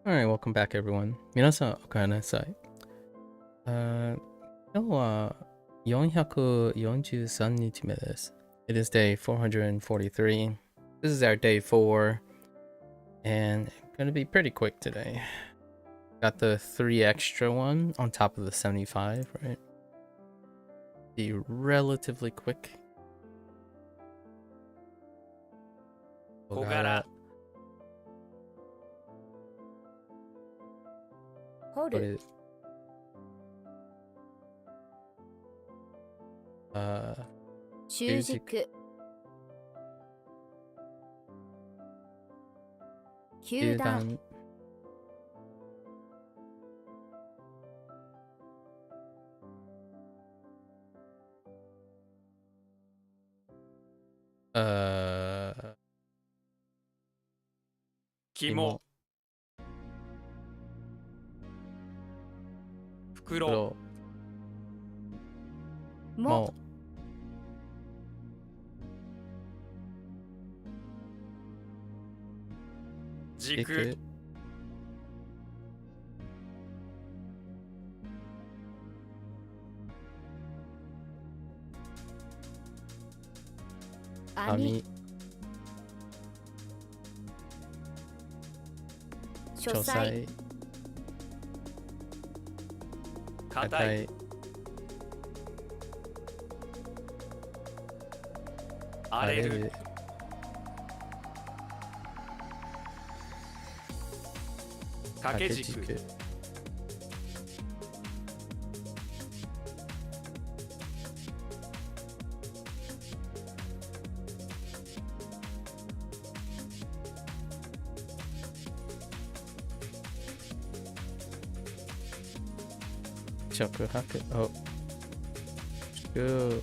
Alright, welcome back everyone. 皆さん、おかえりなさい。今日は443日目です。It is day 443. This is our day 4. And it's going to be pretty quick today. Got the 3 extra one on top of the 75, right? Be relatively quick. 小柄掘る What is習熟球団肝袋も軸網書斎硬い荒れる掛け軸触白お祝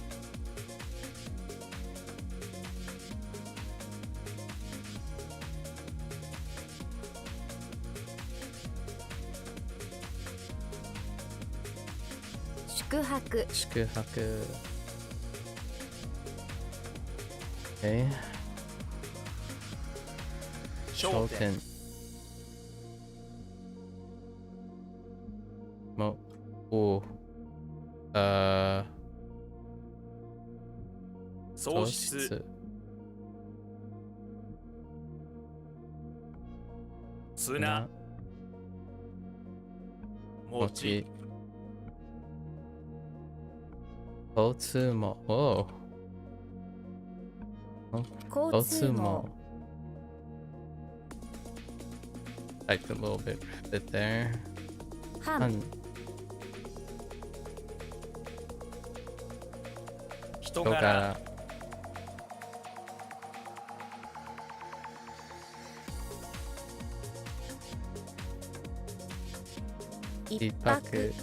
宿泊宿泊商店もお喪失砂餅交通網お交通網 Typed a little bit there 班人人柄柄一一泊泊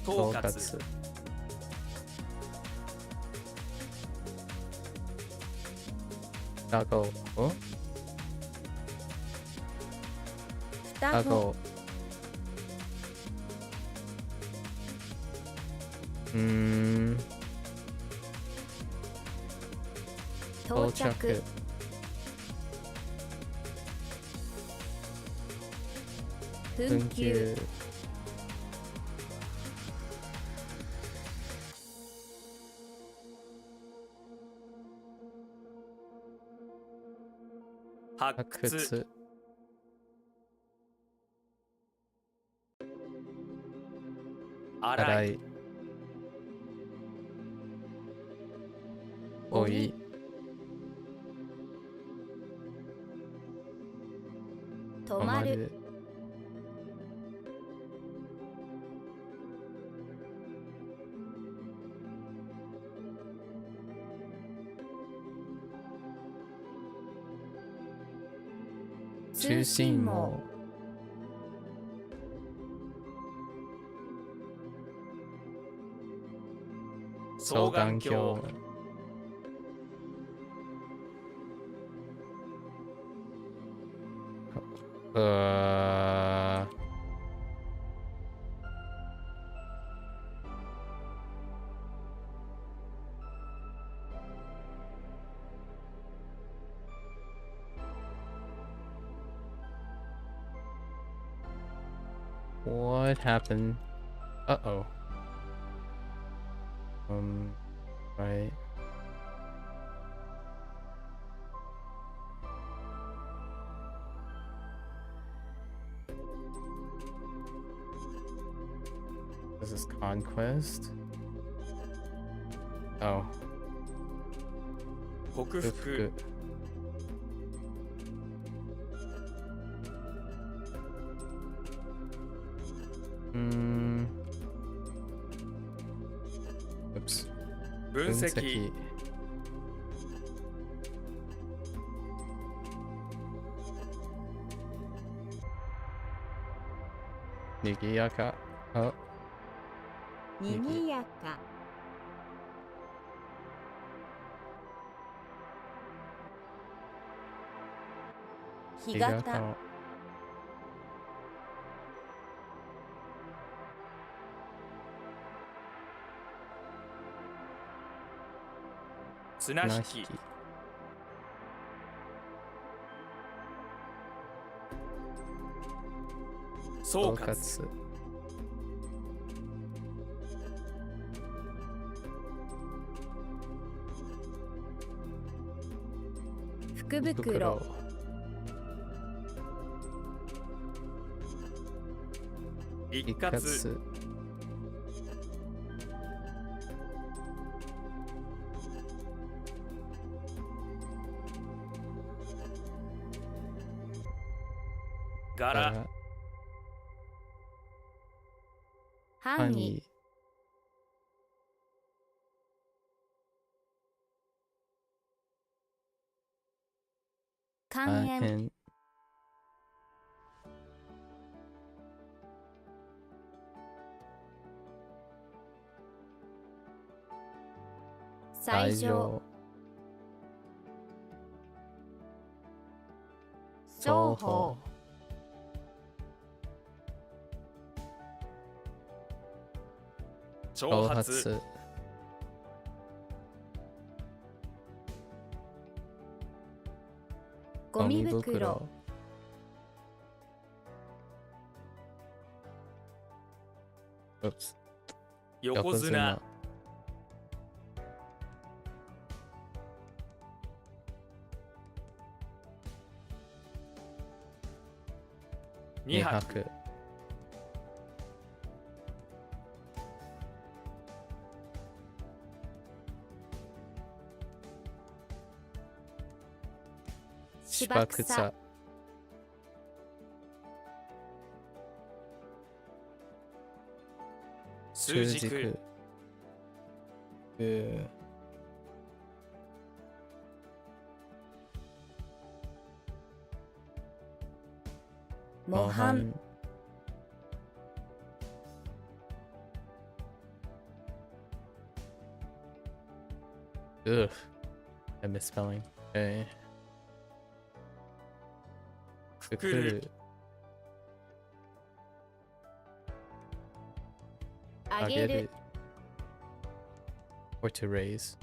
統括統括双子お双子双子到着到着紛糾発発掘掘洗い洗いおい止まる中心網双眼鏡 What happened? Uh-oh. Right. This is Conquest. Oh. 克服 Oops. 分析 Nigiyaka. Oh. にぎやか干潟綱引き総括福袋一括柄範囲肝炎最上双方挑発ゴミ袋Oops. 横綱二泊芝草数軸模範 Ugh. I'm misspelling. Okay. くくるあげる Or to raise.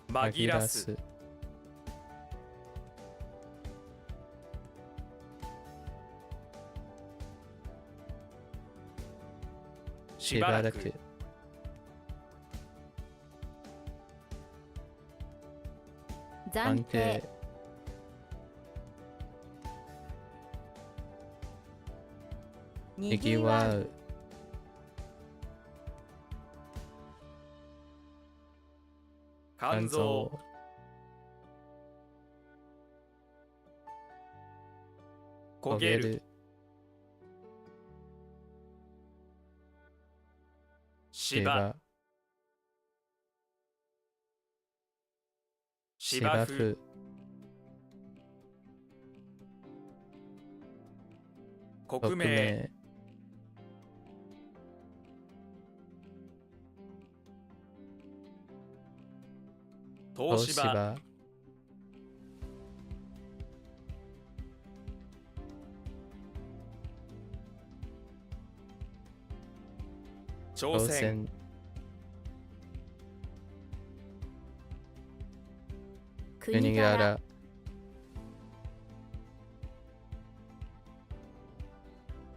紛らすしばらく暫定にぎわう肝臓焦げる芝芝生国名東芝朝鮮国柄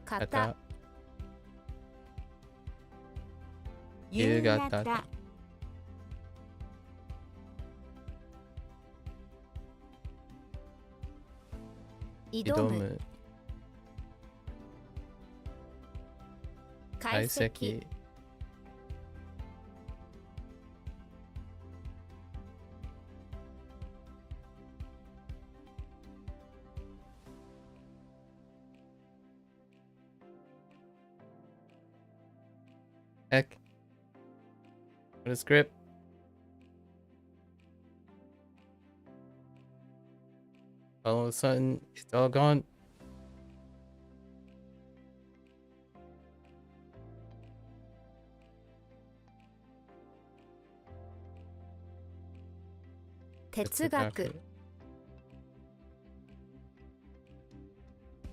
方 夕 夕 方 方 挑挑む む 解 解 析 析 Heck. What is grip? All of a sudden, it's all gone.哲学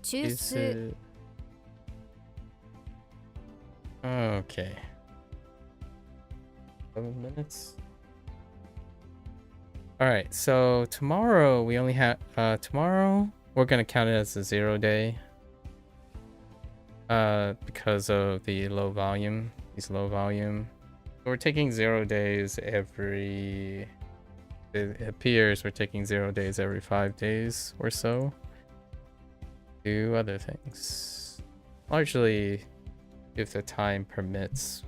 中枢 Okay. 7 minutes. Alright, so tomorrow we only have tomorrow we're gonna count it as a 0 day. Because of the low volume. These low volume. So we're taking 0 days every it appears we're taking 0 days every 5 days or so. Do other things. Largely, if the time permits,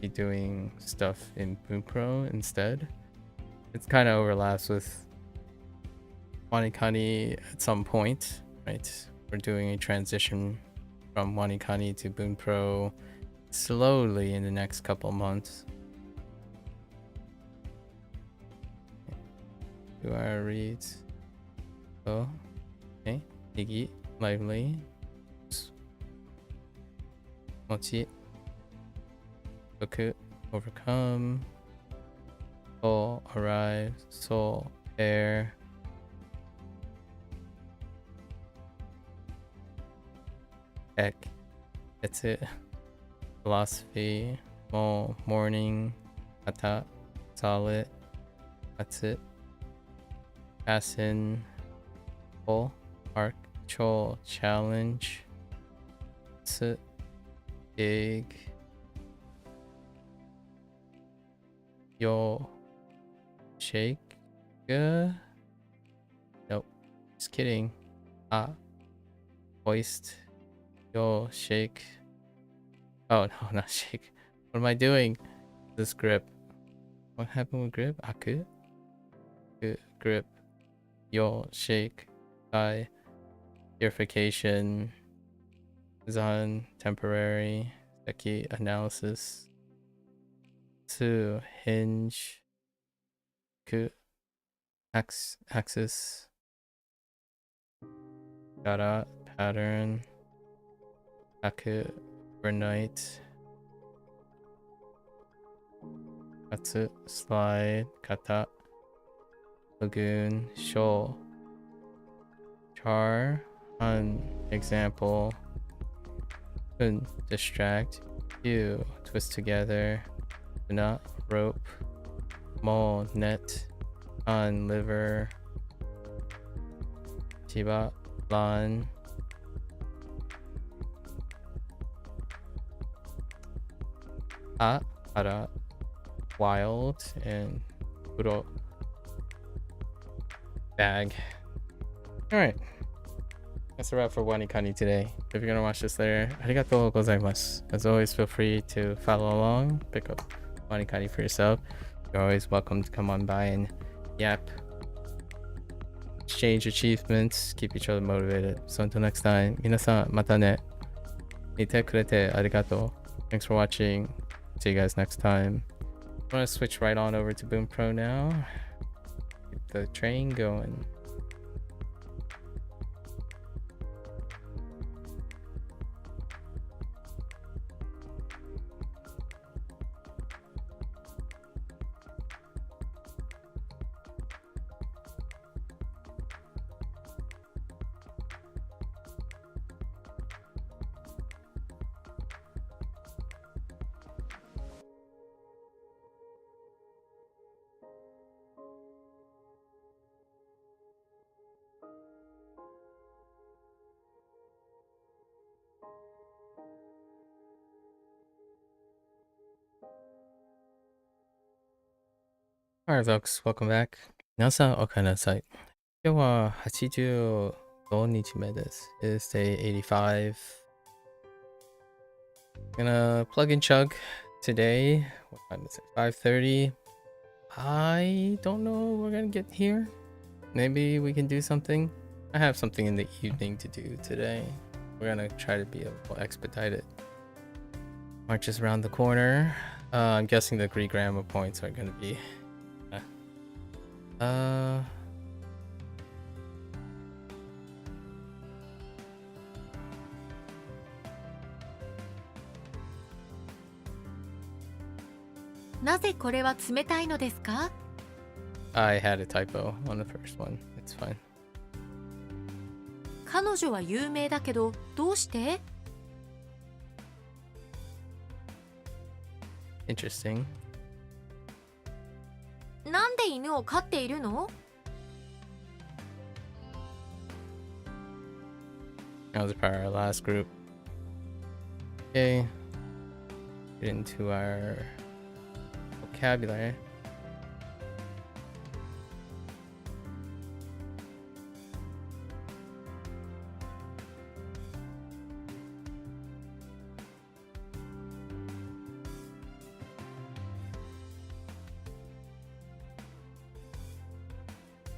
be doing stuff in Bunpro instead. It kind of overlaps with WaniKani at some point, right? We're doing a transition from WaniKani to Bunpro slowly in the next couple months. Do I read? Oh, okay. Iggy, lively. Mochi. Boku, overcome. Soul, arrive. Soul, air. Heck. That's it. Philosophy. Morning. Kata. Solid. That's it. Assassin. Full. Arc. Chol. Challenge. That's it. Big. Yo. Shake. Nope. Just kidding. Ah. Hoist. Yo. Shake. Oh no, not shake. What am I doing? This grip. What happened with grip? Aku? Grip. Yo. Shake. Kai. Purification. Zan. Temporary. Seki. Analysis. 2. Hinge. Ku. Axis. Gara. Pattern. Aku. Overnight. Katsu. Slide. Kata. Lagoon. Shoal. Char. On example. Kun. Distract. You. Twist together. Not rope. Mole. Net. On liver. Chiba. Lan. Hara. Wild. And Kuro. Bag. Alright. That's a wrap for WaniKani today. If you're gonna watch this later, arigatou gozaimasu. As always, feel free to follow along, pick up WaniKani for yourself. You're always welcome to come on by and yap, exchange achievements, keep each other motivated. So until next time, minasan mata ne. Mite kurete arigatou. Thanks for watching. See you guys next time. I'm gonna switch right on over to Bunpro now. Get the train going. Alright, folks, welcome back. 皆さん、おかえりなさい。今日は85日目です。It's day 85. Gonna plug and chug today. What time is it? 5:30. I don't know we're gonna get here. Maybe we can do something. I have something in the evening to do today. We're gonna try to be able to expedite it. March is around the corner. I'm guessing the Greek grammar points are gonna beなぜこれは冷たいのですか？ I had a typo on the first one. It's fine. 彼女は有名だけど、どうして？ Interesting. なんで犬を飼っているの？ That was part of our last group. Okay. Get into our vocabulary.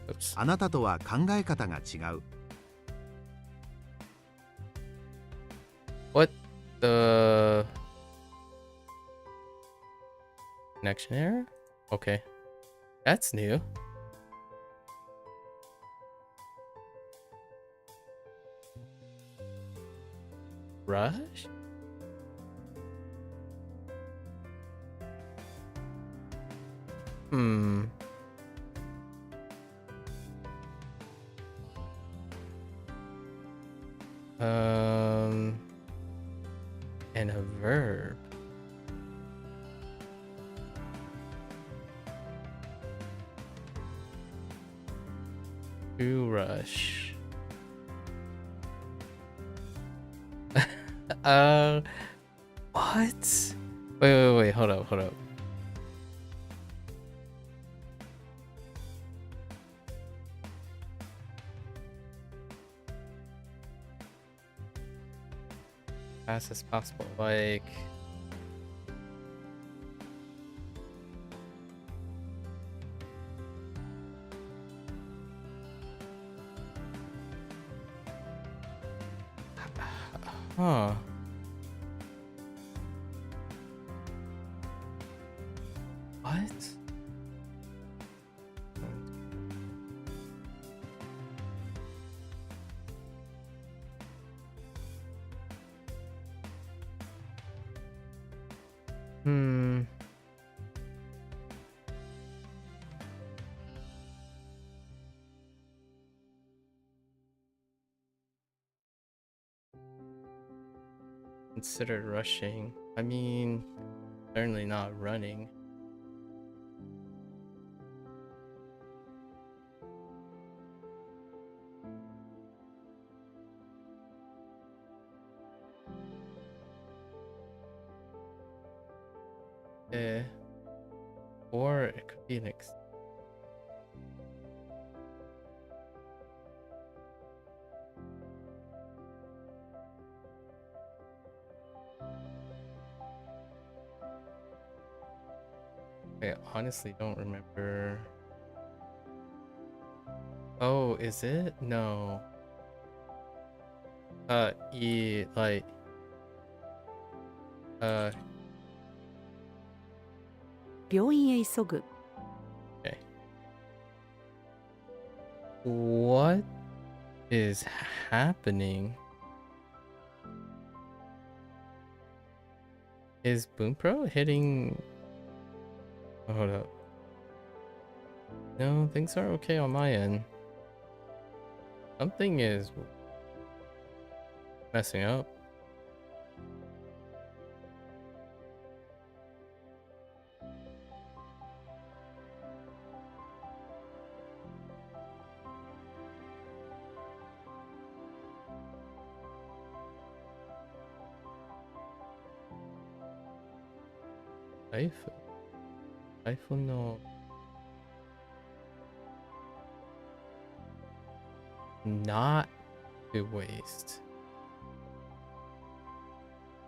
Oops. あなたとは考え方が違う。 What the connection error? Okay. That's new. Rush? Hmm. And a verb. To rush. What? Wait, hold up. Fast as possible, like huh. What? Hmm. Considered rushing. I mean, certainly not running. Or it could be an I honestly don't remember. Oh, is it? No. Like, 病院へ急ぐ。 okay. What is happening? Is Bunpro hitting? Oh, hold up. No, things are okay on my end. Something is messing up. 財布財布の not to waste.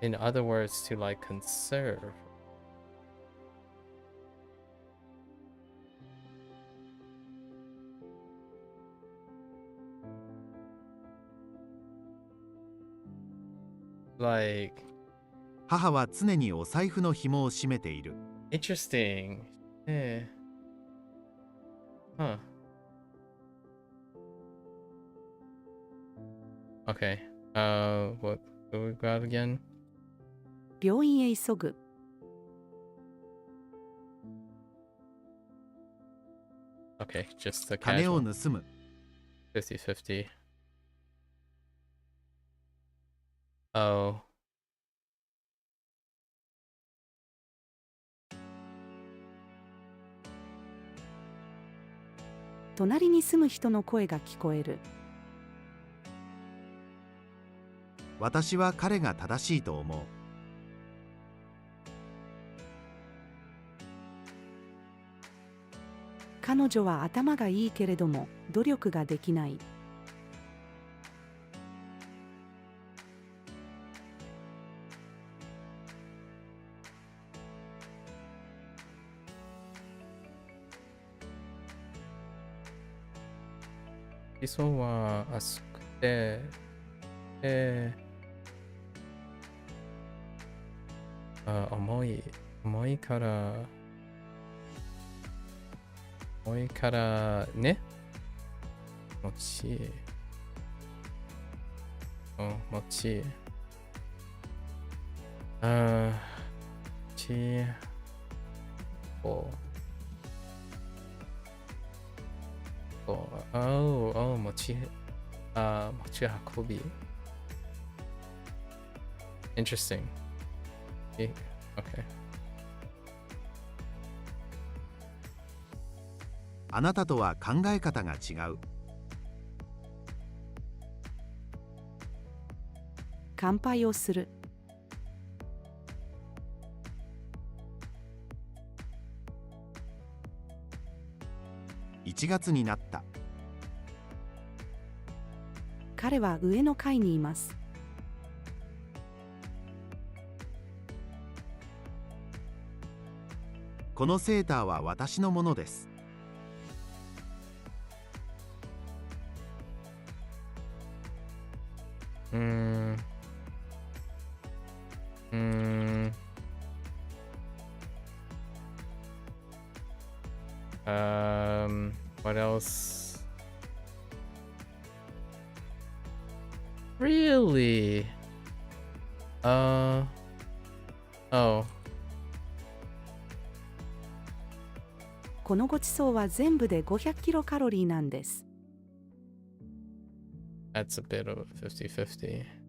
In other words, to like conserve. Like 母は常にお財布の紐を締めている。 interesting. Yeah. Huh. Okay. What do we got again? 病院へ急ぐ。Okay, just the 金を casual. 盗む。 50-50. Oh. 隣に住む人の声が聞こえる。私は彼が正しいと思う。彼女は頭がいいけれども努力ができない。理想は熱くて、重いからね。もち持ち運び Interesting. Okay. あなたとは考え方が違う。乾杯をする。1月になった。彼は上の階にいます。このセーターは私のものです。What else? Really? Oh. このごちそうは全部で500キロカロリーなんです。That's a bit of 50-50.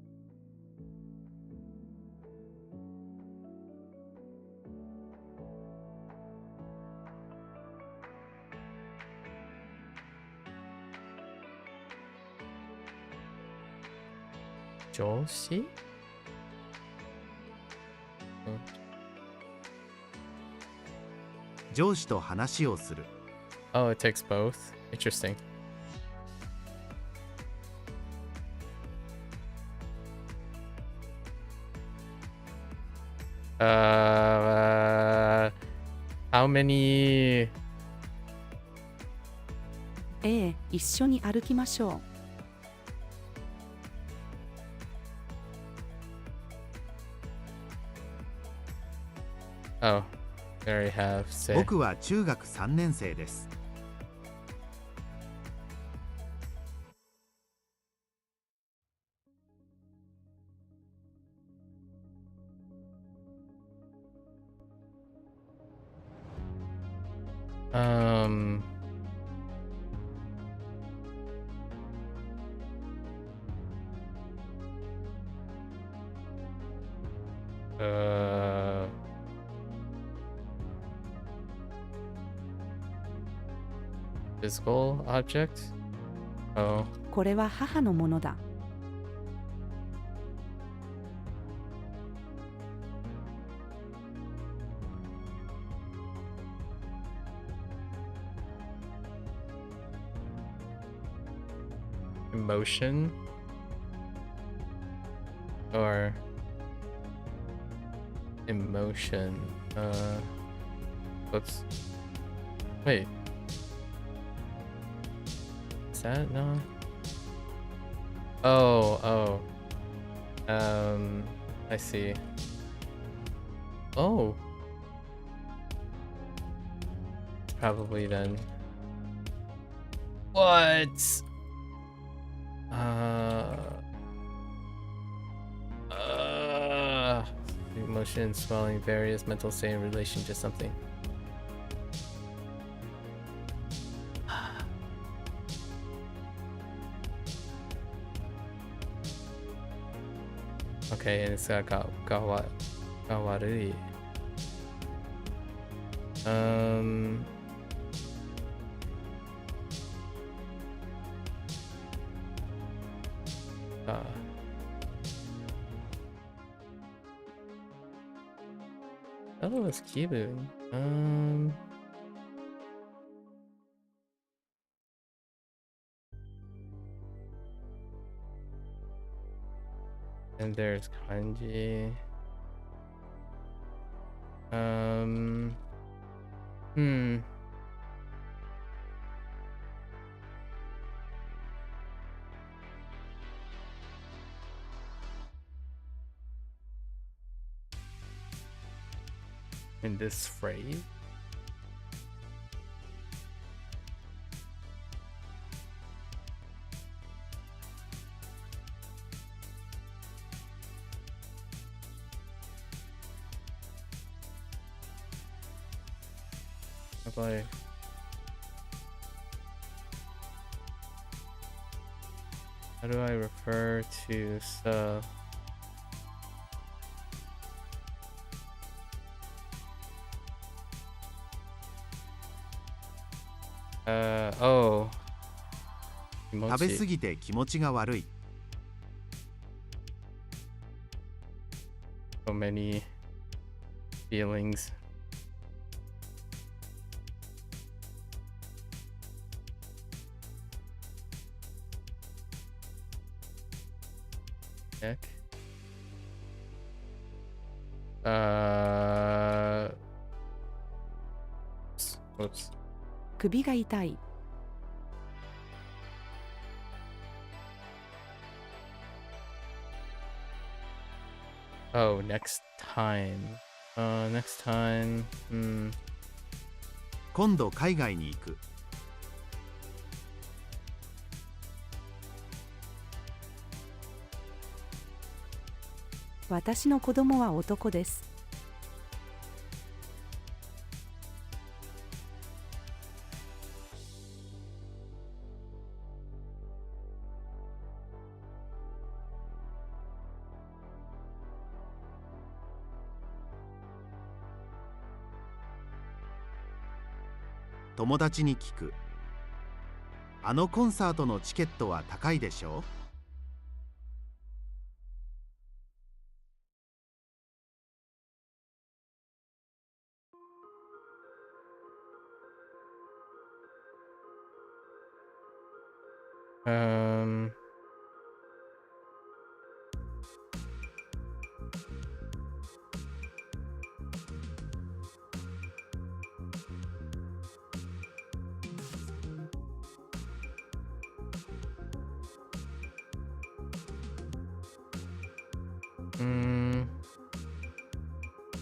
Joshi? 上司と話をする。Oh, it takes both. Interesting. How many? 一緒に歩きましょう。Oh, there you have. Say. 僕は中学3年生です。Physical object? Oh. これは母のものだ。emotion or emotion. Whoops. Wait. Is that no? Oh. I see. Oh. Probably then. What? Emotion, swelling, various mental state in relation to something. Okay, and it's got kawarui. Oh, it's Kibu. And there's kanji. In this phrase. How do I refer to stuff? Oh. 食べ過ぎて気持ちが悪い。 So many feelings. Heck. Whoops. 首が痛い。 Oh, next time. Next time. 今度海外に行く。 私の子供は男です。 友達に聞く。あのコンサートのチケットは高いでしょう。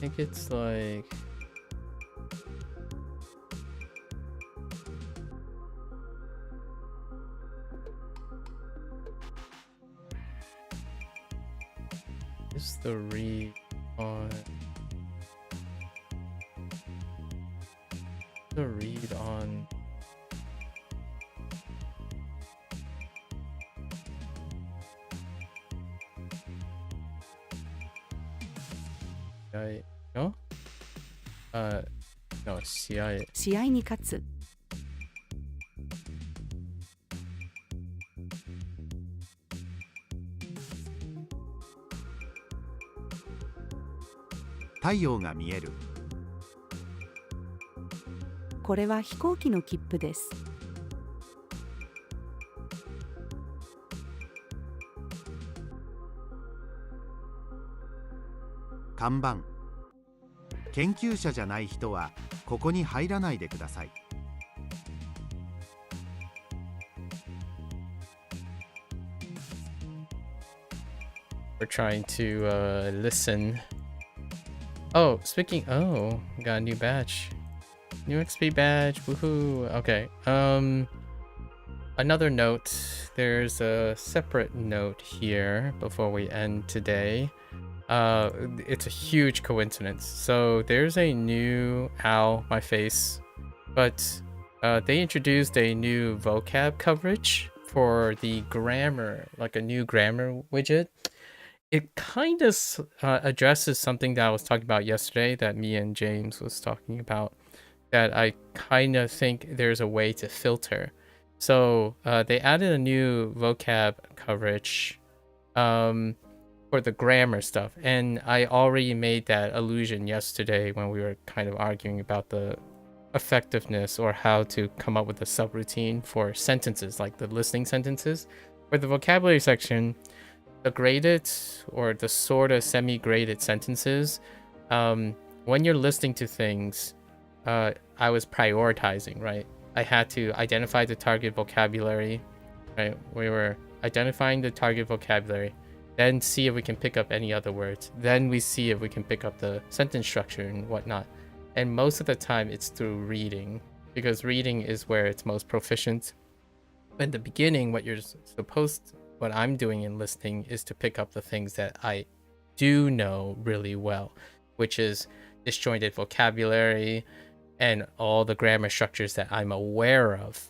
I think it's like just the read on no? No, 試合。試合に勝つ。太陽が見える。これは飛行機の切符です。看板。研究者じゃない人はここに入らないでください。We're trying to listen. Oh, speaking. Oh, got a new badge. New XP badge. Woohoo. Okay. Another note. There's a separate note here before we end today. It's a huge coincidence. So there's a new ow, my face, but they introduced a new vocab coverage for the grammar, like a new grammar widget. It kind of addresses something that I was talking about yesterday that me and James was talking about, that I kind of think there's a way to filter. So they added a new vocab coverage for the grammar stuff, and I already made that allusion yesterday when we were kind of arguing about the effectiveness or how to come up with a subroutine for sentences, like the listening sentences. For the vocabulary section, the graded or the sort of semi-graded sentences, when you're listening to things, I was prioritizing, right? I had to identify the target vocabulary, right? We were identifying the target vocabulary, then see if we can pick up any other words. Then we see if we can pick up the sentence structure and whatnot. And most of the time it's through reading, because reading is where it's most proficient. In the beginning, what I'm doing in listening is to pick up the things that I do know really well, which is disjointed vocabulary and all the grammar structures that I'm aware of,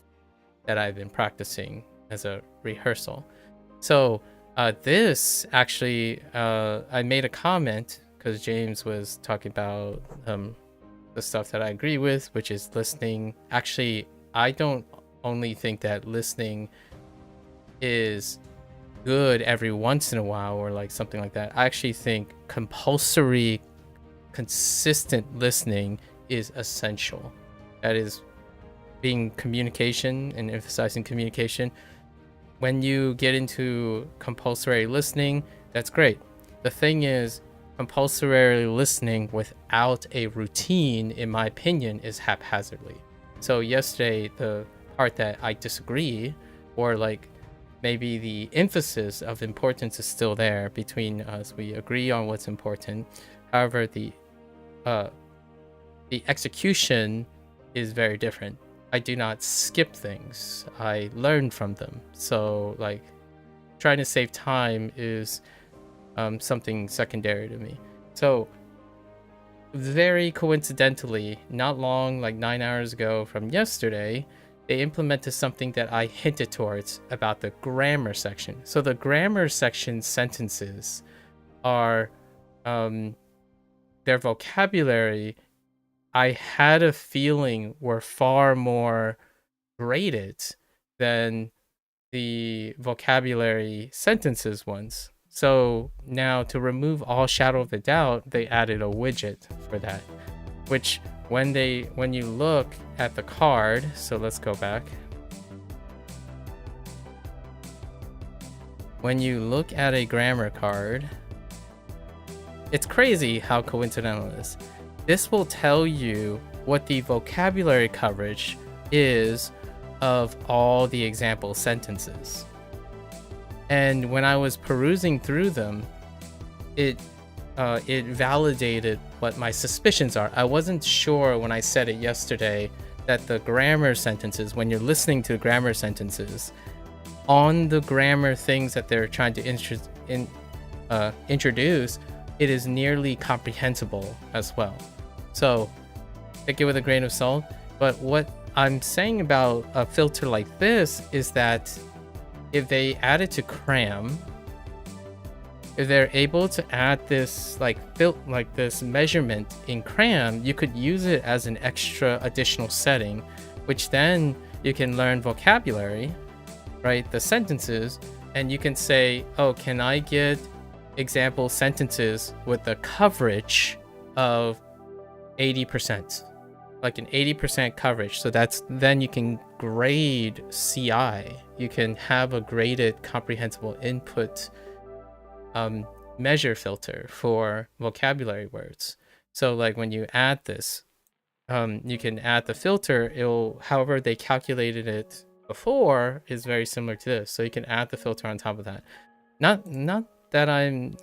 that I've been practicing as a rehearsal. So this actually, I made a comment because James was talking about the stuff that I agree with, which is listening. Actually, I don't only think that listening is good every once in a while or like something like that. I actually think compulsory, consistent listening is essential. That is being communication and emphasizing communication. When you get into compulsory listening, that's great. The thing is, compulsory listening without a routine, in my opinion, is haphazardly. So yesterday, the part that I disagree, or like maybe the emphasis of importance is still there between us. We agree on what's important. However, the execution is very different. I do not skip things. I learn from them. So like trying to save time is something secondary to me. So very coincidentally, not long, like 9 hours ago from yesterday, they implemented something that I hinted towards about the grammar section. So the grammar section sentences are their vocabulary, I had a feeling, were far more graded than the vocabulary sentences ones. So now, to remove all shadow of a doubt, they added a widget for that, which when you look at the card, so let's go back. When you look at a grammar card, it's crazy how coincidental it is. This will tell you what the vocabulary coverage is of all the example sentences. And when I was perusing through them, it validated what my suspicions are. I wasn't sure when I said it yesterday that the grammar sentences, when you're listening to grammar sentences, on the grammar things that they're trying to introduce, it is nearly comprehensible as well. So take it with a grain of salt. But what I'm saying about a filter like this is that if they add it to cram, if they're able to add this like this measurement in cram, you could use it as an extra additional setting, which then you can learn vocabulary, right? The sentences, and you can say, oh, can I get example sentences with the coverage of 80%, like an 80% coverage. So then you can grade CI. You can have a graded comprehensible input measure filter for vocabulary words. So like when you add this, you can add the filter. It'll, however they calculated it before, is very similar to this. So you can add the filter on top of that. Not that I'm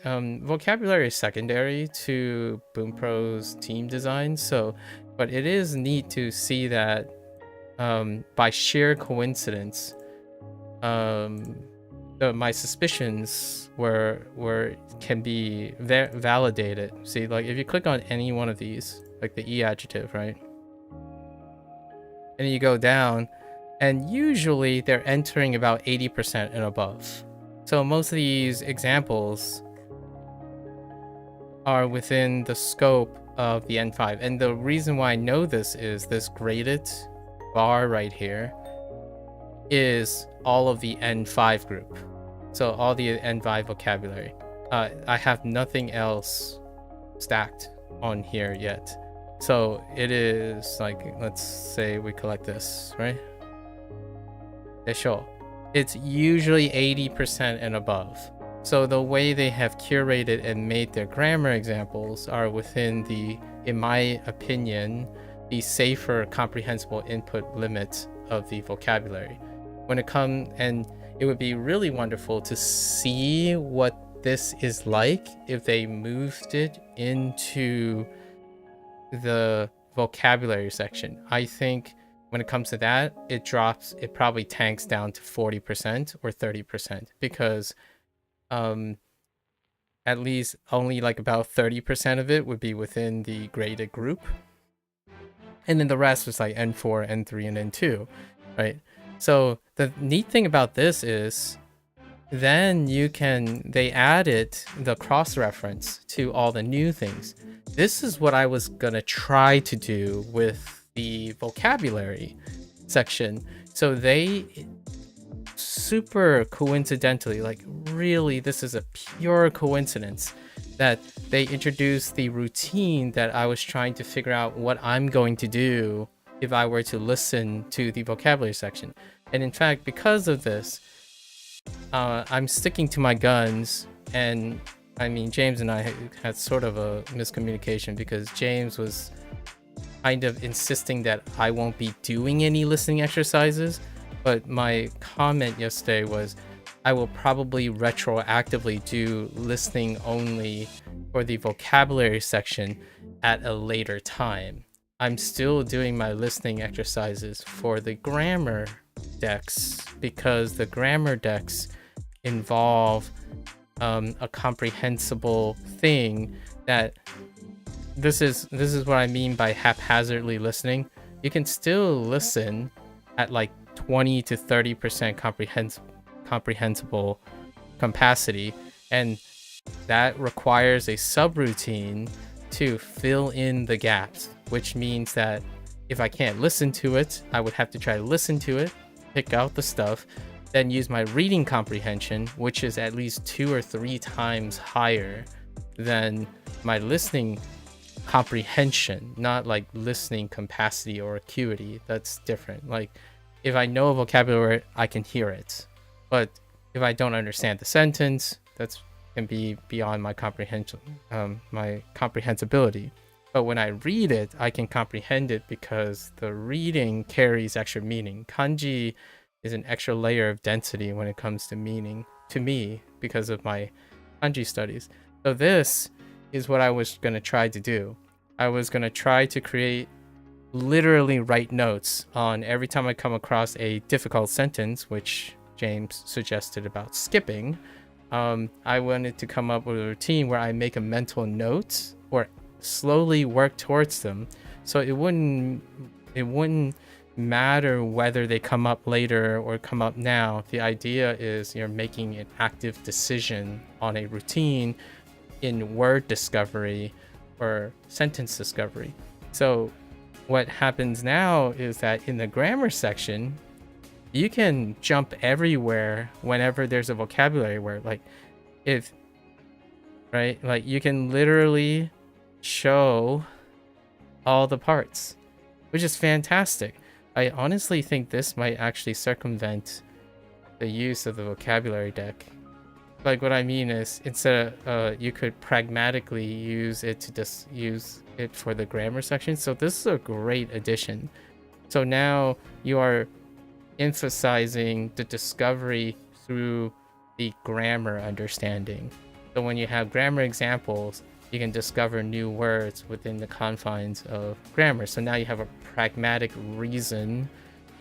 vocabulary is secondary to Bunpro's team design. So, but it is neat to see that by sheer coincidence, my suspicions can be validated. See, like if you click on any one of these, like the E adjective, right? And you go down, and usually they're entering about 80% and above. So most of these examples are within the scope of the N5. And the reason why I know this is this graded bar right here is all of the N5 group. So all the N5 vocabulary. I have nothing else stacked on here yet. So it is like, let's say we collect this, right? Sure. It's usually 80% and above. So the way they have curated and made their grammar examples are within the, in my opinion, the safer comprehensible input limit of the vocabulary. When it comes, and it would be really wonderful to see what this is like if they moved it into the vocabulary section. I think when it comes to that, it probably tanks down to 40% or 30%, because at least only like about 30% of it would be within the graded group. And then the rest was like N4, N3, and N2, right? So the neat thing about this is then they added the cross-reference to all the new things. This is what I was gonna try to do with the vocabulary section. So they super coincidentally, like really, this is a pure coincidence that they introduced the routine that I was trying to figure out what I'm going to do if I were to listen to the vocabulary section. And in fact, because of this, I'm sticking to my guns. And I mean, James and I had sort of a miscommunication because James was kind of insisting that I won't be doing any listening exercises. But my comment yesterday was I will probably retroactively do listening only for the vocabulary section at a later time. I'm still doing my listening exercises for the grammar decks because the grammar decks involve a comprehensible thing that this is what I mean by haphazardly listening. You can still listen at like 20 to 30% comprehensible capacity, and that requires a subroutine to fill in the gaps, which means that if I can't listen to it, I would have to try to listen to it, pick out the stuff, then use my reading comprehension, which is at least 2 or 3 times higher than my listening comprehension, not like listening capacity or acuity. That's different. Like if I know a vocabulary, I can hear it, but if I don't understand the sentence, that's can be beyond my comprehension, my comprehensibility. But when I read it, I can comprehend it because the reading carries extra meaning. Kanji is an extra layer of density when it comes to meaning to me because of my kanji studies. So this is what I was going to try to do. I was going to try to literally write notes on every time I come across a difficult sentence, which James suggested about skipping. I wanted to come up with a routine where I make a mental note or slowly work towards them, so it wouldn't matter whether they come up later or come up now. The idea is you're making an active decision on a routine in word discovery or sentence discovery. So what happens now is that in the grammar section, you can jump everywhere whenever there's a vocabulary word. Like you can literally show all the parts, which is fantastic. I honestly think this might actually circumvent the use of the vocabulary deck. like what I mean is instead of you could pragmatically use it to just use it for the grammar section. So this is a great addition. So now you are emphasizing the discovery through the grammar understanding. So when you have grammar examples, you can discover new words within the confines of grammar. So now you have a pragmatic reason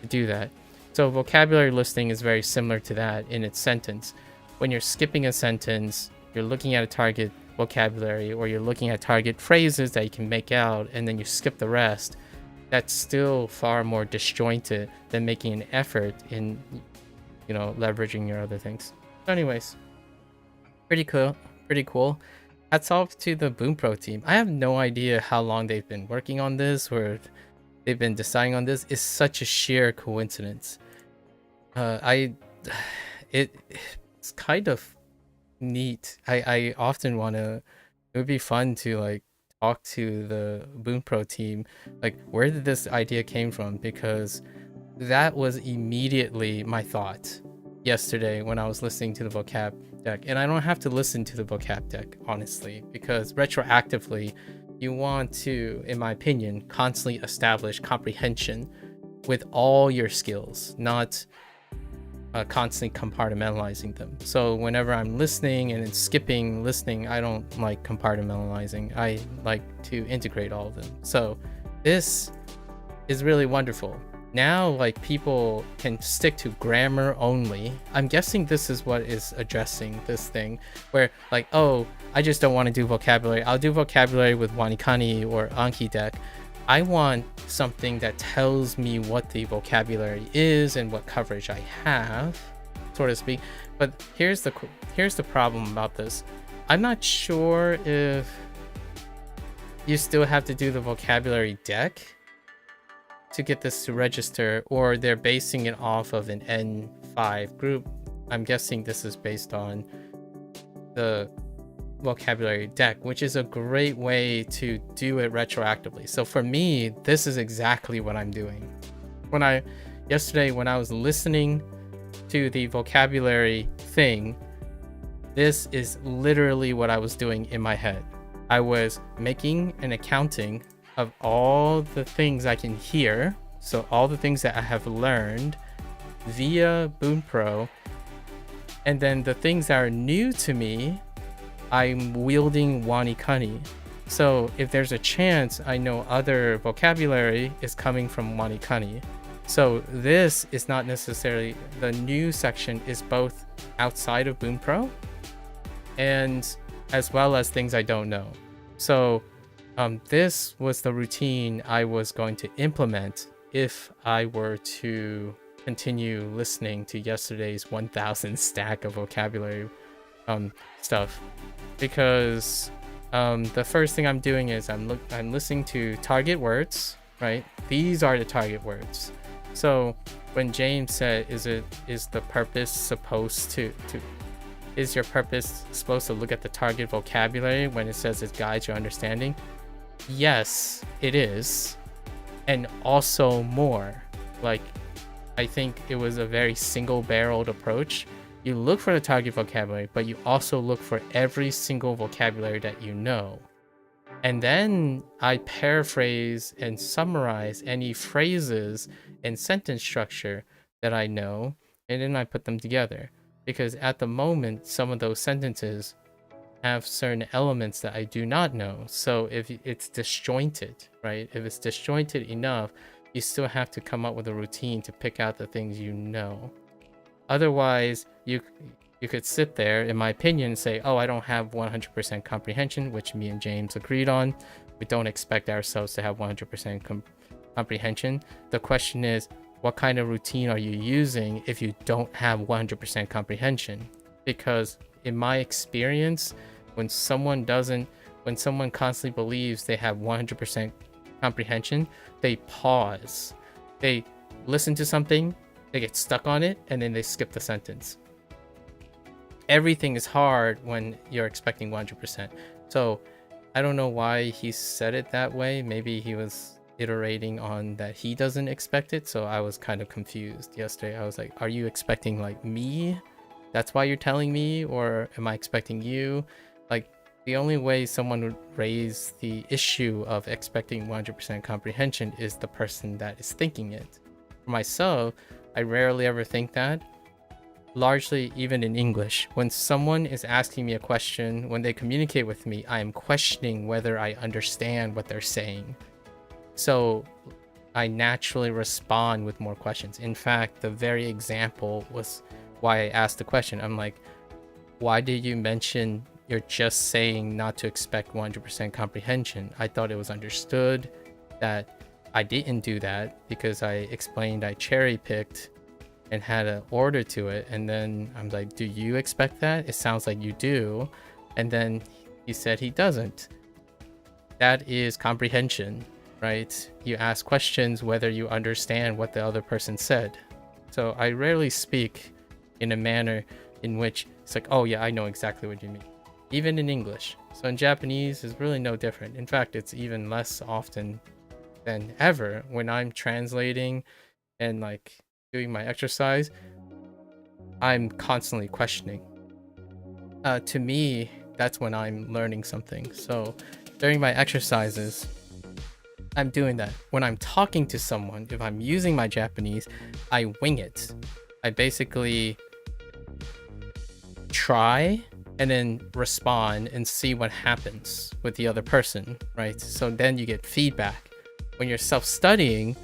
to do that. So vocabulary listing is very similar to that in its sentence. When you're skipping a sentence, you're looking at a target vocabulary, or you're looking at target phrases that you can make out, and then you skip the rest. That's still far more disjointed than making an effort in, you know, leveraging your other things. So anyways, pretty cool. Hats off to the Bunpro team. I have no idea how long they've been working on this, or they've been deciding on this. It's such a sheer coincidence. It's kind of neat. I often want to, it would be fun to like talk to the Bunpro team, like where did this idea came from, because that was immediately my thought yesterday when I was listening to the vocab deck. And I don't have to listen to the vocab deck, honestly, because retroactively you want to, in my opinion, constantly establish comprehension with all your skills, not constantly compartmentalizing them. So whenever I'm listening and it's skipping listening, I don't like compartmentalizing. I like to integrate all of them. So this is really wonderful. Now, like, people can stick to grammar only. I'm guessing this is what is addressing this thing, where like, oh, I just don't want to do vocabulary. I'll do vocabulary with WaniKani or Anki deck. I want something that tells me what the vocabulary is and what coverage I have, so to speak. But here's the problem about this. I'm not sure if you still have to do the vocabulary deck to get this to register, or they're basing it off of an N5 group. I'm guessing this is based on the vocabulary deck, which is a great way to do it retroactively. So for me, this is exactly what I'm doing. Yesterday when I was listening to the vocabulary thing, this is literally what I was doing in my head. I was making an accounting of all the things I can hear, so all the things that I have learned via Bunpro, and then the things that are new to me, I'm wielding WaniKani. So if there's a chance I know other vocabulary is coming from WaniKani. So this is not necessarily, the new section is both outside of Bunpro and as well as things I don't know. So this was the routine I was going to implement if I were to continue listening to yesterday's 1000 stack of vocabulary stuff, because the first thing I'm doing is I'm listening to target words, right? These are the target words. So when James said, is the purpose supposed to is your purpose supposed to look at the target vocabulary when it says it guides your understanding? Yes, it is. And also more. Like, I think it was a very single-barreled approach. You look for the target vocabulary, but you also look for every single vocabulary that you know. And then I paraphrase and summarize any phrases and sentence structure that I know, and then I put them together. Because at the moment, some of those sentences have certain elements that I do not know. So if it's disjointed, right? If it's disjointed enough, you still have to come up with a routine to pick out the things you know. Otherwise, you could sit there, in my opinion, and say, oh, I don't have 100% comprehension, which me and James agreed on. We don't expect ourselves to have 100% comprehension. The question is, what kind of routine are you using if you don't have 100% comprehension? Because in my experience, when someone constantly believes they have 100% comprehension, they pause. They listen to something, they get stuck on it, and then they skip the sentence. Everything is hard when you're expecting 100%. So I don't know why he said it that way. Maybe he was iterating on that he doesn't expect it. So I was kind of confused yesterday. I was like, are you expecting like me that's why you're telling me, or am I expecting you? Like, the only way someone would raise the issue of expecting 100% comprehension is the person that is thinking it. For myself, I rarely ever think that. Largely, even in English, when someone is asking me a question, when they communicate with me, I am questioning whether I understand what they're saying. So I naturally respond with more questions. In fact, the very example was why I asked the question. I'm like, why did you mention you're just saying not to expect 100% comprehension? I thought it was understood that I didn't do that because I explained I cherry picked and had an order to it. And then I'm like, do you expect that? It sounds like you do. And then he said he doesn't. That is comprehension, right? You ask questions whether you understand what the other person said. So I rarely speak in a manner in which it's like, oh yeah, I know exactly what you mean. Even in English. So in Japanese, it's really no different. In fact, it's even less often than ever when I'm translating and like doing my exercise. I'm constantly questioning. To me, that's when I'm learning something. So during my exercises, I'm doing that. When I'm talking to someone, if I'm using my Japanese, I wing it. I basically try and then respond and see what happens with the other person, right? So then you get feedback. When you're self-studying,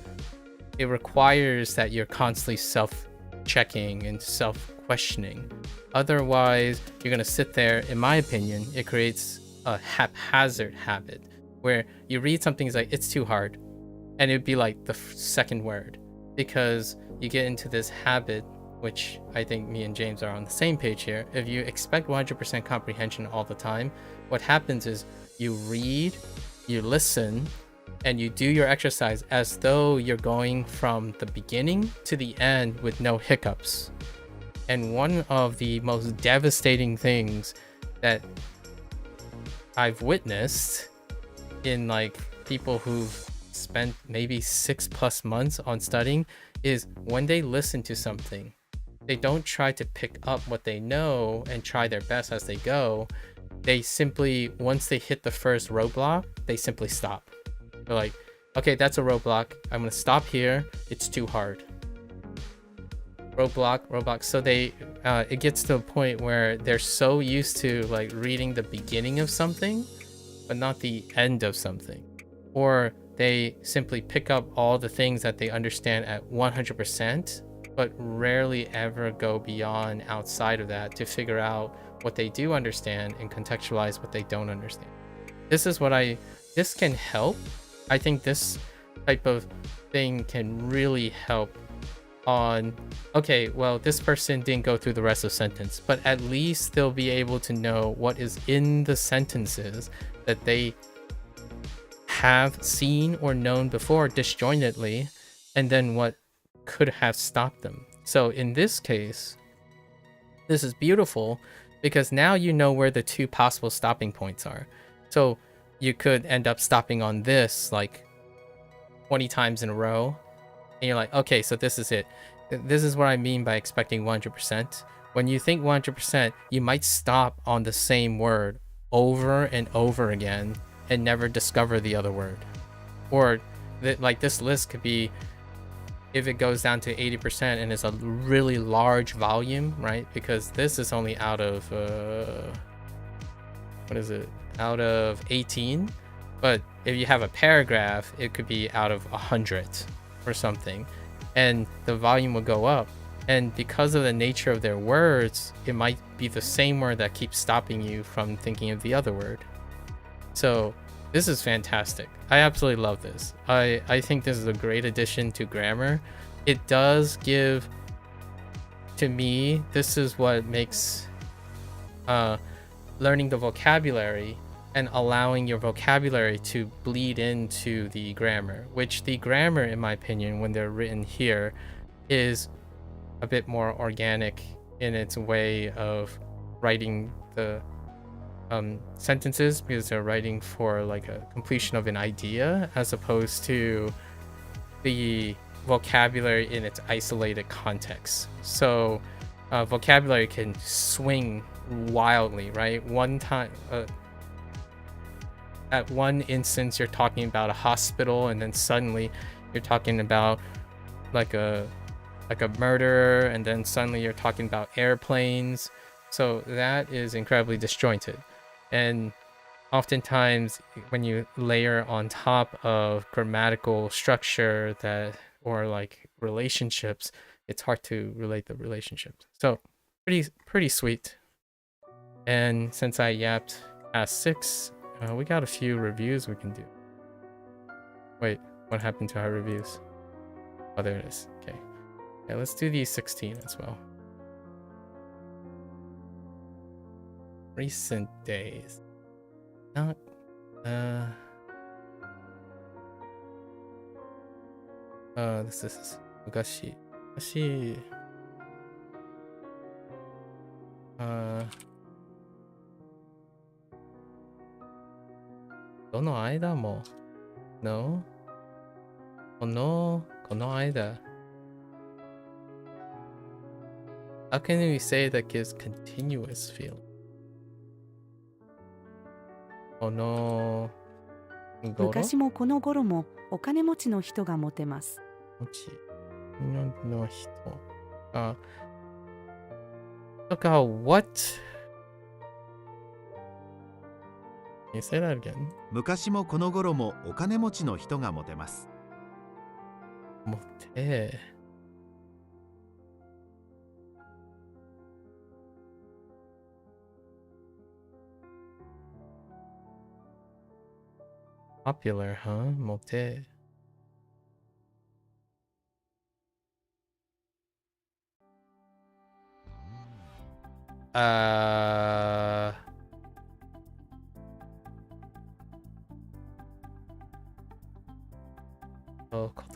it requires that you're constantly self-checking and self-questioning. Otherwise, you're gonna sit there, in my opinion, it creates a haphazard habit where you read something, it's like, it's too hard. And it'd be like the second word, because you get into this habit, which I think me and James are on the same page here. If you expect 100% comprehension all the time, what happens is you read, you listen, and you do your exercise as though you're going from the beginning to the end with no hiccups. And one of the most devastating things that I've witnessed in like people who've spent maybe 6+ months on studying is when they listen to something, they don't try to pick up what they know and try their best as they go. They simply, once they hit the first roadblock, they simply stop. They're like, okay, that's a roadblock. I'm gonna stop here. It's too hard. Roadblock. So they, it gets to a point where they're so used to like reading the beginning of something, but not the end of something. Or they simply pick up all the things that they understand at 100%, but rarely ever go beyond outside of that to figure out what they do understand and contextualize what they don't understand. This can help. I think this type of thing can really help on, okay, well, this person didn't go through the rest of the sentence, but at least they'll be able to know what is in the sentences that they have seen or known before disjointedly, and then what could have stopped them. So in this case, this is beautiful because now you know where the two possible stopping points are. So you could end up stopping on this like 20 times in a row, and you're like, okay, so this is it. This is what I mean by expecting 100%. When you think 100%, you might stop on the same word over and over again and never discover the other word. Or like this list could be, if it goes down to 80% and it's a really large volume, right? Because this is only out of, out of 18. But if you have a paragraph, it could be out of 100 or something. And the volume will go up. And because of the nature of their words, it might be the same word that keeps stopping you from thinking of the other word. So this is fantastic. I absolutely love this. I think this is a great addition to grammar. It does give, to me, this is what makes learning the vocabulary and allowing your vocabulary to bleed into the grammar, which the grammar, in my opinion, when they're written here, is a bit more organic in its way of writing the sentences, because they're writing for like a completion of an idea as opposed to the vocabulary in its isolated context. So vocabulary can swing wildly, right? One time, at one instance, you're talking about a hospital, and then suddenly you're talking about like a murderer, and then suddenly you're talking about airplanes. So that is incredibly disjointed, and oftentimes when you layer on top of grammatical structure that or like relationships, it's hard to relate the relationships. So pretty sweet. And since I yapped past 6, we got a few reviews we can do. Wait, what happened to our reviews? Oh, there it is. Okay. Yeah, let's do these 16 as well. Recent days. Not this is Mugashi. Dono aida mo. No. Kono aida. How can we say that gives continuous feeling? Kono goro? 昔もこの頃もお金持ちの人がモテます。の人。what? Can you say that again? 昔もこの頃もお金持ちの人がモテます。モテ。Popular, huh? モテ。子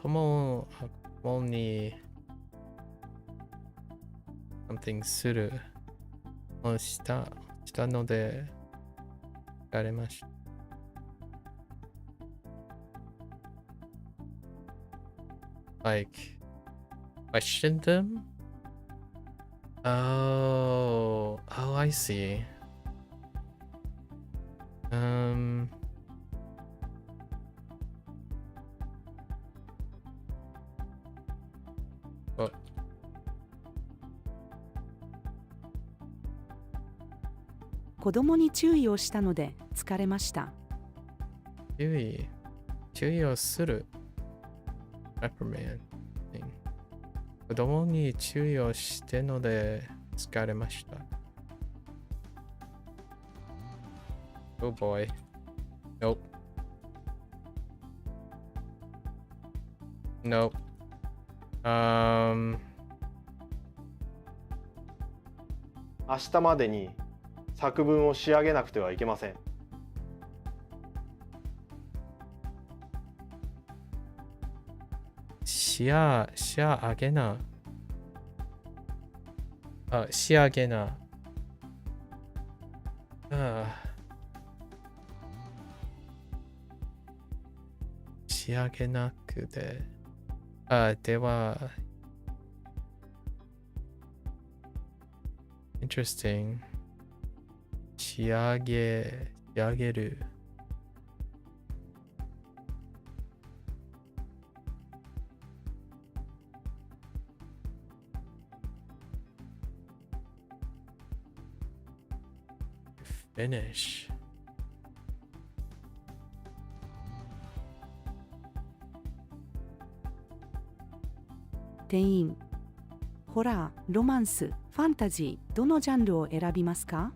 供に something するをしたので疲れました。Like question them? Oh, I see. Oh. 子供に注意をしたので疲れました。注意をする。Reprimand. 子供に注意をしてので疲れました。Oh boy. Nope. Nope. 明日までに作文を仕上げなくてはいけません。仕上げな。仕上げな。仕上げなくて。では。Interesting. 仕上げる。Finish. 店員、ホラー、ロマンス、ファンタジー、どのジャンルを選びますか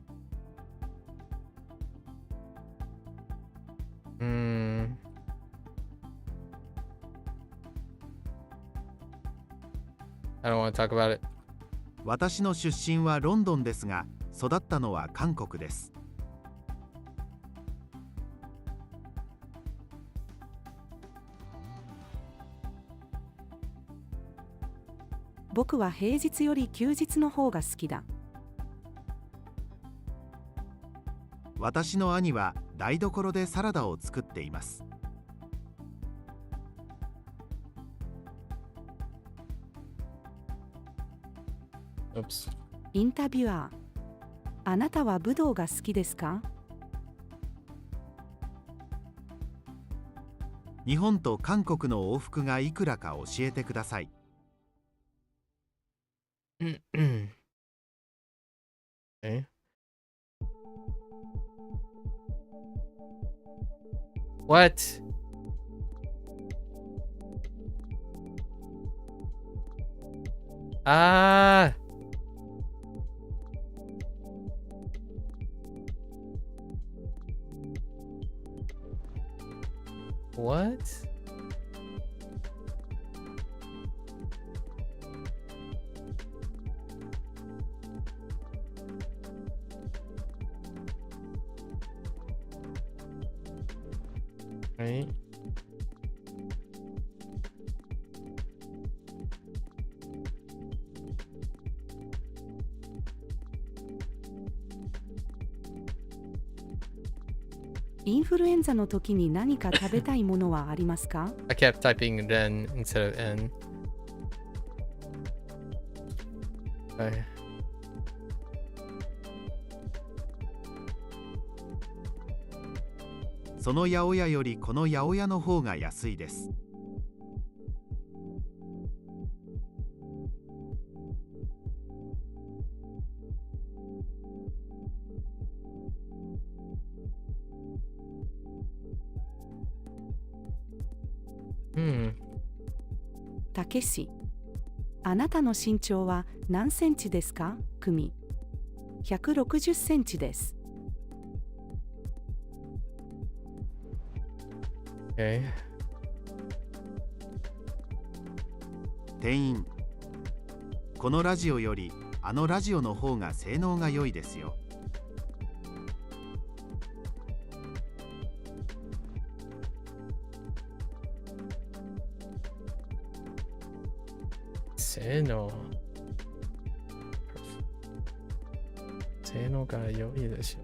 ？I don't want to talk about it. 私の出身はロンドンですが、育ったのは韓国です。僕は平日より休日の方が好きだ。私の兄は台所でサラダを作っています。Oops. インタビュアー。あなたは武道が好きですか？日本と韓国の往復がいくらか教えてください。Okay. What? Ah. What? Right.「インフルエンザの時に何か食べたいものはありますか？ I kept typing then instead of N. Okay. その八百屋よりこの八百屋の方が安いです。たけし。あなたの身長は何センチですか？くみ。160センチです。Okay. 店員。このラジオよりあのラジオの方が性能が良いですよ。性能が良いでしょ。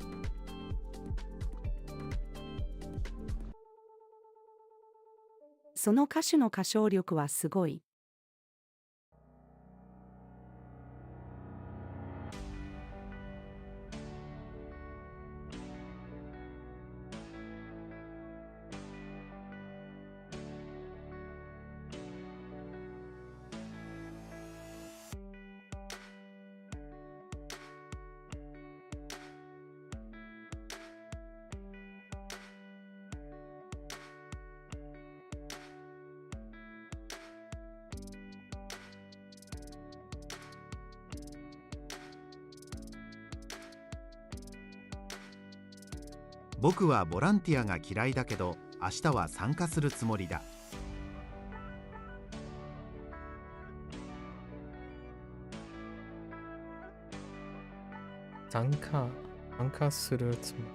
その歌手の歌唱力はすごい。僕はボランティアが嫌いだけど明日は参加するつもりだ。参加するつもり。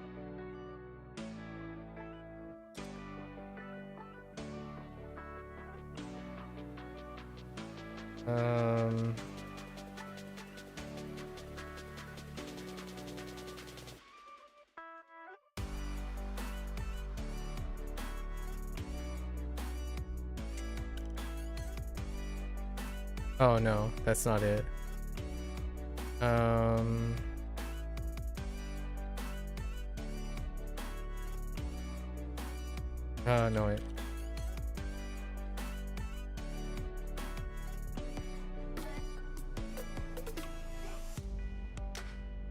Oh no, that's not it. Oh no, it.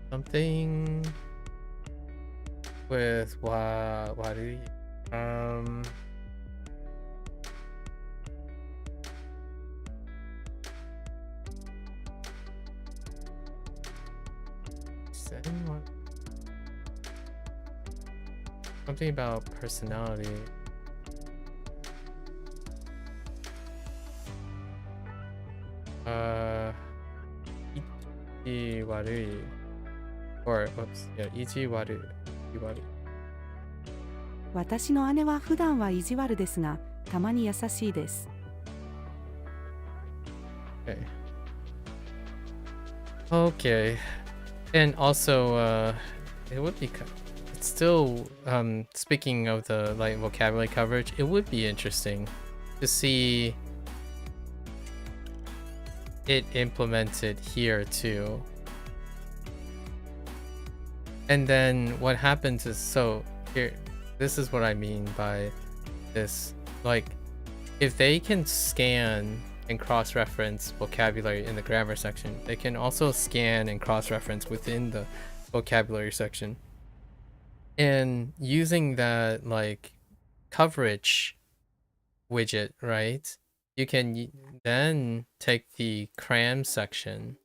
Something with Wari. Something about personality. Ichi warui. Or, whoops, yeah, ichi waru. Ichi 私の姉は普段は意地悪ですが、たまに優しいです。Okay. Okay. And also, it would be it's still speaking of the like vocabulary coverage, it would be interesting to see it implemented here too. And then what happens is, so here, this is what I mean by this. Like, if they can scan and cross-reference vocabulary in the grammar section, they can also scan and cross-reference within the vocabulary section. And using that like coverage widget, right? You can then take the cram section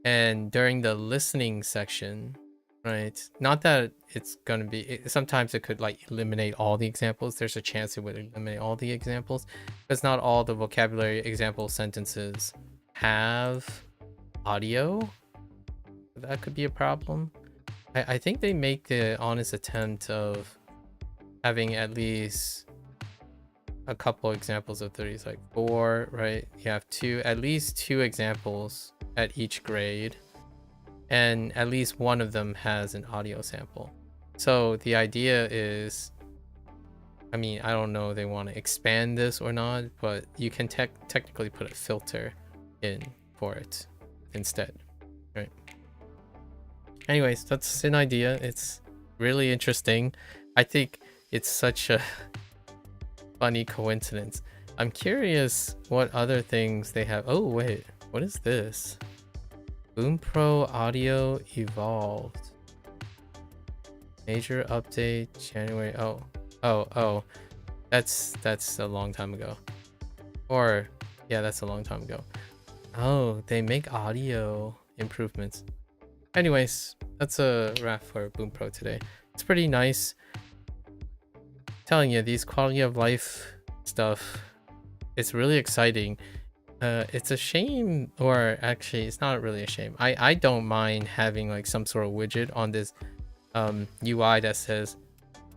and during the listening section, right? Not that it's gonna be, sometimes it could like eliminate all the examples. There's a chance it would eliminate all the examples because not all the vocabulary example sentences have audio. That could be a problem. I think they make the honest attempt of having at least a couple examples of 30s, like 4, right? You have at least 2 examples at each grade, and at least one of them has an audio sample. So the idea is, I mean, I don't know if they want to expand this or not, but you can technically put a filter in for it instead, right? Anyways, that's an idea. It's really interesting. I think it's such a funny coincidence. I'm curious what other things they have. Oh wait, what is this? Bunpro Audio evolved. Major update January. Oh. That's a long time ago. Or yeah, that's a long time ago. Oh, they make audio improvements. Anyways, that's a wrap for Bunpro today. It's pretty nice. Telling you, these quality of life stuff, it's really exciting. It's a shame, or actually it's not really a shame. I don't mind having like some sort of widget on this UI that says,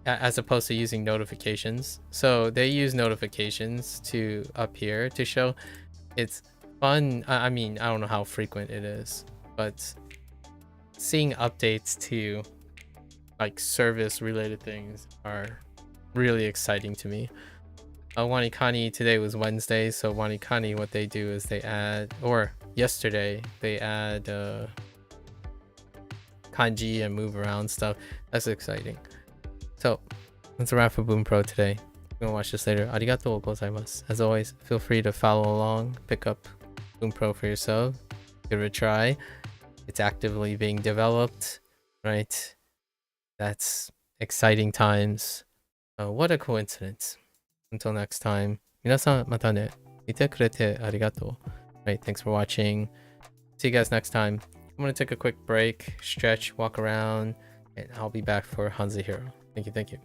as opposed to using notifications. So they use notifications to appear to show. It's fun. I mean, I don't know how frequent it is, but seeing updates to like service related things are really exciting to me. WaniKani, today was Wednesday, so WaniKani, what they do is they add, or yesterday they add kanji and move around stuff. That's exciting. So that's a wrap for Bunpro today. You're gonna watch this later. Arigatou gozaimasu. As always, feel free to follow along, pick up Bunpro for yourself, give it a try. It's actively being developed, right? That's exciting times. What a coincidence. Until next time, 皆さんまたね。見てくれてありがとう. Right, thanks for watching. See you guys next time. I'm gonna take a quick break, stretch, walk around, and I'll be back for HanziHero. Thank you.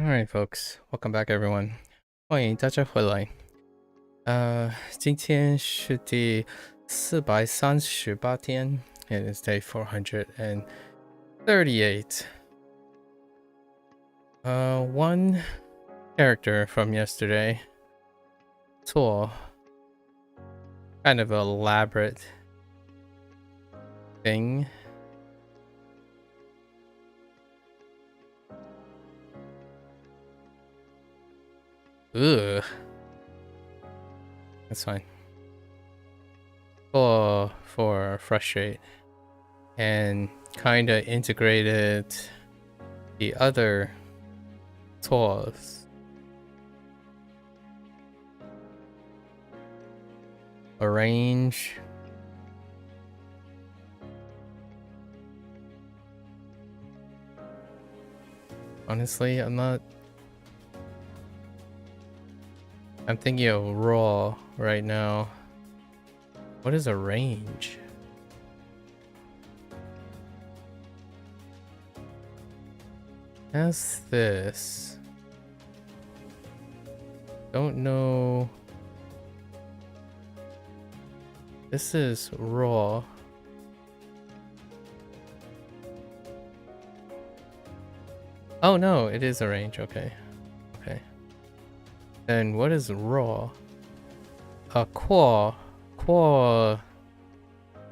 Alright, folks, welcome back, everyone. 欢迎大家回来。今天是第438天 It is day 438. One character from yesterday. 错 kind of elaborate thing. Ugh. That's fine. For frustrate and kind of integrated the other tools. Arrange. Honestly, I'm thinking of raw right now. What is arrange? As this. Don't know. This is raw. Oh no, it is arrange. Okay. Okay. Then what is raw? Qua would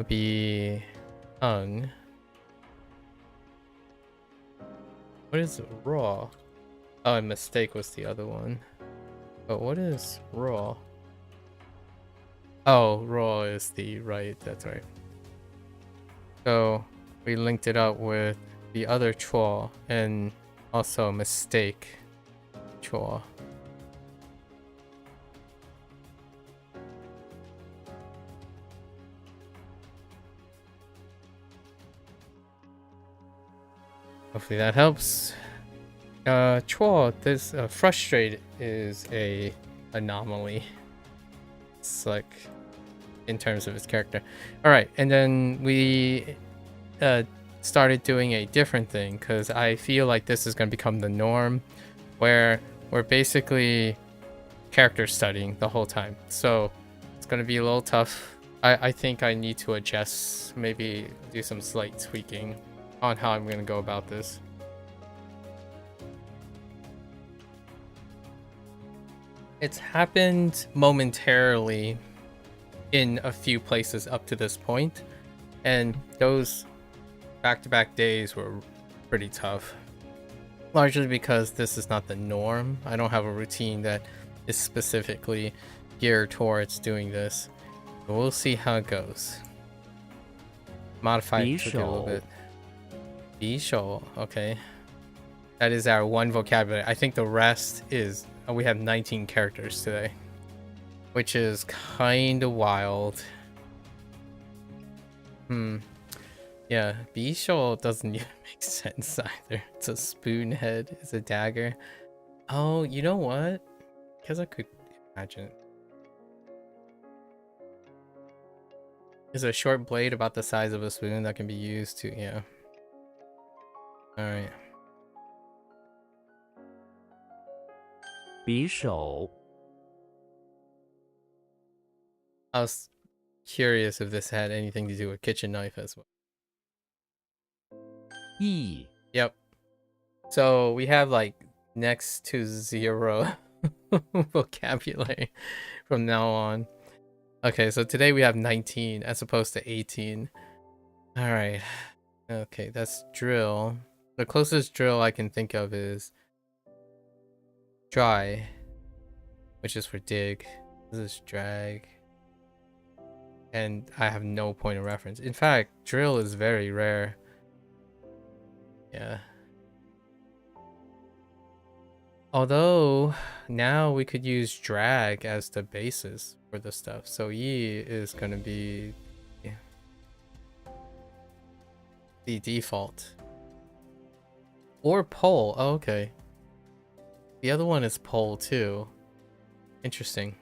be Hoang. What is raw? Oh, a mistake was the other one. But what is raw? Oh, raw is the right. That's right. So we linked it up with the other chua and also mistake chua. Hopefully that helps. Chua, this frustrate is a anomaly. It's like in terms of his character. All right, and then we started doing a different thing because I feel like this is going to become the norm, where we're basically character studying the whole time. So it's going to be a little tough. I think I need to adjust, maybe do some slight tweaking on how I'm going to go about this. It's happened momentarily in a few places up to this point, and those back-to-back days were pretty tough. Largely because this is not the norm. I don't have a routine that is specifically geared towards doing this. But we'll see how it goes. Modify it a little bit. Bisho, okay. That is our one vocabulary. I think the rest is we have 19 characters today, which is kind of wild. Yeah, Bisho doesn't even make sense either. It's a spoon head, it's a dagger. Oh, you know what? Because I could imagine. It's a short blade about the size of a spoon that can be used to, yeah. Alright. 匕首 I was curious if this had anything to do with kitchen knife as well. 义 Yep. So we have like next to 0 vocabulary from now on. Okay, so today we have 19 as opposed to 18. Alright. Okay, that's drill. The closest drill I can think of is dry, which is for dig. This is drag. And I have no point of reference. In fact, drill is very rare. Yeah. Although now we could use drag as the basis for the stuff. So yi is going to be the default. Or pole. Oh, okay. The other one is pole too. Interesting.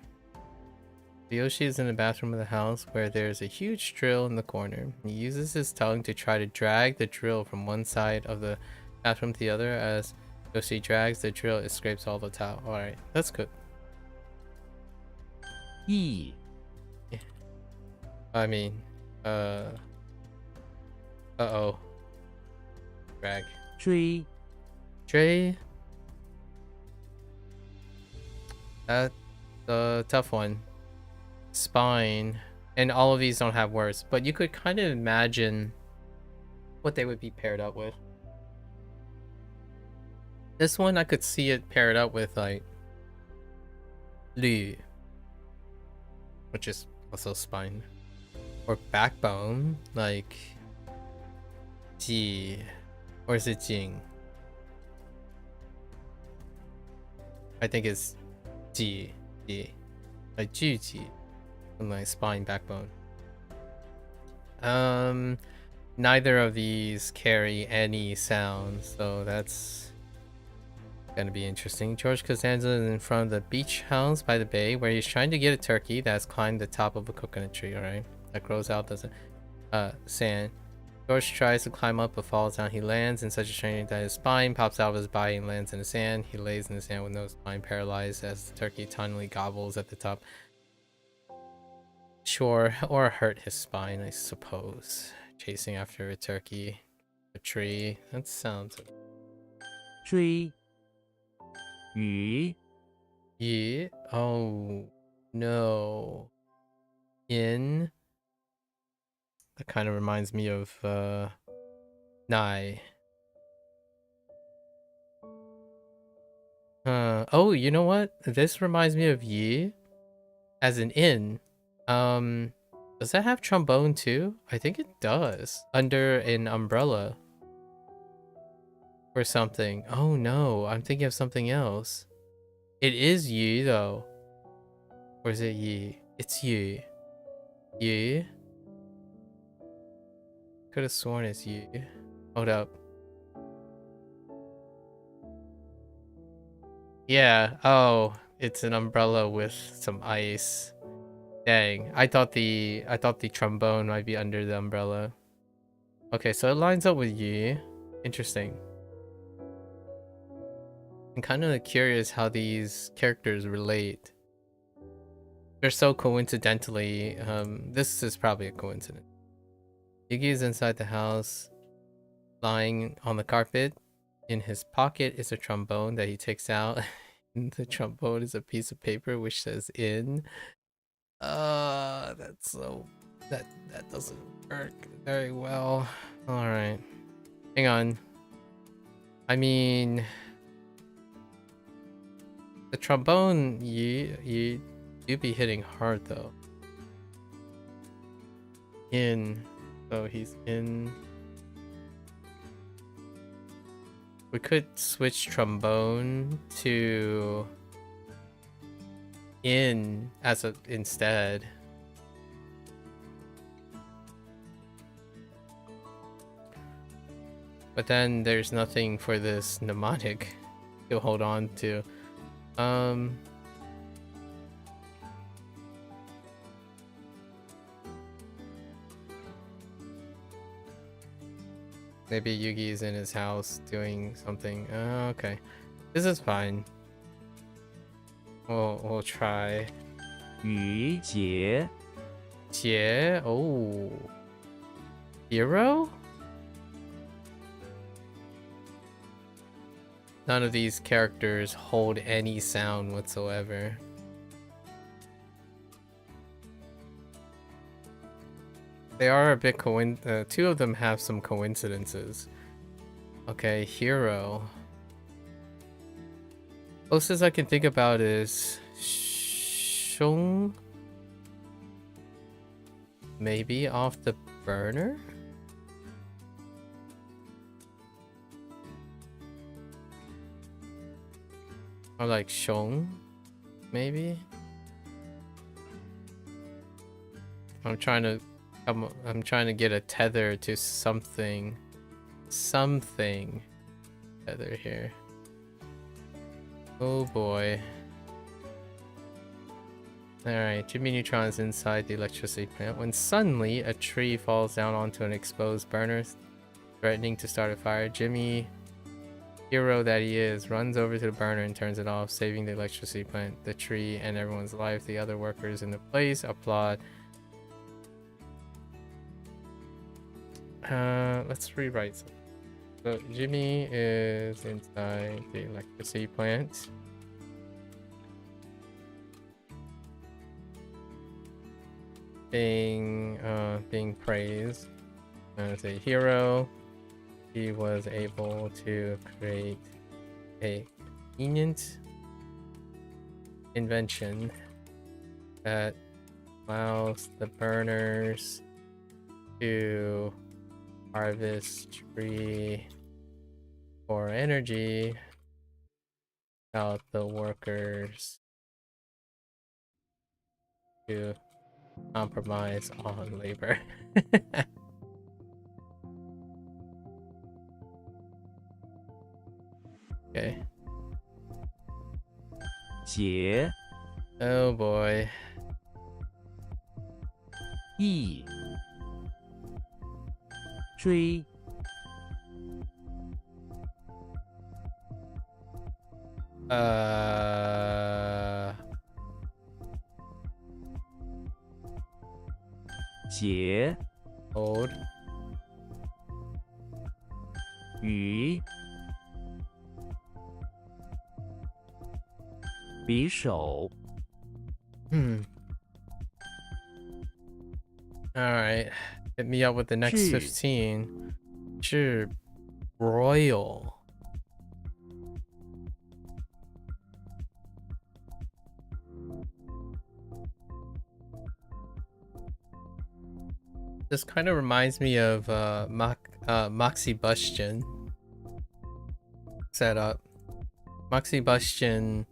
Yoshi is in the bathroom of the house where there's a huge drill in the corner. He uses his tongue to try to drag the drill from one side of the bathroom to the other as So she drags the drill, it scrapes all the tile. Alright, that's good. 意 I mean, uh-oh. Drag. 追 Dre. That's a tough one. Spine. And all of these don't have words, but you could kind of imagine what they would be paired up with. This one, I could see it paired up with like Lu, which is also spine, or backbone, like Ji, or is it Jing? I think it's Ji, like Juji, and like spine, backbone. Neither of these carry any sound, so that's gonna be interesting. George Costanza is in front of the beach house by the bay where he's trying to get a turkey that's climbed the top of a coconut tree, alright? That grows out the sand. George tries to climb up but falls down. He lands in such a strain that his spine pops out of his body and lands in the sand. He lays in the sand with no spine, paralyzed as the turkey tunnelly gobbles at the top. Sure, or hurt his spine, I suppose. Chasing after a turkey, a tree. That sounds... 追 鱼 Yeah. Oh no. In. That kind of reminds me of Nai. Oh, you know what? This reminds me of Yi as an in. Does that have trombone too? I think it does. Under an umbrella. Or something. Oh no, I'm thinking of something else. It is Yi though. Or is it Yi? It's Yi. Yi? Could have sworn it's Yi. Hold up. Yeah, oh, it's an umbrella with some ice. Dang, I thought the trombone might be under the umbrella. Okay, so it lines up with Yi. Interesting. I'm kind of curious how these characters relate. They're so coincidentally, this is probably a coincidence. Yugi is inside the house, lying on the carpet. In his pocket is a trombone that he takes out. The trombone is a piece of paper which says in. That's so... That doesn't work very well. Alright. Hang on. I mean... The trombone, you'd be hitting hard though. In. So he's in. We could switch trombone to in as a instead. But then there's nothing for this mnemonic to hold on to. Maybe Yugi's in his house doing something. Okay. This is fine. We'll try. 鱼节 Jie? Oh. Hero? None of these characters hold any sound whatsoever. They are a bit two of them have some coincidences. Okay, hero. Closest I can think about is Shung. Maybe off the burner? Or like Shong, maybe. I'm trying to get a tether to something. Tether here. Oh boy. Alright, Jimmy Neutron is inside the electricity plant when suddenly a tree falls down onto an exposed burner, threatening to start a fire. Jimmy hero that he is, runs over to the burner and turns it off, saving the electricity plant, the tree, and everyone's life. The other workers in the place applaud. Let's rewrite something. So Jimmy is inside the electricity plant. Being praised as a hero. He was able to create a convenient invention that allows the burners to harvest tree for energy without the workers to compromise on labor. Okay. 节 Oh boy. 意追 节 Hold. 与 匕首 Alright. Hit me up with the next 是 15. 是 Royal. This kind of reminds me of Moxie Bustion setup. Moxie Bustion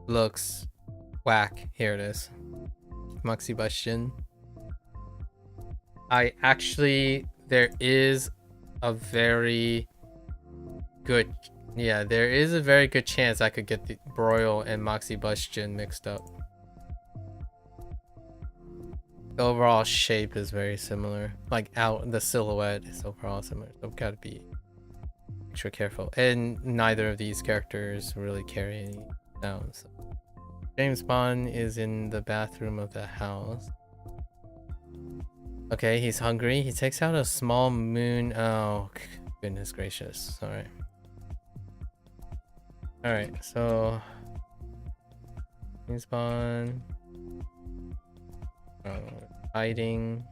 looks whack. Here it is. Moxie Bustion. There is a very good chance I could get the Broil and Moxie Bustion mixed up. The overall shape is very similar. Like the silhouette is overall similar. So gotta be extra careful. And neither of these characters really carry any sounds. James Bond is in the bathroom of the house. Okay, he's hungry. He takes out a small moon. Oh, goodness gracious. Alright. Alright, so James Bond hiding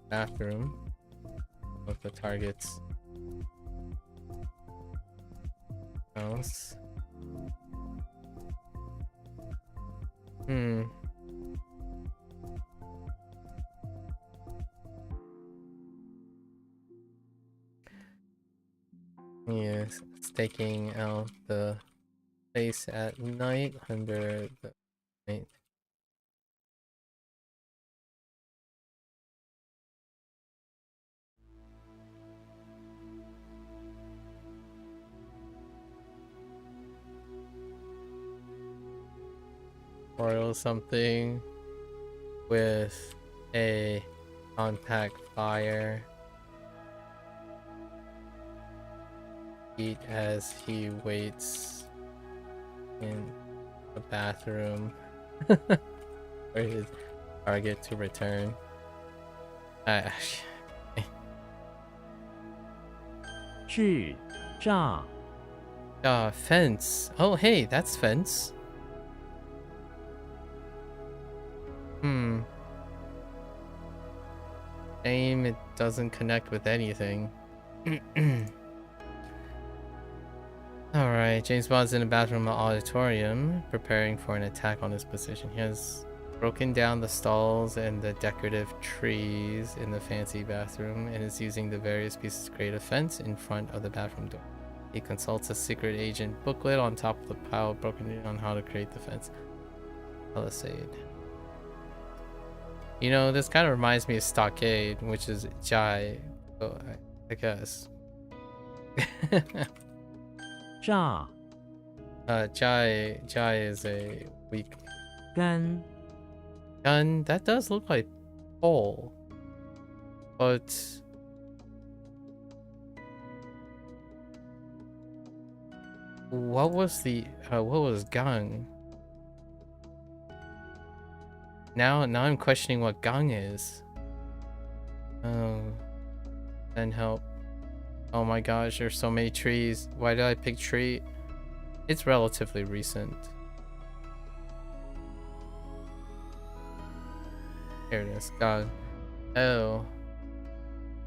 bathroom of the target's house. He is staking out the place at night under the night. Or something with a compact fire. Eat as he waits in the bathroom for his target to return.智障 Fence. Oh, hey, that's fence. Shame it doesn't connect with anything. Alright, James Bond's in the bathroom auditorium, preparing for an attack on his position. He has broken down the stalls and the decorative trees in the fancy bathroom and is using the various pieces to create a fence in front of the bathroom door. He consults a secret agent booklet on top of the pile broken on how to create the fence. Palisade. You know, this kind of reminds me of Stockade, which is Jai, so I guess. 炸 Jai is a weak 干 gun. That does look like pole, but What was the what was gang? Now I'm questioning what gang is. Oh, then help. Oh my gosh, there's so many trees. Why did I pick tree? It's relatively recent. Here it is. God. Oh.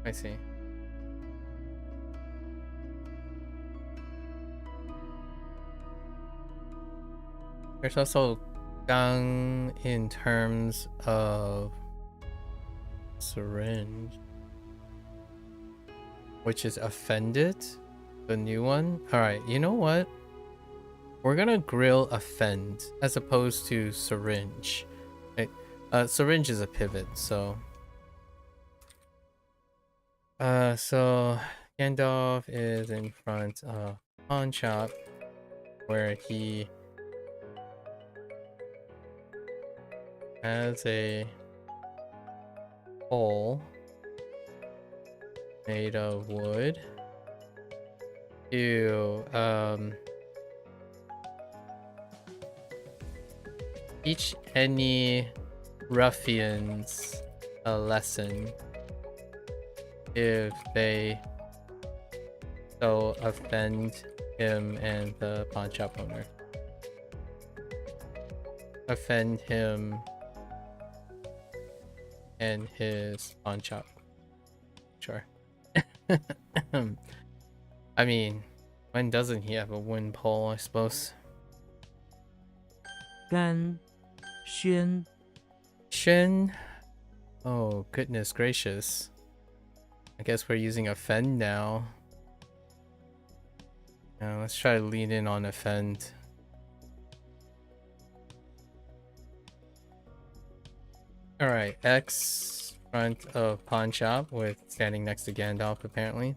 I see. There's also gang in terms of syringe, which is offended, the new one. All right, you know what? We're gonna grill offend as opposed to syringe. Okay. Syringe is a pivot, so so Gandalf is in front of pawn shop where he has a hole made of wood to teach any ruffians a lesson if they so offend him and the pawn shop owner. Offend him and his pawn shop. Sure. I mean, when doesn't he have a wind pole, I suppose? 甘宣 Shin? Oh, goodness gracious. I guess we're using offend now. Now let's try to lean in on offend. Alright, X front of pawn shop with standing next to Gandalf apparently.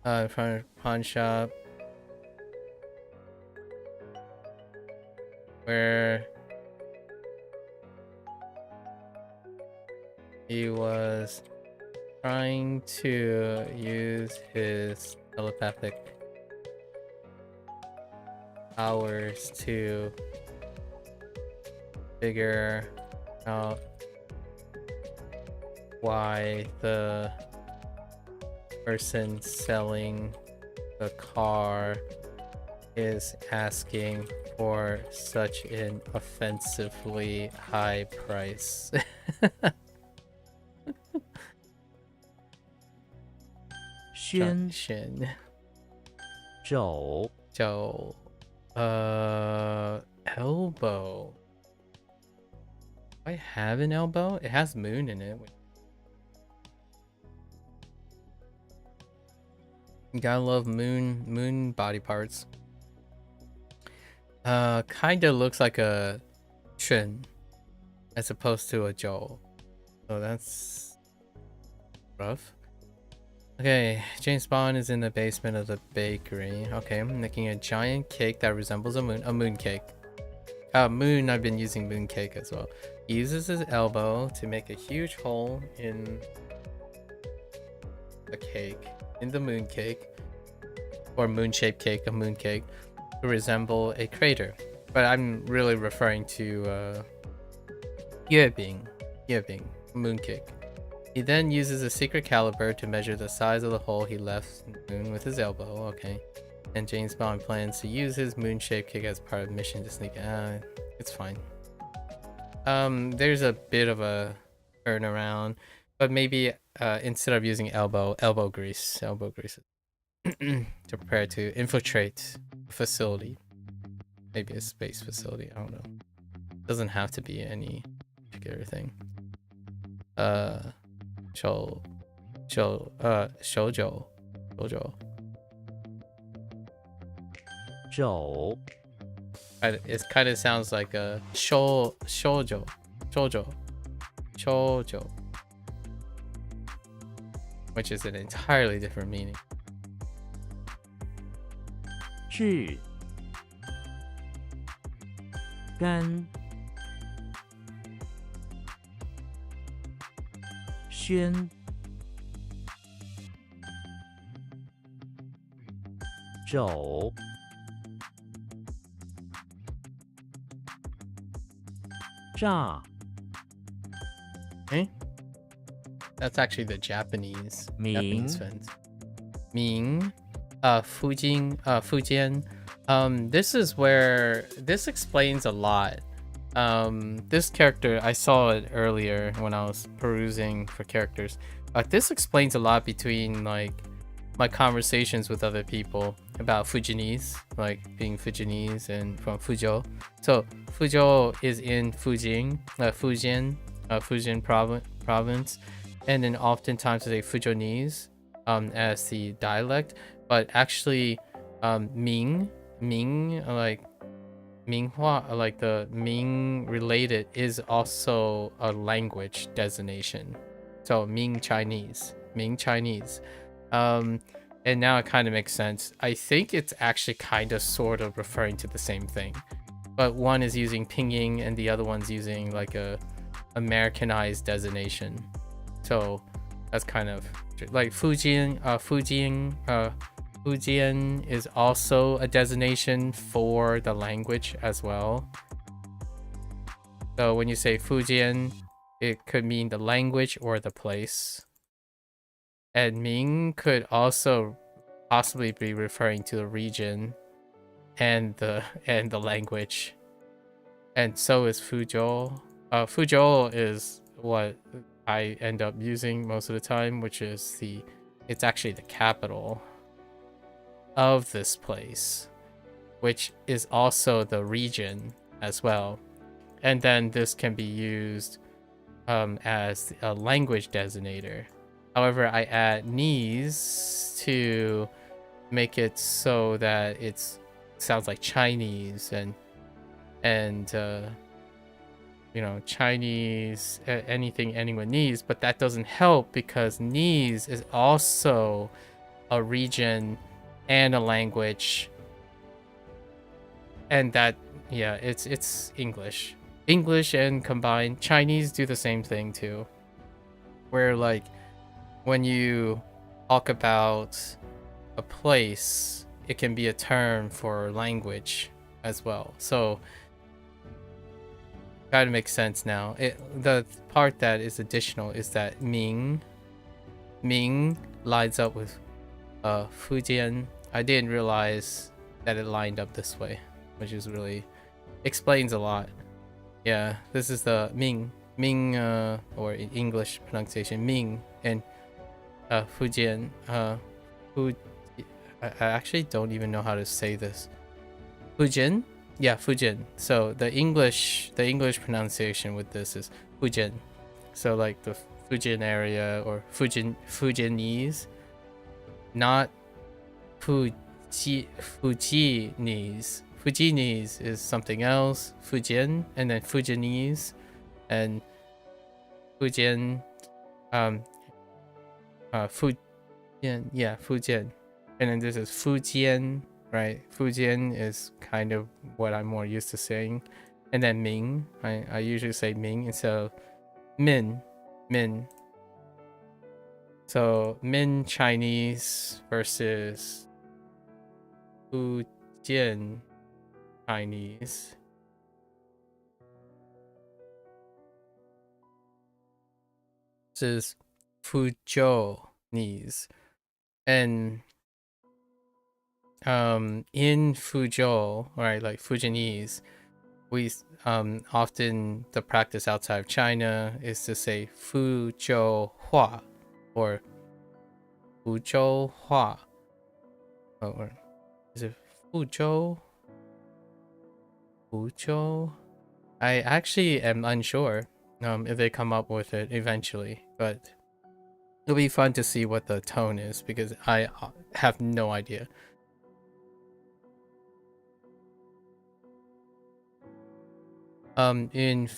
In front of pawn shop where he was trying to use his telepathic powers to figure out why the person selling the car is asking for such an offensively high price. Shin Shin. 肘 So, elbow. Do I have an elbow? It has moon in it. You gotta love moon body parts. Kinda looks like a Shin as opposed to a Joel. So that's rough. Okay, James Bond is in the basement of the bakery. Okay, I'm making a giant cake that resembles a moon cake. Moon, I've been using moon cake as well. He uses his elbow to make a huge hole in the cake, in the moon cake, or moon-shaped cake, a moon cake, to resemble a crater. But I'm really referring to Yuebing, moon cake. He then uses a secret caliber to measure the size of the hole he left in the moon with his elbow. Okay. And James Bond plans to use his moon-shaped cake as part of the mission to sneak. It's fine. There's a bit of a turnaround, but maybe instead of using elbow grease to prepare to infiltrate a facility, maybe a space facility. I don't know. Doesn't have to be any particular thing. Shoujo. 肘 It kind of sounds like a shoujo, which is an entirely different meaning. 至甘宣肘炸 Okay. That's actually the Japanese Ming. fence. Ming, Fujian. This is where this explains a lot. This character, I saw it earlier when I was perusing for characters. This explains a lot between like my conversations with other people about Fujianese, like being Fujianese and from Fuzhou. So Fuzhou is in Fujian province, and then oftentimes they say Fujianese as the dialect, but actually Ming like Minghua, like the Ming related, is also a language designation. So Ming Chinese. And now it kind of makes sense. I think it's actually kind of sort of referring to the same thing, but one is using pinyin and the other one's using like a Americanized designation. So that's kind of like Fujian is also a designation for the language as well. So when you say Fujian, it could mean the language or the place. And Ming could also possibly be referring to the region and the language. And so is Fuzhou. Fuzhou is what I end up using most of the time, which is it's actually the capital of this place, which is also the region as well. And then this can be used as a language designator. However, I add "nese" to make it so that it sounds like Chinese and you know, Chinese, anything anyone needs, but that doesn't help because "nese" is also a region and a language, and that, yeah, it's English and combined. Chinese do the same thing too, where like when you talk about a place, it can be a term for language as well. So kind of makes sense now. The part that is additional is that Ming lines up with Fujian. I didn't realize that it lined up this way, which is really explains a lot. Yeah, this is the Ming, or in English pronunciation, Ming, and Fujian. I actually don't even know how to say this. Fujian? Yeah, Fujian. So the English pronunciation with this is Fujian. So like the Fujian area or Fujianese, not Fujianese. Fujianese is something else. Fujian, and then Fujianese, and Fujian, Fujian, yeah, Fujian, and then this is Fujian, right? Fujian is kind of what I'm more used to saying, and then Ming. I usually say Ming instead of Min. So Min Chinese versus Fujian Chinese. This is Fuzhounese, and in Fuzhou, right, like Fujianese, we often the practice outside of China is to say Fuzhou Hua or Fuzhou Hua, or is it Fuzhou? I actually am unsure if they come up with it eventually, but it'll be fun to see what the tone is because I have no idea. In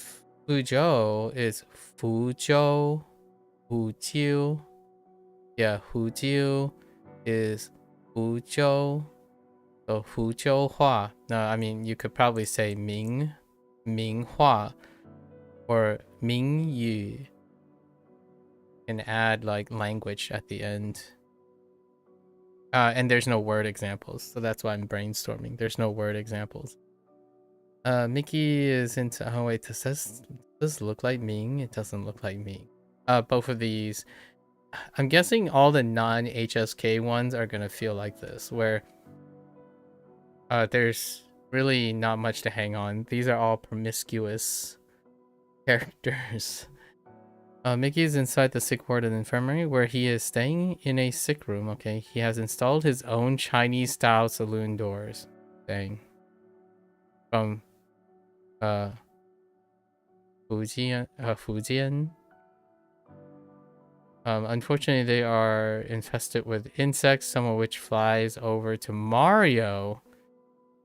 Fuzhou is Fuzhou, Fujiu. Yeah, Fujiu is Fuzhou. So Fuzhou Hua. Now, I mean, you could probably say Ming Hua, or Ming Yu, and add like language at the end. And there's no word examples, so that's why I'm brainstorming. There's no word examples. Mickey is into... Oh wait, does this look like Ming? It doesn't look like Ming. Both of these... I'm guessing all the non-HSK ones are gonna feel like this, where there's really not much to hang on. These are all promiscuous characters. Mickey is inside the sick ward of the infirmary, where he is staying in a sick room. Okay, he has installed his own Chinese-style saloon doors. Dang. From Fujian. Unfortunately, they are infested with insects, some of which flies over to Mario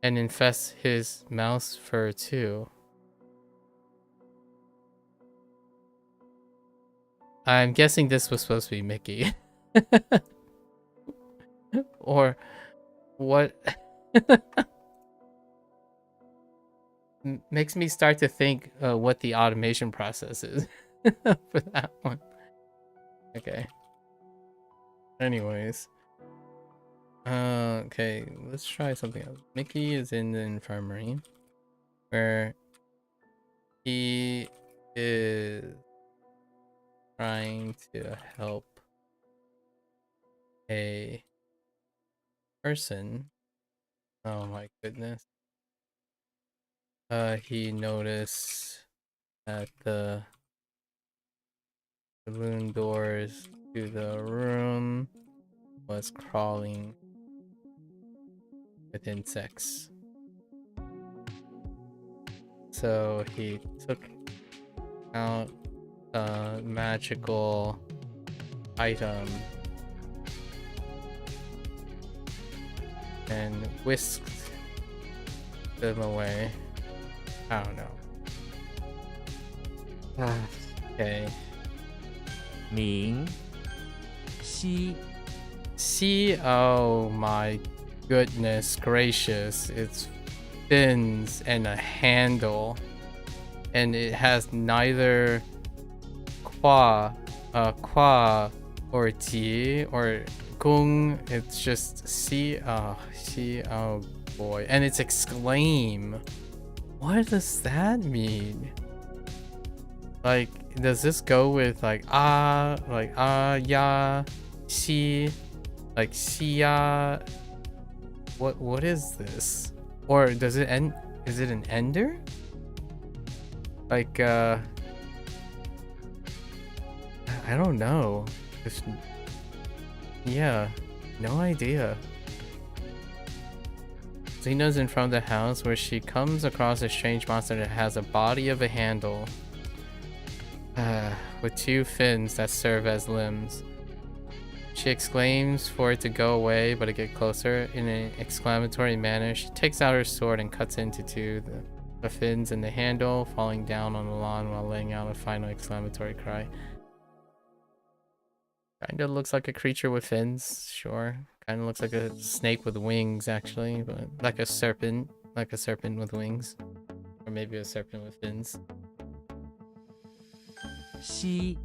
and infests his mouse fur too. I'm guessing this was supposed to be Mickey. Or what? Makes me start to think what the automation process is for that one. Okay. Anyways. Okay, let's try something else. Mickey is in the infirmary, where he is trying to help a person. Oh my goodness. He noticed that the saloon doors to the room was crawling with insects. So he took out a magical item and whisked them away. I don't know. Okay. Ming Xi. See, oh my goodness gracious, it's fins and a handle, and it has neither qua or ji or gung. It's just si, oh boy, and it's exclaim. What does that mean? Like, does this go with like ya, si, like siya? What is this? Or does it end? Is it an ender? Like I don't know. Yeah, no idea. Xena's in front of the house, where she comes across a strange monster that has a body of a handle with two fins that serve as limbs. She exclaims for it to go away, but it gets closer. In an exclamatory manner, she takes out her sword and cuts into two, the fins and the handle, falling down on the lawn while laying out a final exclamatory cry. Kinda looks like a creature with fins, sure. Kinda looks like a snake with wings, actually, but like a serpent with wings. Or maybe a serpent with fins. Xi.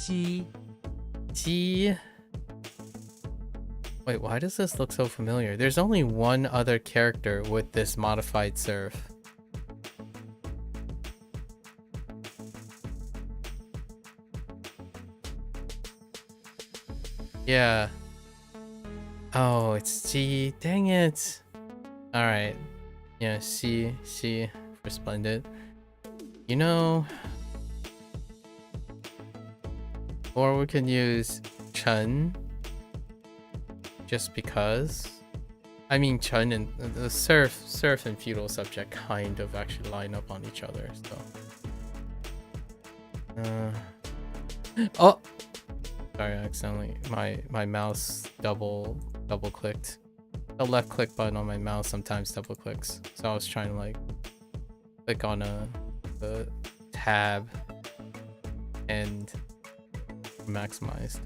Ji. T. Wait, why does this look so familiar? There's only one other character with this modified surf. Yeah. Oh, it's G. Dang it. Alright. Yeah, C for Splendid. You know... Or we can use Chen. Just because. I mean, Chen and the surf and feudal subject kind of actually line up on each other, so. Oh! Sorry, I accidentally my mouse double clicked. The left click button on my mouse sometimes double clicks. So I was trying to like click on the tab and maximized.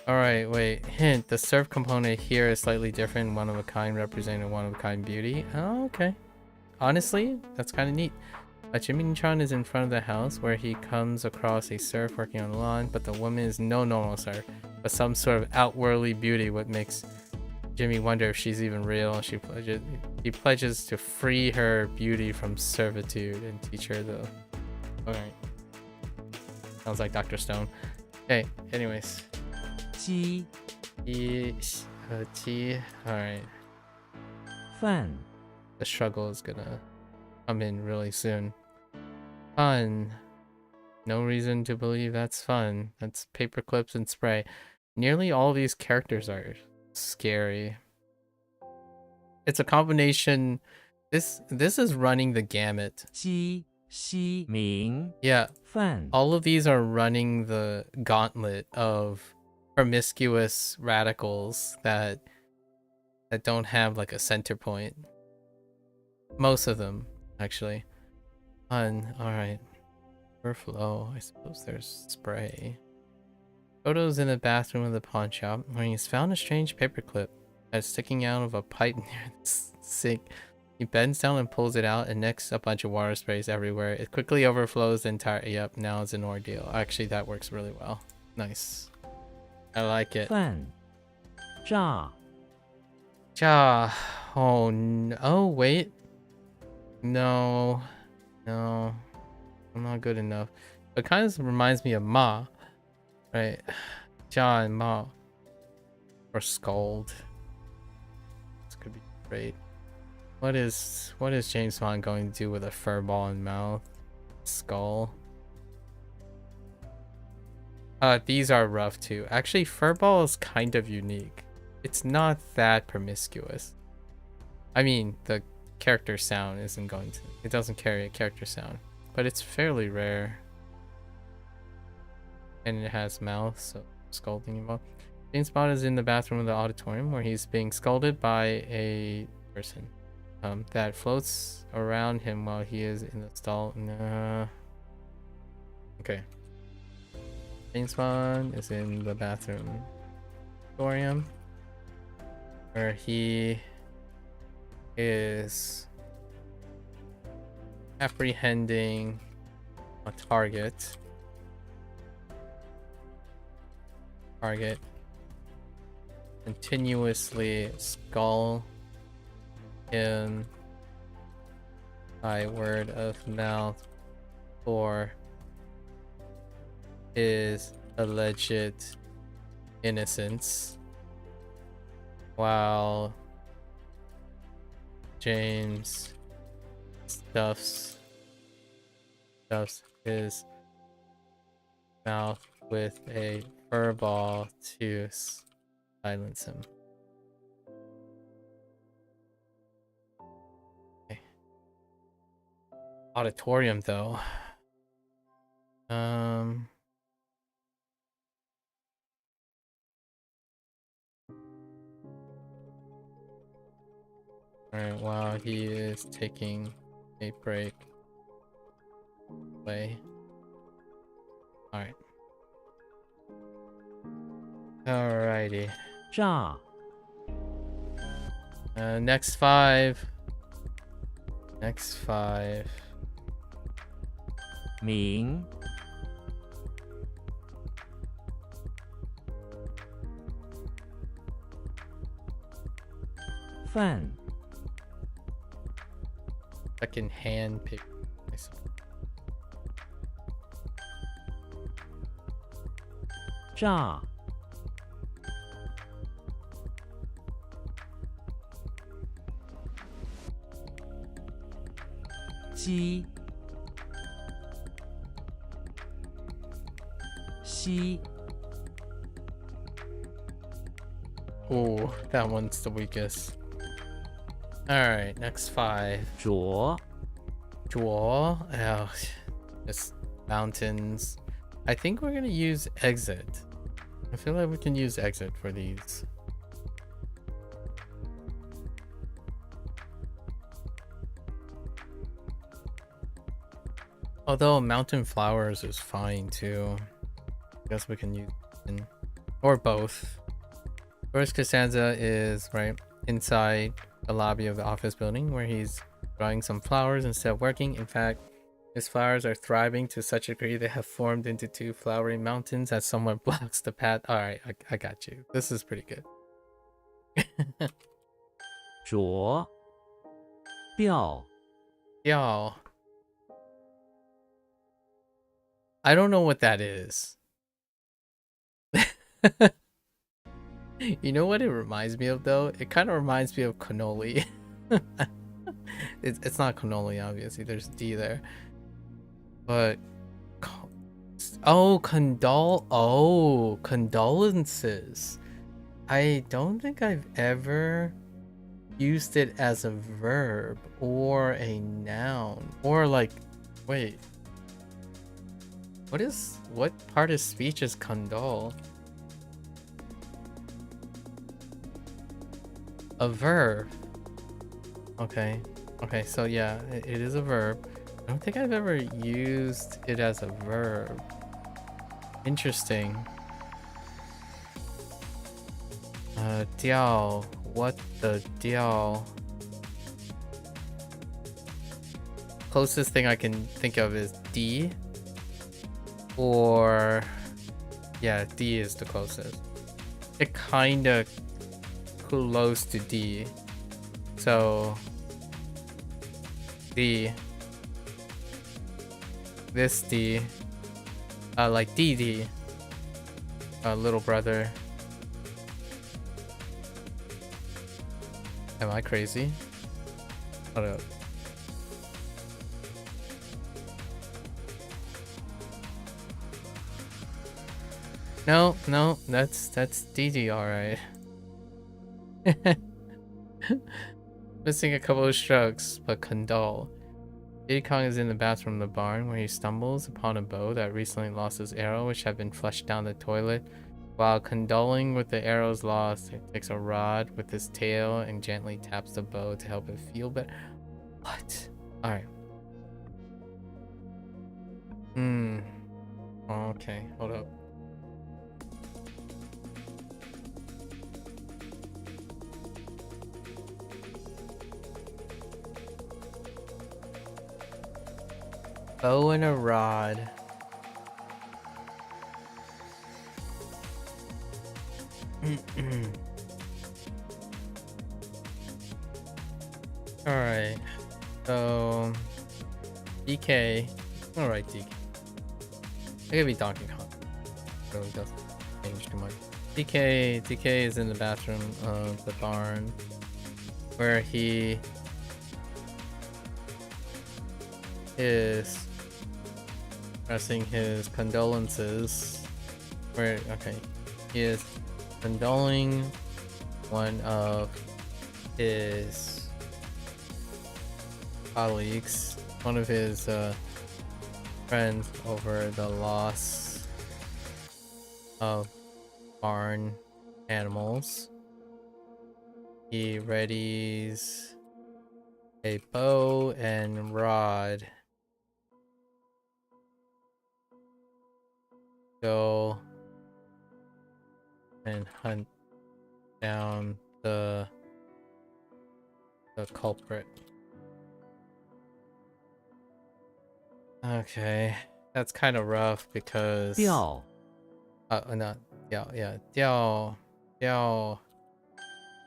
Alright, wait. Hint, the surf component here is slightly different. One of a kind representing one of a kind beauty. Oh, okay. Honestly, that's kind of neat. Jimmy-chan is in front of the house where he comes across a serf working on the lawn, but the woman is no normal serf, but some sort of outworldly beauty, what makes Jimmy wonder if she's even real. He pledges to free her beauty from servitude and teach her the... Alright. Sounds like Dr. Stone. Okay, anyways. 鸡 Alright. 饭 The struggle is gonna come in really soon. Fun. No reason to believe that's fun. That's paper clips and spray. Nearly all these characters are scary. It's a combination. This is running the gamut. 鸡西明 Yeah, 饭 all of these are running the gauntlet of promiscuous radicals that don't have like a center point. Most of them, actually. Fun. Alright. Overflow. I suppose there's spray. Photos in the bathroom of the pawn shop where he's found a strange paperclip that's sticking out of a pipe near the sink. He bends down and pulls it out, and next a bunch of water sprays everywhere. It quickly overflows the entire... Yep, now it's an ordeal. Actually, that works really well. Nice. I like it. 饭炸 Ja. Oh, no. Oh, wait. No. No. I'm not good enough. It kind of reminds me of Ma. Right. Ja and Ma. Or Scald. This could be great. What is James Bond going to do with a fur ball in mouth? Skull. These are rough too. Actually, furball is kind of unique. It's not that promiscuous. I mean, the character sound isn't going to... It doesn't carry a character sound. But it's fairly rare. And it has mouth, so scolding involved. James Bond is in the bathroom of the auditorium where he's being scolded by a person. That floats around him while he is in the stall. Okay. James Bond is in the bathroom auditorium where he is apprehending a target. Continuously skull him by word of mouth for his alleged innocence, while James stuffs his mouth with a fur ball to silence him. Okay. Auditorium though. Alright, while he is taking a break. Play. Alright. Alrighty. 炸 Next five. Next five. 明 饭 I can hand pick myself. 炸 鸡西 Ooh, that one's the weakest. Alright, next five. 浊 Draw. Oh, just mountains. I think we're gonna use exit. I feel like we can use exit for these. Although mountain flowers is fine too. I guess we can use in, or both. First, Costanza is right inside the lobby of the office building where he's growing some flowers instead of working. In fact, His flowers are thriving to such a degree they have formed into two flowering mountains as someone blocks the path. Alright, I got you. This is pretty good. 着调 Y'all. I don't know what that is. You know what it reminds me of though? It kind of reminds me of cannoli. It's not cannoli, obviously. There's D there. But condolences. I don't think I've ever used it as a verb or a noun or like, wait, what part of speech is condole? A verb. Okay, so yeah, it is a verb. I don't think I've ever used it as a verb. Interesting. Diao. What the diao? Closest thing I can think of is D. Or... yeah, D is the closest. It kinda close to D. So... D. This D. Like DD. Little brother. Am I crazy? Hold up. No, that's DD, alright. Missing a couple of strokes, but condole. Diddy Kong is in the bathroom of the barn where he stumbles upon a bow that recently lost his arrow, which had been flushed down the toilet. While condoling with the arrow's loss, he takes a rod with his tail and gently taps the bow to help it feel better. What? Alright. Okay, hold up. Bow and a rod. Alright. So DK. Alright, DK. It could be Donkey Kong. It really doesn't change too much. DK is in the bathroom of the barn where he is expressing his condolences. He is condoling one of his colleagues, one of his friends, over the loss of barn animals. He readies a bow and rod. Go and hunt down the culprit. Okay, that's kind of rough because 调 not Diao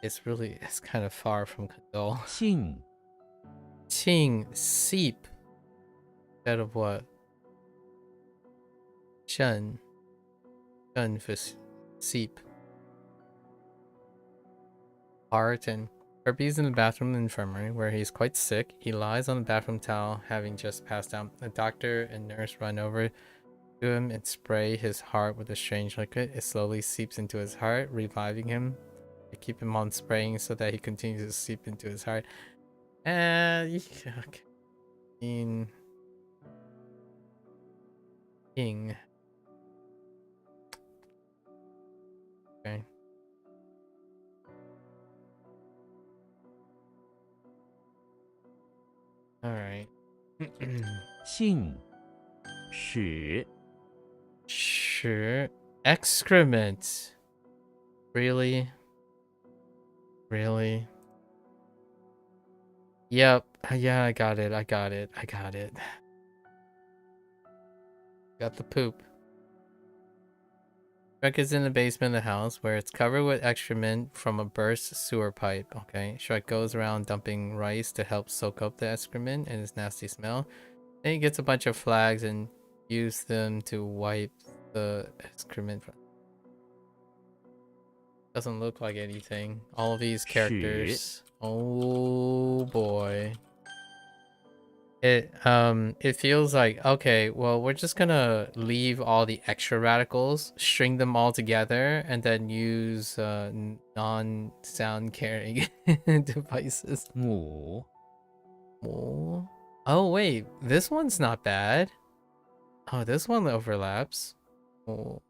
it's kind of far from condole. 庆 Qing, seep. Instead of what? Shen for seep. Heart and Herbie's in the bathroom in the infirmary where he's quite sick. He lies on the bathroom towel, having just passed out. A doctor and nurse run over to him and spray his heart with a strange liquid. It slowly seeps into his heart, reviving him. They keep him on spraying so that he continues to seep into his heart. And King. Okay. All right. 信使 Sure. Excrement. Really? Really? Yep. Yeah, I got it. Got the poop. Shrek is in the basement of the house where it's covered with excrement from a burst sewer pipe. Okay, Shrek goes around dumping rice to help soak up the excrement and its nasty smell. Then he gets a bunch of flags and uses them to wipe the excrement. Doesn't look like anything. All of these characters. Oh boy. It feels like, okay, well, we're just gonna leave all the extra radicals, string them all together, and then use non-sound carrying devices. 母 Oh wait, this one's not bad. Oh, this one overlaps. Oh,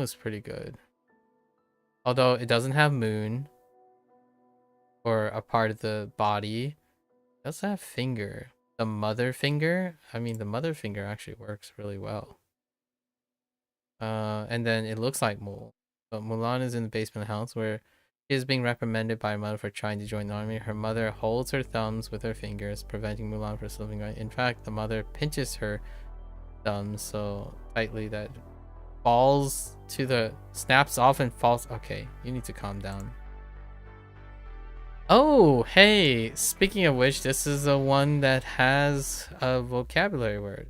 is pretty good. Although it doesn't have moon or a part of the body. It does have finger. The mother finger? I mean, the mother finger actually works really well. And then it looks like Mul. But Mulan is in the basement of the house where she is being reprimanded by her mother for trying to join the army. Her mother holds her thumbs with her fingers, preventing Mulan from slipping away. In fact, the mother pinches her thumbs so tightly that falls to the snaps off and falls. Okay, you need to calm down. Oh, hey, speaking of which, this is the one that has a vocabulary word.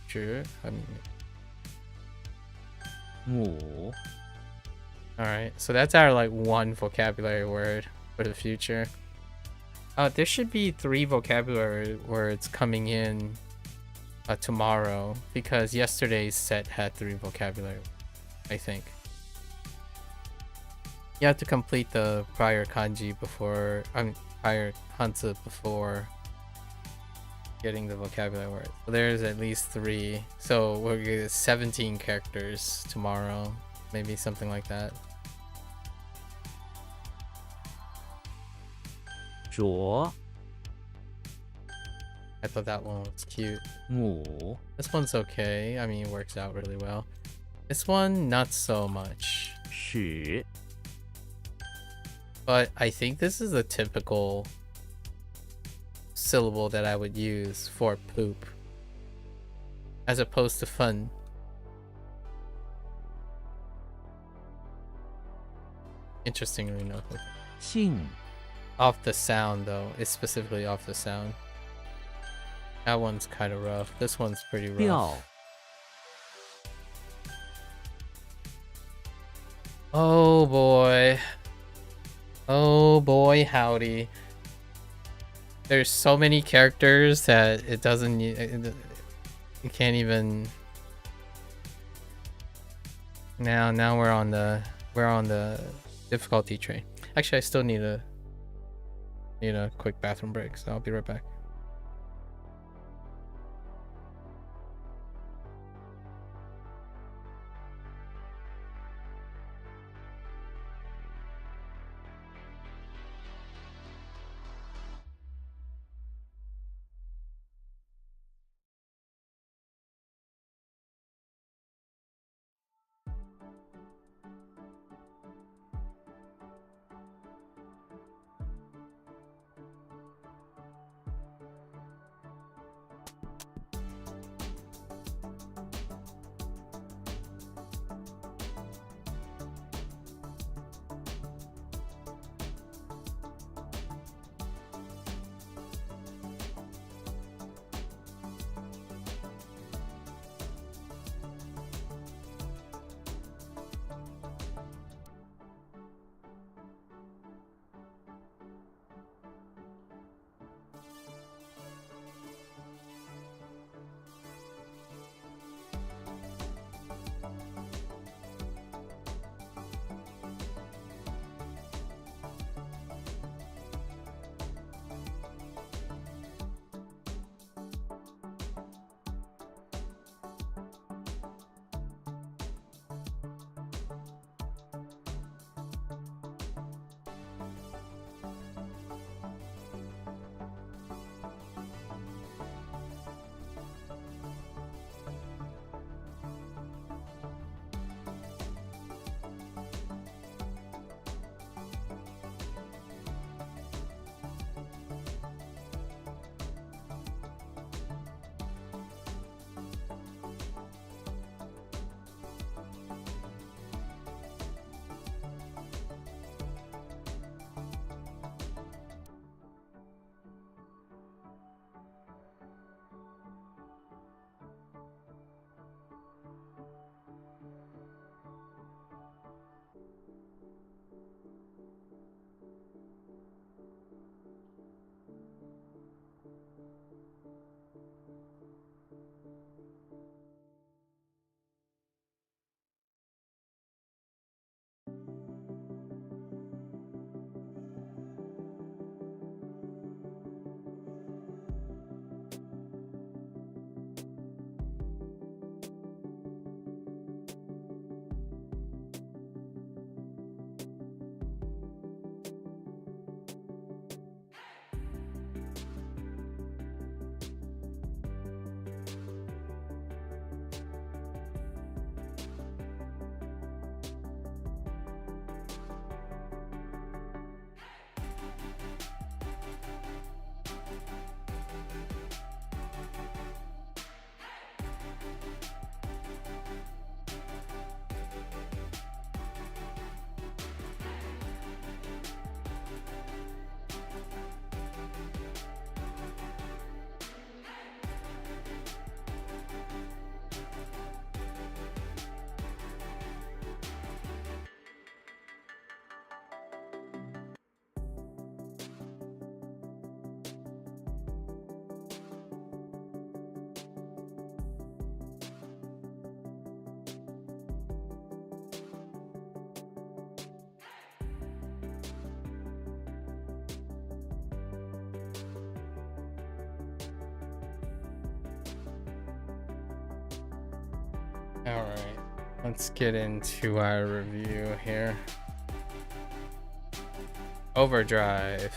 Sure, I mean... 母 Alright, so that's our like one vocabulary word for the future. There should be 3 vocabulary words coming in tomorrow because yesterday's set had 3 vocabulary, I think. You have to complete the prior kanji before, prior hanzi before getting the vocabulary word. So there's at least 3. So we'll get 17 characters tomorrow, maybe something like that. 着 I thought that one was cute. 母 This one's okay. I mean, it works out really well. This one, not so much. 屎 But I think this is a typical syllable that I would use for poop. As opposed to fun. Interestingly enough. 性 Off the sound though. It's specifically off the sound. That one's kind of rough. This one's pretty 调 rough. Oh boy. Oh boy, howdy. There's so many characters that it doesn't... You can't even... Now we're on the difficulty tree. Actually, I still need a quick bathroom break, so I'll be right back. Alright, let's get into our review here. Overdrive.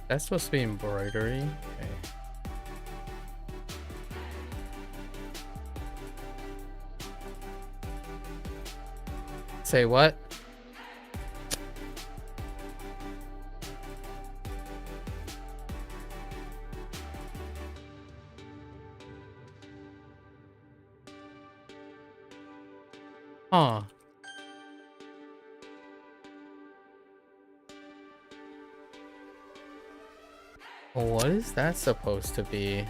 That's supposed to be embroidery. Okay. Say what? Huh. What is that supposed to be?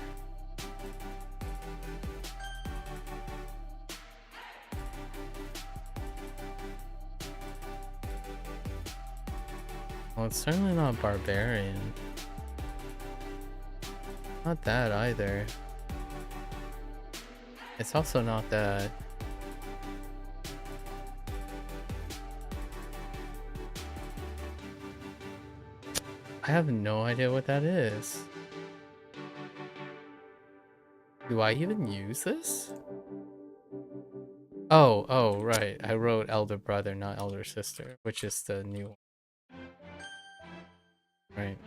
Well, it's certainly not barbarian. Not that either. It's also not that. I have no idea what that is. Do I even use this? Oh, right. I wrote elder brother, not elder sister, which is the new one. Right.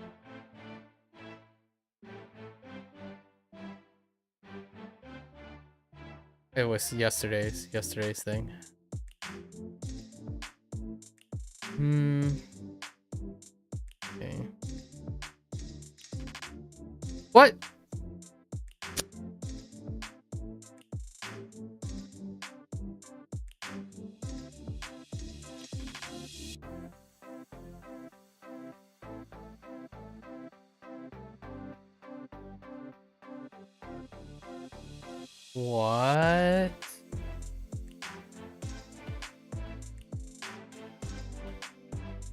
It was yesterday's thing. Okay. What? What?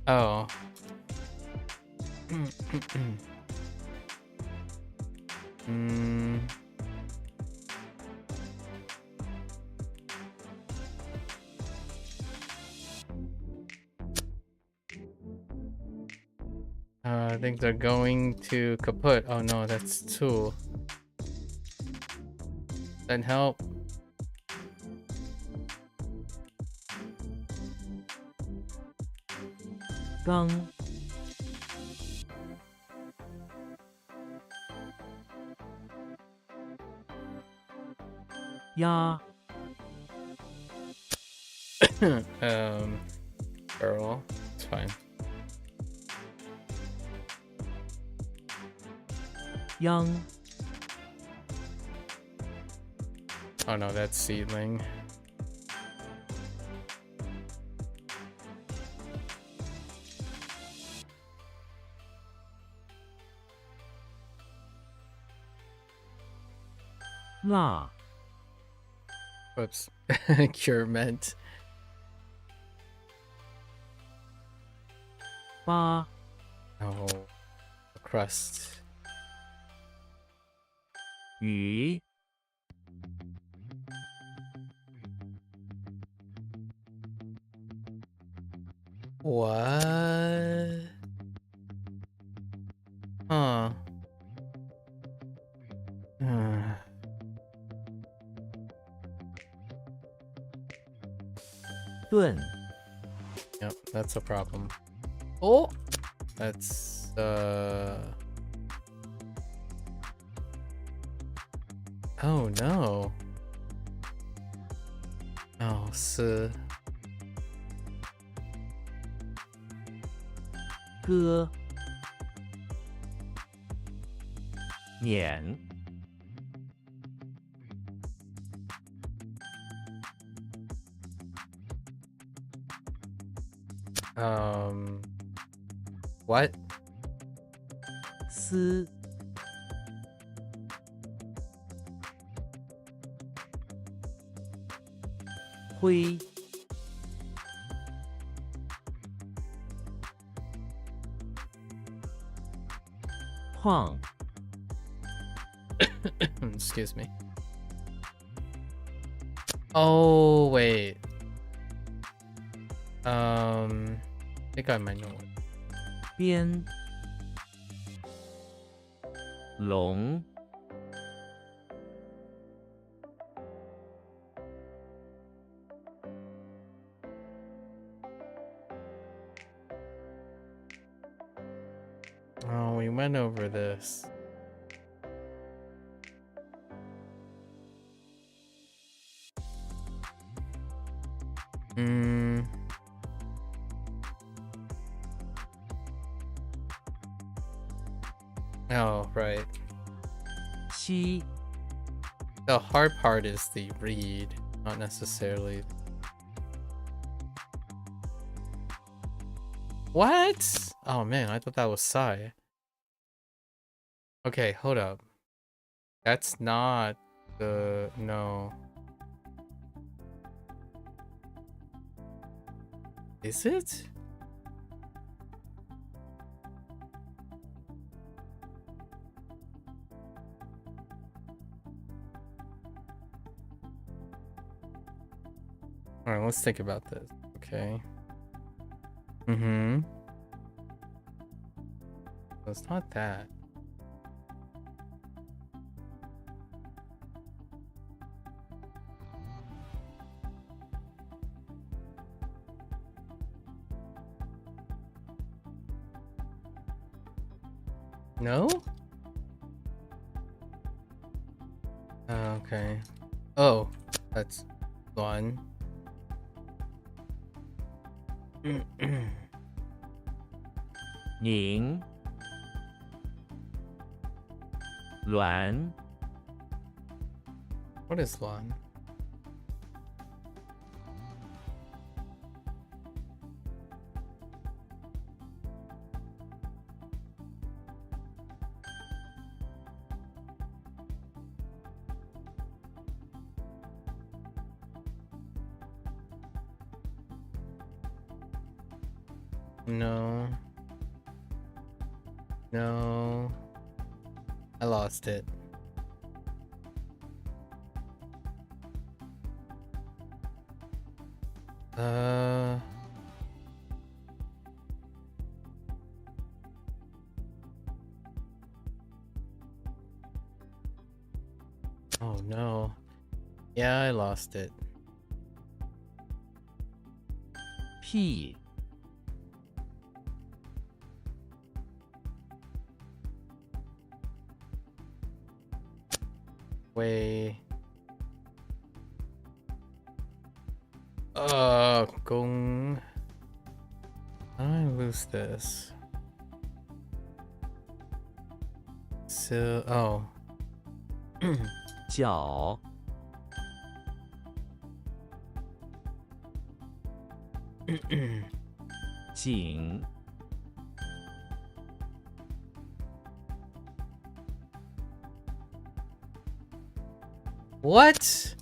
Oh. I think they're going to kaput. Oh no, that's two. Then help. Gang. Ya. Girl, it's fine. Young. Oh no, that's seedling. La. Whoops. Cure meant. Ba. Oh, crust. 鱼 What? Huh. Dun. Yep, that's a problem. Oh! That's, Oh no. Oh, 是 歌 碾 What? 丝 灰 Hoang. Excuse me. Oh, wait. I think I might know it. 边 龙 we went over this. Oh, right. 西 The hard part is the read, not necessarily. What? Oh man, I thought that was Psy. Okay, hold up. That's not the... no. Is it? Alright, let's think about this. Okay. So it's not that. No? Okay. Oh, that's one. 宁卵 What is one? No. No. I lost it. Oh no. Yeah, I lost it. P Way. Gong. How do I lose this? So, oh. 脚 井 What?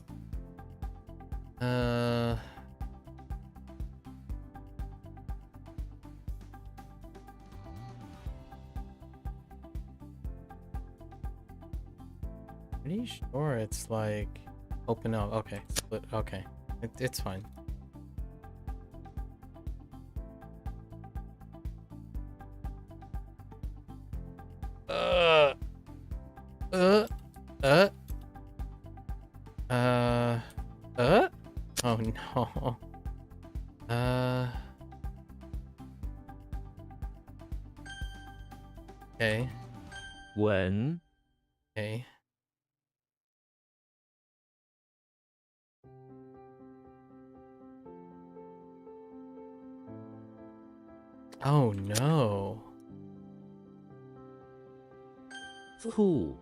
Pretty sure it's like open up. Okay, split. Okay, it's fine. Oh no. Okay. 文 Okay. Oh no. 醋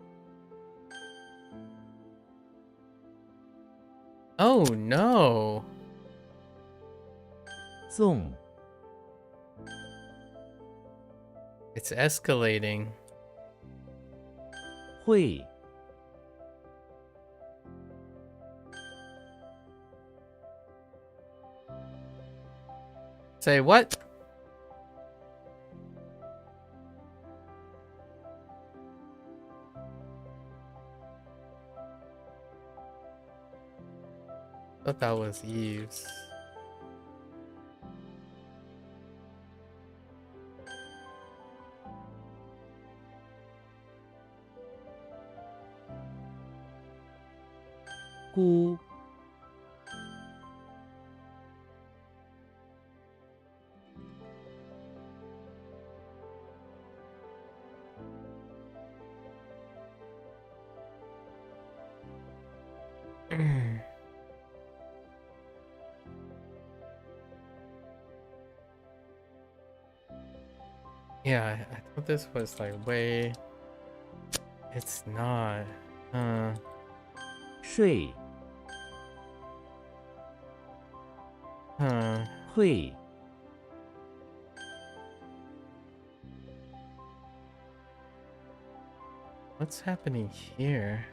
Oh no. 纵 It's escalating. 会 Say what? Thought that was Eve's.菇 Yeah, I thought this was like way. It's not. 睡 Huh. 会 What's happening here?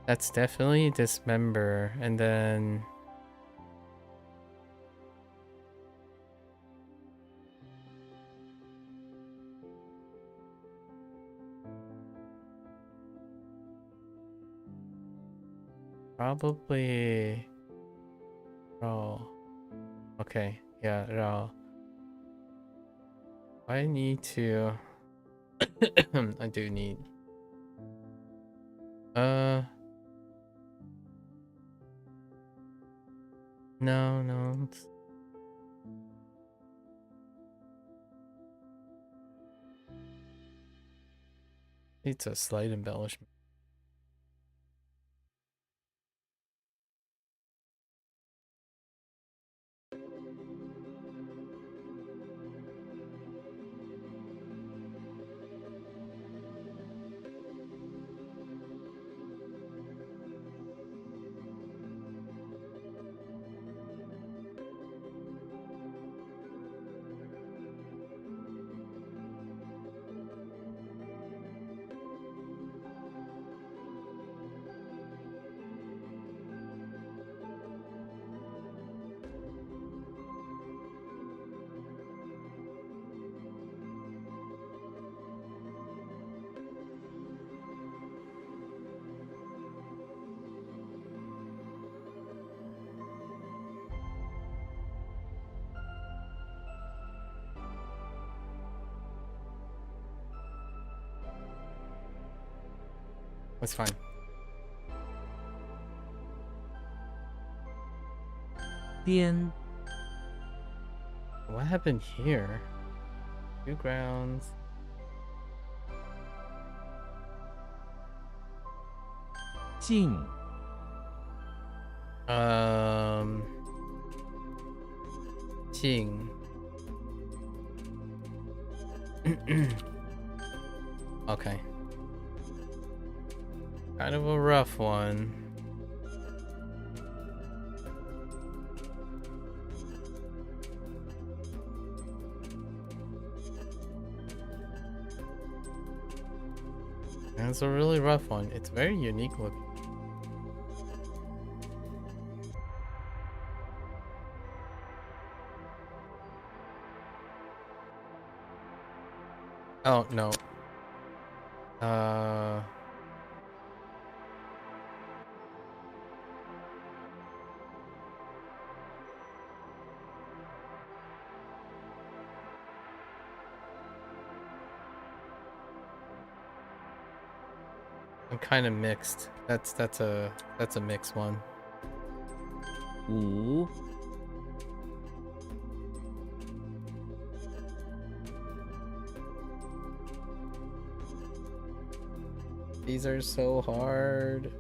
That's definitely dismember, and then. Probably. Oh. Okay. Yeah. No. I need to. I do need. No, no. It's a slight embellishment. That's fine. Bien. What happened here? 2 grounds. Jing. Jing. Okay. Kind of a rough one. And it's a really rough one. It's very unique looking. Oh, no. I'm kind of mixed. That's a mixed one. 5 These are so hard.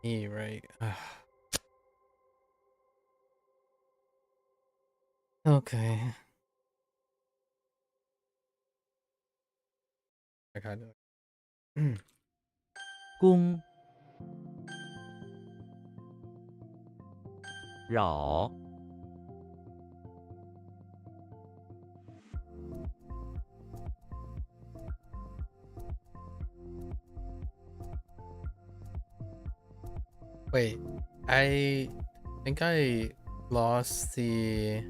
E, right. Okay. I got it. 公扰 Wait, I think I lost the.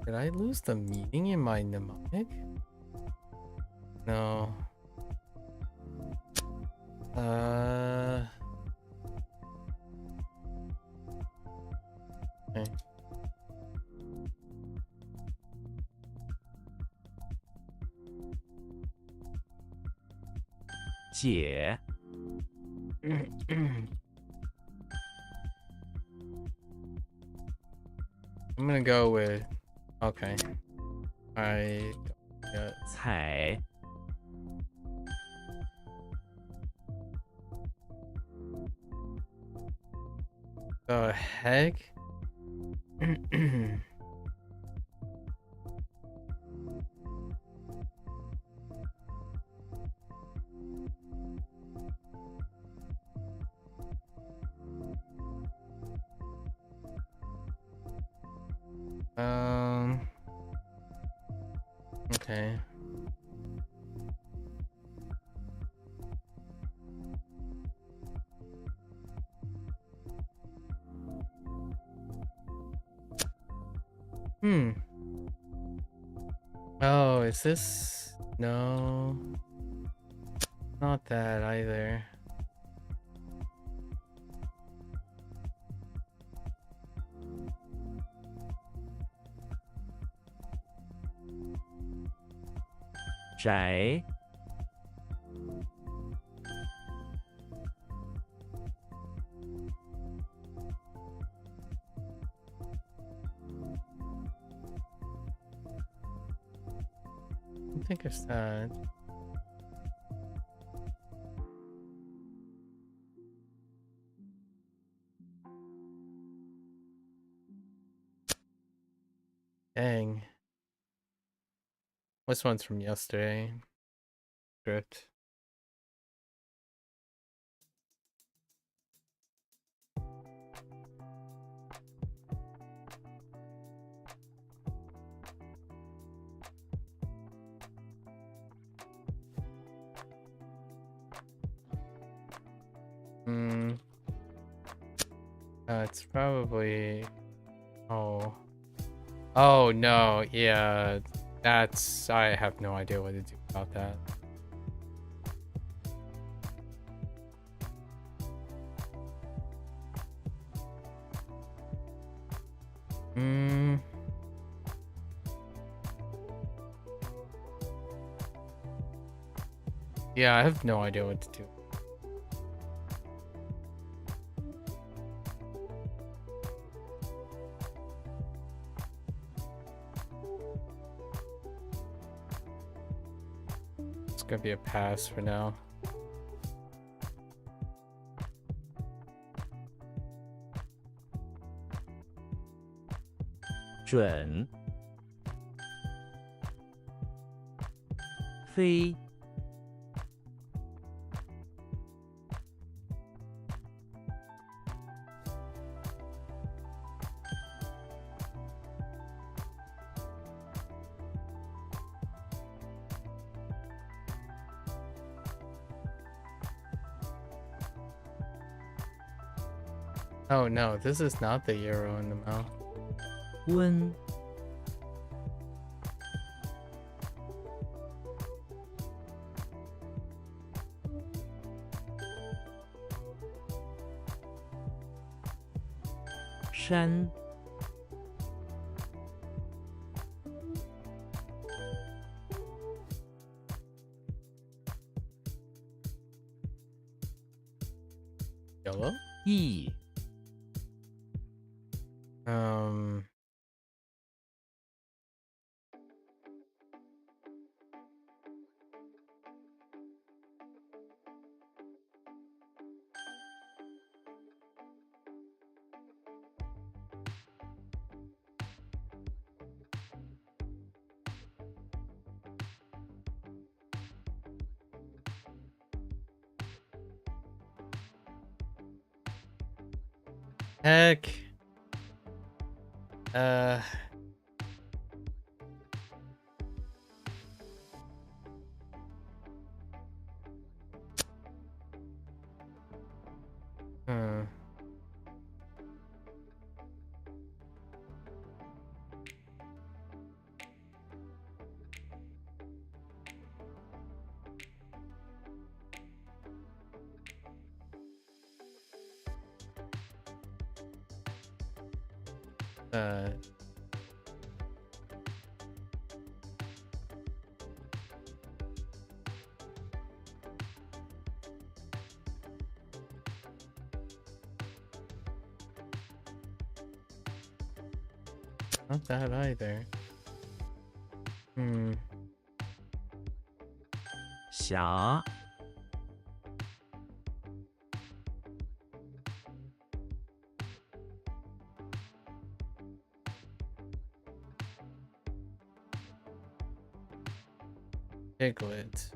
Did I lose the meaning in my mnemonic? No. Okay. Jie. I'm gonna go with. Okay. I. Yeah. 采 The heck? Okay. Oh, is this? No. Not that either. Zhai. I think it's that. Dang. This one's from yesterday. Script. It's probably. Oh. Oh no, yeah. That's. I have no idea what to do about that. Yeah, I have no idea what to do. It's gonna be a pass for now. Zhun. Fei. Oh no, this is not the arrow in the mouth. Wen. Shan. Yellow? Yi. Heck. Uh, not that either. 侠 Piglet.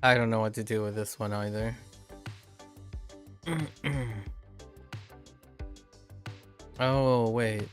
I don't know what to do with this one either. Oh, wait.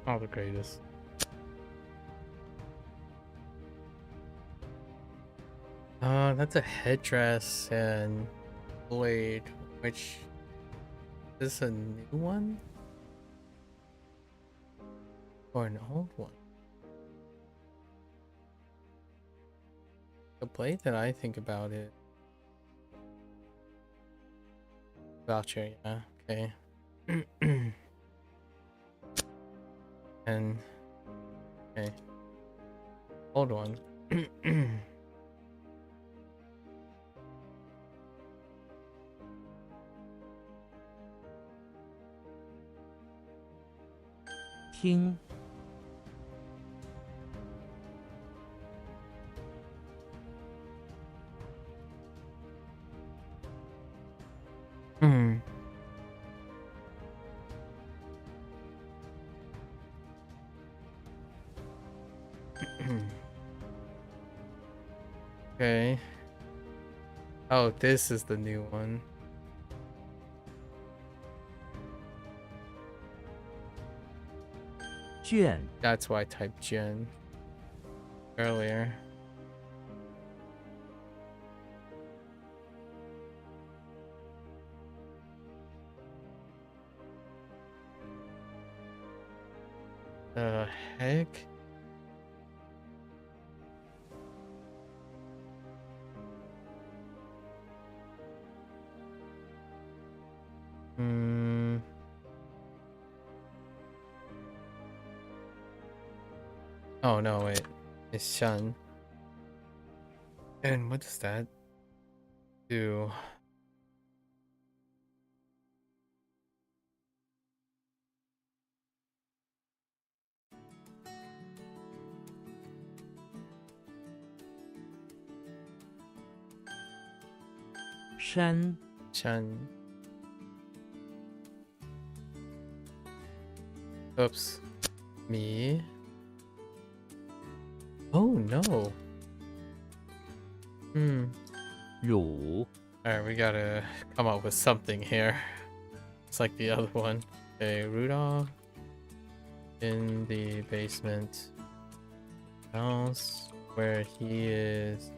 All the greatest. That's a headdress and blade, which is a new one? Or an old one? The blade that I think about it. Voucher, yeah, okay. And okay. Old one. 听 Hmm. Okay. Oh, this is the new one. Juan That's why I typed Jen earlier. The heck? Oh no, wait. It's Shun. And what does that do? Shan Shun. Oops. Me. Oh no. Ru Alright, we gotta come up with something here. It's like the other one. Okay, Rudolph in the basement house where he is.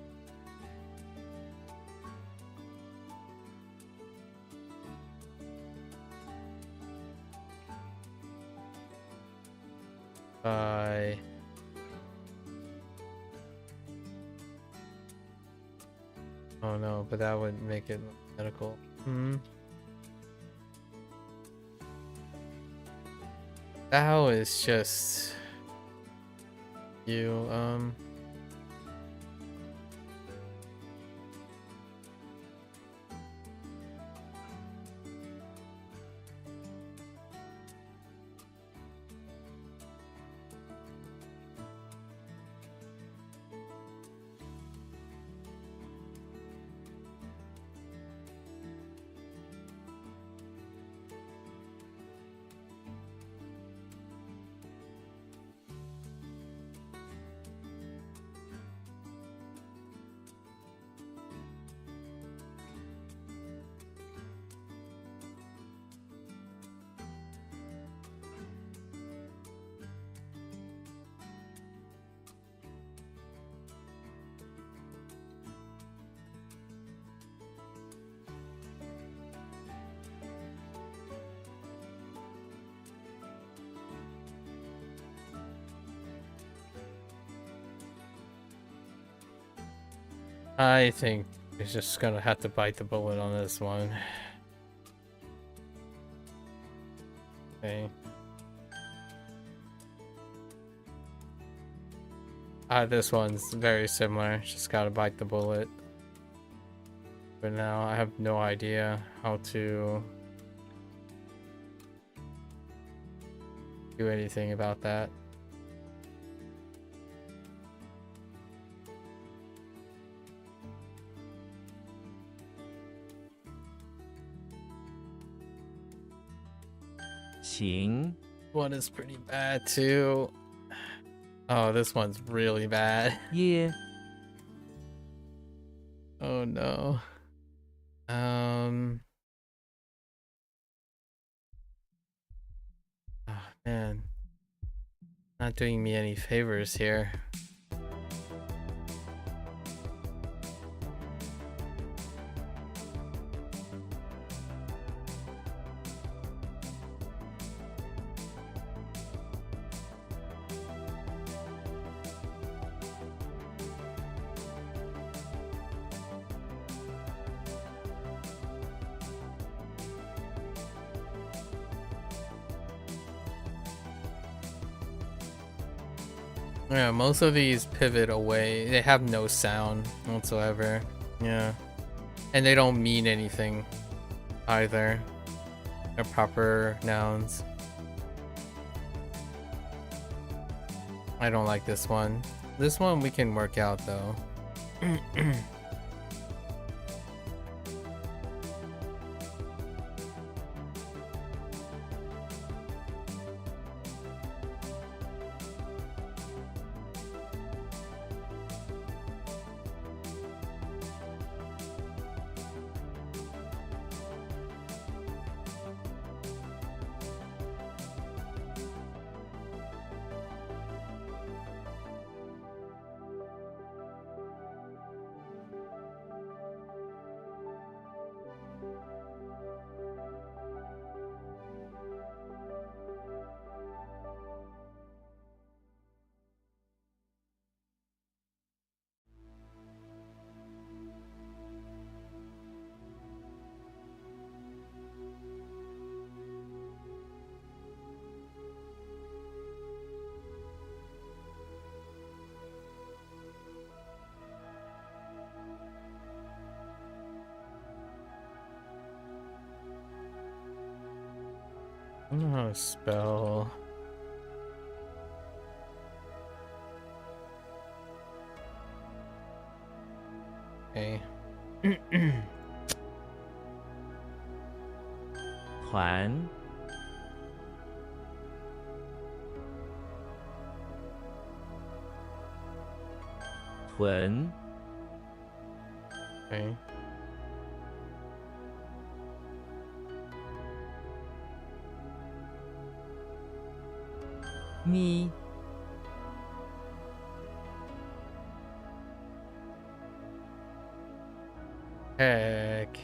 By oh no, but that would make it medical. Bao is just you. I think it's just gonna have to bite the bullet on this one. Okay. This one's very similar. Just gotta bite the bullet. But now I have no idea how to do anything about that. One is pretty bad too. Oh, this one's really bad. Yeah. Oh no. Oh man. Not doing me any favors here. Yeah, most of these pivot away. They have no sound whatsoever. Yeah. And they don't mean anything either. They're proper nouns. I don't like this one. This one we can work out though. I don't know how to spell. Okay. 团 臀 Okay. Mi Heck.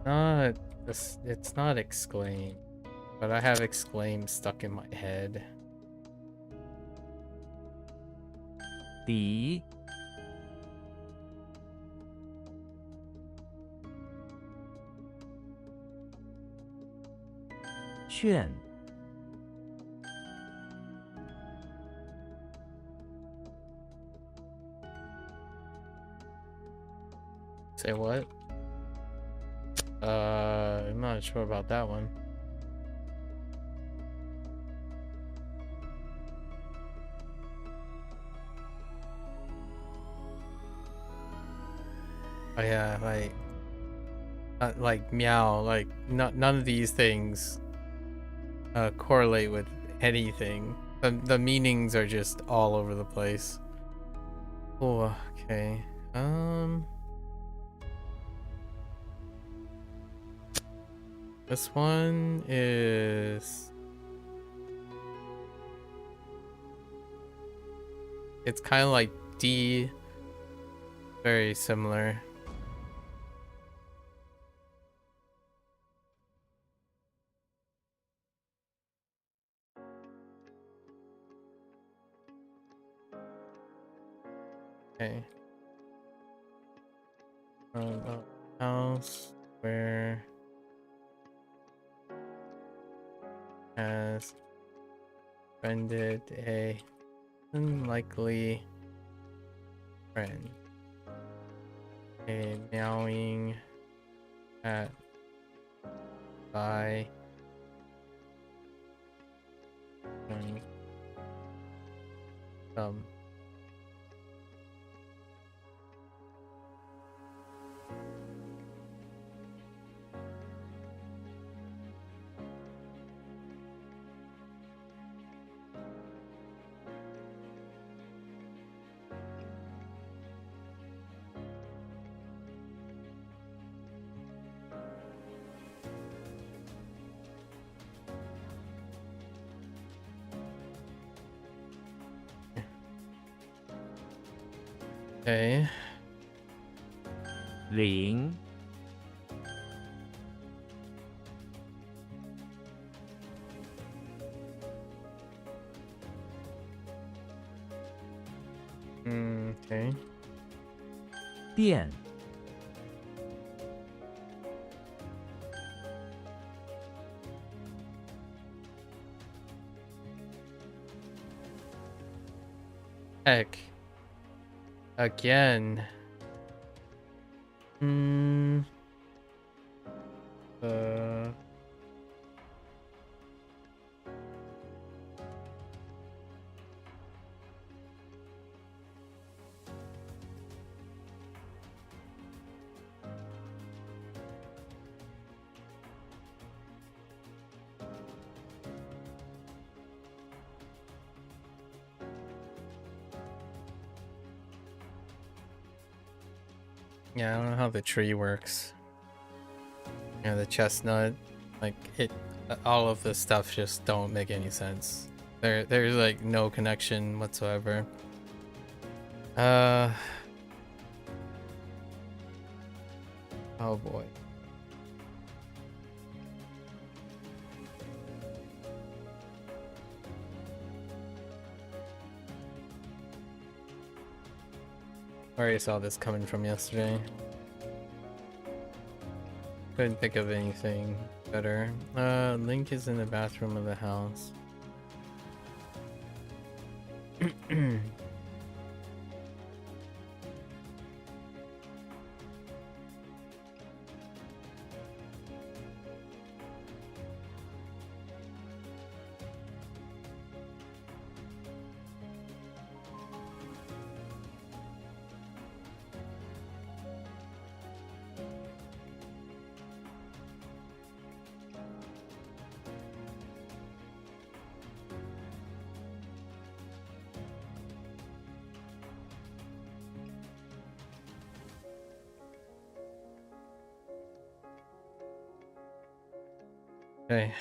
Not this. It's not exclaim, but I have exclaim stuck in my head. 底炫 Say what? I'm not sure about that one. Oh yeah, like meow, like none of these things correlate with anything. The meanings are just all over the place. Oh, okay. This one is... It's kind of like D, very similar. Okay. House where has befriended a unlikely friend. A meowing cat by some. Okay. 0 Okay. 电 Heck. Again. Uh... Yeah, I don't know how the tree works. Yeah, the chestnut, like all of this stuff just don't make any sense. There's like no connection whatsoever. Oh boy. I already saw this coming from yesterday. Couldn't think of anything better. Link is in the bathroom of the house. Okay.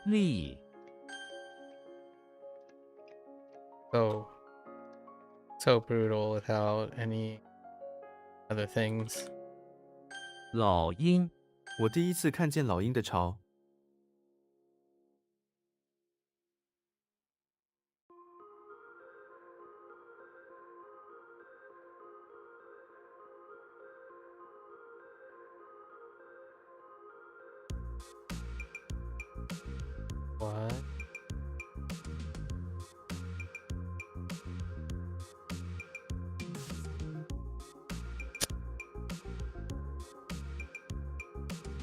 Li So brutal without any other things. 老鹰我第一次看见老鹰的巢。What?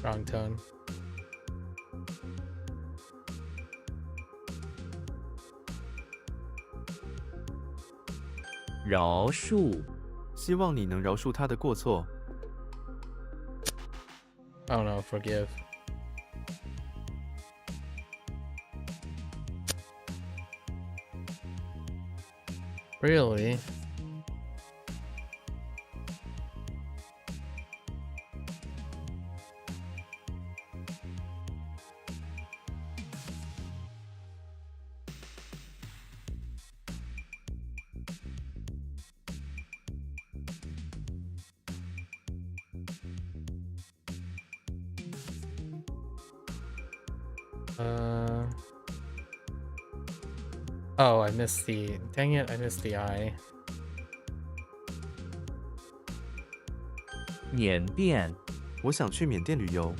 Wrong tone. 饶恕，希望你能饶恕他的过错。 I don't know, forgive. Really? Oh, I missed the... Dang it, I missed the I. 缅甸，我想去缅甸旅游。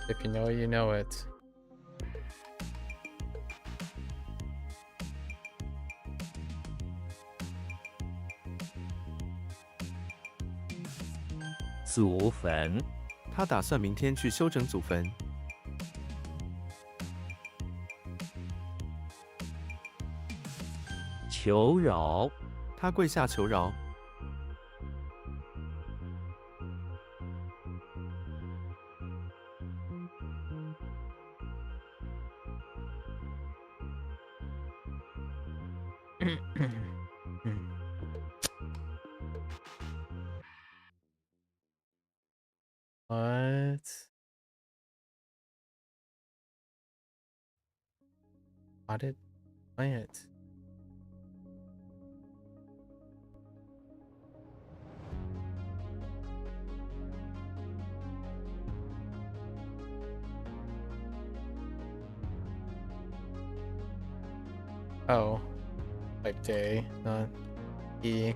If you know it, you know it. "祖坟，他打算明天去修整祖坟。 求饶，他跪下求饶。 What? Spotted plant. Oh, like day, not E.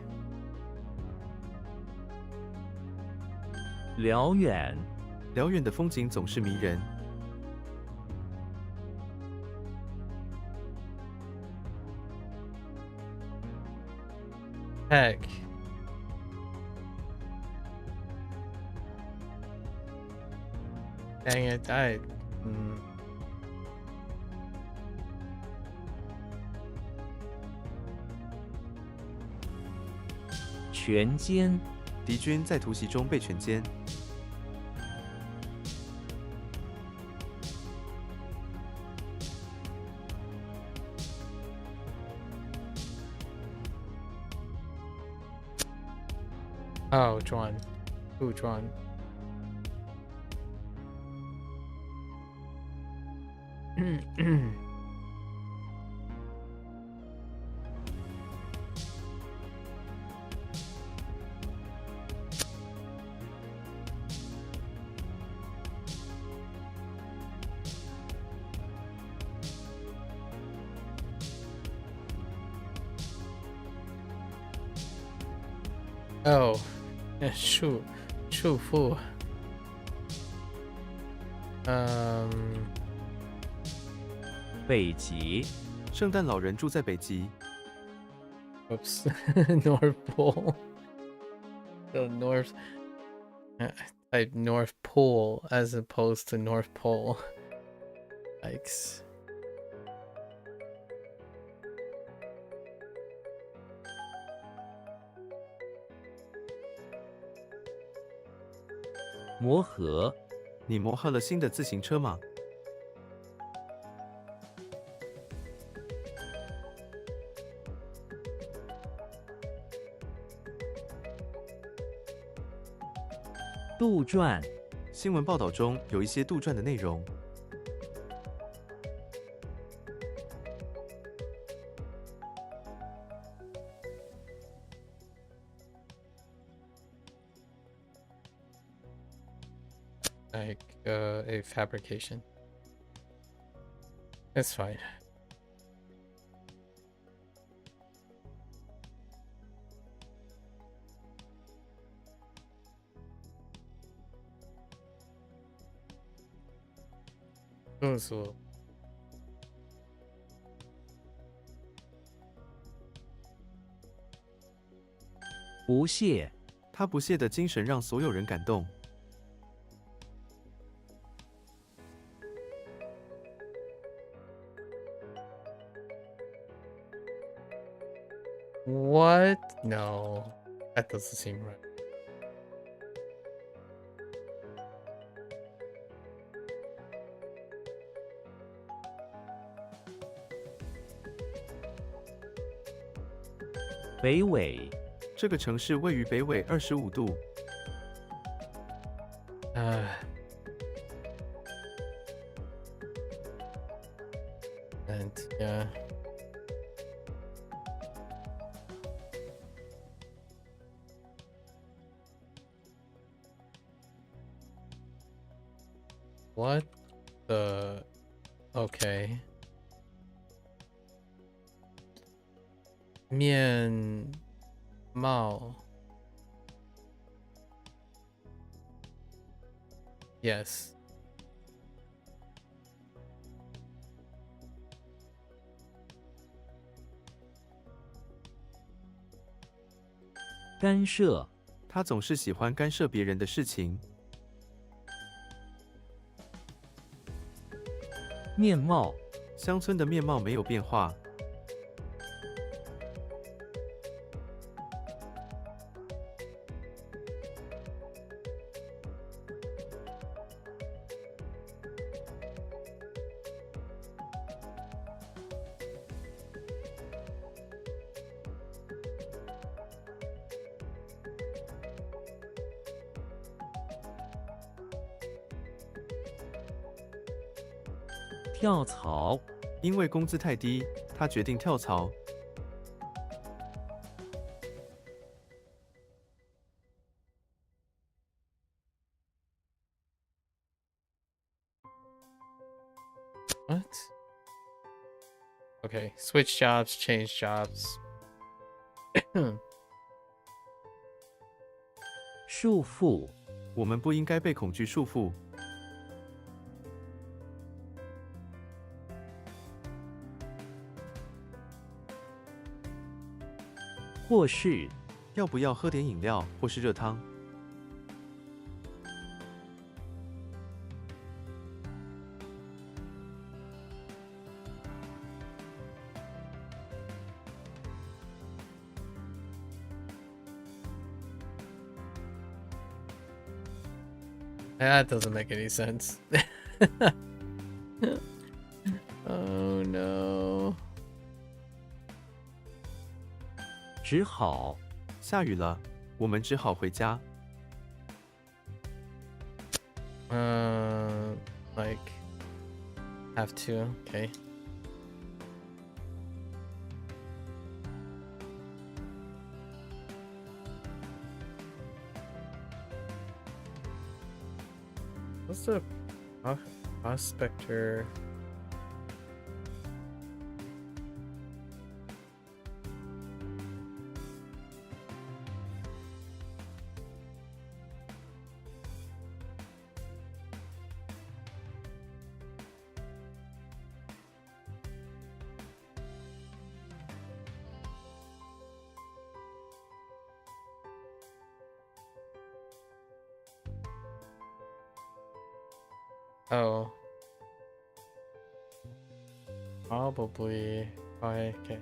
辽远，辽远的风景总是迷人。 Heck. Dang it, "全歼，敌军在突袭中被全歼。 Oh, Juan. Who, Juan? Oh, Shu Fu. 北极，圣诞老人住在北极。 Oops, North Pole. The North. Type North Pole as opposed to North Pole. Yikes. 磨合，你磨合了新的自行车吗？ 杜撰，新闻报道中有一些杜撰的内容。 Like a fabrication. It's fine. 说不屑，他不懈的精神让所有人感动。What? No, that doesn't seem right. "北纬，这个城市位于北纬25度， And yeah. What the? Okay. 面貌 Yes. 干涉，他总是喜欢干涉别人的事情。面貌，乡村的面貌没有变化，跳槽，因为工资太低，他决定跳槽。What? Okay, switch jobs, change jobs. 束缚，我们不应该被恐惧束缚。或是要不要喝点饮料或是热汤？That doesn't make any sense. Oh no. 只好下雨了，我们只好回家。Like have to, okay. What's the prospector? Oh. Probably okay.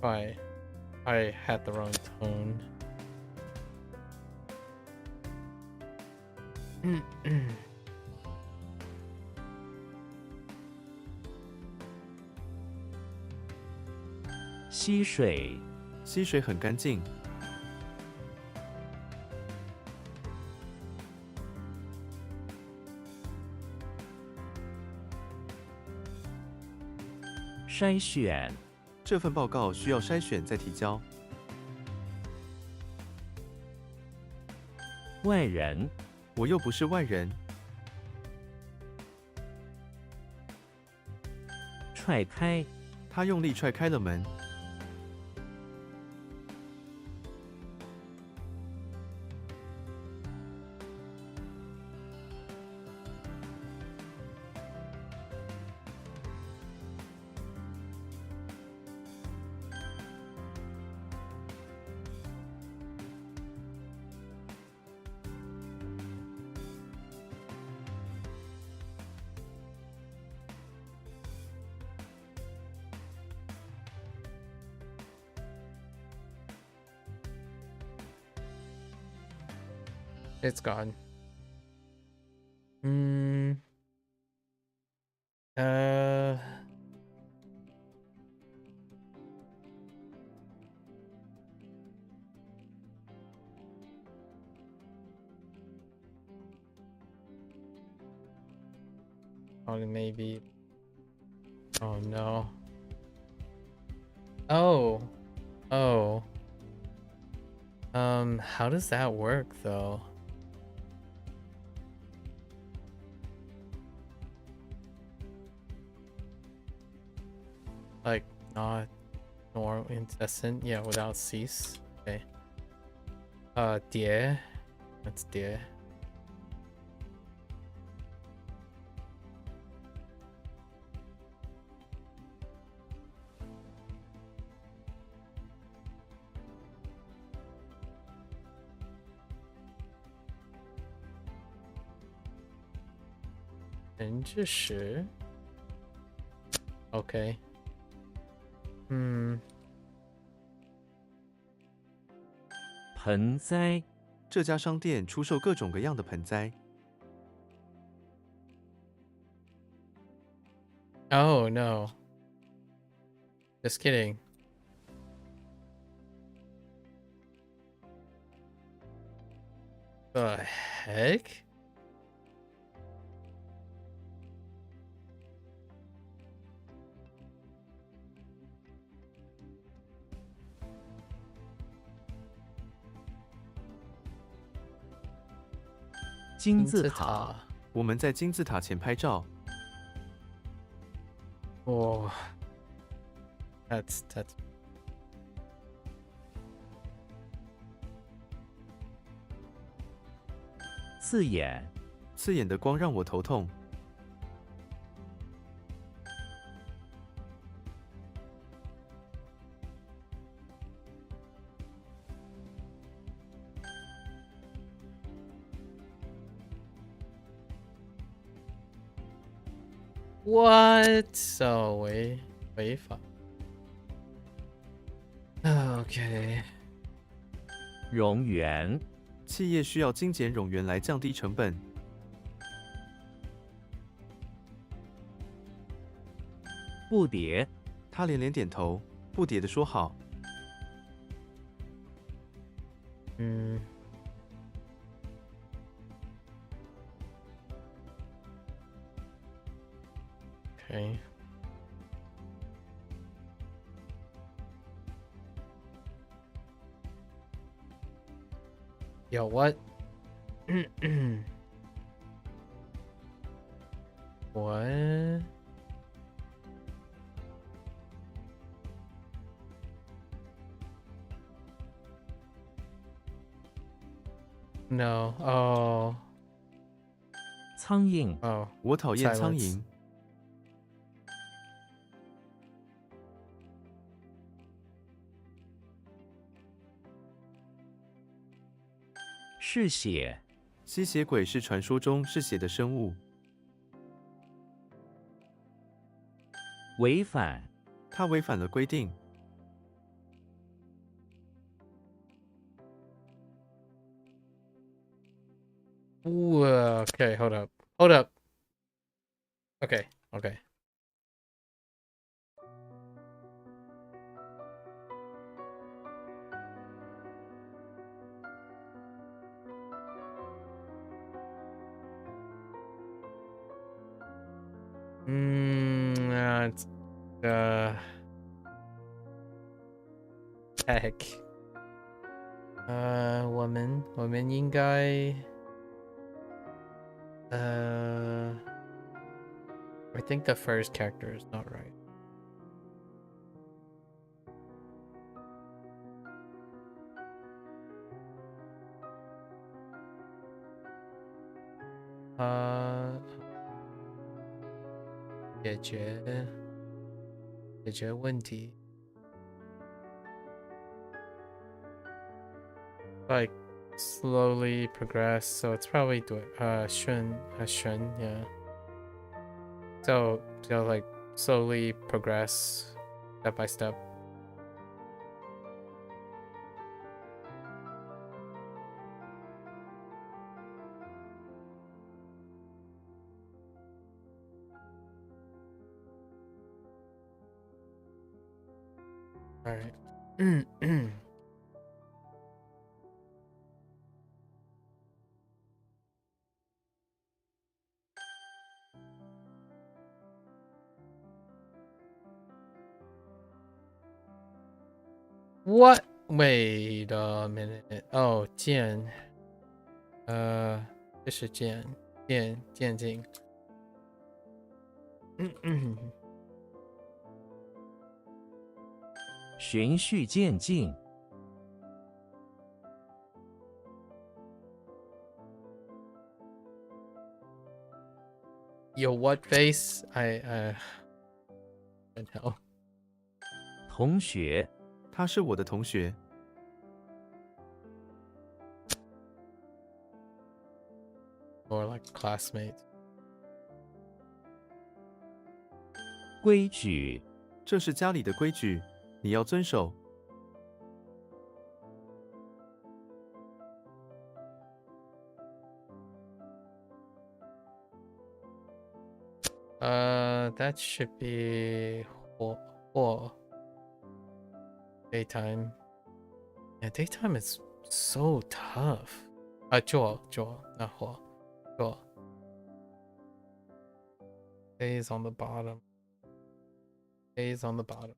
I had the wrong tone. 溪水，溪水很干净，筛选，这份报告需要筛选再提交。外人，我又不是外人，踹开，他用力踹开了门。It's gone. Hmm. Probably maybe. Oh no. Oh. Oh. How does that work though? Like not nor incessant, yeah, without cease. Okay. Dear. That's dear. Okay. Hmm. 盆栽，这家商店出售各种各样的盆栽。 Oh no. Just kidding. The heck? “金字塔”，我们在金字塔前拍照。 Oh. That's 刺眼，刺眼的光让我头痛。 What? So 违法。Okay. 蝾螈，企业需要精简冗员来降低成本。 不迭，他连连点头，不迭地说好。 Hmm. Okay. Yo, what? What? No. Oh. 苍蝇， Oh. 我讨厌苍 Silence. 蝇。 嗜血，吸血鬼是传说中嗜血的生物，违反，它违反了规定。 Ooh, okay, hold up. Hold up. Okay, okay. It's heck. woman 应该 I think the first character is not right. Uh 解决问题 like slowly progress, so it's probably 顺 yeah. So like slowly progress step by step. Alright. What? Wait a minute. Oh, 剑。这是剑，剑镜。循序渐进。有 what face? I can't tell. 同学。他是我的同学。Or like classmates. 规矩。这是家里的规矩，你要遵守。That should be 或 daytime. Yeah, daytime is so tough. 做 not 或 做 Days on the bottom. Days on the bottom.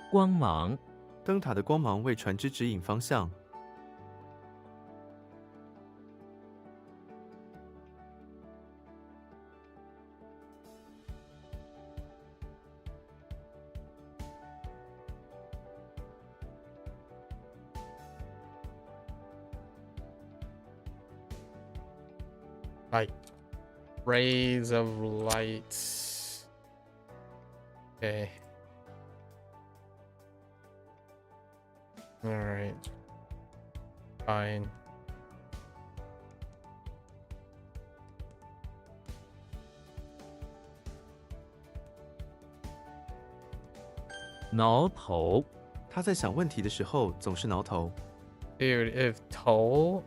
光芒。灯塔的光芒为船只指引方向。Like rays of light. Okay. All right. Fine.挠头。他在想问题的时候总是挠头。Dude, if toe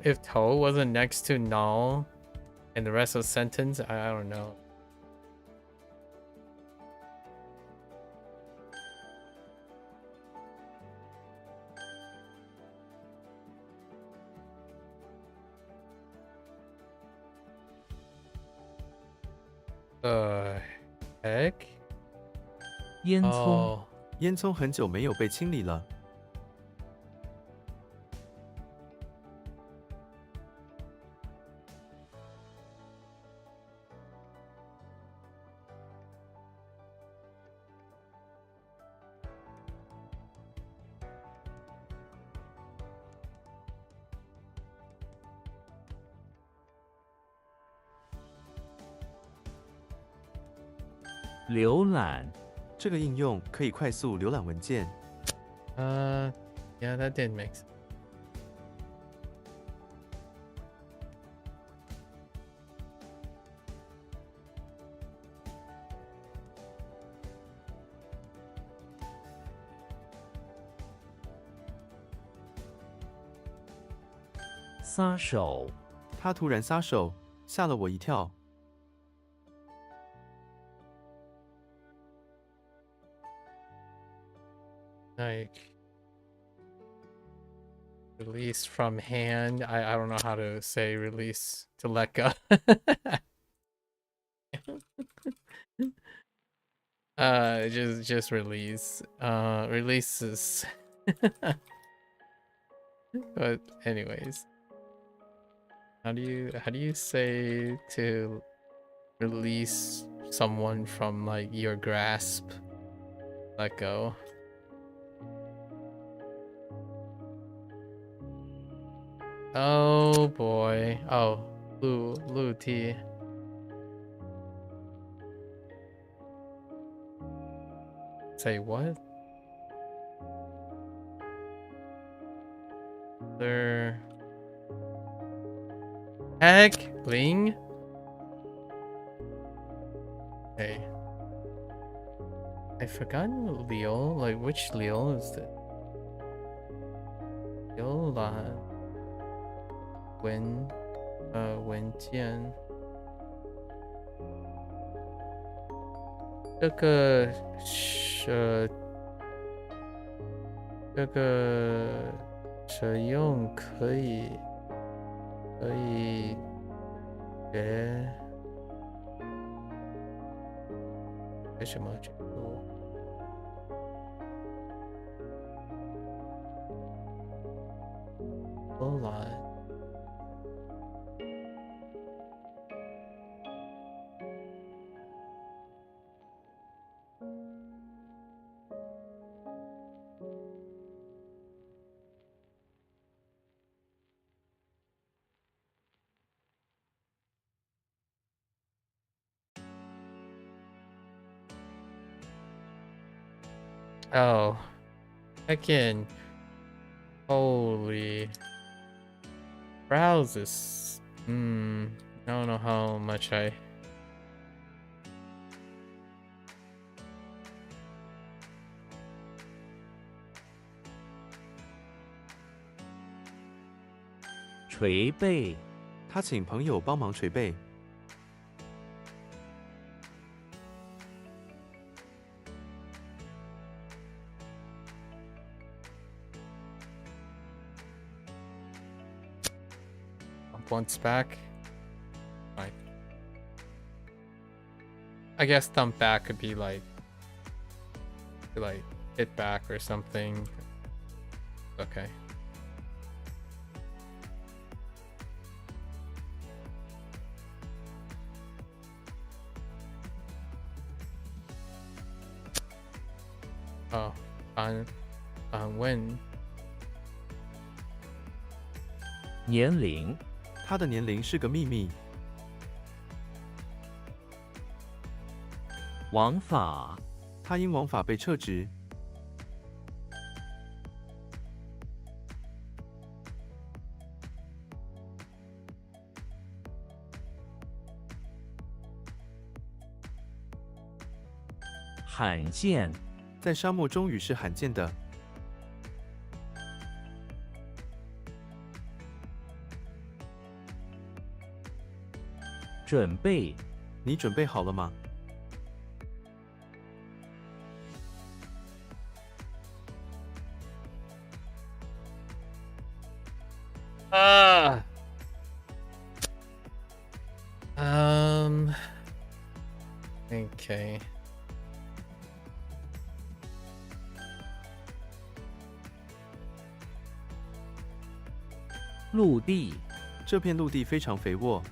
wasn't next to null in the rest of the sentence, I don't know. The heck? 烟囱。Oh. 烟囱很久没有被清理了。浏览。这个应用可以快速浏览文件。Yeah, that did make sense. 撒手。他突然撒手，吓了我一跳。Like release from hand. I don't know how to say release to let go. Just release. Releases. But anyways, how do you say to release someone from like your grasp? Let go. Oh boy. Oh, Lu T. Say what? There. Heck, Ling. Hey. I forgot Leo. Like, which Leo is it? Leo Lan. When 文件。这个是这个使用可以学什么程度？波兰。Oh, I can holy browsers. I don't know how much I. 捶背，他请朋友帮忙捶背。Once back. Like, I guess thump back could be like hit back or something. Okay. Oh, when 年龄，他的年龄是个秘密。王法，他因王法被撤职。罕见，在沙漠中雨是罕见的。准备，你准备好了吗？Okay. 陆地，这片陆地非常肥沃。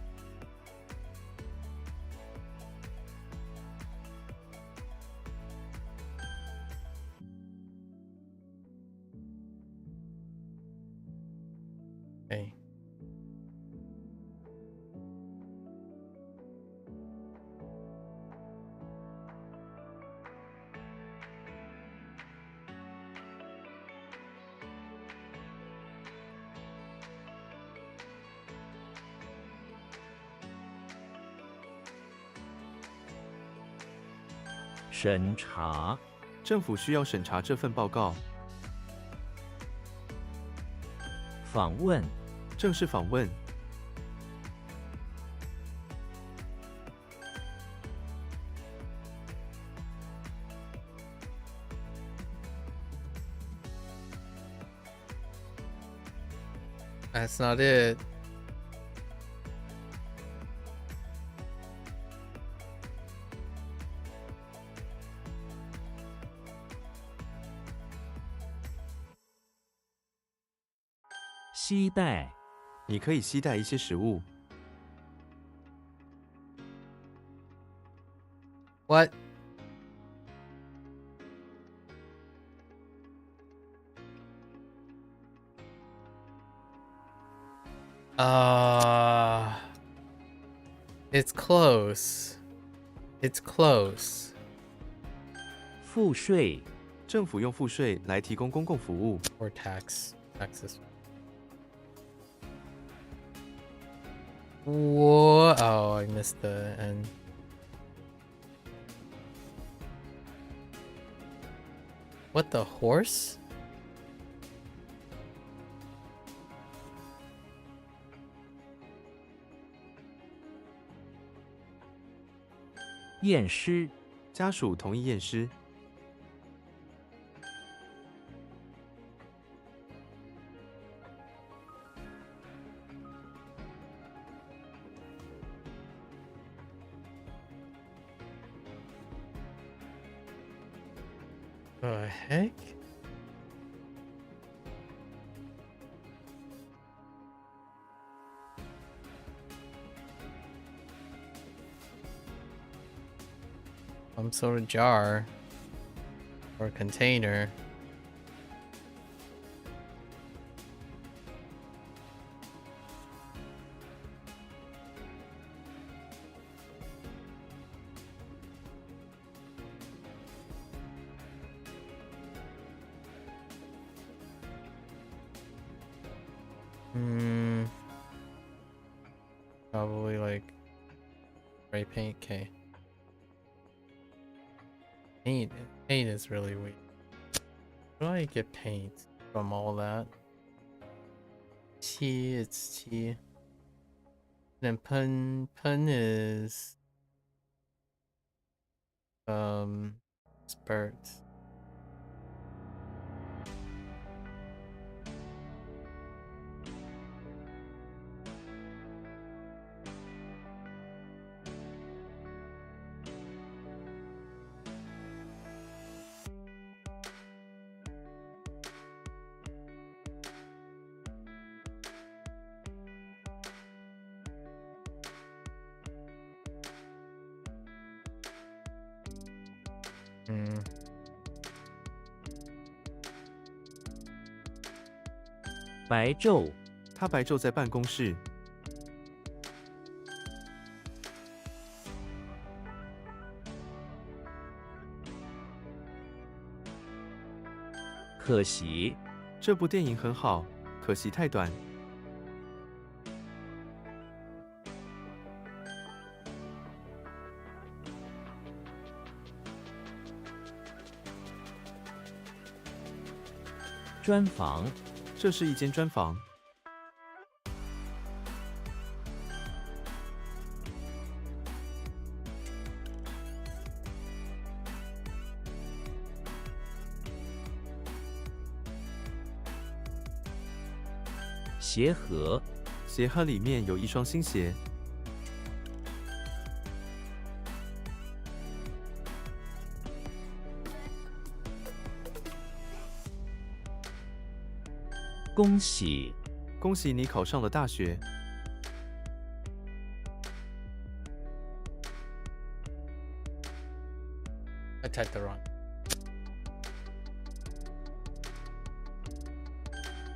Okay. 审查，政府需要审查这份报告。访问，正式访问。That's not it. “携带”，你可以携带一些食物。What? It's close. It's close. 赋税，政府用赋税来提供公共服务。Or taxes. Whoa! Oh, I missed the end. What, the horse? 验尸。家属同意验尸。The heck? Some sort of jar or container. Probably like spray paint. Okay. Paint is really weird. Where do I get paint from all that? T, it's T. Then pun is spurt.白昼。他白昼在办公室。可惜。这部电影很好，可惜太短。专房。这是一间专房。鞋盒。鞋盒里面有一双新鞋。恭喜！恭喜你考上了大学。I typed the wrong.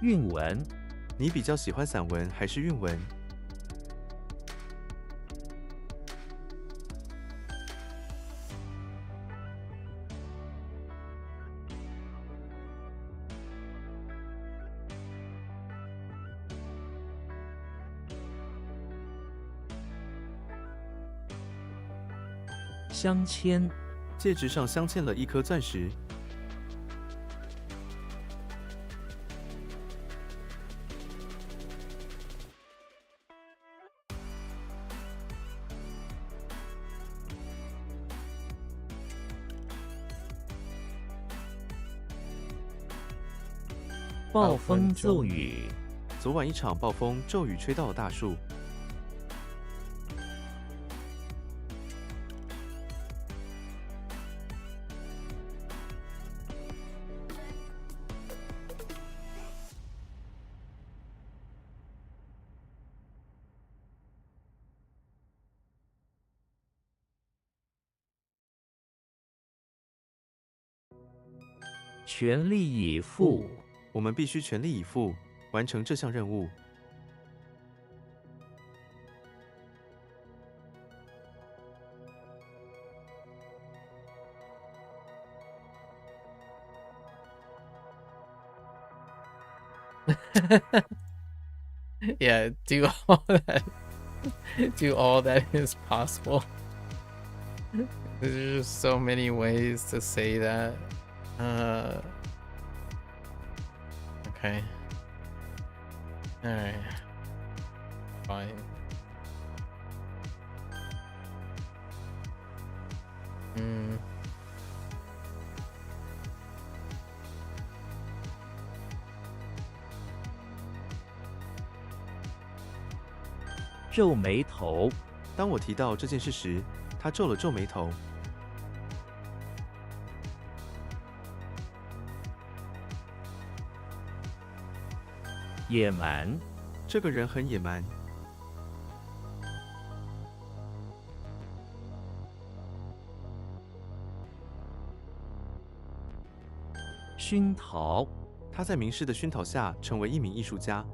韵文。你比较喜欢散文还是韵文？镶嵌。戒指上镶嵌了一颗钻石。暴风骤雨。昨晚一场暴风骤雨吹到了大树。全力以赴。我们必须全力以赴完成这项任务。Yeah, do all that is possible. There's just so many ways to say that. Okay. Alright. Fine. 嗯，皱眉头，当我提到这件事时，他皱了皱眉头。野蛮，这个人很野蛮。熏陶，他在名师的熏陶下成为一名艺术家。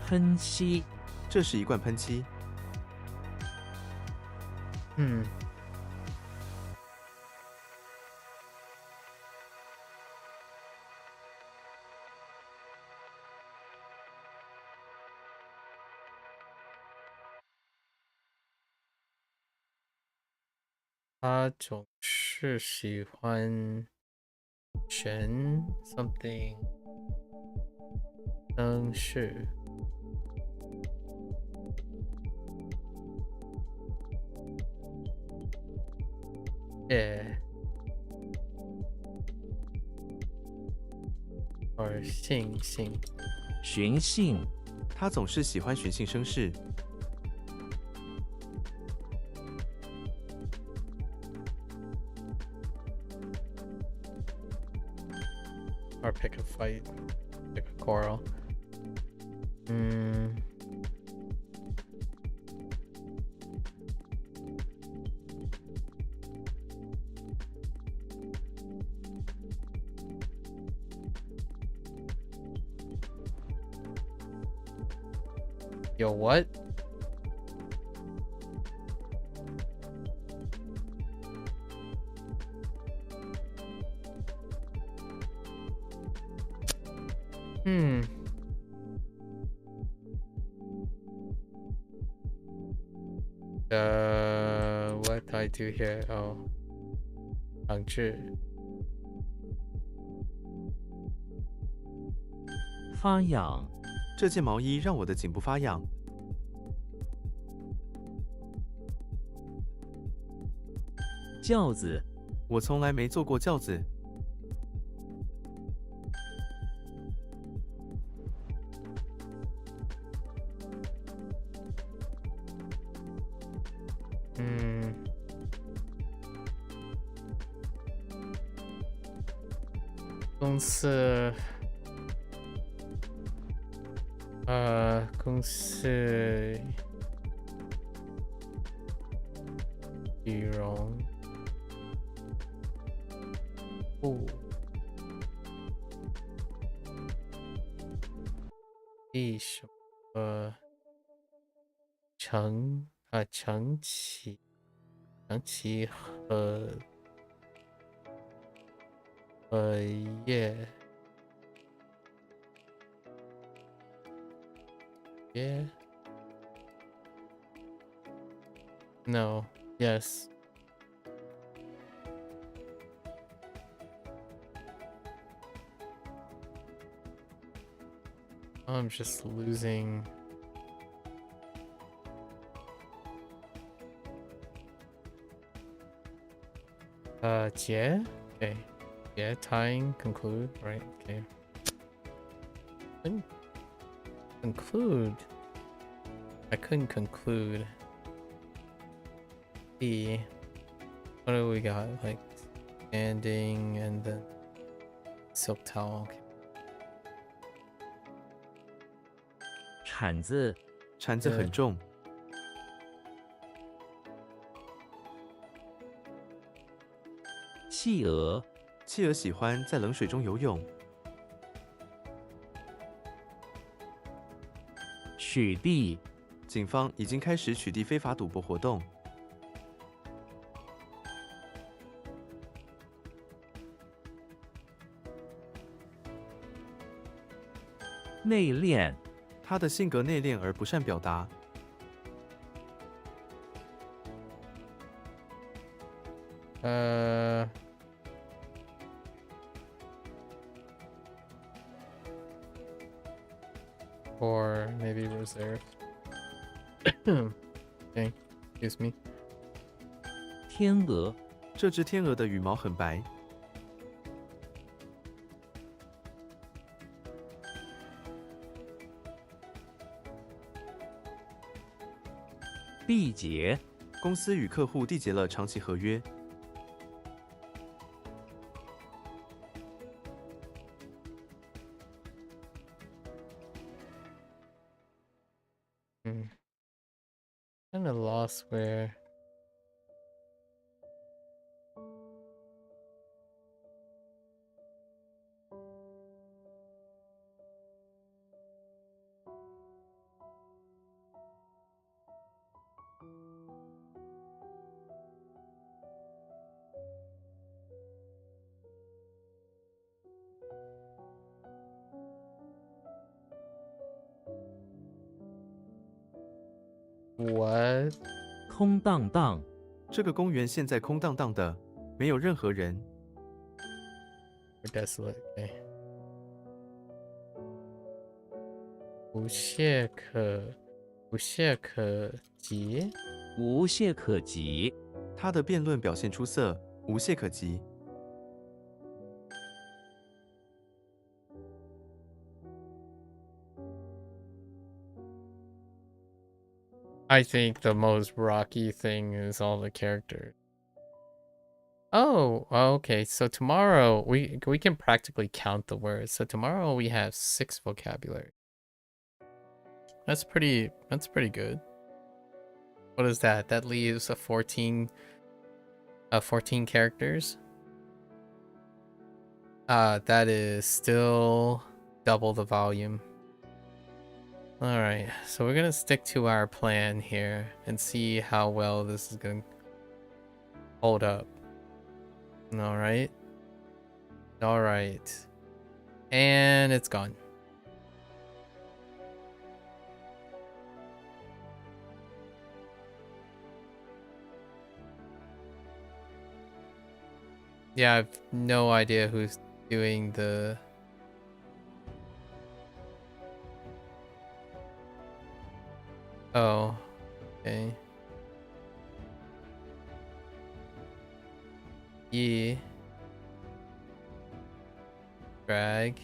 喷漆，这是一罐喷漆。嗯，他总是喜欢选 something 灯饰。Yeah. Or 性。寻衅，他总是喜欢寻衅生事。Or pick a fight. Pick a quarrel. 嗯。有 what? What do I do here? Oh. 防治。发痒，这件毛衣让我的颈部发痒。轿子，我从来没坐过轿子。公司羽绒布一什么承启荷叶。Yeah. No. Yes. I'm just losing. Yeah. Okay. Yeah. Tying. Conclude. Right. Okay. Conclude. I couldn't conclude. What do we got? Like standing and then silk towel. Okay. 铲子，铲子很重。企鹅，企鹅喜欢在冷水中游泳。取缔，警方已经开始取缔非法赌博活动。内敛，他的性格内敛而不善表达。Or maybe reserved. Okay, excuse me. 天鹅，这只天鹅的羽毛很白。缔结，公司与客户缔结了长期合约。Kind of lost where. What? 空荡荡，这个公园现在空荡荡的，没有任何人。We're desolate. Okay. 无懈可击。无懈可击。他的辩论表现出色，无懈可击。I think the most rocky thing is all the characters. Oh, okay. So tomorrow we can practically count the words. So tomorrow we have 6 vocabulary. That's pretty good. What is that? That leaves a 14 characters. That is still double the volume. Alright, so we're gonna stick to our plan here and see how well this is gonna hold up. Alright. Alright. And it's gone. Yeah, I have no idea who's doing the... Oh, okay. Yeah. Drag.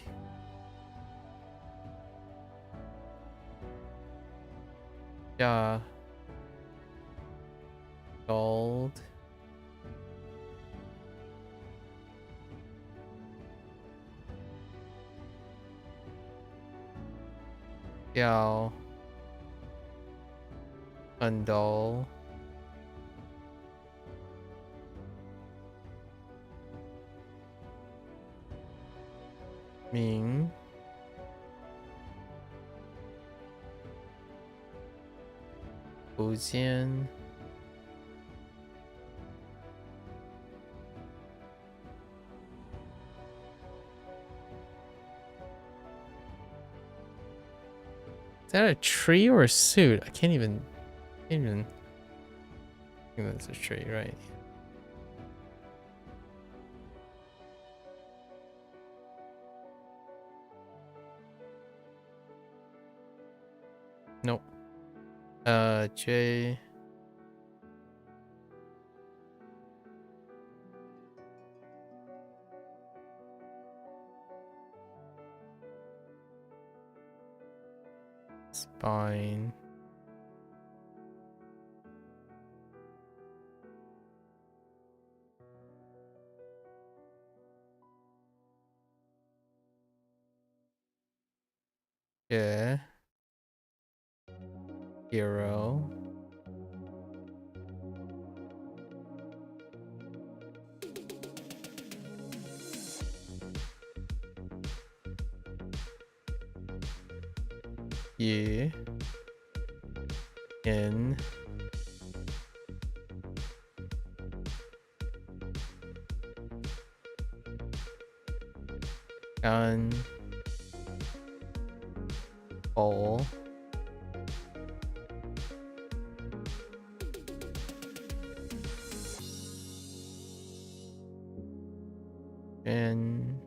Yeah. Gold. Yao. Undol. Ming. Fujian. Is that a tree or a suit? I can't even I think that's a tree, right? Nope. J. Spine. Yeah. Hero. Yeah. In. Gun. bowl. And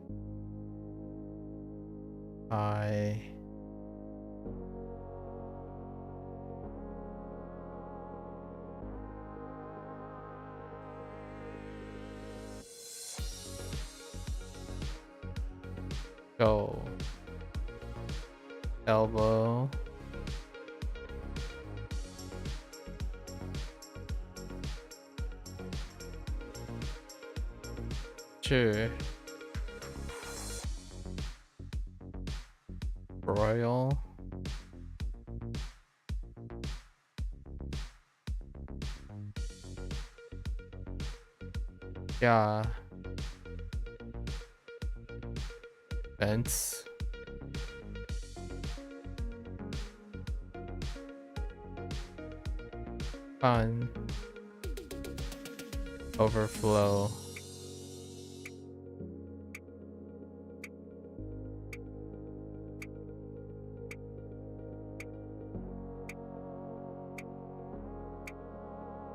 I go elbow sure royal yeah fence fun overflow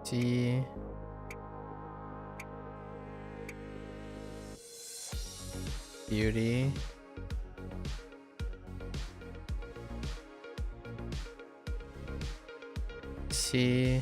T beauty C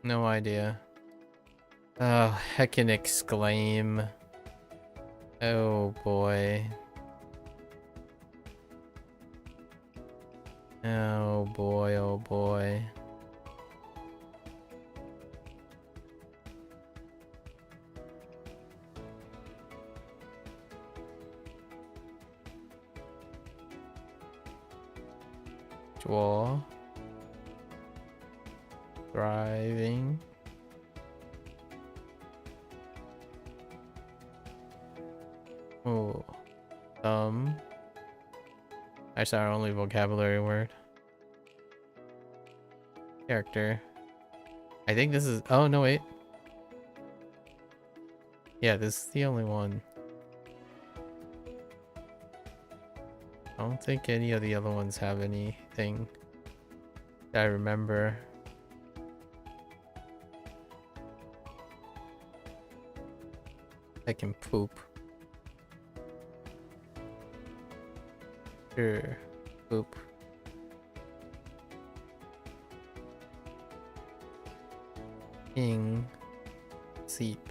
no idea. Oh, heckin' exclaim. Oh boy. Oh boy, oh boy. Draw. Driving. Oh. That's our only vocabulary word. Character. I think this is... Oh, no, wait. Yeah, this is the only one. I don't think any of the other ones have anything that I remember. I can poop. Sure. Poop. Ing. Sleep.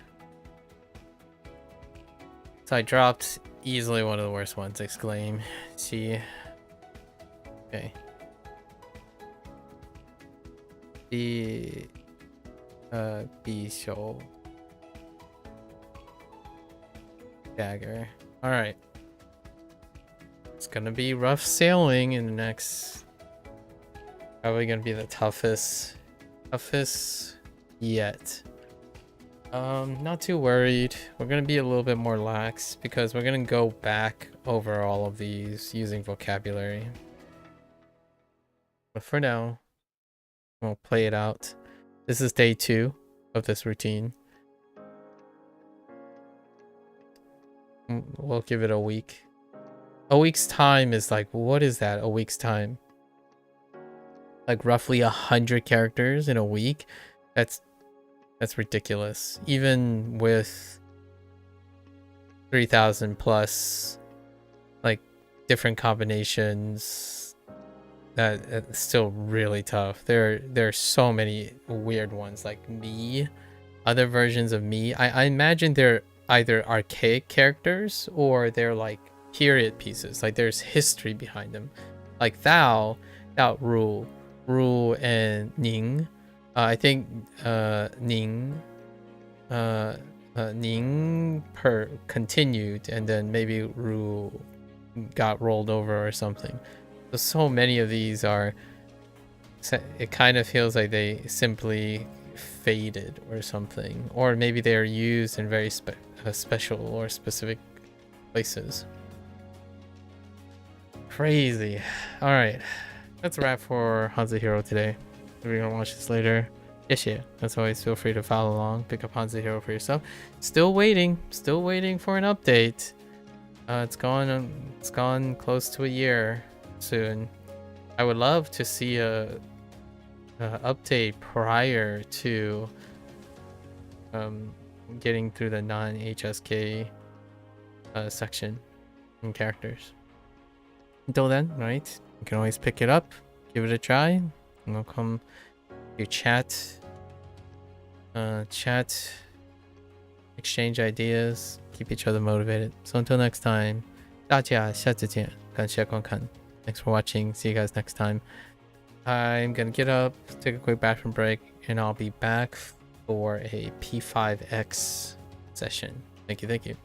So I dropped easily one of the worst ones, exclaim. See. Okay. B show. Dagger. Alright. It's gonna be rough sailing in the next... Probably gonna be the toughest yet. Not too worried. We're gonna be a little bit more lax because we're gonna go back over all of these using vocabulary. But for now, we'll play it out. This is day 2 of this routine. We'll give it a week. A week's time is like, what is that? A week's time? Like roughly 100 characters in a week? That's ridiculous. Even with 3,000 plus like different combinations, it's still really tough. There are so many weird ones like me, other versions of me. I imagine they're either archaic characters or they're like period pieces. Like there's history behind them. Like thou, Ru, and Ning. I think Ning continued, and then maybe Ru got rolled over or something. So many of these are... It kind of feels like they simply faded or something, or maybe they are used in very special or specific places. Crazy. All right, that's a wrap for HanziHero today. If you're gonna watch this later, yes, yeah. As always, feel free to follow along, pick up HanziHero for yourself. Still waiting for an update. It's gone close to a year soon. I would love to see a update prior to getting through the non-HSK section and characters. Until then, right, you can always pick it up, give it a try, and we'll come to chat, exchange ideas, keep each other motivated. So until next time, 大家下次见，感謝觀看. Thanks for watching. See you guys next time. I'm gonna get up, take a quick bathroom break, and I'll be back for a P5X session. Thank you.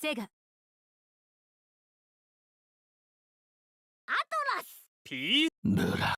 SEGA ATLUS P ブラ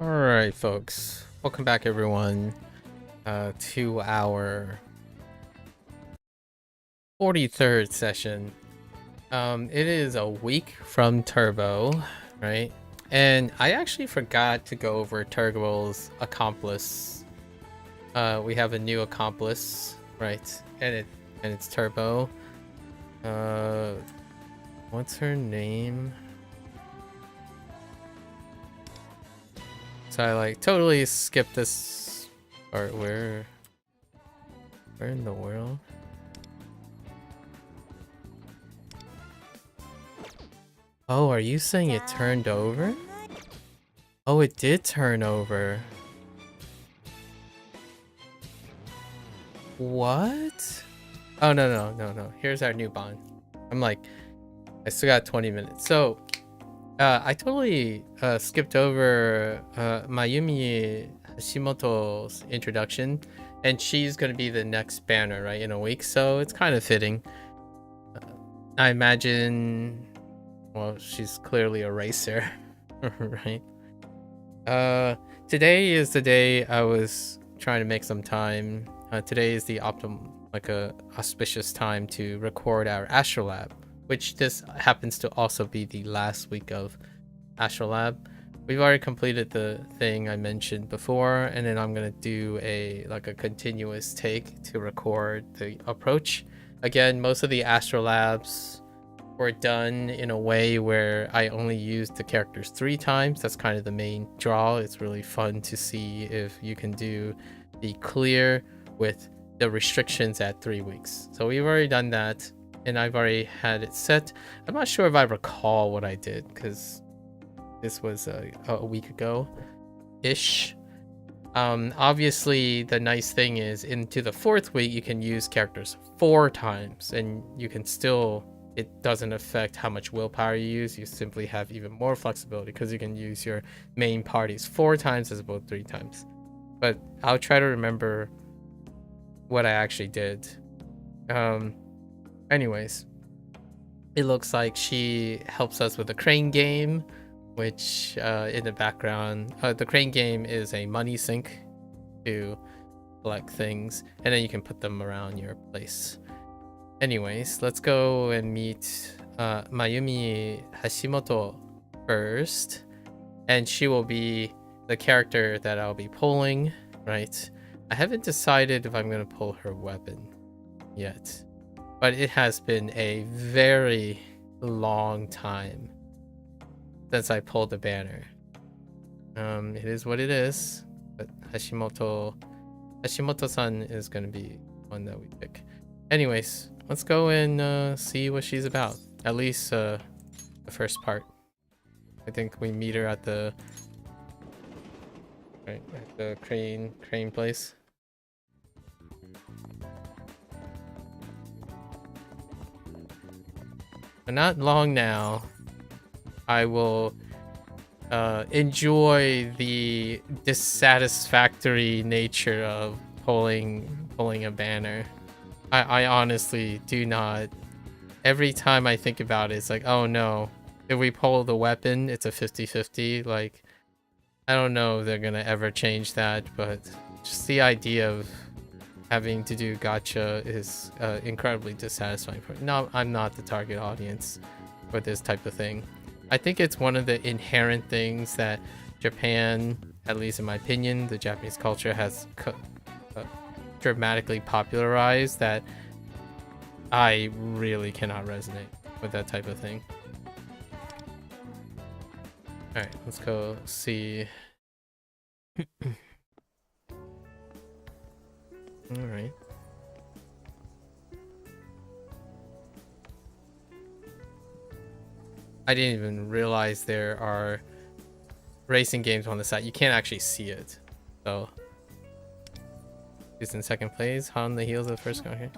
Alright, folks. Welcome back, everyone, to our 43rd session. It is a week from Turbo, right? And I actually forgot to go over Turbo's accomplice. We have a new accomplice, right? And it's Turbo. What's her name? So I like totally skipped this part. Where in the world? Oh, are you saying it turned over? Oh, it did turn over. What? Oh, no. Here's our new bond. I'm like, I still got 20 minutes. So, I totally skipped over Mayumi Hashimoto's introduction, and she's going to be the next banner, right, in a week, so it's kind of fitting. I imagine, well, she's clearly a racer, right? Today is the day I was trying to make some time. Today is the auspicious time to record our Astrolab, which this happens to also be the last week of Astrolab. We've already completed the thing I mentioned before, and then I'm gonna do a continuous take to record the approach. Again, most of the Astrolabs were done in a way where I only used the characters 3 times. That's kind of the main draw. It's really fun to see if you can be clear with the restrictions at 3 weeks. So we've already done that, and I've already had it set. I'm not sure if I recall what I did, because this was a week ago ish. Obviously the nice thing is into the 4th week you can use characters 4 times, and you can still, it doesn't affect how much willpower you use. You simply have even more flexibility because you can use your main parties 4 times as opposed to 3 times. But I'll try to remember what I actually did. Anyways, it looks like she helps us with the crane game, which in the background, the crane game is a money sink to collect things, and then you can put them around your place. Anyways, let's go and meet Mayumi Hashimoto first, and she will be the character that I'll be pulling, right? I haven't decided if I'm going to pull her weapon yet, but it has been a very long time since I pulled the banner. It is what it is, but Hashimoto-san is going to be one that we pick. Anyways, let's go and see what she's about. At least the first part. I think we meet her at the crane place. But not long now. I will enjoy the dissatisfactory nature of pulling a banner. I honestly do not. Every time I think about it, it's like, oh no, if we pull the weapon, it's a 50-50. Like, I don't know if they're gonna ever change that, but just the idea of having to do gacha is incredibly dissatisfying. No, I'm not the target audience for this type of thing. I think it's one of the inherent things that Japan, at least in my opinion, the Japanese culture has dramatically popularized, that I really cannot resonate with that type of thing. Alright, let's go see. Alright. I didn't even realize there are racing games on the site. You can't actually see it. So, who's in second place? On the heels of the first car here.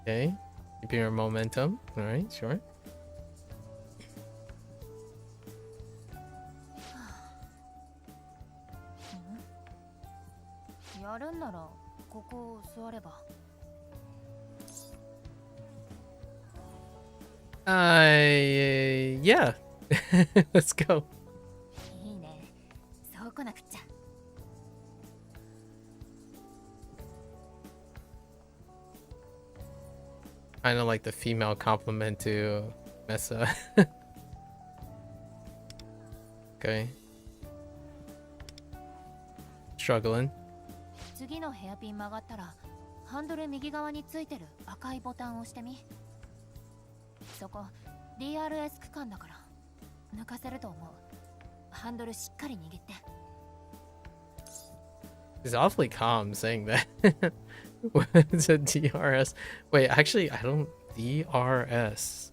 Okay, keeping our momentum. Alright, sure. Yeah. Let's go. いいね。そうこなくっちゃ。Kind of like the female compliment to Mesa. Okay. Struggling. 次のヘアピン曲がったら、ハンドル右側についてる赤いボタンを押してみ。そこ DRS 区間だから抜かせると思う。ハンドルしっかり握って。He's awfully calm saying that. It's a DRS. Wait, actually, I don't. DRS.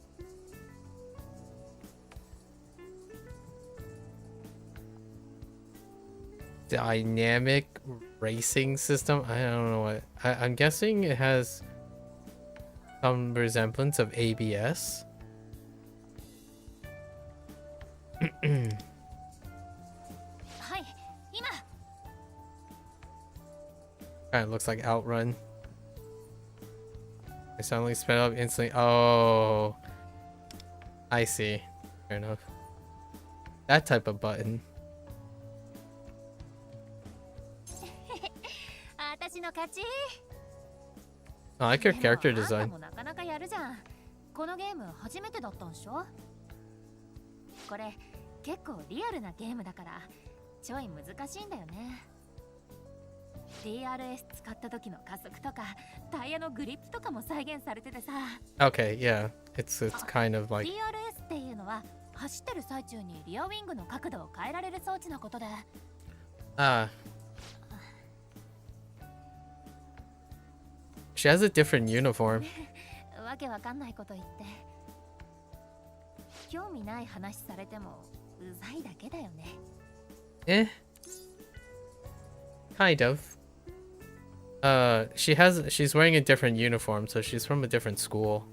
Dynamic racing system? I don't know what. I'm guessing it has some resemblance of ABS. Kind of looks like Outrun. I suddenly sped up instantly. Oh, I see. Fair enough. That type of button. 私の勝ち。 I like your character でもあ design. んたもなかなかやるじゃん。このゲーム初めてだったんでしょ。これ結構リアルなゲームだからちょい難しいんだよね。DRS 使った時の加速とかタイヤのグリップとかも再現されててさ。 Okay, yeah. It's kind of like. DRS っていうのは走ってる最中にリアウィングの角度を変えられる装置のことで。She has a different uniform. わけわかんないこと言って。興味ない話されてもうざいだけだよね。Eh. Kind of. She's wearing a different uniform, so she's from a different school.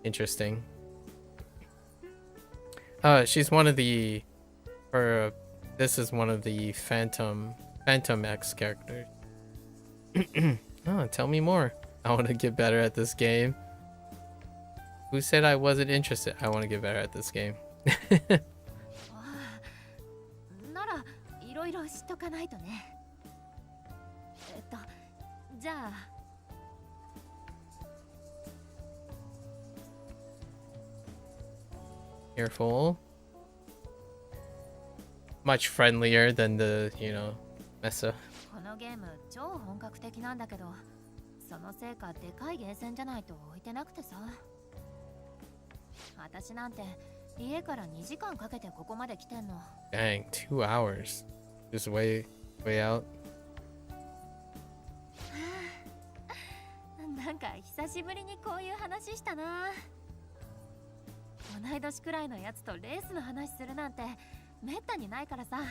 Interesting. She's one of the, this is one of the Phantom X characters. Oh, tell me more. I want to get better at this game. Who said I wasn't interested? I want to get better at this game. ならいろいろ知っとかないとね。じゃあ。Careful. Much friendlier than the, Mesa. このゲーム超本格的なんだけど、そのせいかでかいゲーセンじゃないと置いてなくてさ。私なんて家から2時間かけてここまで来てんの。Dang, 2 hours. Just way out. なんか久しぶりにこういう話したな。同い年くらいのやつとレースの話するなんてめったにないからさ。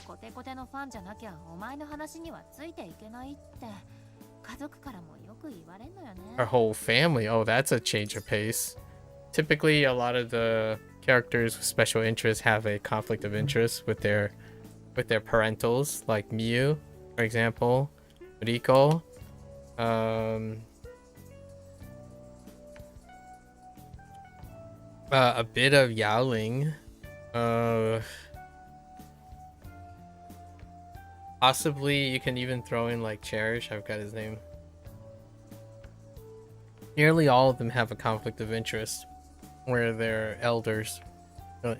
コテコテのファンじゃなきゃお前の話にはついていけないって家族からもよく言われんのよね。Our whole family. Oh, that's a change of pace. Typically, a lot of the characters with special interests have a conflict of interest with their parentals, like Miyu, for example, Riko. A bit of Yaoling. Possibly you can even throw in like Cherish. I've got his name. Nearly all of them have a conflict of interest where they're elders.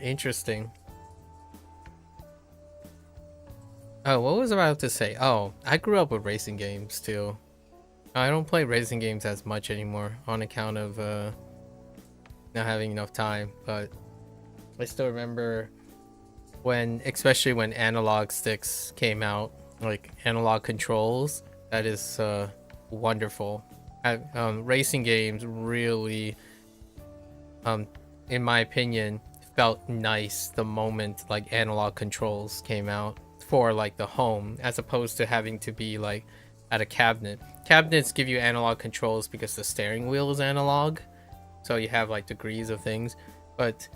Interesting. Oh, what was I about to say? Oh, I grew up with racing games too. I don't play racing games as much anymore on account of not having enough time, but I still remember especially when analog sticks came out, like analog controls. That is wonderful. Racing games really, in my opinion, felt nice the moment like analog controls came out for like the home, as opposed to having to be like at a cabinet. Cabinets give you analog controls because the steering wheel is analog, so you have like degrees of things, but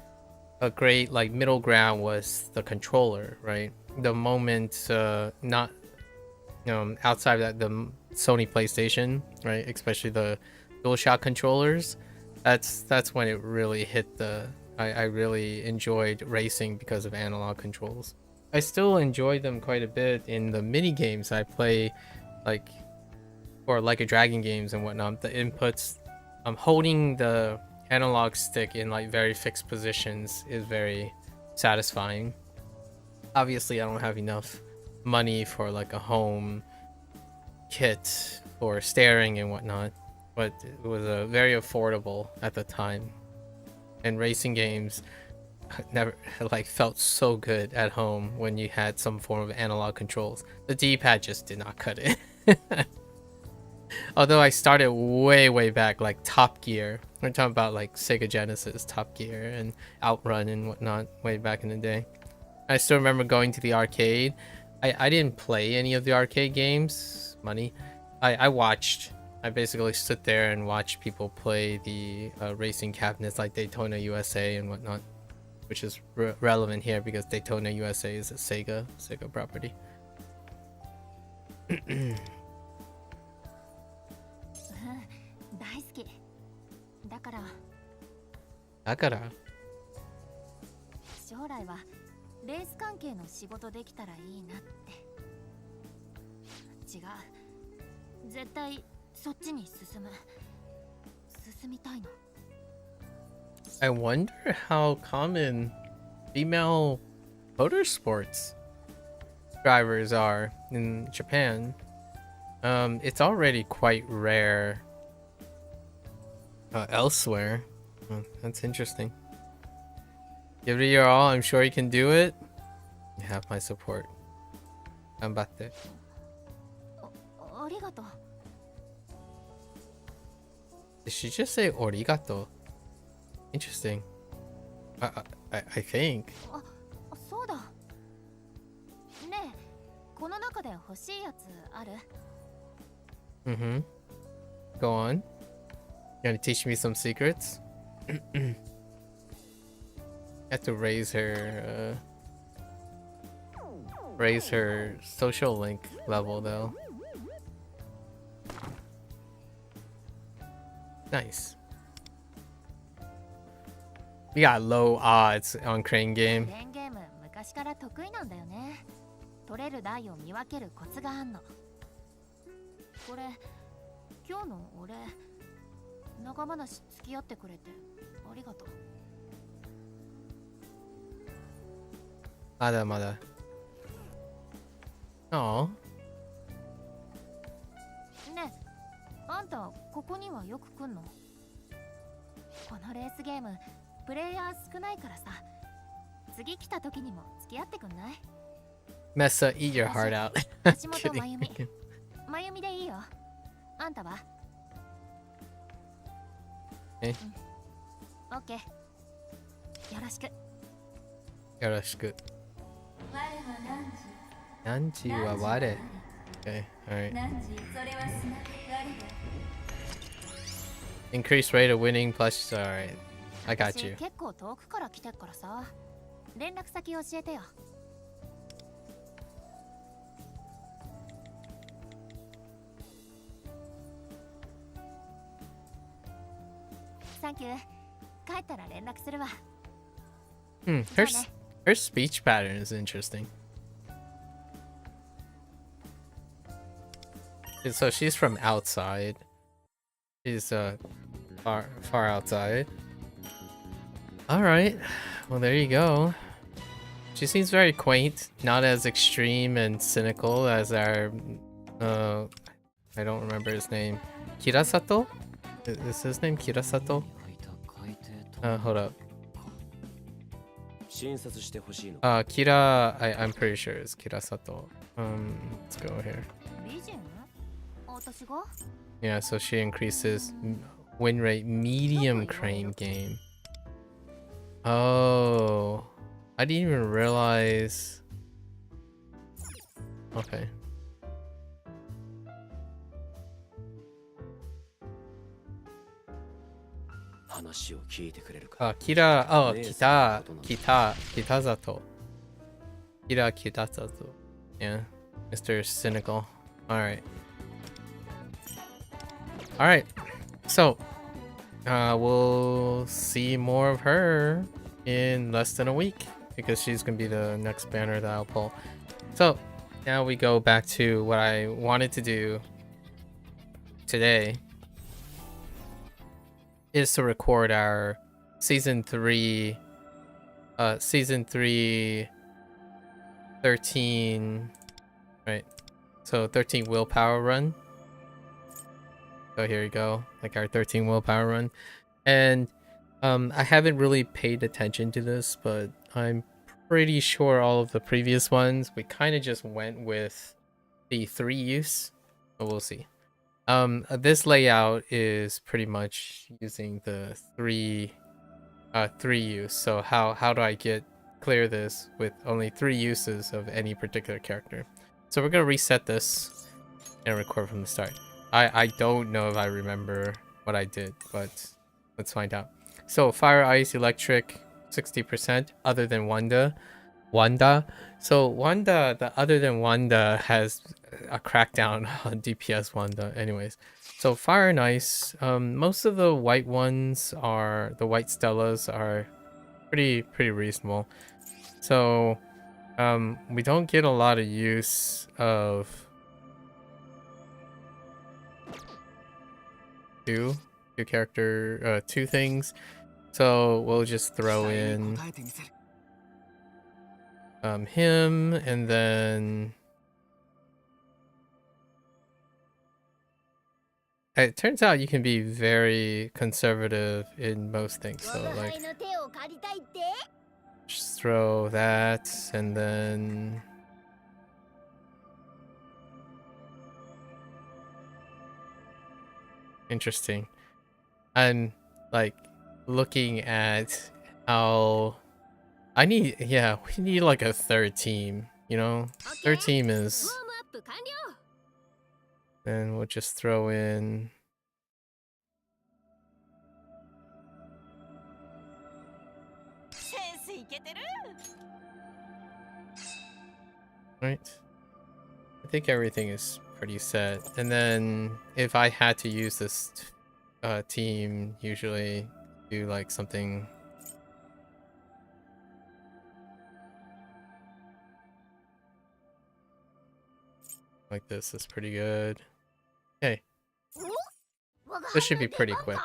a great like middle ground was the controller, right? The moment not outside of that, the Sony PlayStation, right, especially the DualShock controllers, That's when it really hit the. I really enjoyed racing because of analog controls. I still enjoy them quite a bit in the mini games I play, like for Like a Dragon games and whatnot. The inputs, holding the analog stick in like very fixed positions is very satisfying. Obviously, I don't have enough money for like a home kit for steering and whatnot, but it was very affordable at the time. And racing games never like felt so good at home when you had some form of analog controls. The D-pad just did not cut it. Although I started way back, like Top Gear. We're talking about like Sega Genesis, Top Gear, and Outrun and whatnot way back in the day. I still remember going to the arcade. I didn't play any of the arcade games. Money. I watched. I basically stood there and watched people play the racing cabinets like Daytona USA and whatnot, which is relevant here because Daytona USA is a Sega property. 大好き。だから将来はレース関係の仕事できたらいいなって。違う。絶対そっちに進みたいの。I wonder how common female motorsports drivers are in Japan. It's already quite rare elsewhere. That's interesting. Give it your all. I'm sure you can do it. You have my support. Ganbatte. ありがとう。 Did she just say origato? Interesting. I think. あ、そうだ。ねえ、この中で欲しいやつある？ Mm-hmm. Go on. You gonna teach me some secrets? You have to raise her social link level though. Nice. We got low odds on Crane game. レンゲーム昔から得意なんだよね。取れる台を見分けるコツがあんの。これ今日の俺長話付き合ってくれてありがとう。まだまだ。Oh. ねえ、あんたここにはよく来んの？このレースゲームプレイヤー少ないからさ。次来た時にも付き合ってくんない？ Messa, eat your heart out. 橋本真由美。真由美でいいよ。あんたは？え？オッケー。よろしく。よろしく。何時は我。Okay, alright. Increased rate of winning plus. Alright, I got you. 結構遠くから来てっからさ。連絡先教えてよ。サンキュー。帰ったら連絡するわ。Her speech pattern is interesting. So she's from outside. She's far outside. All right. Well, there you go. She seems very quaint, not as extreme and cynical as our I don't remember his name. Kirasato? Is his name Kirasato? Hold up. Kira, I'm pretty sure it's Kirasato. Let's go here. Yeah, so she increases win rate medium crane game. Oh, I didn't even realize. Okay. Kira, oh, Kitazato. Kira Kitazato. Yeah, Mr. Cynical. Alright. Alright, so we'll see more of her in less than a week because she's gonna be the next banner that I'll pull. So now we go back to what I wanted to do today, is to record our season 3 13, right? So 13 willpower run. So here you go, like our 13 willpower run. And I haven't really paid attention to this, but I'm pretty sure all of the previous ones we kind of just went with the 3 use, but we'll see. This layout is pretty much using the 3 use. So how do I clear this with only 3 uses of any particular character? So we're gonna reset this and record from the start. I don't know if I remember what I did, but let's find out. So fire, ice, electric, 60% other than Wanda. So Wanda, the other than Wanda has a crackdown on DPS Wanda anyways. So fire and ice, most of the white ones are, the white Stellas are pretty reasonable. So we don't get a lot of use of two things. So we'll just throw in him, and then it turns out you can be very conservative in most things. So like just throw that, and then interesting. I'm like looking at how we need like a third team, you know? Third team is, then we'll just throw in right. I think everything is pretty set. And then if I had to use this team, usually do like something like this is pretty good. Okay, this should be pretty quick.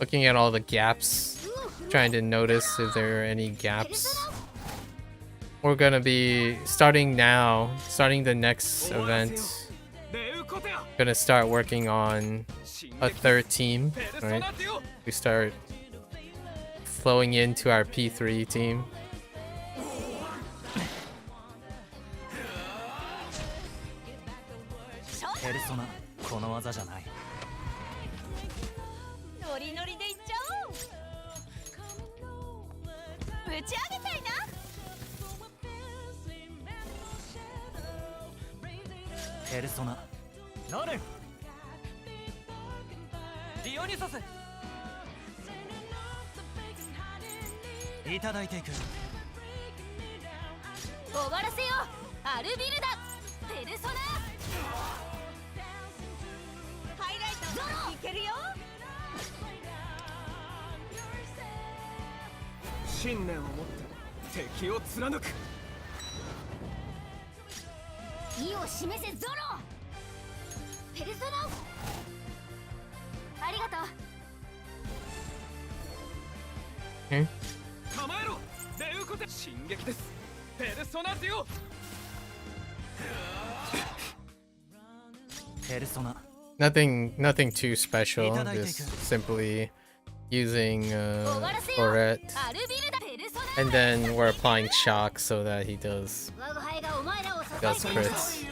Looking at all the gaps, trying to notice if there are any gaps. We're gonna be starting the next event. Gonna start working on a third team, right? We start flowing into our P3 team. Okay. Nothing too special, just simply using Florette, and then we're applying shock so that he does crits.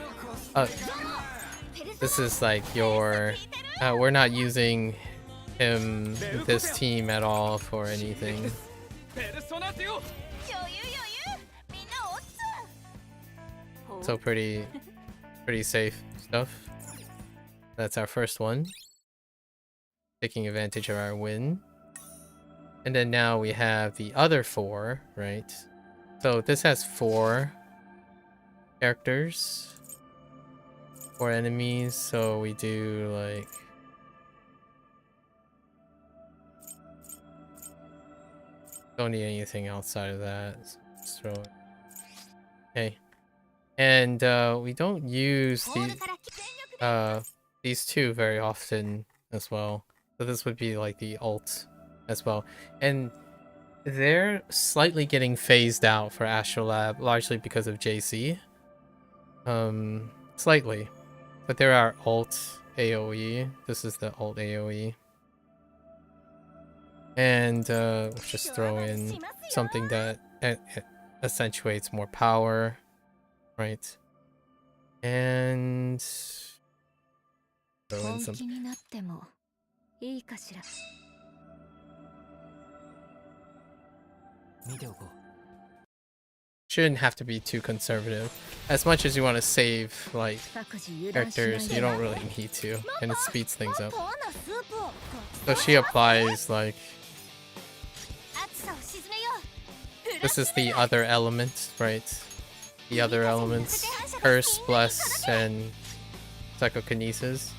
This is like your we're not using this team at all for anything. So pretty safe stuff. That's our first one. Taking advantage of our win. And then now we have the other 4, right? So this has 4 characters, 4 enemies. So we do like don't need anything outside of that. Just throw it. Okay. And we don't use these 2 very often as well. So this would be like the ult as well. And they're slightly getting phased out for Astrolab, largely because of JC. Slightly. But there are ult AoE. This is the ult AoE. And just throw in something that accentuates more power, right? And throw in some. Shouldn't have to be too conservative. As much as you want to save like characters, you don't really need to, and it speeds things up. So she applies like this is the other element, right? The other elements: Curse, Bless, and Psychokinesis.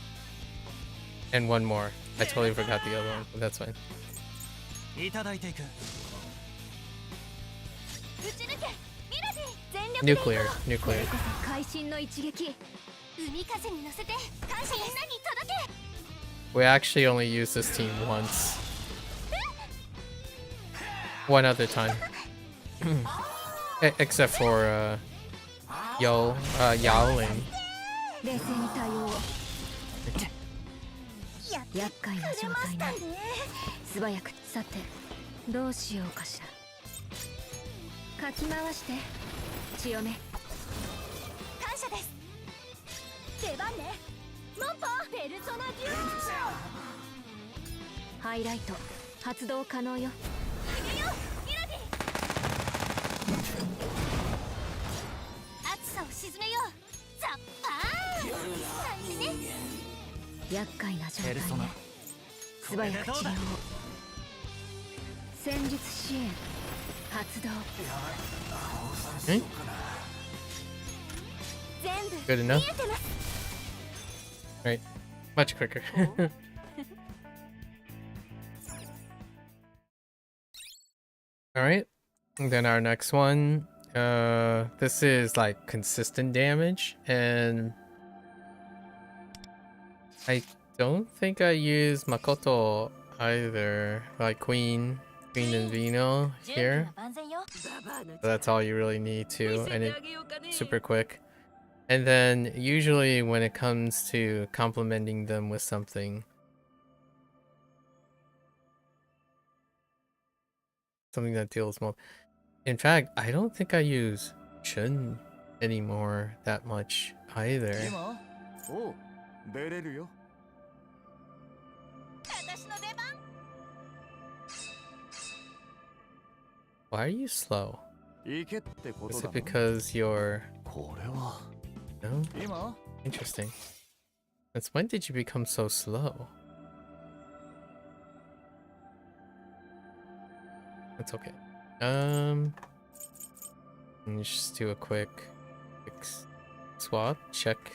And one more. I totally forgot the other one, but that's fine. Nuclear. We actually only used this team once. One other time. Except for Yaoling. 厄介な状態ね。素早くさてどうしようかしら。かき回して強め。感謝です。出番ね。モンポペルソナデュオ。ハイライト発動可能よ。行くよミラディ。暑さを鎮めよう。ザッパーン。なんてね。厄介な状態ね。素早く治療を。戦術支援発動。Good enough. Right, much quicker. All right, and then our next one. This is like consistent damage, and I don't think I use Makoto either. Like Queen and Vino here. So that's all you really need to, and it's super quick. And then usually when it comes to complementing them with something that deals more. In fact, I don't think I use Chun anymore that much either. Why are you slow? Is it because you're... No? Interesting. That's when did you become so slow? That's okay. Let me just do a quick swap. Check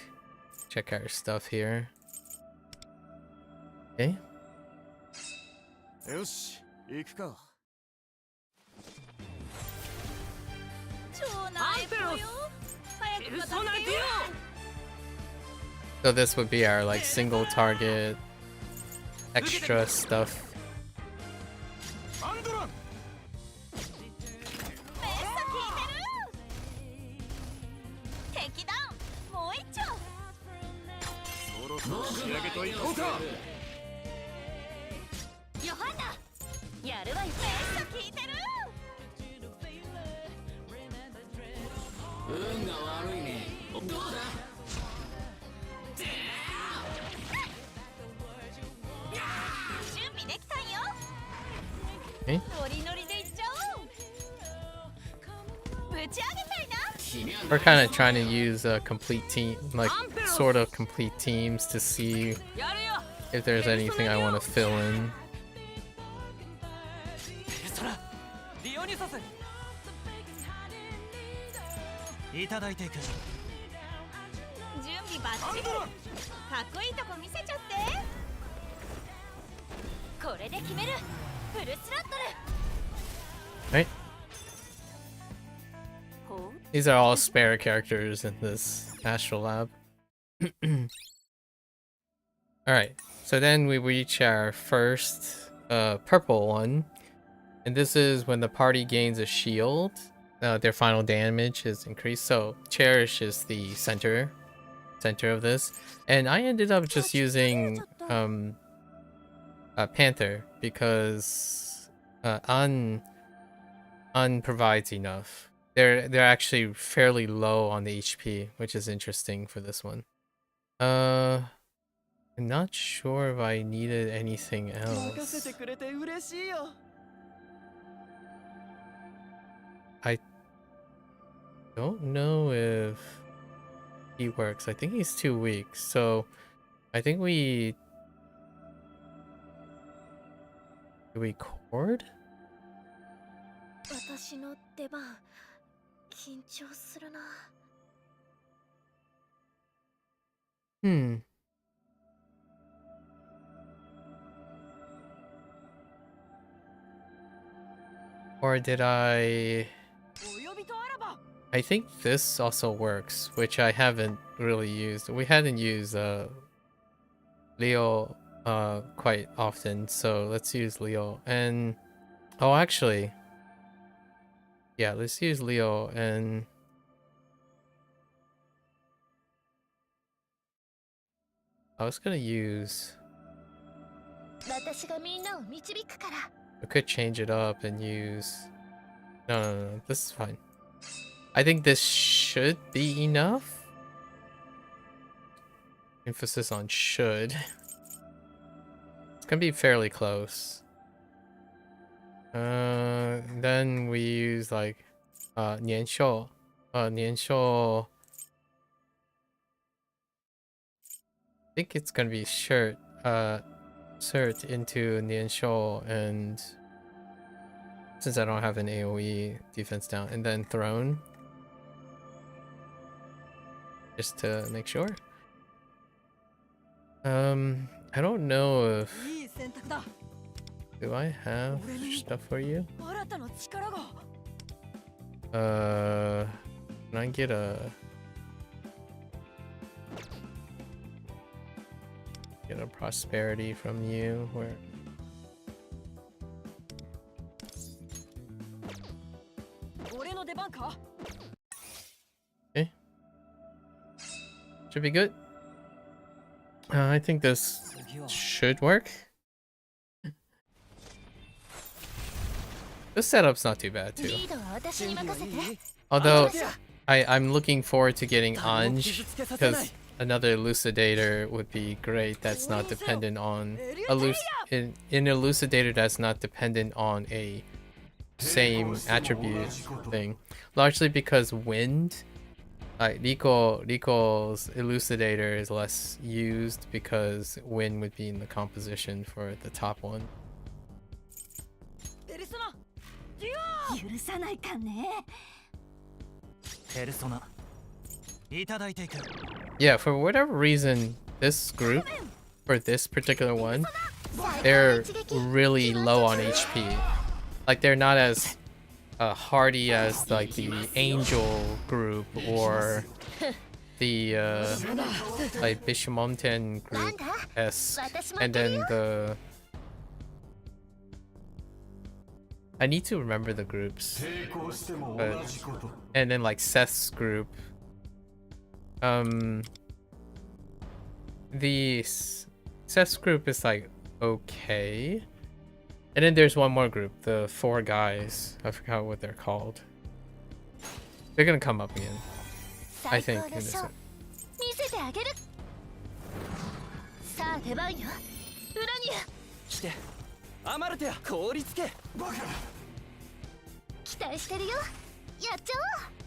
our stuff here. Okay. So this would be our like single target extra stuff. Okay. We're kind of trying to use a complete team, like sort of complete teams, to see if there's anything I want to fill in. 準備バッチリ。かっこいいとこ見せちゃって。これで決める。フルスロットル。 Right? These are all spare characters in this Astral Lab. Alright, so then we reach our first purple one. And this is when the party gains a shield. Their final damage is increased. So Cherish is the center of this. And I ended up just using Panther because Un provides enough. They're actually fairly low on the HP, which is interesting for this one. I'm not sure if I needed anything else. I don't know if he works. I think he's 2 weeks, so I think we cord? Or did I think this also works, which I haven't really used. We hadn't used Leo quite often, so let's use Leo. And oh, actually, yeah, let's use Leo. And I was gonna use, I could change it up and use, no, this is fine. I think this should be enough. Emphasis on should. It's gonna be fairly close. Then we use like 年兽. 年兽. I think it's gonna be shirt into 年兽, and since I don't have an AoE defense down, and then throne. Just to make sure. I don't know if, do I have stuff for you? Can I get a prosperity from you? Where? Okay. Should be good. I think this should work. This setup's not too bad too. Although I'm looking forward to getting Anj, because another elucidator would be great. That's not dependent on an elucidator that's not dependent on a same attribute thing. Largely because wind. Rico's elucidator is less used because wind would be in the composition for the top one. Yeah, for whatever reason, this group, for this particular one, they're really low on HP. Like, they're not as hardy as like the angel group or the like Bishamonten group S, and then the, I need to remember the groups, but, and then like Seth's group, the Seth's group is like okay. And then there's one more group, the 4 guys. I forgot what they're called. They're gonna come up again, I think, in this one.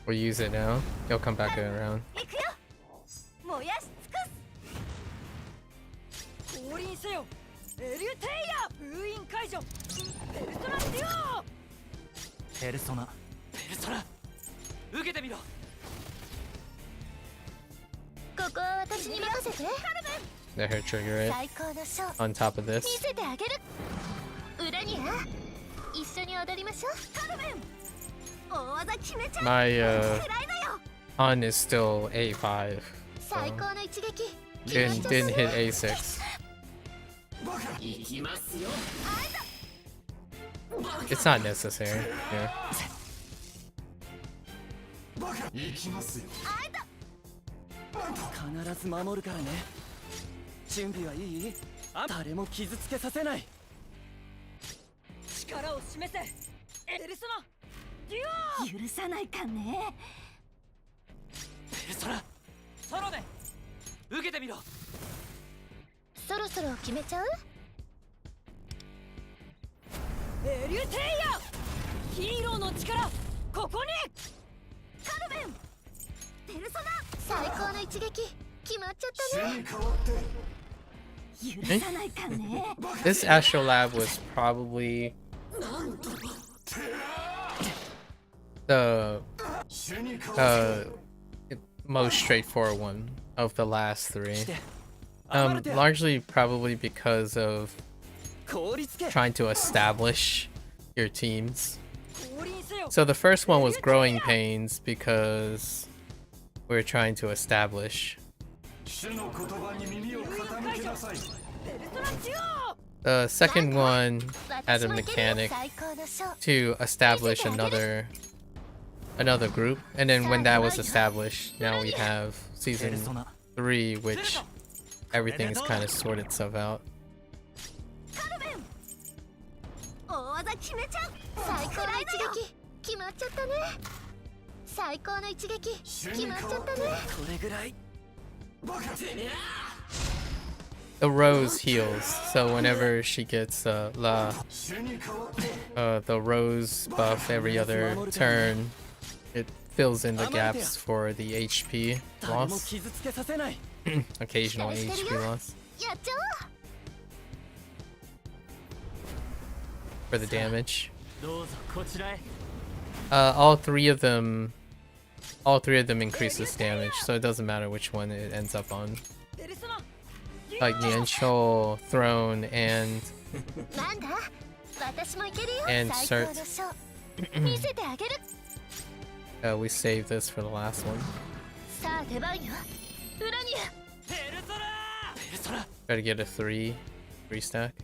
We'll use it now. He'll come back around. ここは私に任せて。 Let her trigger it 最高のショー on top of 見 this. せてあげる。裏には一緒に踊りましょう。カルメン、大技決めちゃう。 My 暗いのよ。 Hun is still A5. 最高の一撃。 Didn't hit A6. It's not necessary. Yeah. 必ず守るからね。準備はいい？誰も傷つけさせない。力を示せ。ペルソナデュオ。許さないかね。ペルソナソロで受けてみろ。そろそろ決めちゃう？エリュテイヤ、ヒーローの力ここに。カルメン、ペルソナ最高の一撃決まっちゃったね。許さないかね。 This Astro Lab was probably the most straightforward one of the last three. Largely probably because of trying to establish your teams. So the first one was Growing Pains because we're trying to establish. The second one had a mechanic to establish another group, and then when that was established, now we have season 3, which everything's kind of sorted itself out. 大技決めちゃう。最高の一撃決まっちゃったね。最高の一撃決まっちゃったね。これぐらい。 The Rose heals, so whenever she gets the Rose buff every other turn, it fills in the gaps for the HP loss. Occasional HP loss. やっちゃおう。 For the damage. All three of them increases damage, so it doesn't matter which one it ends up on. Like Nianshou, Throne, and Cert. We save this for the last one. Try to get a 3 stack.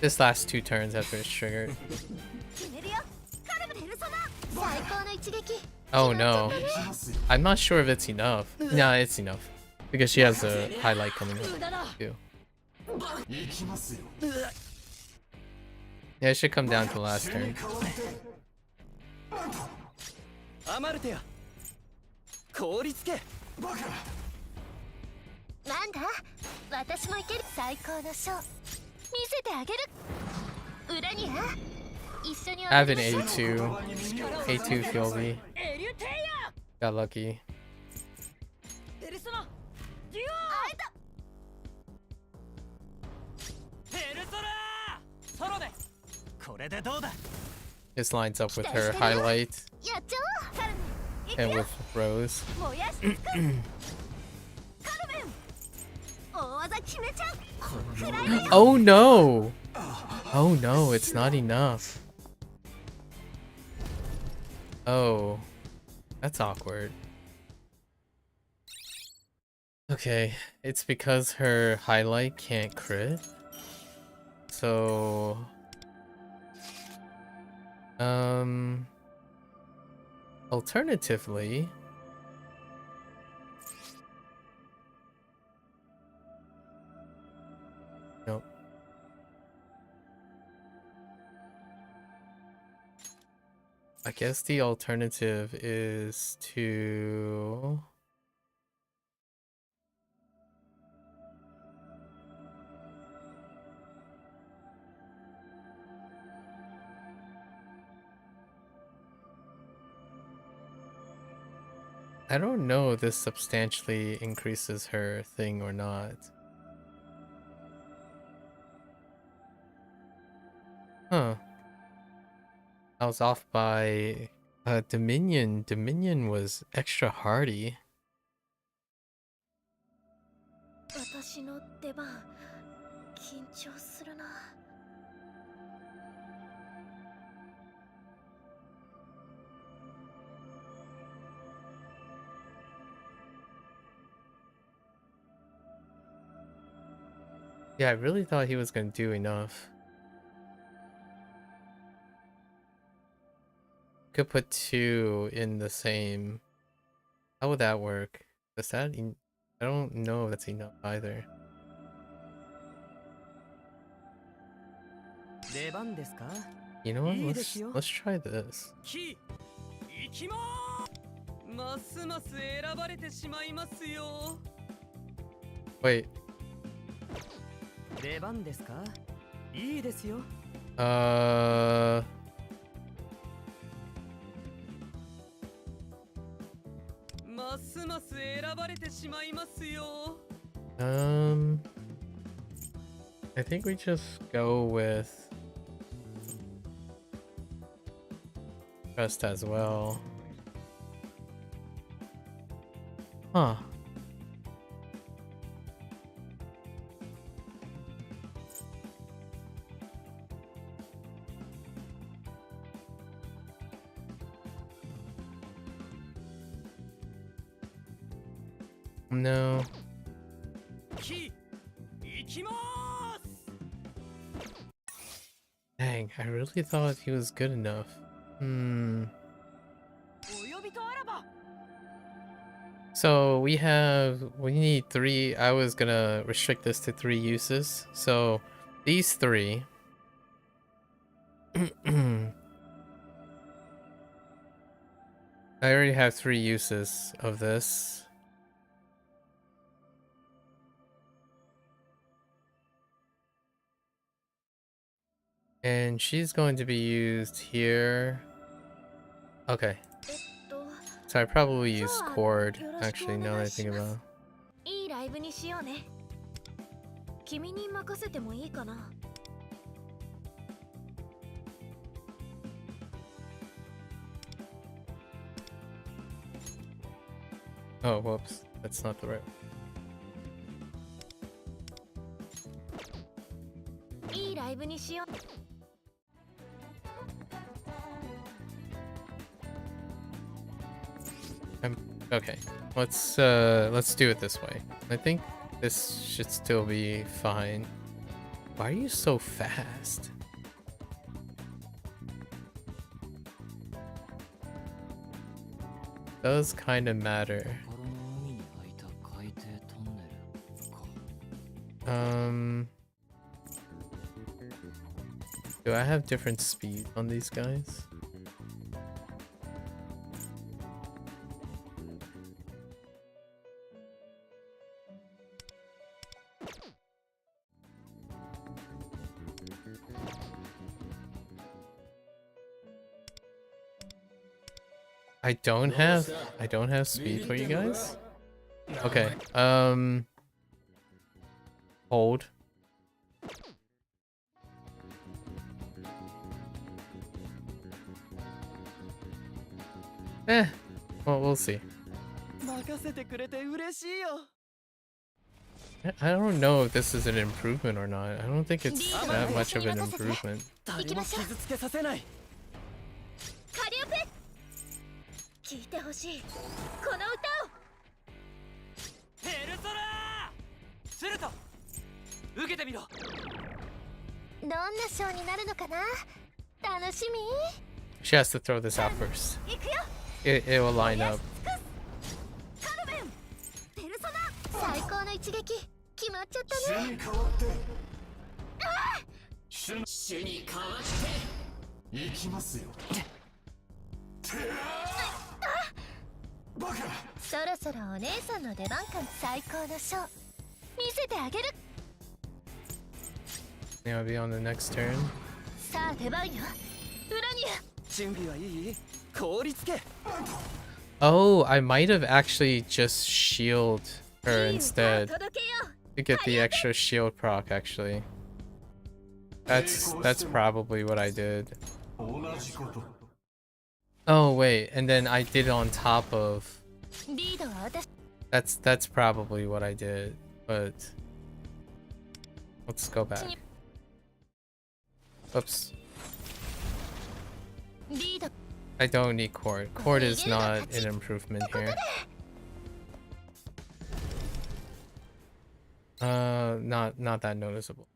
This last 2 turns after it's triggered. Oh no. I'm not sure if it's enough. Nah, it's enough. Because she has a highlight coming up too. Yeah, it should come down to the last turn. I have an A2. A2 Philby. Got lucky. This lines up with her highlight and with Rose. Oh no! Oh no, it's not enough. Oh, that's awkward. Okay, it's because her highlight can't crit. So alternatively, nope. I guess the alternative is to I don't know if this substantially increases her thing or not. Huh. I was off by Dominion. Dominion was extra hardy. 私の出番緊張するな。Yeah, I really thought he was gonna do enough. Could put two in the same. How would that work? Does that? I don't know if that's enough either. 出番ですか？ You know what? いいですよ。 Let's try this. き、行きまー。ますます選ばれてしまいますよ。 Wait. 出番ですか？いいですよ。ますます選ばれてしまいますよ。 I think we just go with trust as well. Huh. No. Dang, I really thought he was good enough. So we need 3. I was gonna restrict this to 3 uses. So these 3. I already have 3 uses of this. And she's going to be used here. Okay. So I probably use chord, actually, now that I think about it. いいライブにしようね。君に任せてもいいかな。 Oh, whoops. That's not the right. いいライブにしよう。 Okay, let's do it this way. I think this should still be fine. Why are you so fast? Does kind of matter. Do I have different speed on these guys? I don't have speed for you guys. Okay. Hold. Well, we'll see. I don't know if this is an improvement or not. I don't think it's that much of an improvement. 聞いてほしい。この歌を。ペルソナー。すると受けてみろ。どんなショーになるのかな。楽しみ。 She has to throw this out first. 行くよ。It will line up. カルメン。ペルソナ。最高の一撃決まっちゃったね。主に代わって行きますよ。そろそろお姉さんの出番か。最高のショー見せてあげる。 Yeah, I'll be on the next turn. さあ出番よ。裏に。準備はいい？効率け。 Oh, I might have actually just shield her instead to get the extra shield proc. Actually, that's probably what I did. Oh wait, and then I did it on top of. That's probably what I did, but Let's go back. Oops. I don't need cord. Cord is not an improvement here. Not that noticeable.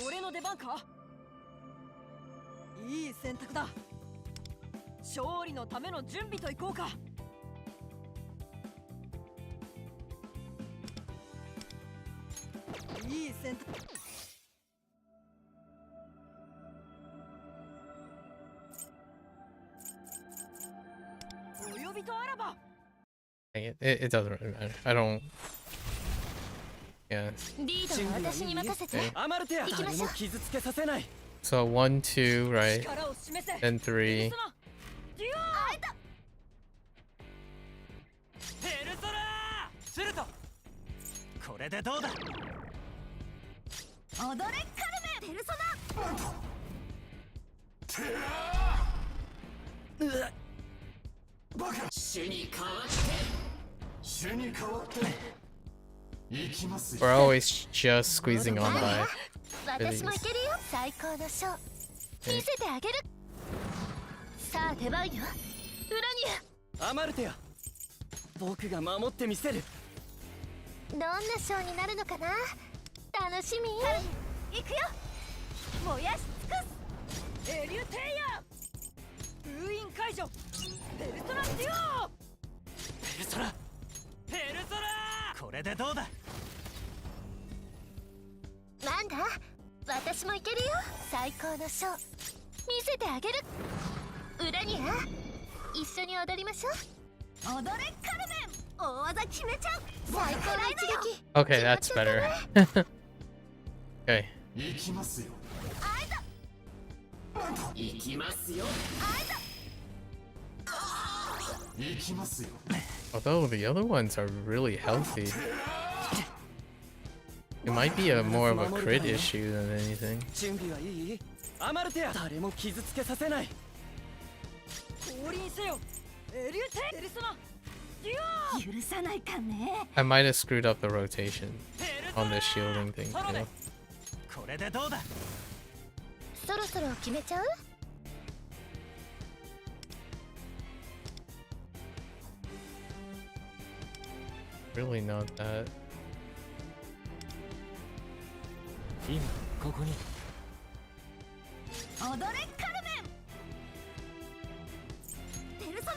俺の出番か。いい選択だ。勝利のための準備といこうか。いい選択。お呼びとあらば。 Dang it. It doesn't really matter. I don't. Yeah. Okay. So 1, 2, right? Then 3. We're always just squeezing on by. Okay. 僕が守ってみせる。どんなショーになるのかな。楽しみ。行くよ。燃やし尽くす。エリュテイヤー。封印解除。ペルソナデュオ。ペルソナ。ペルソナ。これでどうだ。なんだ。私も行けるよ。最高のショー。見せてあげる。裏には。一緒に踊りましょう。 踊れカルメン大技決めちゃう最高の一撃 Okay, that's better. Okay. 行きますよ行きますよ行きますよ Although the other ones are really healthy. It might be more of a crit issue than anything. 準備はいい？アマルテア誰も傷つけさせない。降臨せよ。 I might have screwed up the rotation on the shielding thing, you know? これでどうだ。そろそろ決めちゃう Really not that. 今ここに。踊れカルメンペルソナ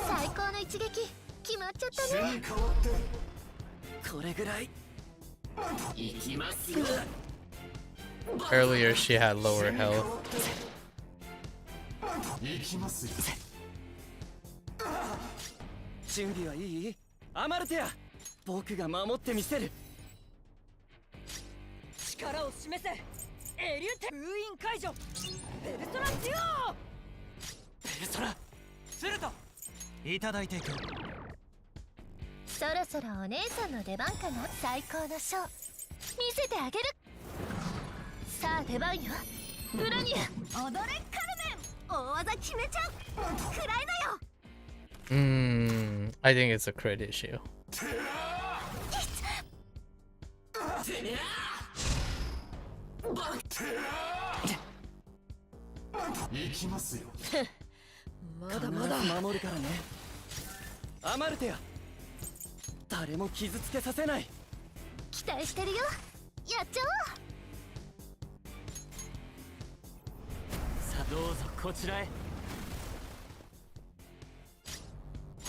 最高の一撃決まっちゃったね。これぐらい。行きますよ Earlier she had lower health. 行きますよ準備はいい？アマルテア僕が守ってみせる。力を示せ。エリュテ封印解除。ペルソナデュオ。ペルソナするといただいていく。そろそろお姉さんの出番かな。最高のショー見せてあげる。さあ出番よ。裏に踊れカルメン大技決めちゃうくらいだよ。I think it's a crit issue. 行きますよまだまだ守るからね。アマルテア誰も傷つけさせない。期待してるよ。やっちゃさあどうぞこちらへ。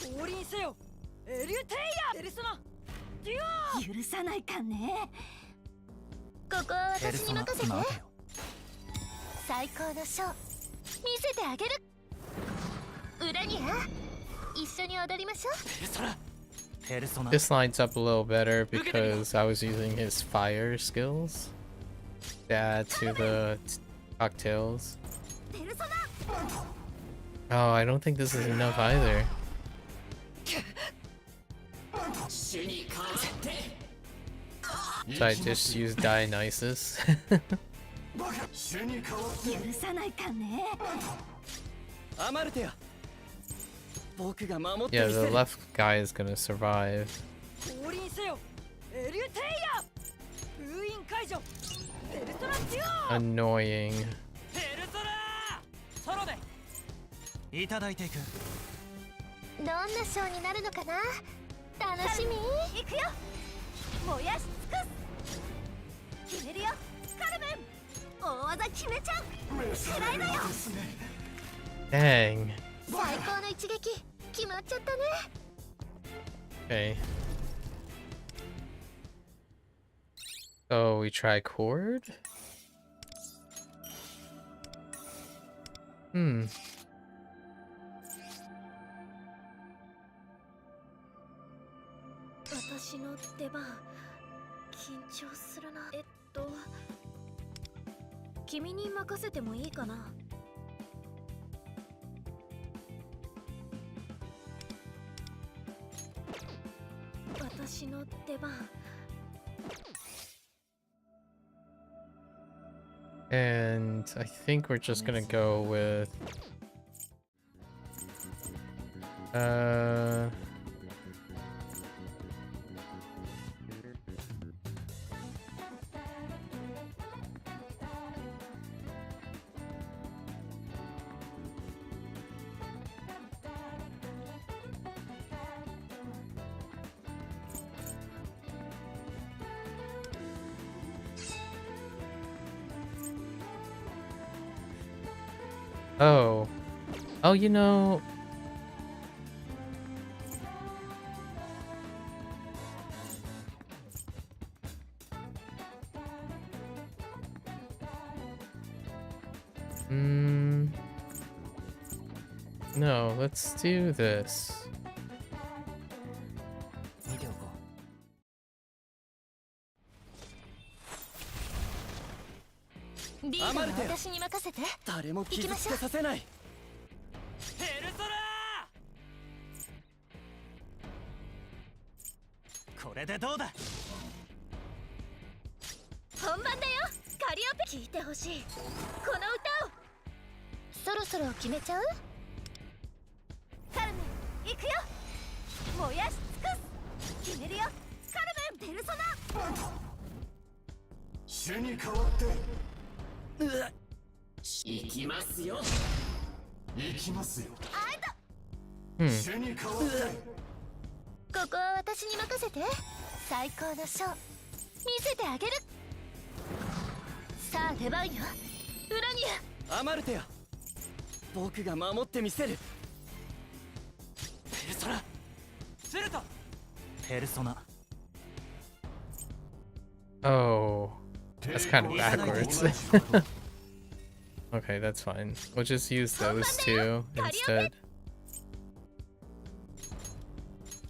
降臨せよ。エリュテイヤーペルソナデュオ。許さないかね。ここは私に任せて。最高のショー見せてあげる。裏には一緒に踊りましょう。ペルソナ。 This lines up a little better because I was using his fire skills to add to the cocktails. Oh, I don't think this is enough either. So I just use Dionysus. 許さないかね。アマルテア Yeah, the left guy is gonna survive. Annoying. どんなショーになるのかな。楽しみ。行くよ。燃やし尽くす。決めるよ。カルメン。大技決めちゃう。嫌いだよ。Dang. 最高の一撃決まっちゃったね。Okay. So we try chord? Hmm. 私の出番緊張するな。君に任せてもいいかな。私の出番。And I think we're just gonna go with Oh, you know, no, let's do this. リーダーは私に任せて。誰も傷つけさせない。ペルソナー。これでどうだ。本番だよ。カリオペ聞いてほしい。この歌を。そろそろ決めちゃう？カルメン、行くよ。燃やし尽くす。決めるよ。カルメン、ペルソナ。主に代わって。行きますよ。行きますよ。あいた。主に代わって。ここは私に任せて。最高のショー見せてあげる。さあ出番よ。裏にアマルテや。僕が守ってみせる。ペルソナ。スルト。ペルソナ。 Oh, that's kind of backwards. Okay, that's fine. We'll just use those two instead.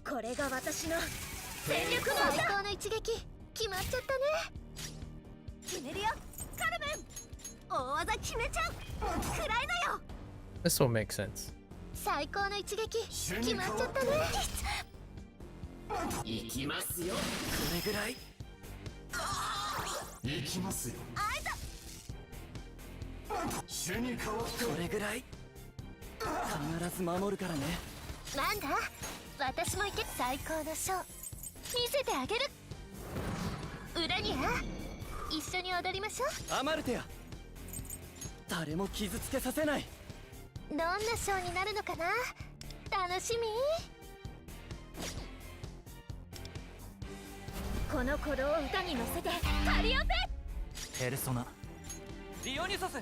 これが私の全力の最高の一撃決まっちゃったね。決めるよ。カルメン。大技決めちゃう。くらいだよ。This will make sense. 最高の一撃決まっちゃったね。行きますよ。これぐらい。行きますよ。あいた。主に代わって。これぐらい。必ず守るからね。なんだ。私も行け。最高のショー見せてあげる。裏には一緒に踊りましょう。アマルテや。誰も傷つけさせない。どんなショーになるのかな。楽しみ。この鼓動を歌に乗せてカリオペ。ペルソナ。ディオニュソス。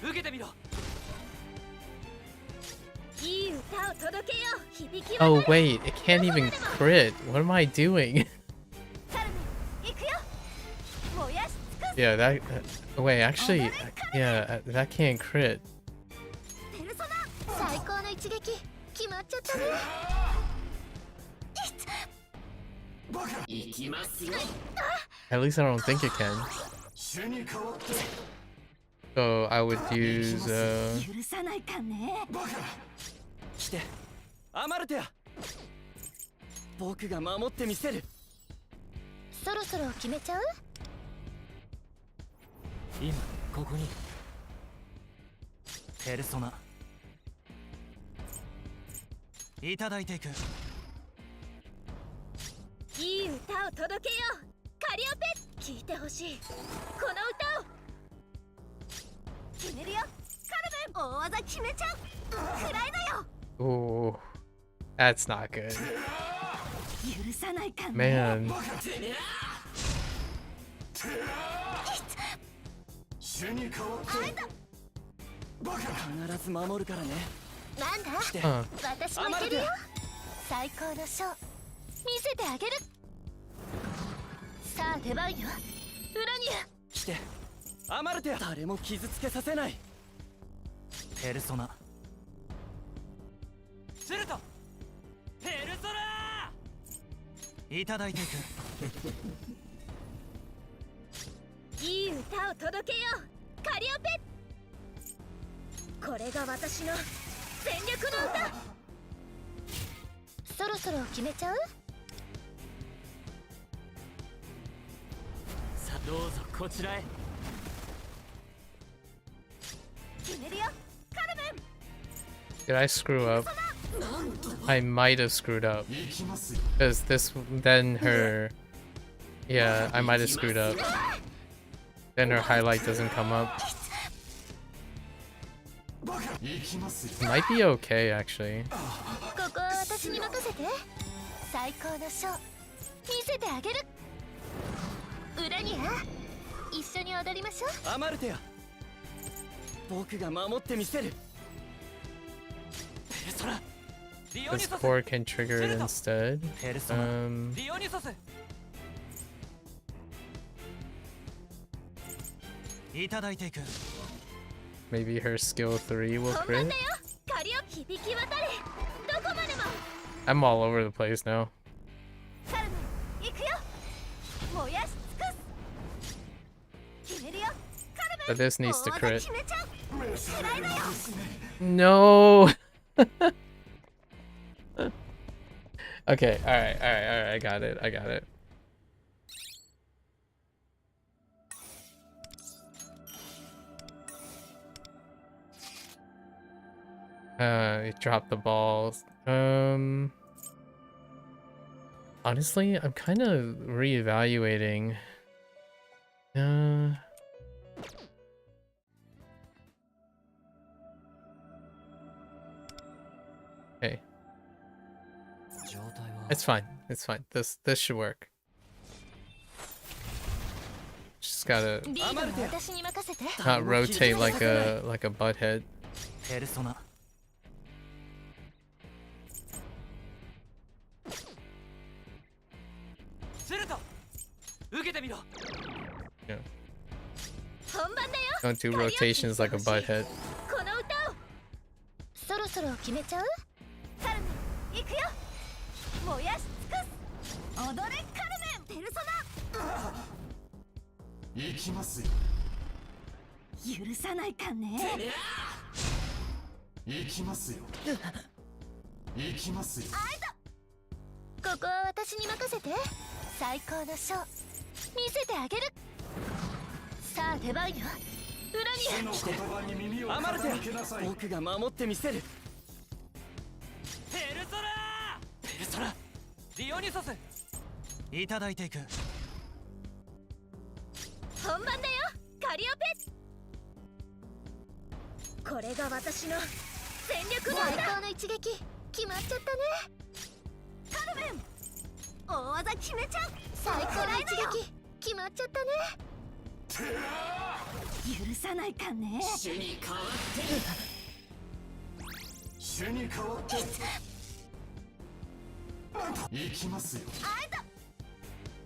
受けてみろ。いい歌を届けよう。響きは。 Oh wait, it can't even crit. What am I doing? カルメン、行くよ。燃やし尽くす。 Yeah, that. Wait, actually, yeah, that can't crit. ペルソナ。最高の一撃決まっちゃったね。行きますよ。 At least I don't think it can. 主に代わって。 So I would use. 許さないかね。来て、アマルテや。僕が守ってみせる。そろそろ決めちゃう？今ここに。ペルソナ。いただいていく。いい歌を届けよう。カリオペ、聞いてほしい。この歌を決めるよ。カルメン、大技決めちゃう。くらいだよ。 Ooh, that's not good. 許さないかね。 Man. 必ず守るからね。なんだ、 Huh. 私もいけるよ。最高のショー見せてあげる。さあ出番よ。裏にしてアマルテア、誰も傷つけさせない。ペルソナするとペルソナいただいていく。いい歌を届けよう。カリオペ、これが私の全力の歌。そろそろ決めちゃう。さあどうぞこちらへ。決めるよ。カルメン。 Did I screw up? I might have screwed up. Because this, then her... Yeah, I might have screwed up. Then her highlight doesn't come up. It might be okay, actually. ここは私に任せて。最高のショー見せてあげる。裏には一緒に踊りましょう。アマルテア、僕が守ってみせる。 This core can trigger it instead. Maybe her skill 3 will crit. I'm all over the place now. But this needs to crit. No! Okay, alright, I got it. It dropped the balls. Honestly, I'm kind of reevaluating. Okay. It's fine. This should work. Just gotta not rotate like a butt head. Yeah. Don't do rotations like a butt head. そろそろ決めちゃう？カルメン、行くよ。燃やし尽くす。踊れカルメン、ペルソナ。行きますよ。許さないかね。行きますよ。行きますよ。ここは私に任せて。最高のショー見せてあげる。さあ出番よ。裏にアマルテア、僕が守ってみせる。ペルソナディオニソスいただいていく。本番だよ。カリオペ、これが私の全力の最高の一撃決まっちゃったね。カルメン、大技決めちゃう。最高の一撃決まっちゃったね。許さないかね。主に変わって行きますよ。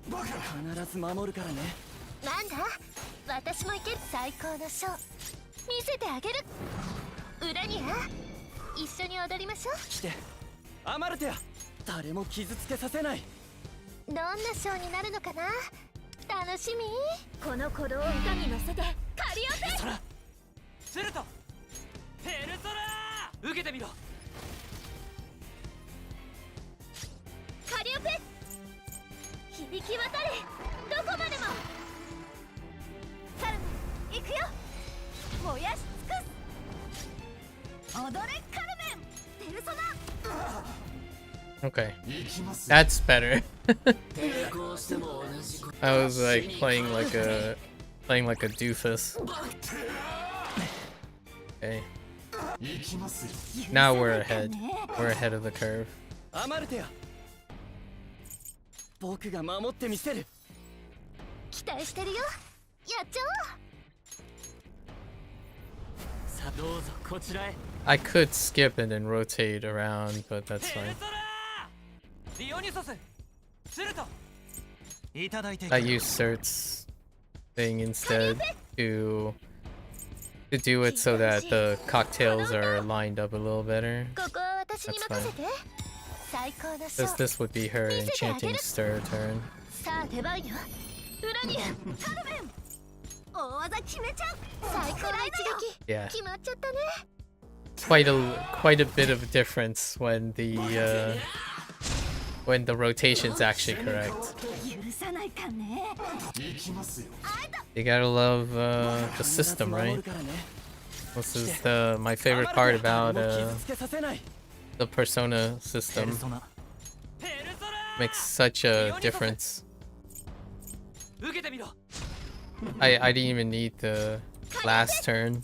必ず守るからね。なんだ、私も行ける。最高のショー見せてあげる。裏には一緒に踊りましょう。してアマルテア、誰も傷つけさせない。どんなショーになるのかな。楽しみ。この鼓動を歌に乗せてカリオペ。するとペルソナ受けてみろ。カリオペ、響き渡れ。どこまでも。カルメン、行くよ。燃やし尽くす。踊れカルメン、ペルソナ。Okay, that's better. I was like playing like a doofus. Okay. Now we're ahead. We're ahead of the curve. 僕が守ってみせる。期待してるよ。やっちゃおう。さあどうぞこちらへ。I could skip and then rotate around, but that's fine. I use Cert's thing instead to do it so that the cocktails are lined up a little better. That's fine. This would be her enchanting stir turn. Yeah. Quite a bit of difference when the rotation's actually correct. You gotta love the system, right? This is my favorite part about the Persona system. Makes such a difference. I didn't even need the last turn.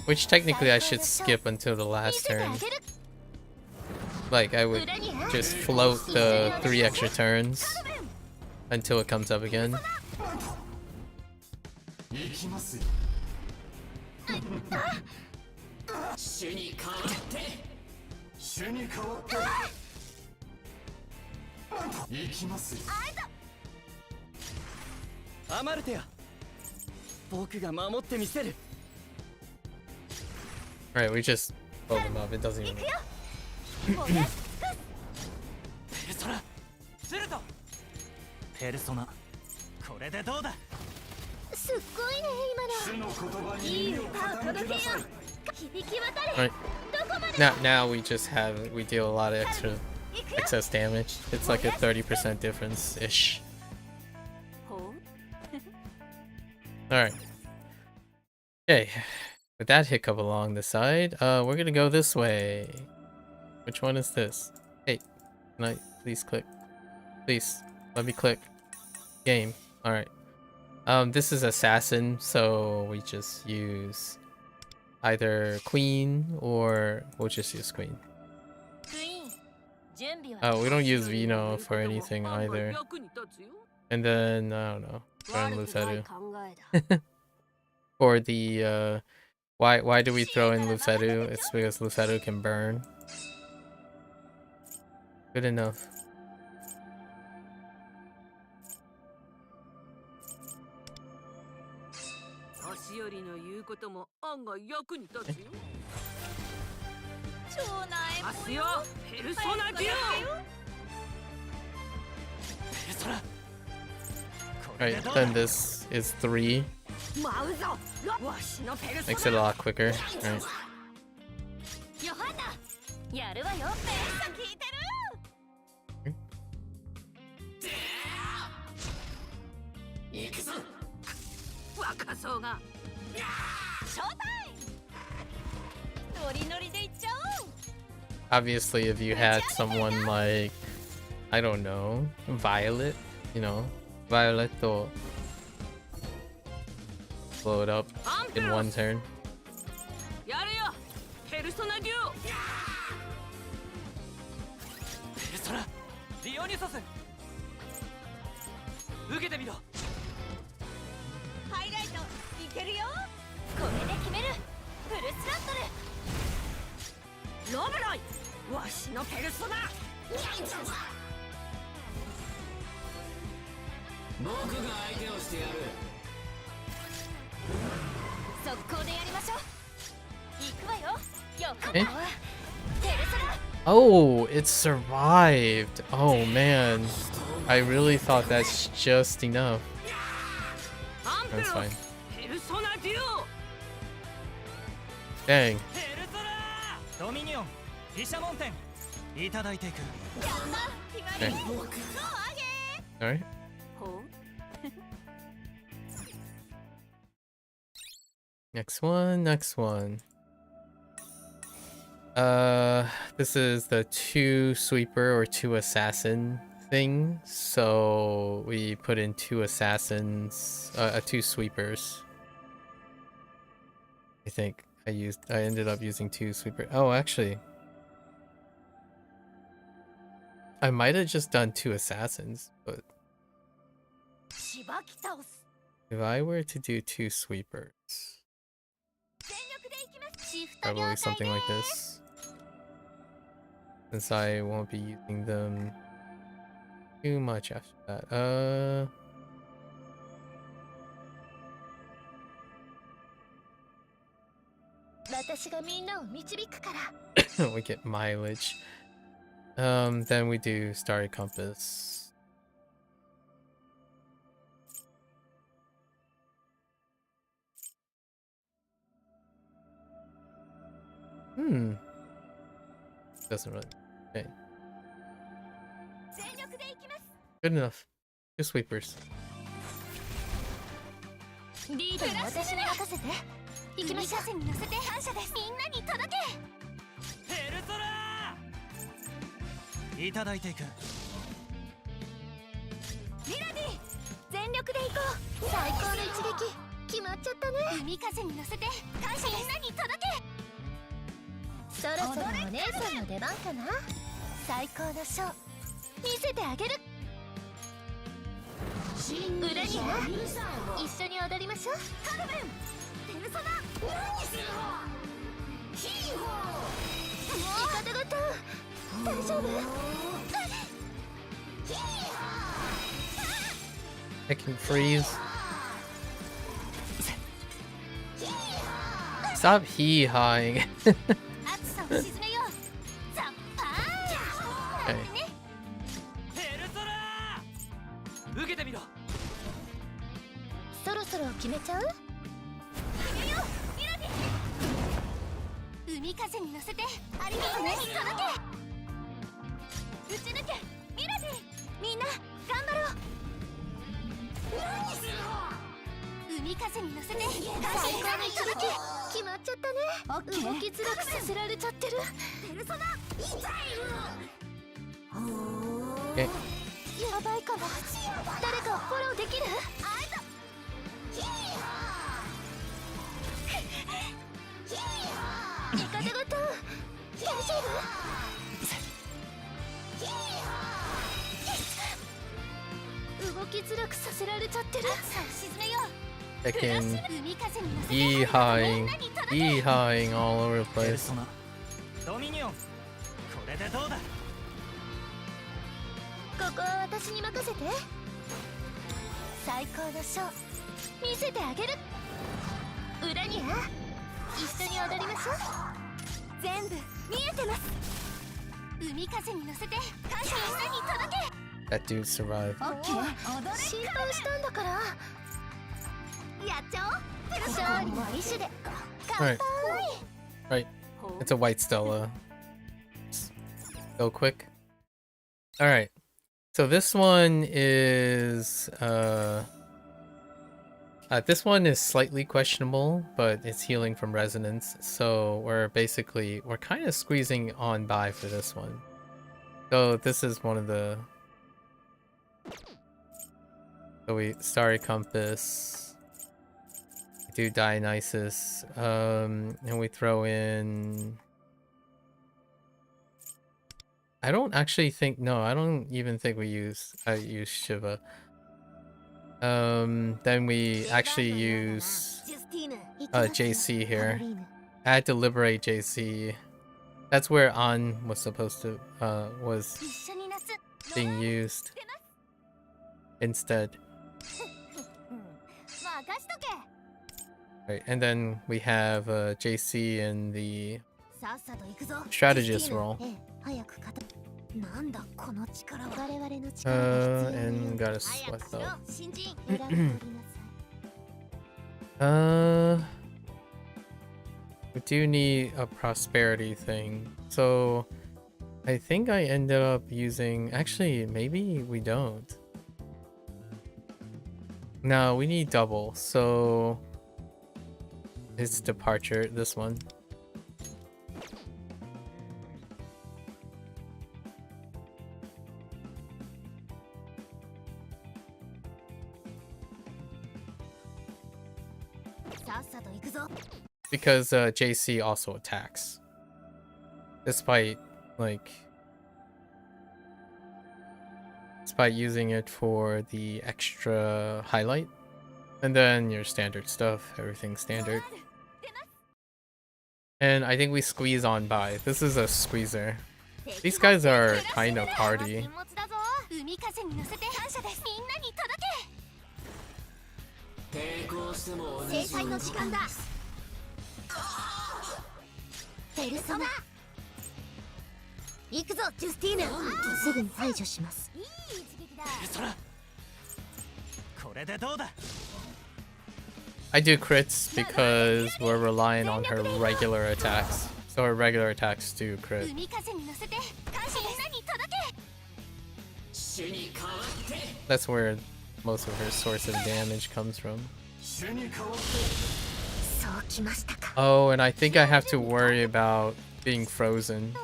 Which technically I should skip until the last turn. Like I would just float the 3 extra turns until it comes up again. Alright, we just pulled them up. It doesn't even matter. Right. Now we deal a lot of excess damage. It's like a 30% difference ish. Alright. Okay. With that hiccup along the side, we're gonna go this way. Which one is this? Hey, can I please click? Please, let me click. Game. Alright. This is assassin, so we just use either queen or we'll just use queen. Oh, we don't use Vino for anything either. And then I don't know. Run Luceru. For the why do we throw in Luceru? It's because Luceru can burn. Good enough. Right, then this is 3. Makes it a lot quicker. Right. Obviously, if you had someone like, I don't know, Violet, you know, Violet will blow it up in 1 turn. Okay. Oh, it survived. Oh man, I really thought that's just enough. That's fine. Dang. Okay. Alright. Next one, next one. This is the 2 sweeper or 2 assassin thing. So we put in 2 assassins, 2 sweepers. I think I ended up using 2 sweeper. Oh, actually, I might have just done 2 assassins, but if I were to do 2 sweepers, probably something like this, since I won't be using them too much after that. We get mileage. Then we do Starry Compass. Doesn't really. Okay. Good enough. 2 sweepers. I can freeze. Stop hee-hawing. Okay. Okay. I can e-hawing all over the place. That dude survived. Alright. Right. It's a white Stella. Go quick. Alright. So this one is slightly questionable, but it's healing from resonance. So we're kind of squeezing on by for this one. So this is one of the. So we Starry Compass, do Dionysus, and we throw in. I don't even think we use Shiva. Then we actually use JC here. I had to liberate JC. That's where An was supposed to was being used instead. Right, and then we have JC in the strategist role. And gotta sweat though. We do need a prosperity thing. So I think I ended up using, actually maybe we don't. No, we need double. So his departure, this one. Because JC also attacks. Despite using it for the extra highlight. And then your standard stuff, everything standard. And I think we squeeze on by. This is a squeezer. These guys are kind of hardy. I do crits because we're relying on her regular attacks. So her regular attacks do crit. That's where most of her source of damage comes from. Oh, and I think I have to worry about being frozen.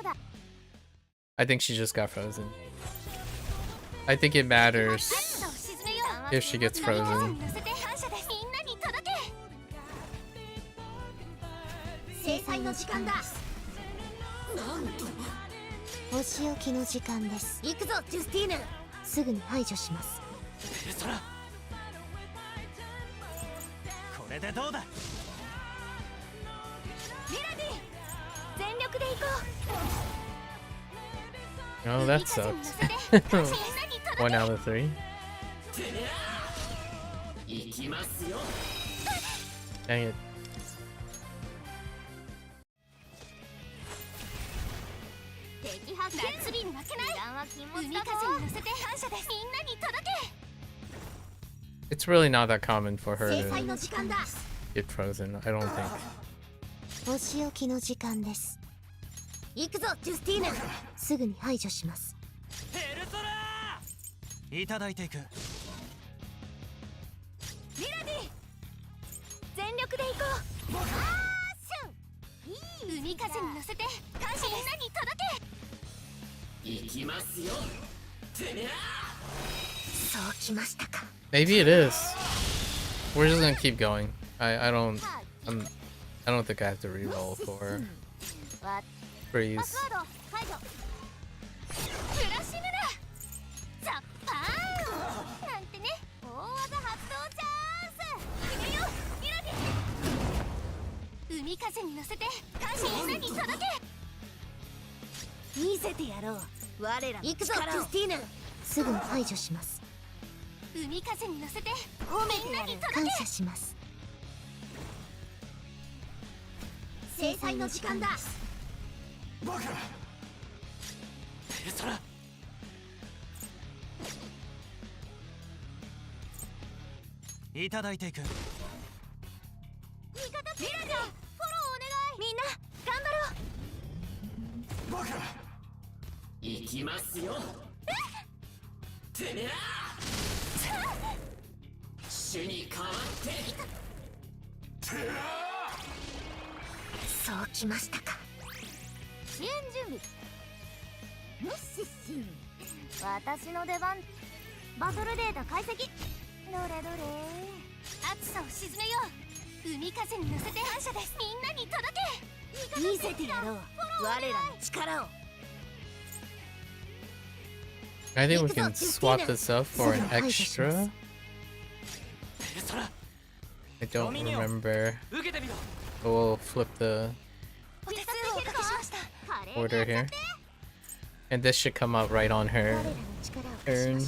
I think she just got frozen. I think it matters if she gets frozen. Oh, that sucked. 1 out of 3. Dang it. It's really not that common for her to get frozen, I don't think. Maybe it is. We're just gonna keep going. I don't think I have to reroll for freeze. I think we can swap this up for an extra. I don't remember. We'll flip the order here. And this should come out right on her turn.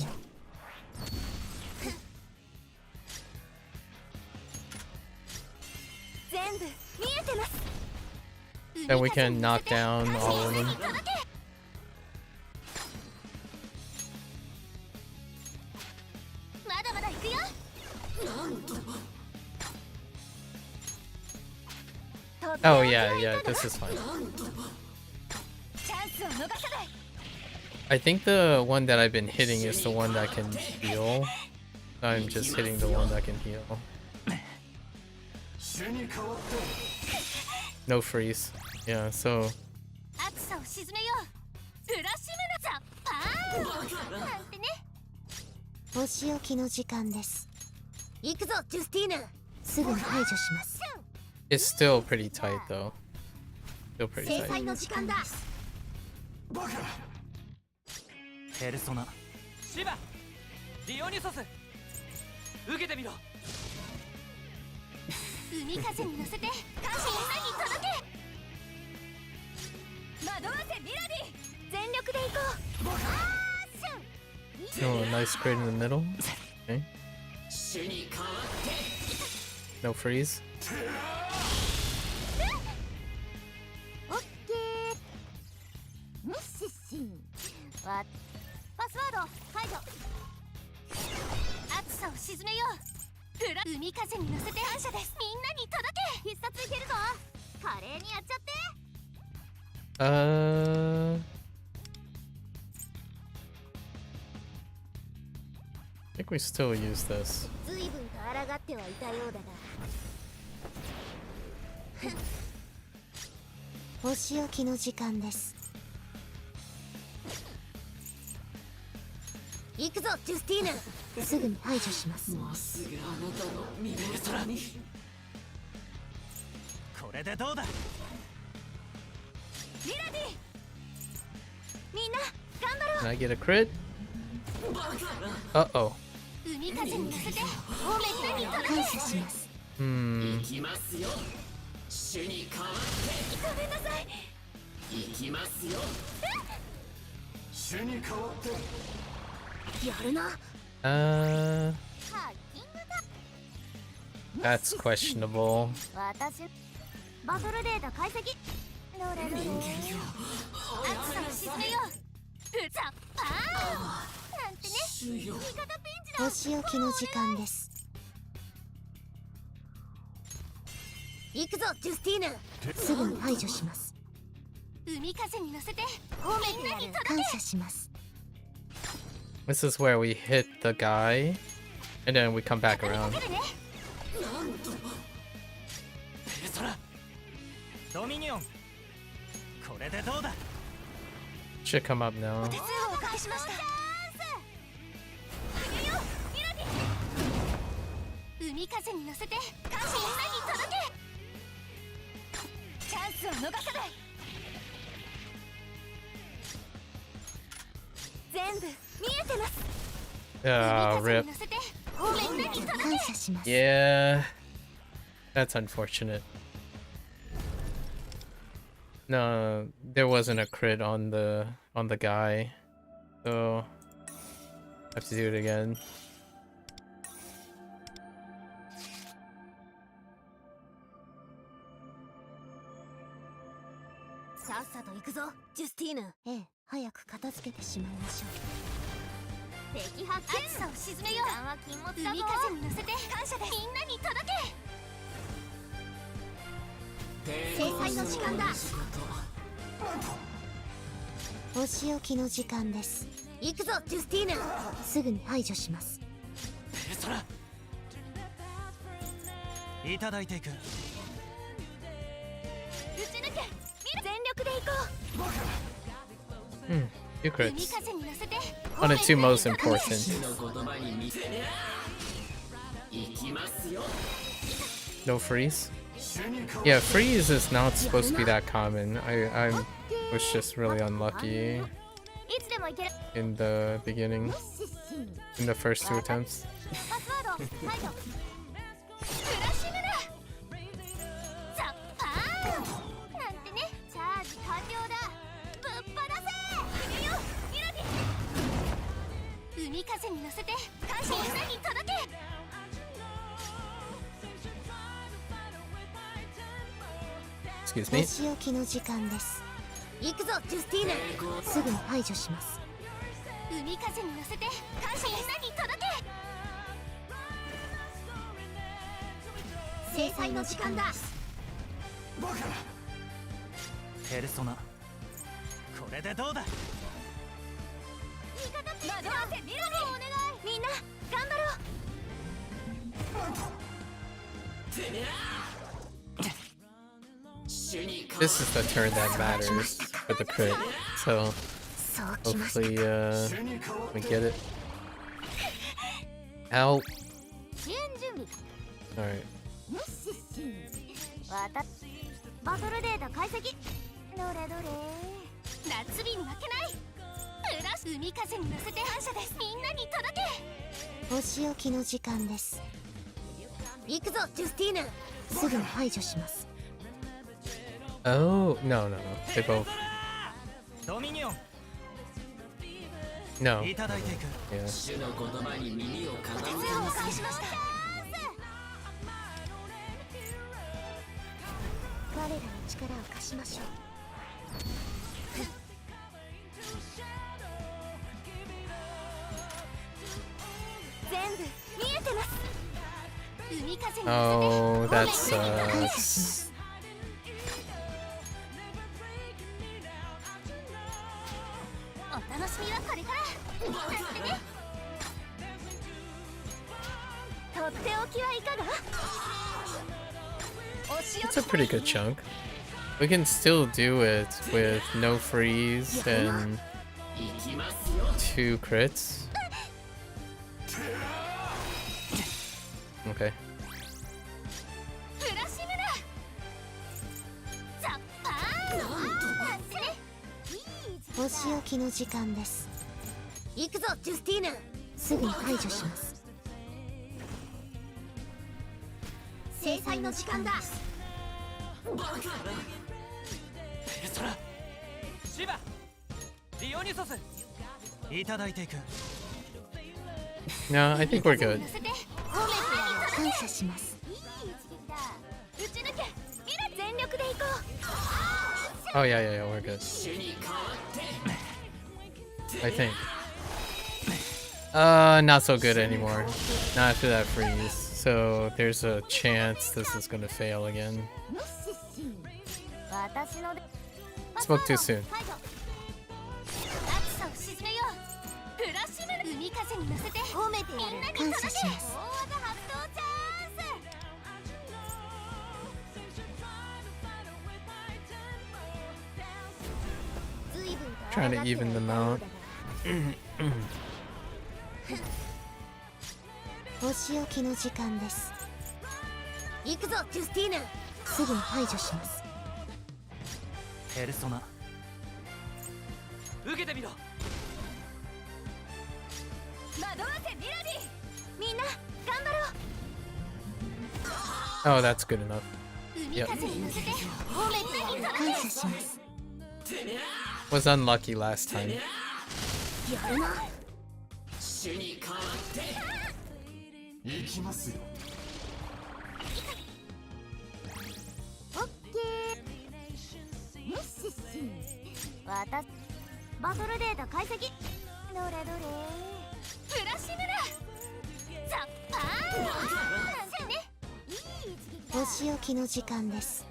Then we can knock down all of them. Oh yeah, this is fine. I think the one that I've been hitting is the one that can heal. I'm just hitting the one that can heal. No freeze. Yeah, so 暑さを沈めよう。浦島ザパーンなんてね。お仕置きの時間です。行くぞジュスティーヌ。すぐに排除します。 it's still pretty tight though. Still pretty 制裁 tight. の時間だ。ペルソナシバディオニュソス受けてみろ。海風に乗せてみんなに届け。惑わせミラディ全力で行こう。Oh, a nice crit in the middle. Okay. No freeze. オッケー。ムッシッシンパスワード解除。暑さを沈めよう。海風に乗せて感謝です。みんなに届け。必殺いけるぞ。華麗にやっちゃって。I think we still use this. 随分と抗ってはいたようだが。お仕置きの時間です。行くぞジュスティーヌ。すぐに排除します。もうすぐあなたのミベルトラに。これでどうだ。ミラディみんな頑張ろう。 Can I get a crit? Uh-oh. 海風に乗せてみんなに届け。感謝します。行きますよ。主に代わってごめんなさい。行きますよ。主に代わってやるな。That's questionable. 私バトルデータ解析。どれどれ。暑さを沈めよう。ザッパーンなんてね。味方ピンチだ。お仕置きの時間です。行くぞジュスティーヌ。すぐに排除します。海風に乗せてみんなに届け。感謝します。 This is where we hit the guy, and then we come back around. ドミニオンこれでどうだ。 Should come up now. お手数をおかけしました。海風に乗せてみんなに届け。チャンスを逃さない。全部見えてます。 RIP. みんなに届け。感謝します。 Yeah, that's unfortunate. No, there wasn't a crit on the guy, so I have to do it again. さっさと行くぞジュスティーヌ。ええ、早く片付けてしまいましょう。敵発見。暑さを沈めよう。海風に乗せて感謝です。みんなに届け。制裁の時間だ。お仕置きの時間です。行くぞジュスティーヌ。すぐに排除します。ペルソナいただいていく。打ち抜け。全力で行こう。Two crits 海風に乗せて on the two most important. の言葉に見せね。行きますよ。 No freeze. Yeah, freeze is not supposed to be that common. I was just really unlucky いつでも行ける。 in the beginning, in the first two attempts. パスワード解除。フラッシュだ。ザッパーンなんてね。チャージ完了だ。ぶっ放せ。行くよミラディ。海風に乗せて感謝みんなに届け。 Excuse me. お仕置きの時間です。行くぞジュスティーヌ。すぐに排除します。海風に乗せて感謝みんなに届け。制裁の時間だ。ペルソナこれでどうだ。味方ピンチだ。惑わせミラディ。お願い。みんな頑張ろう。this is the turn that matters for the crit. So hopefully we get it. Ow. Alright. バトルデータ解析。どれどれ。夏日に負けない。プラス海風に乗せて反射です。みんなに届け。お仕置きの時間です。行くぞ、ジュスティーヌ。すぐに排除します。Oh, no, no, no. They both. ドミニオン No. いただいていく。 Yeah. 主の言葉に耳を傾け手を返しました。我らに力を貸しましょう。全部見えてます。海風に Oh, that sucks. お楽しみはこれから。とっておきはいかが？ It's a pretty good chunk. We can still do it with no freeze and 2 crits. Okay. ブラシムラザッパーン。お仕置きの時間です。行くぞ、ジュスティーヌ。すぐに排除します。制裁の時間だ。ペルソナシバディオニソスいただいていく。 No, I think we're good. 感謝します。打ち抜け。全力で行こう。 Oh, yeah, yeah, yeah, we're good. I think. Not so good anymore. Not after that freeze. So there's a chance this is gonna fail again. Spoke too soon. 感謝します。 Trying to even them out. お仕置きの時間です。行くぞ、ジュスティーヌ。すぐに排除します。ペルソナ受けてみろ。惑わせミラディ。みんな頑張ろう。 Oh, that's good enough. 海風に乗せて方面に感謝します。 Was unlucky last time. やるな。主に代わって行きますよ。オッケー。よしし。私バトルデータ解析。どれどれ。フラシムラザッパーン。ね。お仕置きの時間です。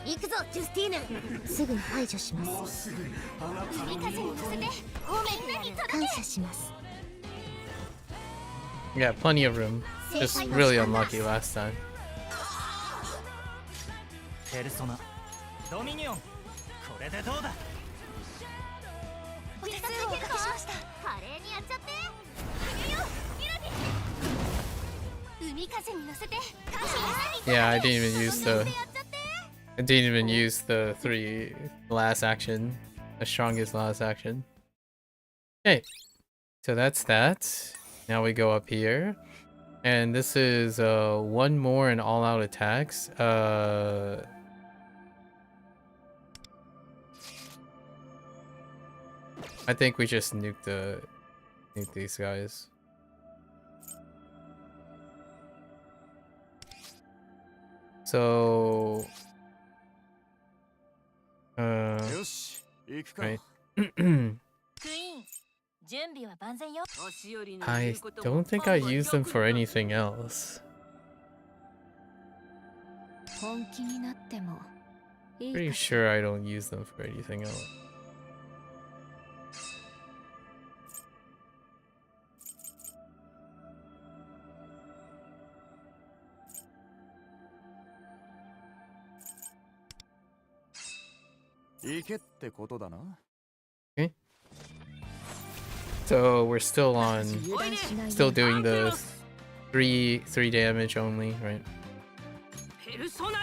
行くぞ、ジュスティーヌ。すぐに排除します。海風に乗せて方面に感謝します。 Yeah, plenty of room. Just really unlucky last time. ペルソナドミニオンこれでどうだ。お手数をおかけしました。華麗にやっちゃって。いくよ、ミラディ。海風に乗せて感謝。 Yeah, I didn't even use the. I didn't even use the last action, the strongest last action. Okay, so that's that. Now we go up here, and this is one more in all-out attacks. I think we just nuke these guys. So. Right. I don't think I use them for anything else. Pretty sure I don't use them for anything else. Okay. So we're still doing the three damage only, right?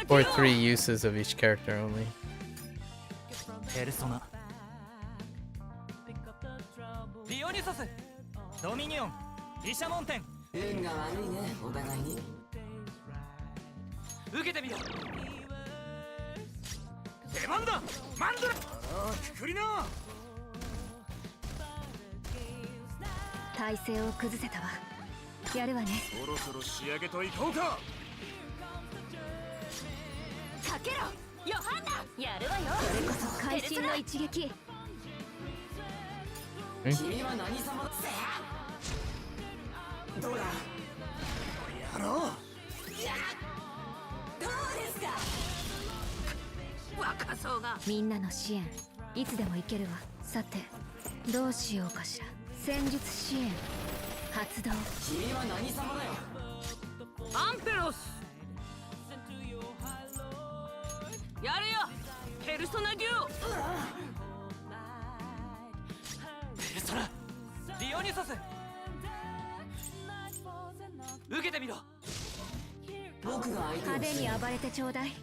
Or 3 uses of each character only. ペルソナディオニュソスドミニオン毘沙門天運が悪いねお互いに受けてみろ出番だマンドラくくりな体勢を崩せたわやるわねそろそろ仕上げといこうかかけろヨハンナやるわよそれこそ会心の一撃君は何様だどうだやろうどうですか若そうがみんなの支援いつでも行けるわさてどうしようかしら戦術支援発動君は何様だよアンペロスやるよペルソナデュオペルソナディオニュソス受けてみろ僕が相手派手に暴れてちょうだいこ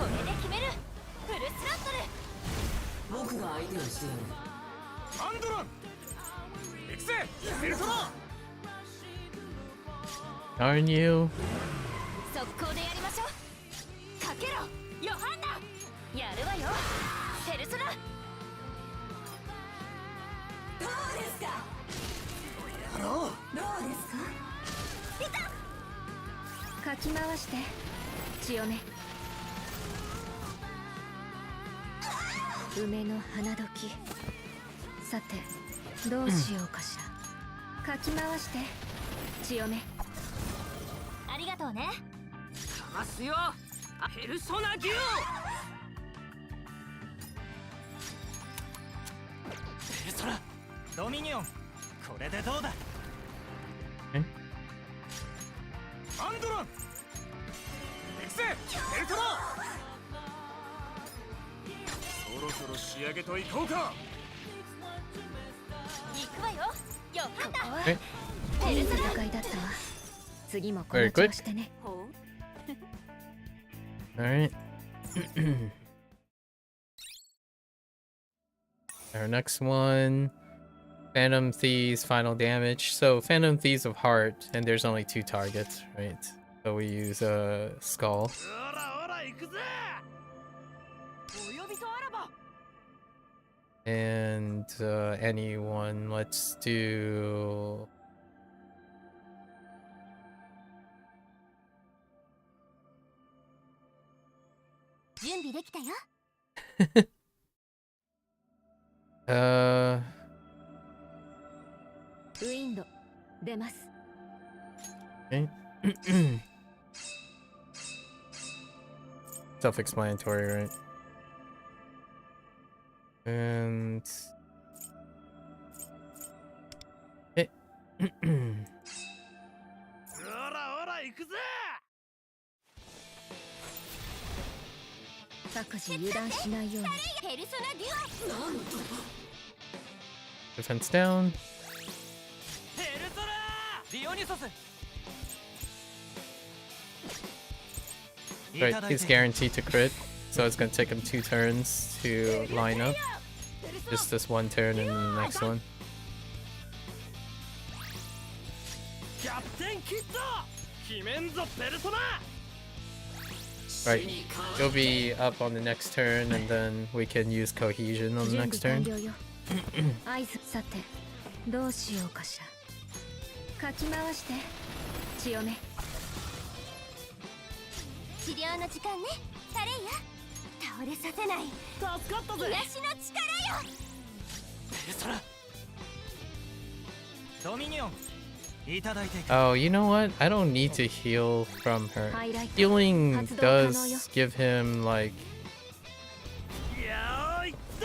れで決めるフルスラットル僕が相手をしてやるアンドロンエクセペルソナ Darn you. 速攻でやりましょうかけろヨハンナやるわよペルソナどうですかやろうどうですかいたかき回して強め梅の花時さてどうしようかしらかき回して強めありがとうねかますよペルソナデュオペルソナドミニオンこれでどうだアンドロンエクセペルソナそろそろ仕上げといこうか行くわよヨハンナえいい戦いだったわ次もこの調子でね Alright. Our next one, Phantom Thieves final damage. So Phantom Thieves of Heart, and there's only 2 targets, right? So we use a Skull. And anyone, let's do... Uh, ウィンド出ます okay. Self-explanatory, right? And okay. 各自油断しないようにペルソナデュオなんと Defense down. ペルソナディオニュソス Right, he's guaranteed to crit, so it's gonna take him 2 turns to line up. Just this 1 turn and the next one. キャプテンキッド決めんぞペルソナ Right, he'll be up on the next turn, and then we can use cohesion on the next turn. 合図さてどうしようかしらかき回して強め治療の時間ねタレイヤ倒れさせない助かったぜ癒しの力よペルソナドミニオンいただいて Oh, you know what? I don't need to heal from her. Healing does give him, like,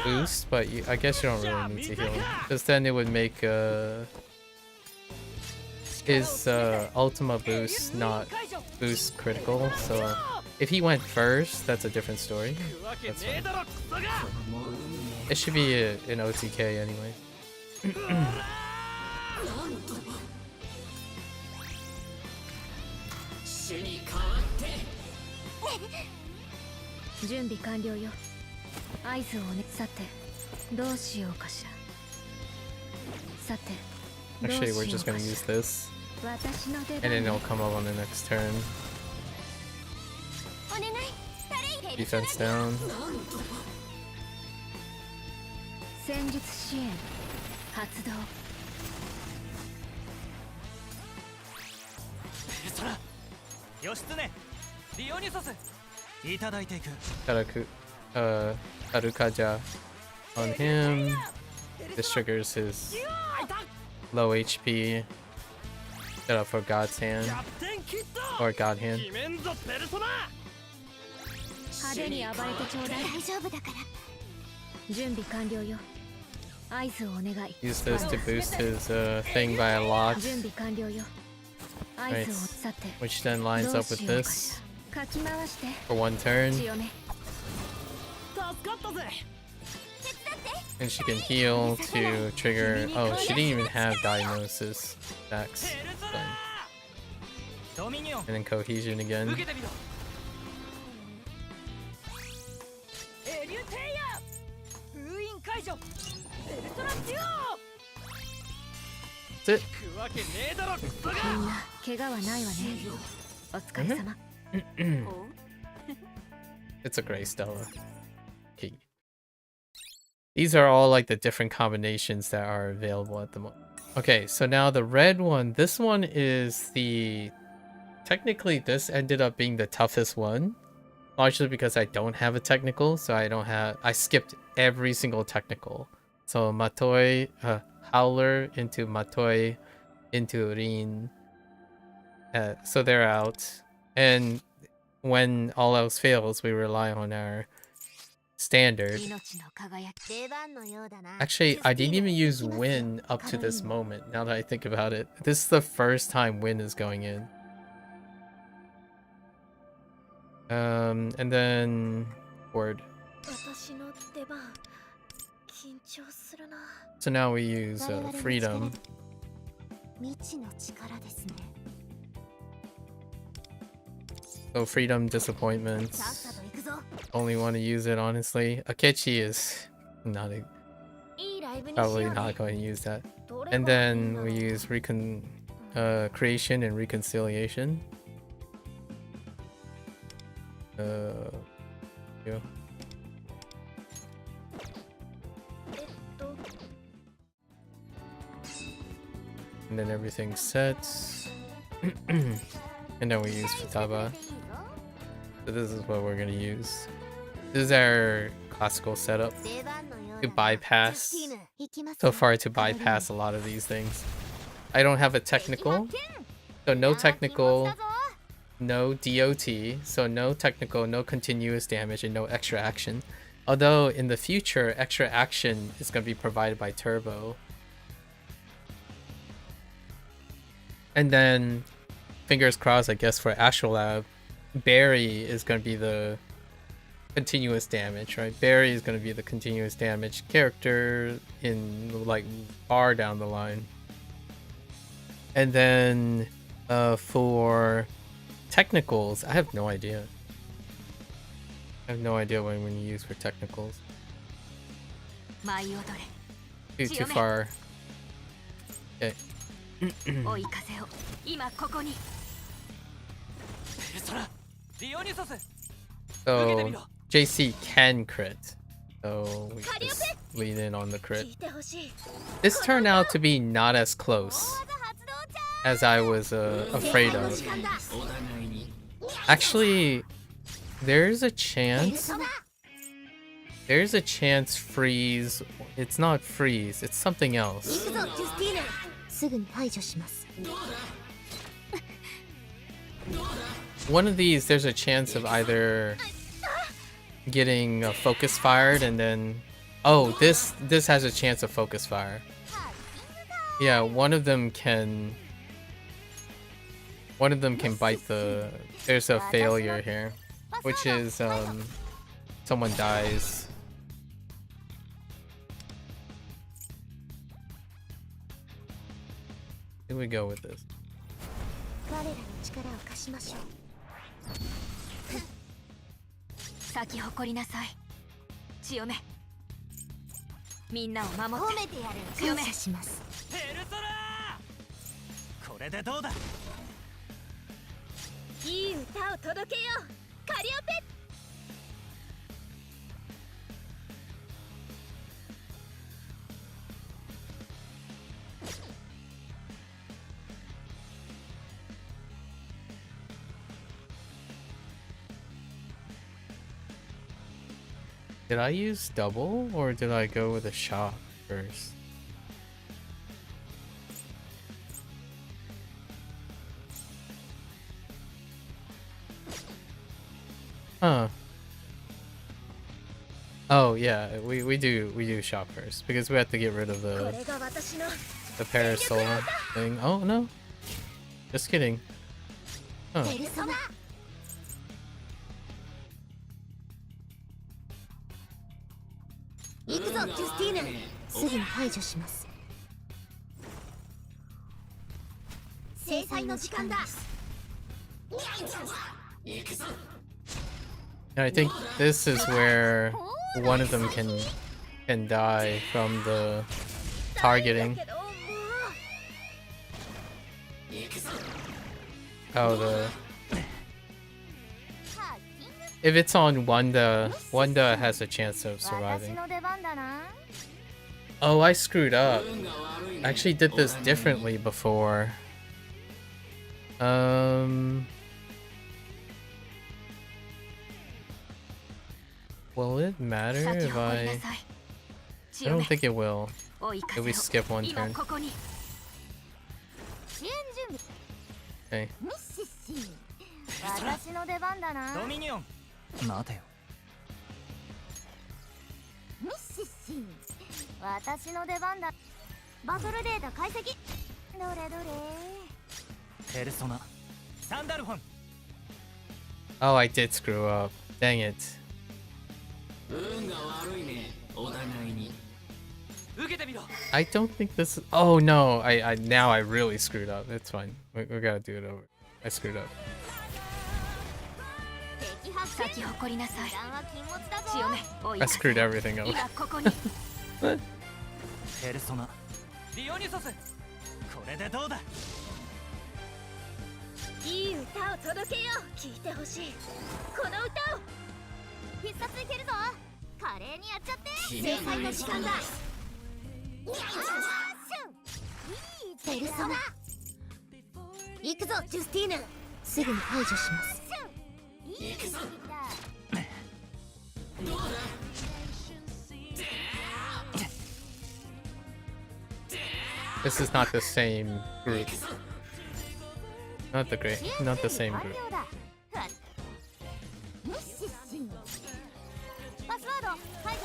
boost, but I guess you don't really need to heal him. Because then it would make his Ultima boost not boost critical, so If he went first, that's a different story. That's fine. It should be an OTK anyway. 準備完了よ。合図をね。さて、どうしようかしら。さて、 Actually, we're just gonna use this, 私の出 and then it'll come up on the next turn. お願い。 Defense down. 戦術支援発動。ペルソナ義経ディオニュソスいただいていく。Karukaja on him. This triggers his low HP. Set up for God's Hand. Or God Hand. 派手に暴れてちょうだい。大丈夫だから。準備完了よ。合図をお願い。 Use this to boost his thing by a lot. 準備完了よ。合図をさて。 Which then lines up with this かき回して。 for one turn. 強め。 And she can heal to trigger. Oh, she didn't even have diagnosis. Stacks. Fine. And then cohesion again. That's it. みんな怪我はないわね。お疲れ様。 It's a gray Stella. Okay. These are all like the different combinations that are available at the moment. Okay, so now the red one, this one is the... Technically, this ended up being the toughest one. Largely because I don't have a technical, so I skipped every single technical. So Matoi, Howler into Matoi, into Rin. So they're out. And when all else fails, we rely on our standard. Actually, I didn't even use Win up to this moment, now that I think about it. This is the first time Win is going in. And then Word. So now we use Freedom. So Freedom, Disappointments. Only want to use it, honestly. Akechi is not probably not going to use that. And then we use Creation and Reconciliation. Yeah. And then everything's set. And then we use Futaba. So this is what we're gonna use. This is our classical setup to bypass. So far to bypass a lot of these things. I don't have a technical. So no technical. No DOT, so no technical, no continuous damage, and no extra action. Although in the future, extra action is going to be provided by Turbo. And then, fingers crossed, I guess, for Astrolab, Barry is going to be the continuous damage, right? Barry is going to be the continuous damage character in, like, far down the line. And then, for technicals, I have no idea. I have no idea what I'm going to use for technicals. Too far. Okay. So JC can crit. So we just lean in on the crit. This turned out to be not as close as I was afraid of. Actually, there's a chance. There's a chance freeze. It's not freeze. It's something else. One of these, there's a chance of either getting a focus fired and then... Oh, this has a chance of focus fire. Yeah, one of them can bite the... There's a failure here. which is someone dies. Here we go with this. 我らの力を貸しましょう。咲き誇りなさい。強め。みんなを守って。褒めてやる。強め。感謝します。ペルソナー。これでどうだ。いい歌を届けよう。カリオペ。Did I use double or did I go with a shock first? Huh. Oh yeah, we do shock first because we have to get rid of the parasol thing. Oh no. Just kidding. Huh. 行くぞ、ジュスティーヌ。すぐに排除します。制裁の時間だ。I think this is where one of them can die from the targeting. Oh, if it's on Wanda has a chance of surviving. Oh, I screwed up. I actually did this differently before. Will it matter if I don't think it will. If we skip one turn. Okay. 私の出番だな。ドミニオン。待てよ。ミッシッシン。私の出番だ。バトルデータ解析。どれどれ。ペルソナ。サンダルフォン。Oh, I did screw up. Dang it. 運が悪いね。お互いに。受けてみろ。I don't think this is. Oh no! Now I really screwed up. It's fine. We gotta do it over. I screwed up. 咲き誇りなさい。 I screwed everything up. ペルソナ。ディオニソス。これでどうだ。いい歌を届けよう。聞いてほしい。この歌を。必殺いけるぞ。華麗にやっちゃって。制裁の時間だ。ペルソナ。行くぞ、ジュスティーヌ。すぐに排除します。行くぞ。どうだ。This is not the same group. Not the same group. パスワード排除。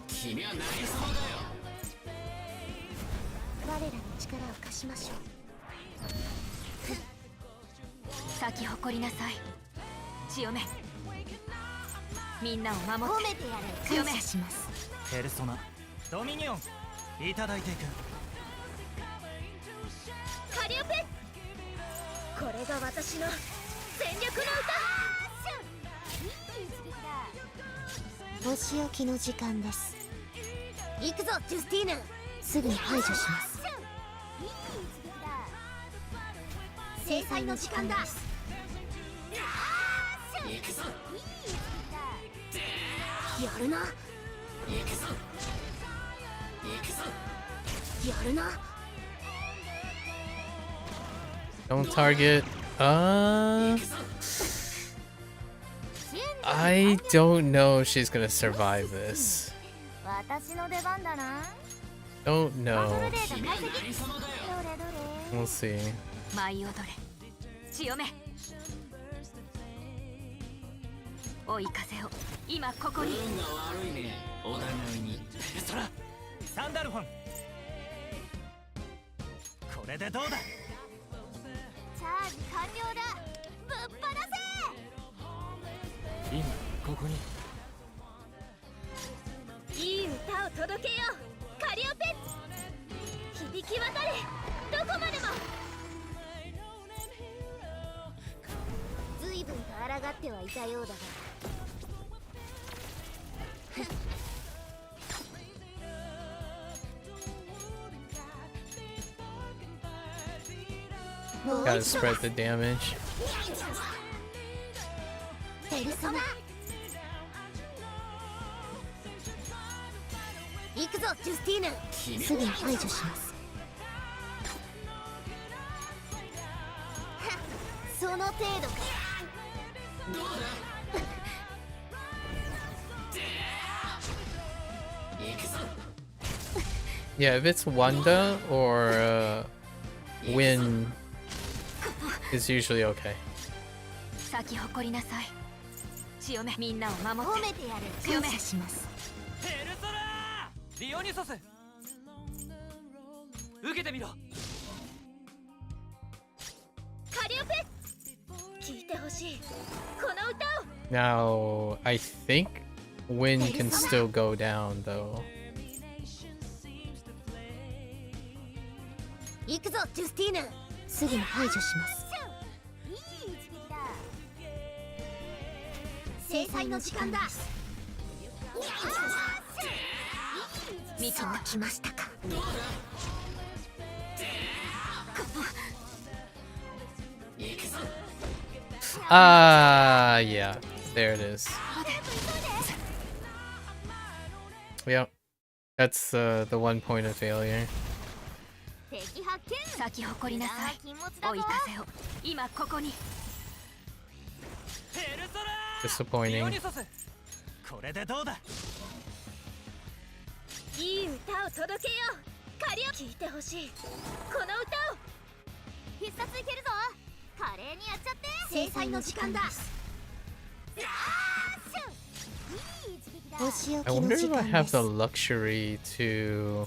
君は何様だよ。我らの力を貸しましょう。咲き誇りなさい。強め。みんなを守って。褒めてやる。強めします。ペルソナ。ドミニオン。いただいていく。カリオペ。これが私の全力の歌。お仕置きの時間です。行くぞ、ジュスティーヌ。すぐに排除します。制裁の時間だ。行くぞ。やるな。行くぞ。行くぞ。やるな。Don't target. I don't know if she's gonna survive this. Don't know. We'll see. 舞い踊れ。強め。追い風を今ここに。運が悪いね。お互いに。ペルソナ。サンダルフォン。これでどうだ。チャージ完了だ。ぶっ放せ。今ここにいい歌を届けようカリオペ。響き渡れどこまでも。随分と抗ってはいたようだがGotta spread the damage. ペルソナ行くぞジュスティーヌ。すぐに排除します。その程度か。どうだ行くぞ。 Yeah, if it's Wanda or Win is usually okay. 咲き誇りなさい。強めみんなを守って。褒めてやる。強め感謝します。ペルソナーディオニソス受けてみろ。カリオペ聞いてほしいこの歌を。 Now, I think Win can still go down though. 行くぞジュスティーヌ。すぐに排除します。いい一撃だ。制裁の時間だ。見てきましたか。 Ah, yeah, there it is. Yep, that's the 1 point of failure. 敵発見。咲き誇りなさい。追い風を今ここに。ペルソナー Disappointing. ディオニソスこれでどうだ。いい歌を届けようカリオ。聞いてほしいこの歌を。必殺いけるぞ。華麗にやっちゃって。制裁の時間だ。 I wonder if I have the luxury to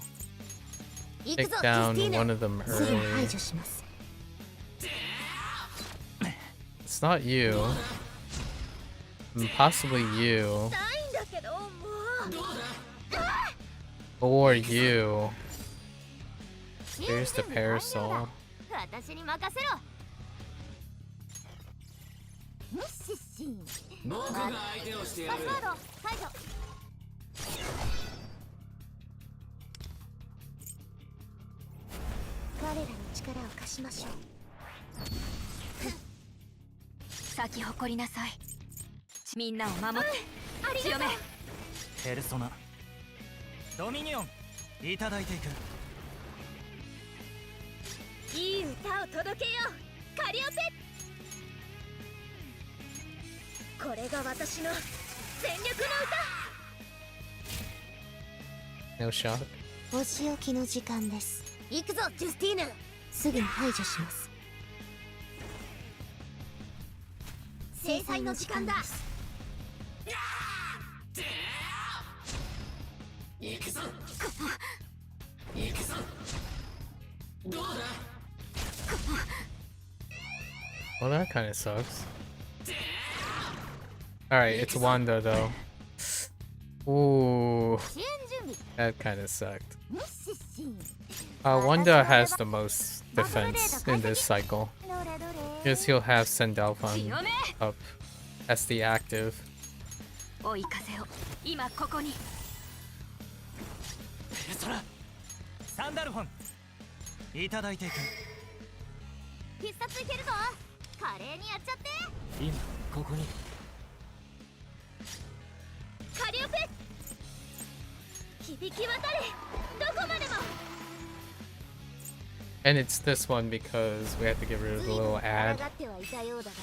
take down one of them early. It's not you. Possibly you. Or you. There's the parasol. 私に任せろ。無視し。僕が相手をしてやる。パスワード解除。彼らに力を貸しましょう。咲き誇りなさい。みんなを守って。強め。ペルソナドミニオンいただいていく。いい歌を届けようカリオペ。これが私の全力の歌。 No shot. お仕置きの時間です。行くぞジュスティーヌ。すぐに排除します。制裁の時間だ。行くぞ。行くぞ。どうだ。 Well, that kind of sucks. Alright, it's Wanda though. Ooh, that kind of sucked. Wanda has the most defense in this cycle. Because he'll have Sandalphon up as the active. 追い風を今ここに。ペルソナサンダルフォンいただいていく。必殺いけるぞ。華麗にやっちゃって。今ここに。カリオペ響き渡れどこまでも。 And it's this one because we have to get rid of the little ad. 抗ってはいたようだが。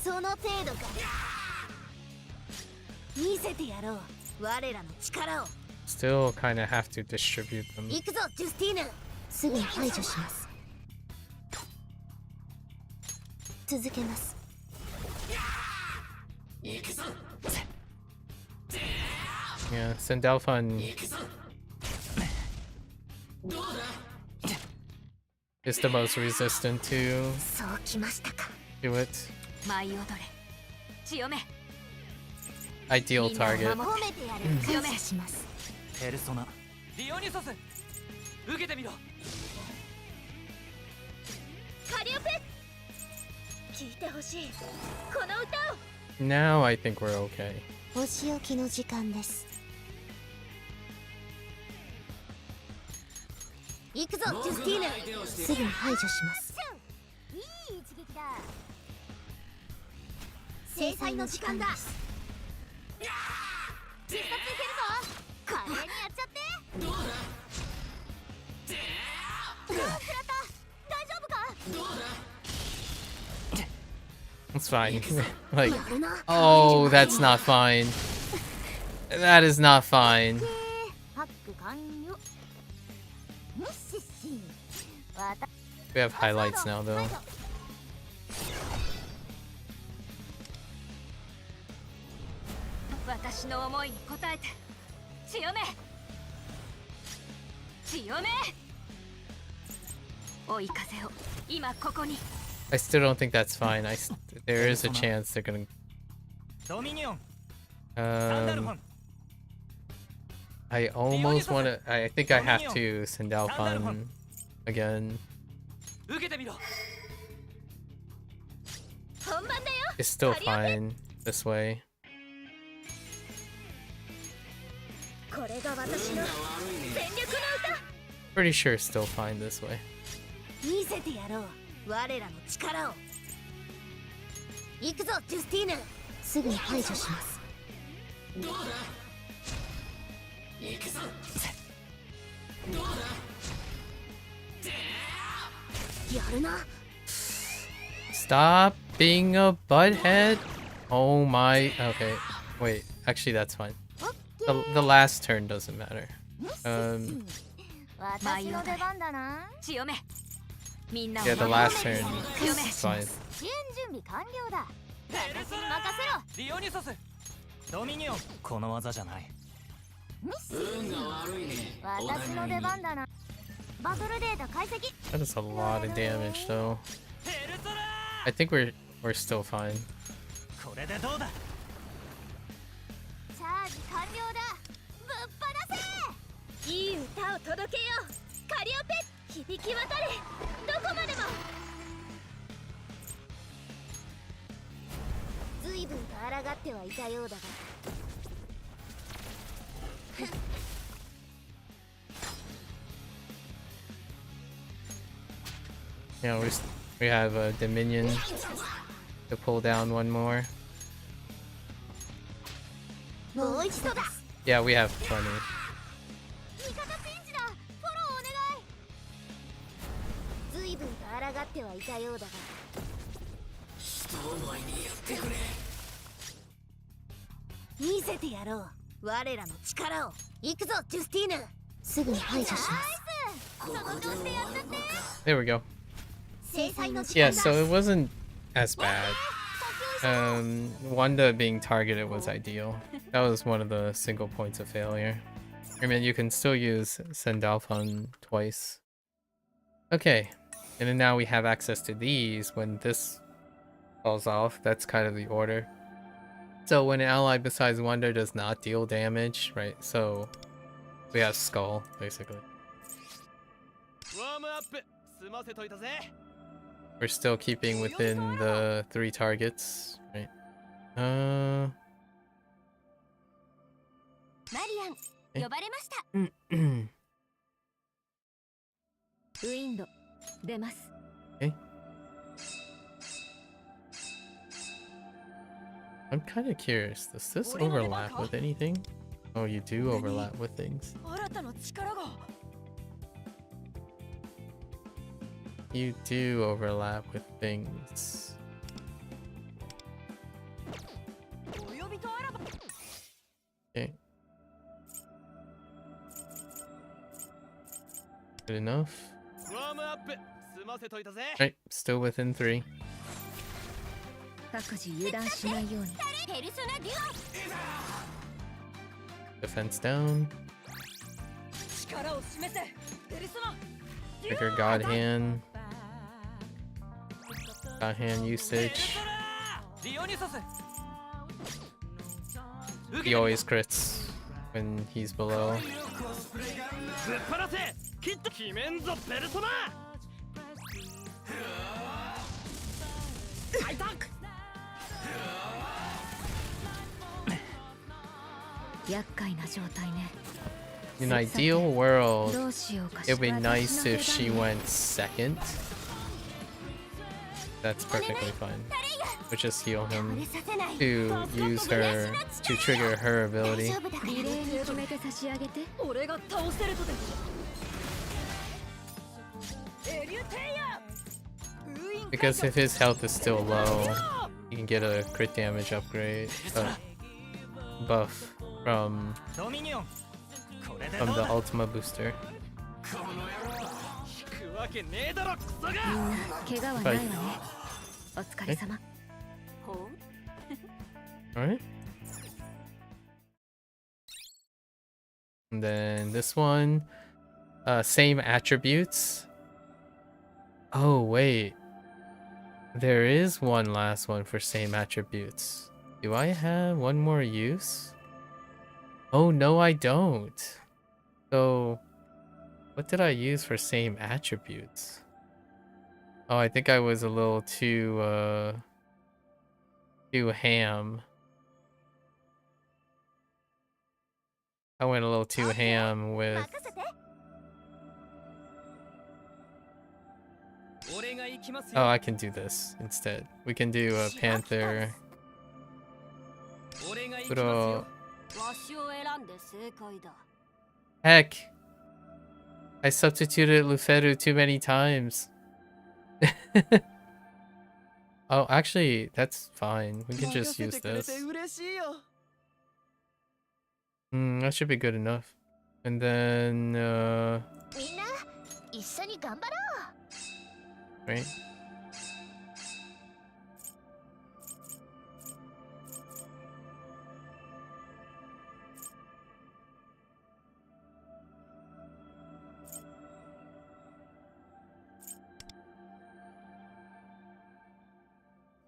その程度か。見せてやろう我らの力を。 Still kind of have to distribute them. 行くぞジュスティーヌ。すぐに排除します。続けます。行くぞ。 Yeah, Sandalphon is the most resistant to そうきましたか it. 舞い踊れ強め Ideal みんなを target. 守ってやる強めしますペルソナディオニソス受けてみろカリオペ聞いてほしいこの歌を Now I think we're okay. お仕置きの時間です行くぞジュスティーヌすぐに排除しますいい一撃だ制裁の時間だ必殺いけるぞ華麗にやっちゃってどうだ食らった大丈夫か It's fine. Like, oh, that's not fine. That is not fine. ハック完了よしし We have highlights now, though. 私の思いに応えて強め強め追い風を今ここに I still don't think that's fine. There is a chance they're gonna. ドミニオンサンダルフォ Um, ン I almost want to. I think I have to send Alphon again. 受けてみろ 本番だよ It's still fine this way. これが私の全力の歌 Pretty sure it's still fine this way. 見せてやろう我らの力を行くぞジュスティーヌすぐに排除しますどうだ行くぞどうだやるな Stop being a butthead. Oh my. Okay. Wait. Actually, that's fine. The last turn doesn't matter. 私の出番だな強めみんなを Yeah, the 守 last れ turn 強め is fine. 支援準備完了だペルソナ任ディオニソスドミニオンこの技じゃないせろミッシー私の出番だなバトルデータ解析 That is a lot of damage, though. ペルソナ I think we're still fine. これでどうだチャージ完了だぶっ放せいい歌を届けようカリオペ響き渡れどこまでも随分と抗ってはいたようだがYeah, we have a Dominion to pull down one more. もう一度だ Yeah, we have plenty. 味方ピンチだフォローお願い随分と抗ってはいたようだが人を前にやってくれ見せてやろう我らの力を行くぞジュスティーヌすぐに排除しますその調子でやっちゃって There we go. 制裁の時 Yeah, 間だ so it wasn't as bad. Wanda being targeted was ideal. That was one of the single points of failure. I mean, you can still use Sendalphon twice. Okay, and then now we have access to these when this falls off. That's kind of the order. So when an ally besides Wanda does not deal damage, right? So we have Skull, basically. ワームアップ済ませといたぜ We're still keeping within the 3 targets, right? マリアン呼ばれました ウィンド出ます Okay. I'm kind of curious. Does this overlap with anything? Oh, you do overlap with things. 新たな力が You do overlap with things. お呼びとあらば Okay. Good enough. ワームアップ済ませといたぜ Right, still within 3. 各自油断しないようにペルソナデュオ Defense down. Trigger God Hand. God Hand usage. He always crits when he's below. In an ideal world, it would be nice if she went second. That's perfectly fine. But just heal him to use her to trigger her ability. Because if his health is still low, you can get a crit damage upgrade buff from the Ultima booster. Alright. And then this one, same attributes. Oh wait, there is one last one for same attributes. Do I have one more use? Oh no, I don't. So what did I use for same attributes? Oh, I think I was a little too ham. I went a little too ham with... Oh, I can do this instead. We can do a Panther. Heck! I substituted Luferu too many times. Oh, actually, that's fine. We can just use this. That should be good enough. And then, right?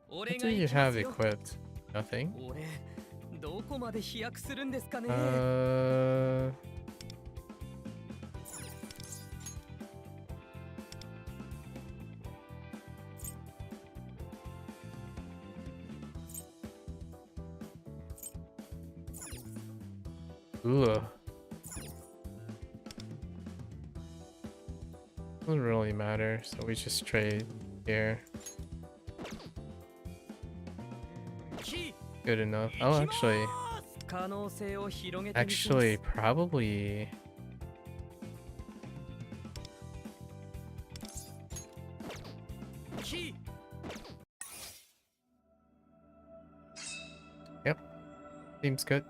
What do you have equipped? Nothing? Ooh. Doesn't really matter, so we just trade here. Good enough. Oh, actually, probably. Yep. Seems good.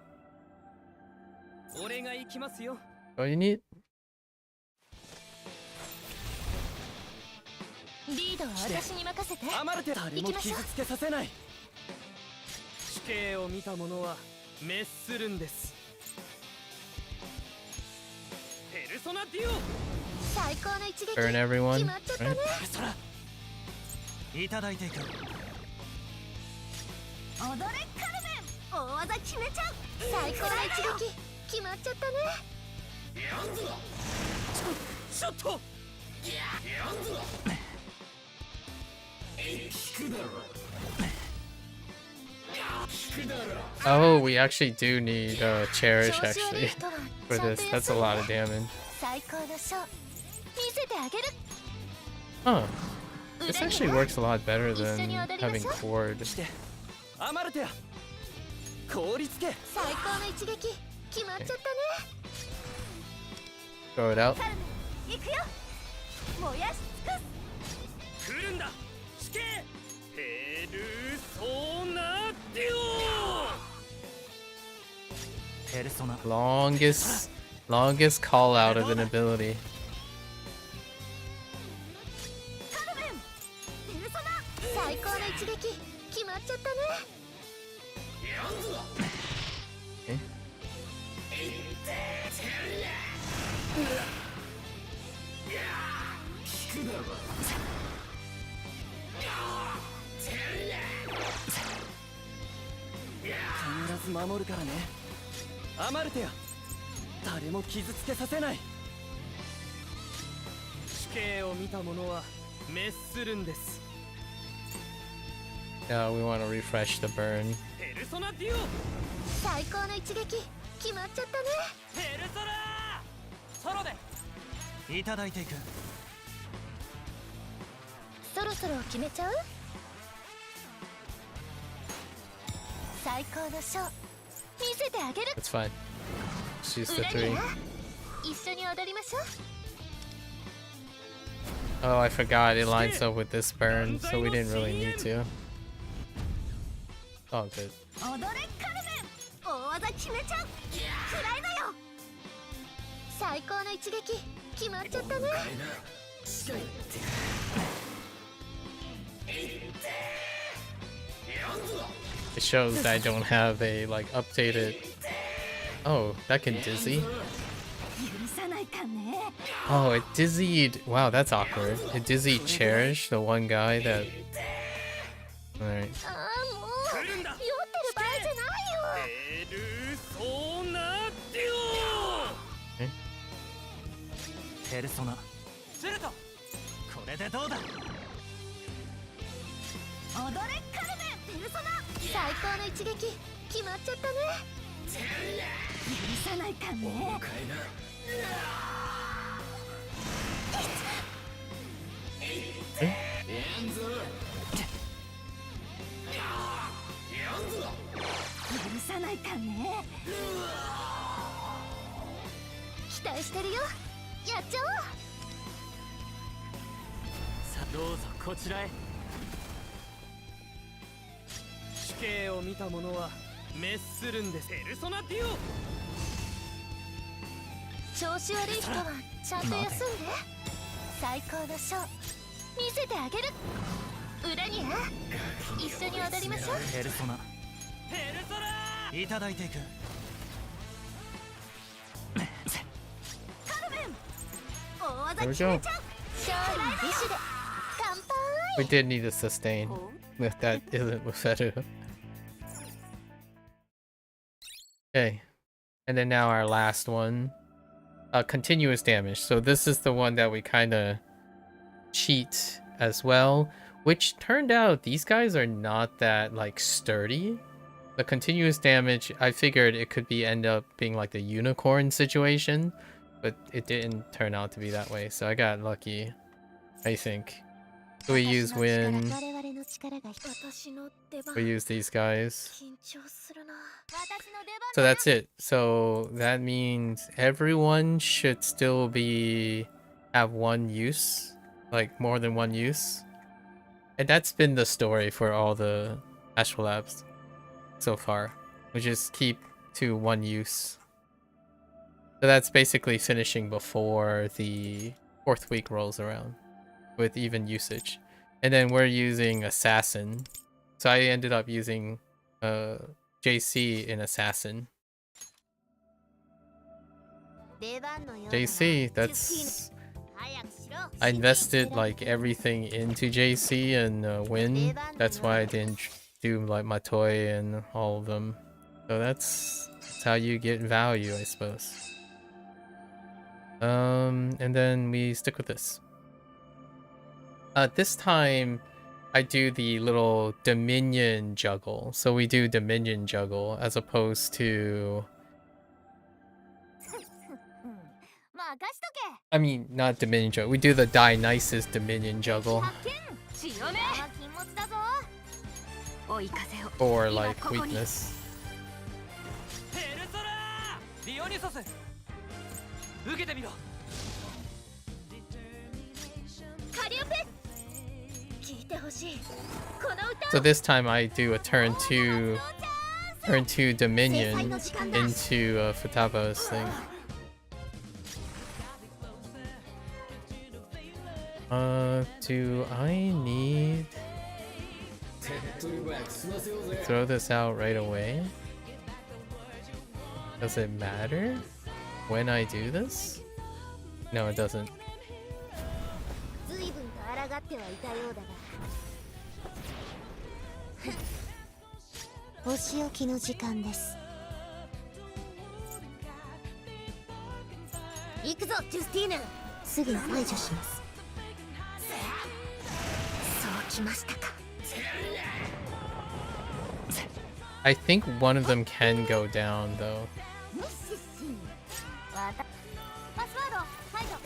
All you need. Burn everyone, right? Oh, we actually do need Cherish actually for this. That's a lot of damage. Huh. This actually works a lot better than having Cord. Throw it out. Longest call out of an ability. Okay. 必ず守るからね。アマルテや、誰も傷つけさせない。死刑を見た者は滅するんです。 Yeah, we want to refresh the burn. ペルソナデュオ。最高の一撃決まっちゃったね。ペルソナソロでいただいていく。そろそろ決めちゃう？最高のショー見せてあげる。 It's fine. Just use the 裏 three. には一緒に踊りましょう。 Oh, I forgot it lines up with this burn, so we didn't really need to. Oh, good. 踊れカルメン、大技決めちゃう。フライだよ。最高の一撃決まっちゃったね。 It shows that I don't have a like updated. Oh, that can dizzy. 許さないかね。 Oh, it dizzied. Wow, that's awkward. It dizzied Cherish, the one guy that. Alright. ああもう酔ってる場合じゃないよ。ペルソナデュオ。え？ペルソナするとこれでどうだ。踊れカルメン、ペルソナ最高の一撃決まっちゃったね。許さないかね。許さないかね。期待してるよ。やっちゃおう。さあどうぞこちらへ。死刑を見た者は滅するんです。ペルソナデュオ。調子悪い人はちゃんと休んで。最高のショー見せてあげる。裏には一緒に踊りましょう。ペルソナいただいていく。カルメン大技 There we 決め go. ちゃう。勝利の美酒で乾杯。 We did need a sustain. If that isn't with Fedu. Okay. And then now our last one. Continuous damage. So this is the one that we kind of cheat as well. Which turned out these guys are not that like sturdy. The continuous damage, I figured it could be end up being like the unicorn situation. But it didn't turn out to be that way. So I got lucky, I think. So we use Win. We use these guys. So that's it. So that means everyone should still have one use, like more than one use. And that's been the story for all the Astrolabs so far. We just keep to one use. So that's basically finishing before the 4th week rolls around with even usage. And then we're using Assassin. So I ended up using JC in Assassin. JC, that's... I invested like everything into JC and Win. That's why I didn't do like my toy and all of them. So that's how you get value, I suppose. And then we stick with this. This time I do the little Dominion juggle. So we do Dominion juggle as opposed to... I mean, not Dominion juggle. We do the Dionysus Dominion juggle. For like weakness. So this time I do a turn 2 Dominion into Futaba's thing. Do I need throw this out right away? Does it matter when I do this? No, it doesn't. 随分と抗ってはいたようだがお仕置きの時間です。行くぞジュスティーヌ、すぐに排除します。そうきましたか。 I think one of them can go down though. パスワード解除。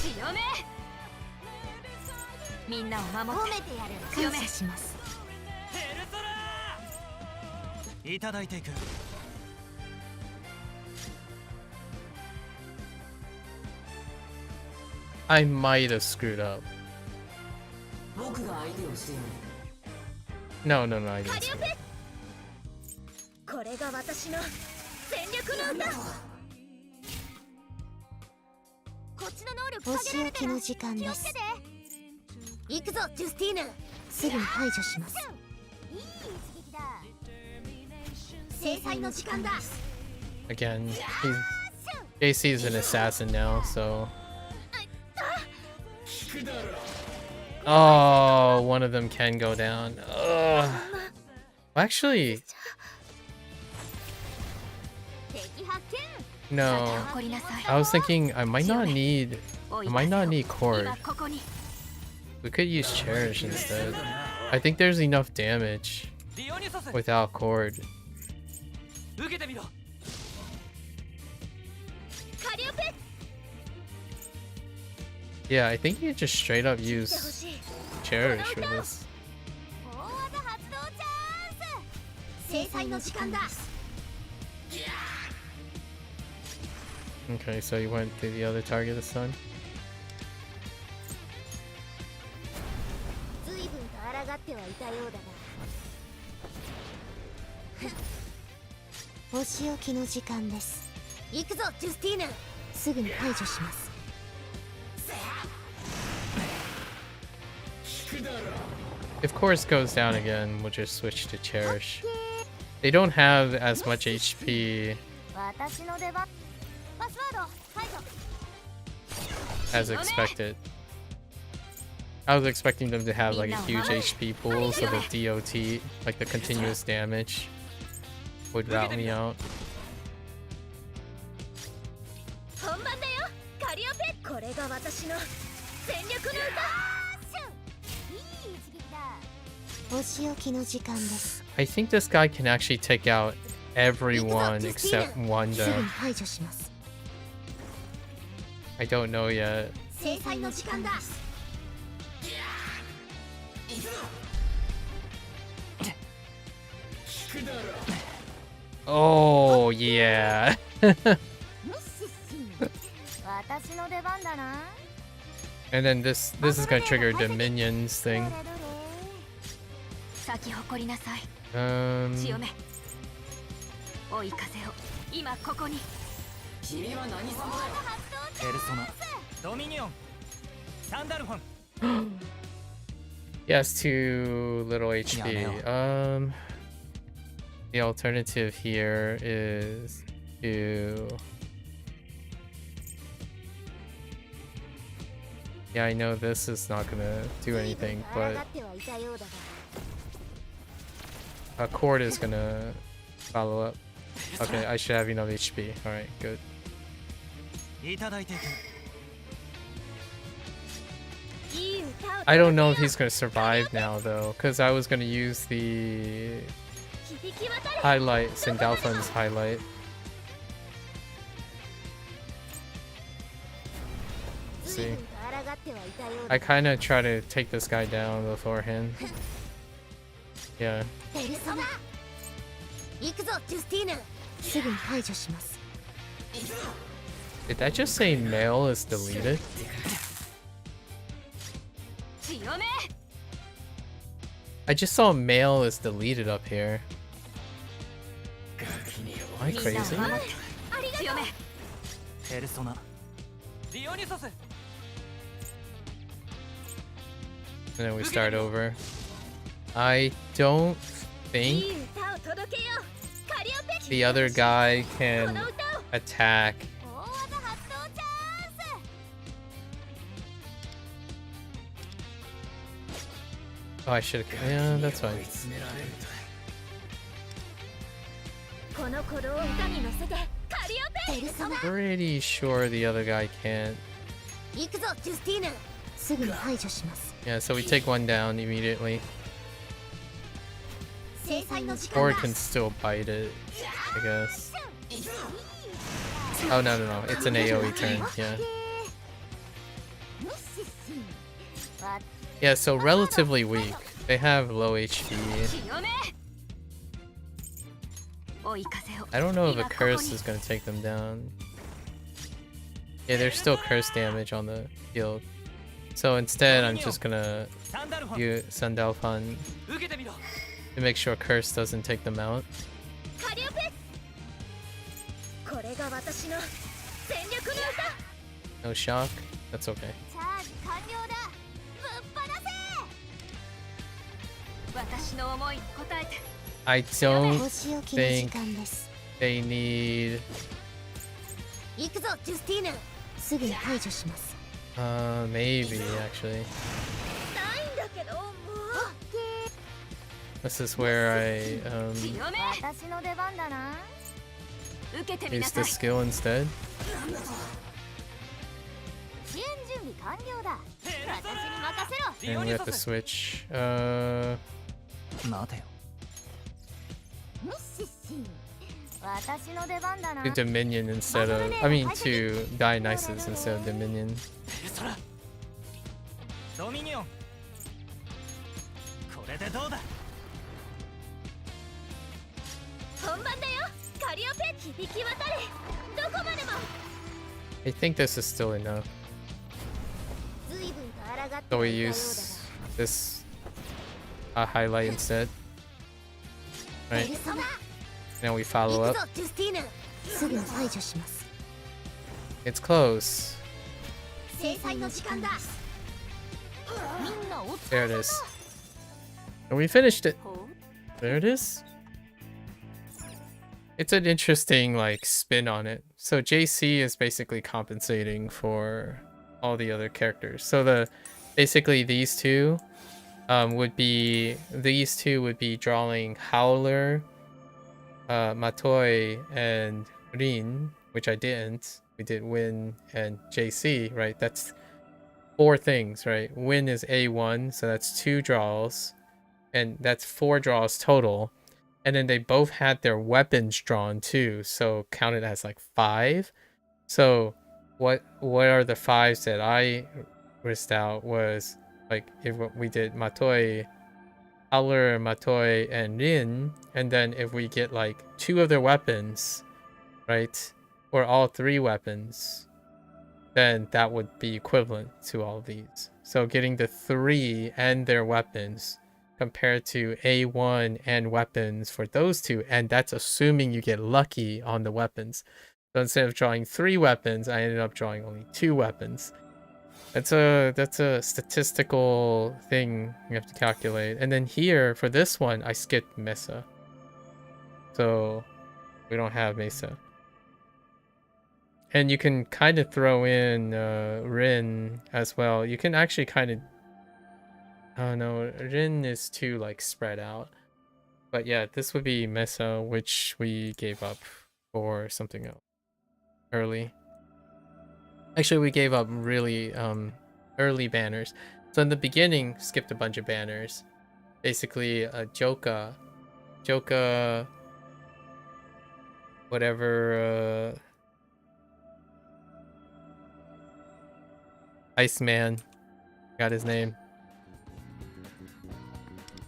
強め。みんなを守って。褒めてやる。感謝します。ヘルソラーいただいていく。 I might have screwed up. 僕が相手をしてやる。 No, no, no, I didn't. これが私の全力の歌。こっちの能力お仕置きの時間です。行くぞジュスティーヌ、すぐに排除します。いい一撃だ。制裁の時間だ。 Again, JC is an assassin now, so. Oh, one of them can go down. Ugh. Actually, no. I was thinking I might not need cord. We could use cherish instead. I think there's enough damage without cord. Yeah, I think you just straight up use cherish for this. Okay, so you went to the other target this time. 随分と抗ってはいたようだが。お仕置きの時間です。行くぞジュスティーヌ、すぐに排除します。 If Chorus goes down again, we'll just switch to Cherish. They don't have as much HP as expected. I was expecting them to have like a huge HP pool, so the DOT, like the continuous damage, would route me out. 本番だよ、カリオペ。これが私の全力の歌。 I think this guy can actually take out everyone except Wanda. I don't know yet. Oh yeah. And then this is gonna trigger the minions thing. He has too little HP. The alternative here is to... Yeah, I know this is not gonna do anything, but a cord is gonna follow up. Okay, I should have enough HP. Alright, good. I don't know if he's gonna survive now though, because I was gonna use the highlight, Sindalfun's highlight. Let's see. I kind of try to take this guy down beforehand. Yeah. Did that just say male is deleted? I just saw male is deleted up here. Am I crazy? And then we start over. I don't think the other guy can attack Oh, I should have. Yeah, that's fine. この鼓動を歌に乗せてカリオペペルソナ Pretty sure the other guy can't. 行くぞジュスティーヌすぐに排除します Yeah, so we take one down immediately. 制裁の時 Or 間 it だ can still bite it, I guess. Oh, no, no, no. It's an AoE turn. Yeah. Yeah, so relatively weak. They have low HP. I don't know if a curse is going to take them down. Yeah, there's still curse damage on the field. So instead, I'm just going to use Sandalfan to make sure curse doesn't take them out. カリオペこれが私の戦略の歌 No shock? That's okay. チャージ完了だぶっ放せ私の思いに応えて I don't お仕置きの時 think 間です they need... 行くぞジュスティーヌすぐに排除します maybe, actually. ないんだけどもう This is where I, 私の出番だな受けてみな use さ the い skill instead. 支援準備完了だ私に任せろ And we have to switch. 待てよミッシッシン私の出番だな to Dominion instead of... I mean, to Dionysus instead of Dominion. ペルソナドミニオンこれでどうだ本番だよカリオペ響き渡れどこまでも I think this is still enough. 随分と抗って So we いたようだ use this highlight instead. ペ Right? ルソナ Now we follow 行く up. ぞジュスティーヌすぐに排除します It's close. 制裁の時間だみんなお疲 There れ it 様 is. And we finished it. ほう There it is. It's an interesting like spin on it. So JC is basically compensating for all the other characters. So basically these two would be drawing Howler, Matoi, and Rin, which I didn't. We did Win and JC, right? That's 4 things, right? Win is A1, so that's 2 draws, and that's 4 draws total. And then they both had their weapons drawn too, so counted as like 5. So what are the 5s that I list out was like if we did Matoi, Howler, Matoi, and Rin, and then if we get like 2 of their weapons, right, or all 3 weapons, then that would be equivalent to all of these. So getting the 3 and their weapons compared to A1 and weapons for those 2, and that's assuming you get lucky on the weapons. So instead of drawing 3 weapons, I ended up drawing only 2 weapons. That's a statistical thing you have to calculate. And then here for this one, I skipped Mesa, so we don't have Mesa. And you can kind of throw in Rin as well. You can actually kind of... Oh no, Rin is too like spread out. But yeah, this would be Mesa, which we gave up for something else early. Actually, we gave up really early banners. So in the beginning, skipped a bunch of banners. Basically, Joka, whatever, Iceman, got his name.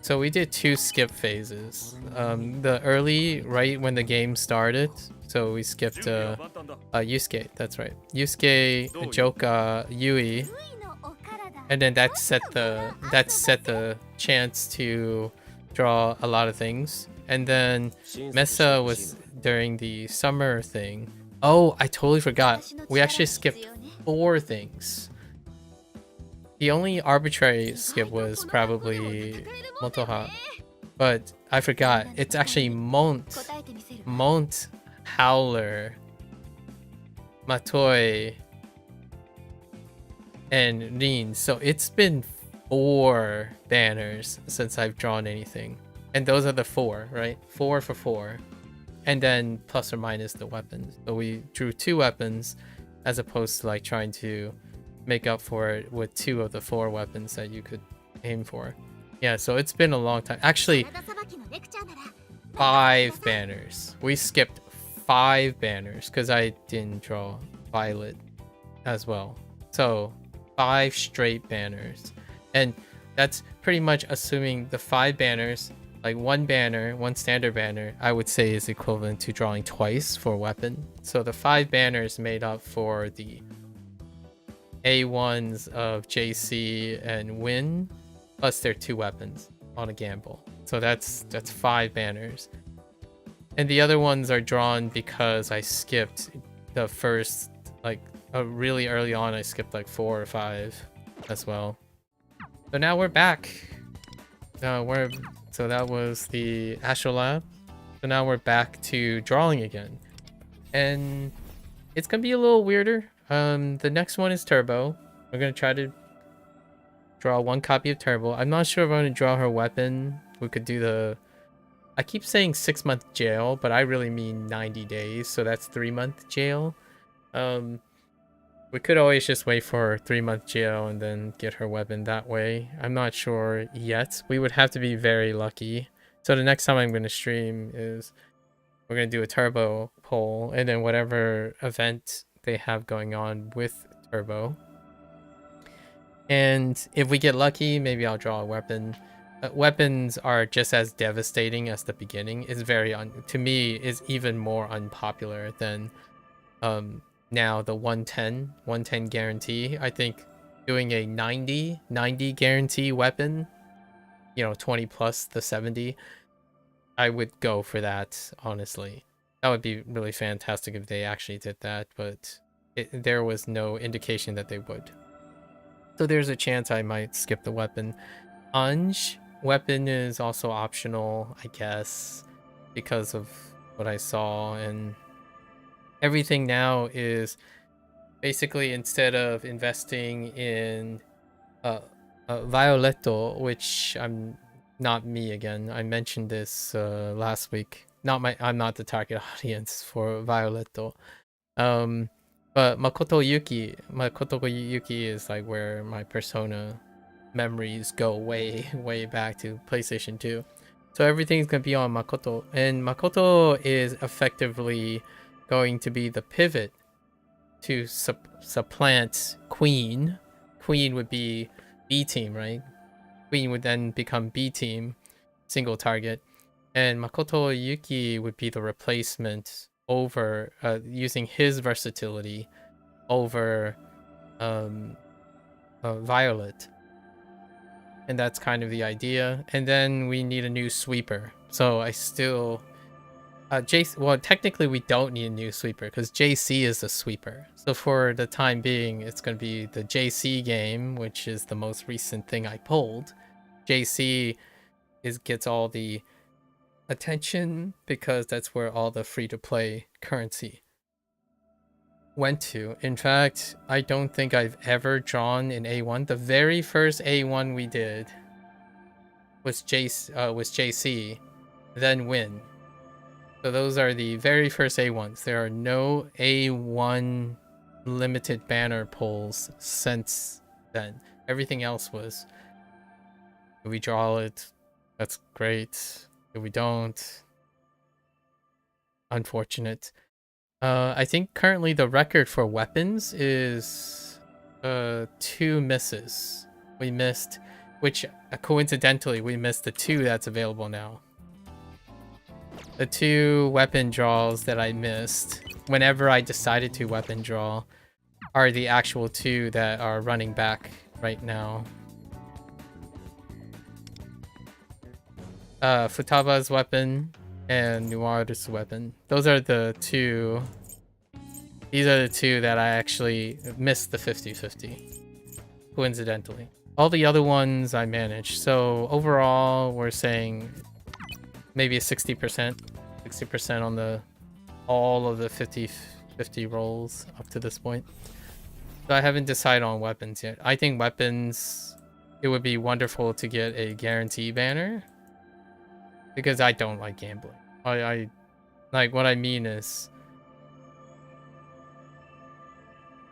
So we did 2 skip phases. The early, right when the game started, so we skipped Yusuke, that's right. Yusuke, Joka, Yui, and then that set the chance to draw a lot of things. And then Mesa was during the summer thing. Oh, I totally forgot. We actually skipped 4 things. The only arbitrary skip was probably Motoha, but I forgot. It's actually Mont, Howler, Matoi, and Rin. So it's been 4 banners since I've drawn anything. And those are the 4, right? 4 for 4. And then plus or minus the weapons. So we drew 2 weapons as opposed to like trying to make up for it with 2 of the 4 weapons that you could aim for. Yeah, so it's been a long time. Actually, 5 banners. We skipped 5 banners because I didn't draw Violet as well. So 5 straight banners. And that's pretty much assuming the 5 banners, like 1 banner, 1 standard banner, I would say is equivalent to drawing twice for a weapon. So the 5 banners made up for the A1s of JC and Win, plus their 2 weapons on a gamble. So that's 5 banners. And the other ones are drawn because I skipped the first, like really early on, I skipped like 4 or 5 as well. So now we're back. So that was the Astrolab. So now we're back to drawing again. And it's gonna be a little weirder. The next one is Turbo. We're gonna try to draw 1 copy of Turbo. I'm not sure if I'm gonna draw her weapon. We could do the... I keep saying 6-month jail, but I really mean 90 days. So that's 3-month jail. We could always just wait for 3-month jail and then get her weapon that way. I'm not sure yet. We would have to be very lucky. So the next time I'm going to stream is we're going to do a Turbo poll and then whatever event they have going on with Turbo. And if we get lucky, maybe I'll draw a weapon. Weapons are just as devastating as the beginning. It's very, to me, is even more unpopular than now the 110 guarantee. I think doing a 90 guarantee weapon, you know, 20 plus the 70, I would go for that, honestly. That would be really fantastic if they actually did that, but there was no indication that they would. So there's a chance I might skip the weapon. Unge weapon is also optional, I guess, because of what I saw, and everything now is basically, instead of investing in Violetto, which I'm not me again. I mentioned this last week. I'm not the target audience for Violetto. But Makoto Yuki is like where my Persona memories go way back to PlayStation 2. So everything's gonna be on Makoto, and Makoto is effectively going to be the pivot to supplant Queen. Queen would be B team, right? Queen would then become B team, single target, and Makoto Yuki would be the replacement over using his versatility over Violet. And that's kind of the idea. And then we need a new sweeper. So I still well, technically we don't need a new sweeper because JC is the sweeper. So for the time being, it's going to be the JC game, which is the most recent thing I pulled. JC gets all the attention because that's where all the free-to-play currency went to. In fact, I don't think I've ever drawn an A1. The very first A1 we did was JC, then Win. So those are the very first A1s. There are no A1 limited banner pulls since then. Everything else was, if we draw it, that's great. If we don't, unfortunate. I think currently the record for weapons is 2 misses. We missed, which coincidentally we missed the 2 that's available now. The 2 weapon draws that I missed whenever I decided to weapon draw are the actual 2 that are running back right now. Futaba's weapon and Noir's weapon. Those are the 2. These are the 2 that I actually missed the 50-50, coincidentally. All the other ones I managed. So overall, we're saying maybe a 60% on all of the 50-50 rolls up to this point. So I haven't decided on weapons yet. I think weapons, it would be wonderful to get a guarantee banner, because I don't like gambling. I like, what I mean is,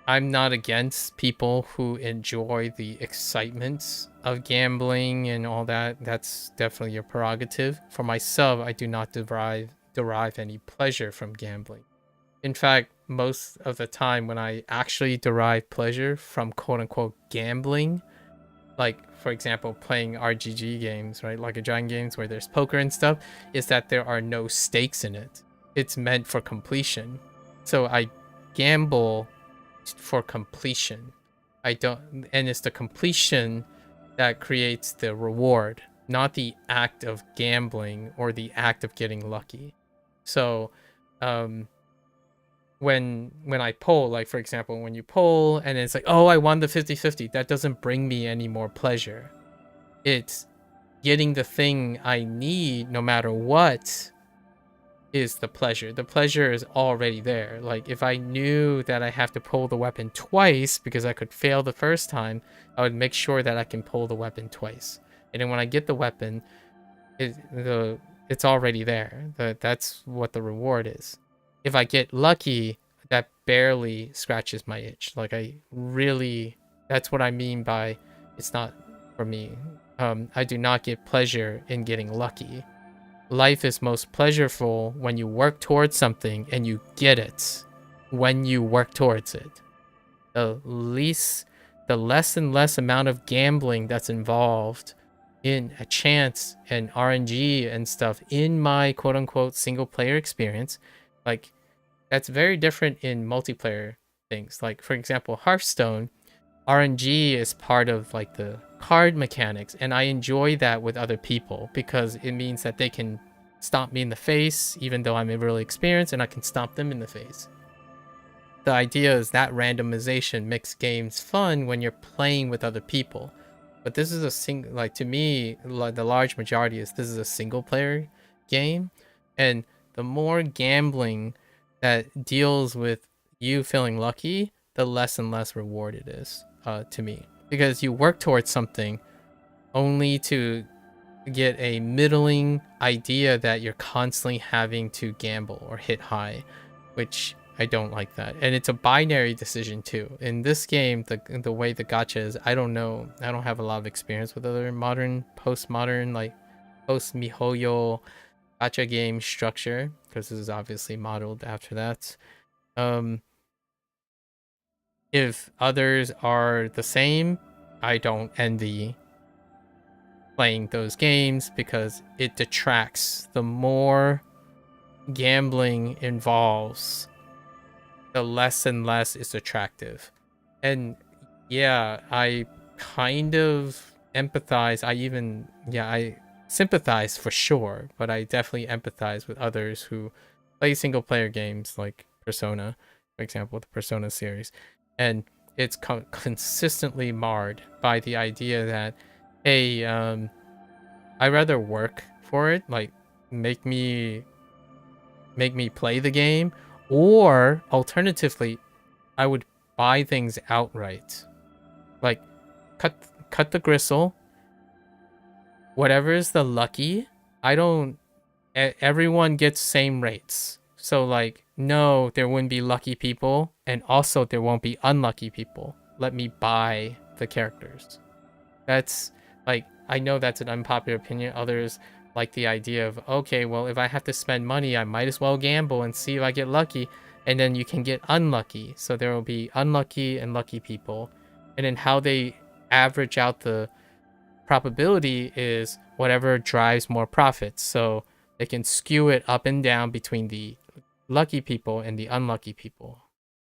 I'm not against people who enjoy the excitement of gambling and all that. That's definitely your prerogative. For myself, I do not derive any pleasure from gambling. In fact, most of the time when I actually derive pleasure from quote-unquote gambling, like, for example, playing RPG games, right, like a giant games where there's poker and stuff, is that there are no stakes in it. It's meant for completion. So I gamble for completion. I don't, and it's the completion that creates the reward, not the act of gambling or the act of getting lucky. So when I poll, like, for example, when you poll and it's like, oh, I won the 50-50, that doesn't bring me any more pleasure. It's getting the thing I need no matter what is the pleasure. The pleasure is already there. Like, if I knew that I have to pull the weapon twice because I could fail the first time, I would make sure that I can pull the weapon twice. And then when I get the weapon, it's already there. That's what the reward is. If I get lucky, that barely scratches my itch. Like, that's what I mean by it's not for me. I do not get pleasure in getting lucky. Life is most pleasurable when you work towards something and you get it when you work towards it. The less and less amount of gambling that's involved in a chance and RNG and stuff in my quote-unquote single player experience, like, that's very different in multiplayer things. Like, for example, Hearthstone, RNG is part of like the card mechanics, and I enjoy that with other people because it means that they can stomp me in the face even though I'm really experienced, and I can stomp them in the face. The idea is that randomization makes games fun when you're playing with other people. But this is to me, the large majority this is a single player game, and the more gambling that deals with you feeling lucky, the less and less reward it is to me, because you work towards something only to get a middling idea that you're constantly having to gamble or hit high, which I don't like that. And it's a binary decision too. In this game, the way the gacha is, I don't know. I don't have a lot of experience with other postmodern, like post-miHoYo gacha game structure, because this is obviously modeled after that. If others are the same, I don't envy playing those games because it detracts. The more gambling involves, the less and less is attractive. And yeah, I kind of empathize. I sympathize for sure, but I definitely empathize with others who play single player games like Persona, for example, the Persona series. And it's consistently marred by the idea that, hey, I'd rather work for it, like make me play the game, or alternatively, I would buy things outright, like cut the gristle. Whatever is the lucky, everyone gets same rates. So like, no, there wouldn't be lucky people, and also there won't be unlucky people. Let me buy the characters. That's like, I know that's an unpopular opinion. Others like the idea of, okay, well, if I have to spend money, I might as well gamble and see if I get lucky, and then you can get unlucky. So there will be unlucky and lucky people. And then how they average out the probability is whatever drives more profits. So they can skew it up and down between the lucky people and the unlucky people.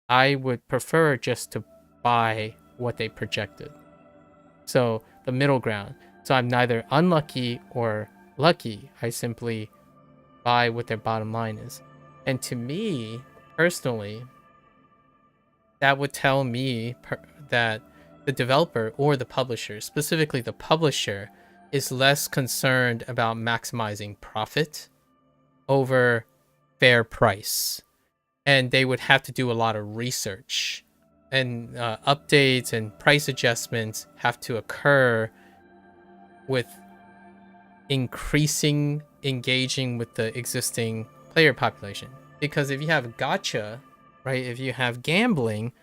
I would prefer just to buy what they projected. So the middle ground. So I'm neither unlucky or lucky. I simply buy what their bottom line is. And to me, personally, that would tell me that the developer or the publisher, specifically the publisher, is less concerned about maximizing profit over fair price. And they would have to do a lot of research, and updates and price adjustments have to occur with increasing engaging with the existing player population. Because if you have gacha, right, if you have gambling,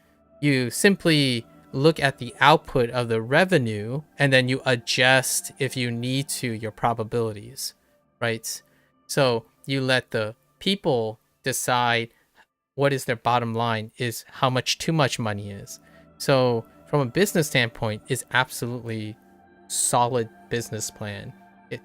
you simply look at the output of the revenue and then you adjust, if you need to, your probabilities, right? So you let the people decide what is their bottom line, is how much too much money is. So from a business standpoint, it's absolutely solid business plan.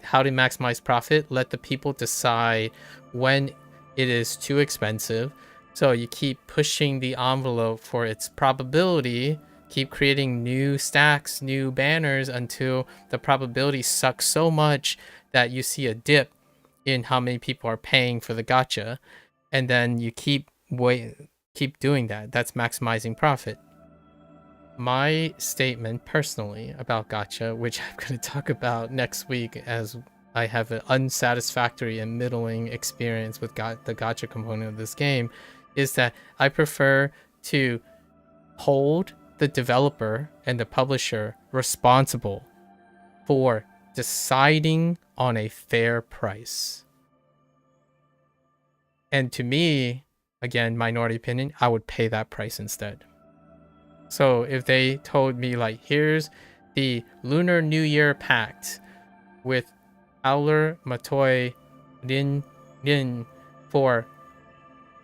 How to maximize profit, let the people decide when it is too expensive. So you keep pushing the envelope for its probability, keep creating new stacks, new banners until the probability sucks so much that you see a dip in how many people are paying for the gacha. And then you keep doing that. That's maximizing profit. My statement personally about gacha, which I'm going to talk about next week as I have an unsatisfactory and middling experience with the gacha component of this game, is that I prefer to hold the developer and the publisher responsible for deciding on a fair price. And to me, again, minority opinion, I would pay that price instead. So if they told me, like, here's the Lunar New Year Pact with Howler, Matoi, Rin for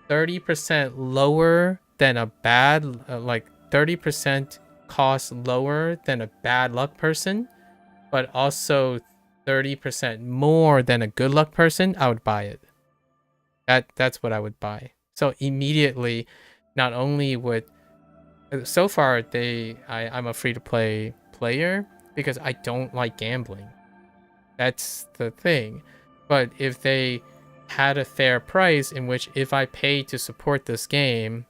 30% lower than a bad, 30% cost lower than a bad luck person, but also 30% more than a good luck person, I would buy it. That's what I would buy. So immediately, not only would, so far I'm a free-to-play player because I don't like gambling. That's the thing. But if they had a fair price in which if I pay to support this game,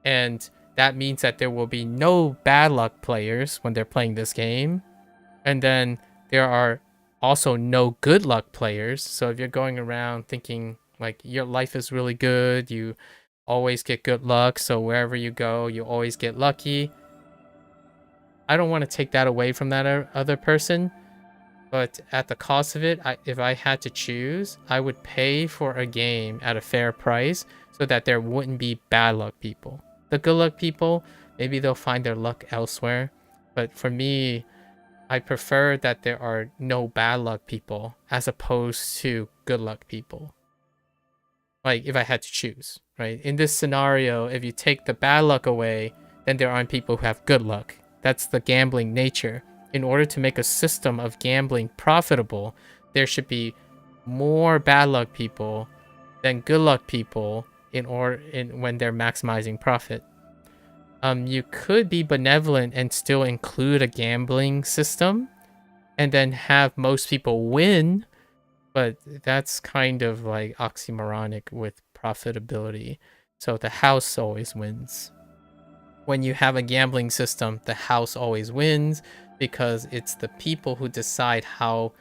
and that means that there will be no bad luck players when they're playing this game, and then there are also no good luck players. So if you're going around thinking like your life is really good, you always get good luck, so wherever you go, you always get lucky. I don't want to take that away from that other person, but at the cost of it, if I had to choose, I would pay for a game at a fair price so that there wouldn't be bad luck people. The good luck people, maybe they'll find their luck elsewhere, but for me, I prefer that there are no bad luck people as opposed to good luck people. Like, if I had to choose, right? In this scenario, if you take the bad luck away, then there aren't people who have good luck. That's the gambling nature. In order to make a system of gambling profitable, there should be more bad luck people than good luck people when they're maximizing profit. You could be benevolent and still include a gambling system and then have most people win, but that's kind of like oxymoronic with profitability. So the house always wins. When you have a gambling system, the house always wins because it's the people who decide how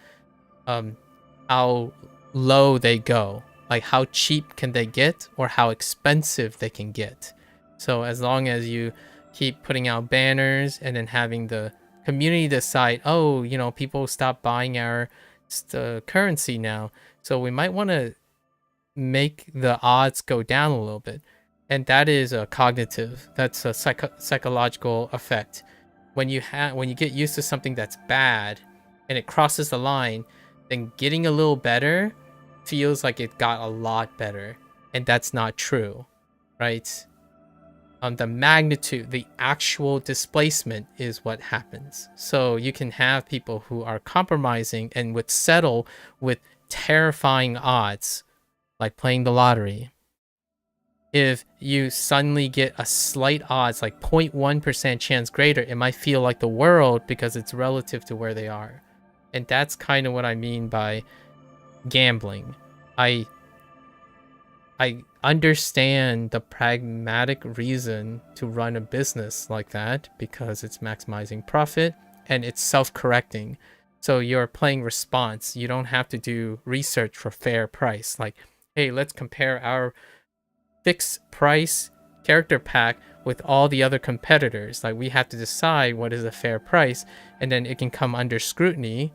low they go, like how cheap can they get or how expensive they can get. So as long as you keep putting out banners and then having the community decide, oh, you know, people stop buying our currency now, so we might want to make the odds go down a little bit. And that is a cognitive, that's a psychological effect. When you get used to something that's bad and it crosses the line, then getting a little better feels like it got a lot better, and that's not true, right? The magnitude, the actual displacement is what happens. So you can have people who are compromising and would settle with terrifying odds, like playing the lottery. If you suddenly get a slight odds, like 0.1% chance greater, it might feel like the world because it's relative to where they are. And that's kind of what I mean by gambling. I understand the pragmatic reason to run a business like that because it's maximizing profit and it's self-correcting. So you're playing response. You don't have to do research for fair price. Like, hey, let's compare our fixed price character pack with all the other competitors. Like, we have to decide what is a fair price, and then it can come under scrutiny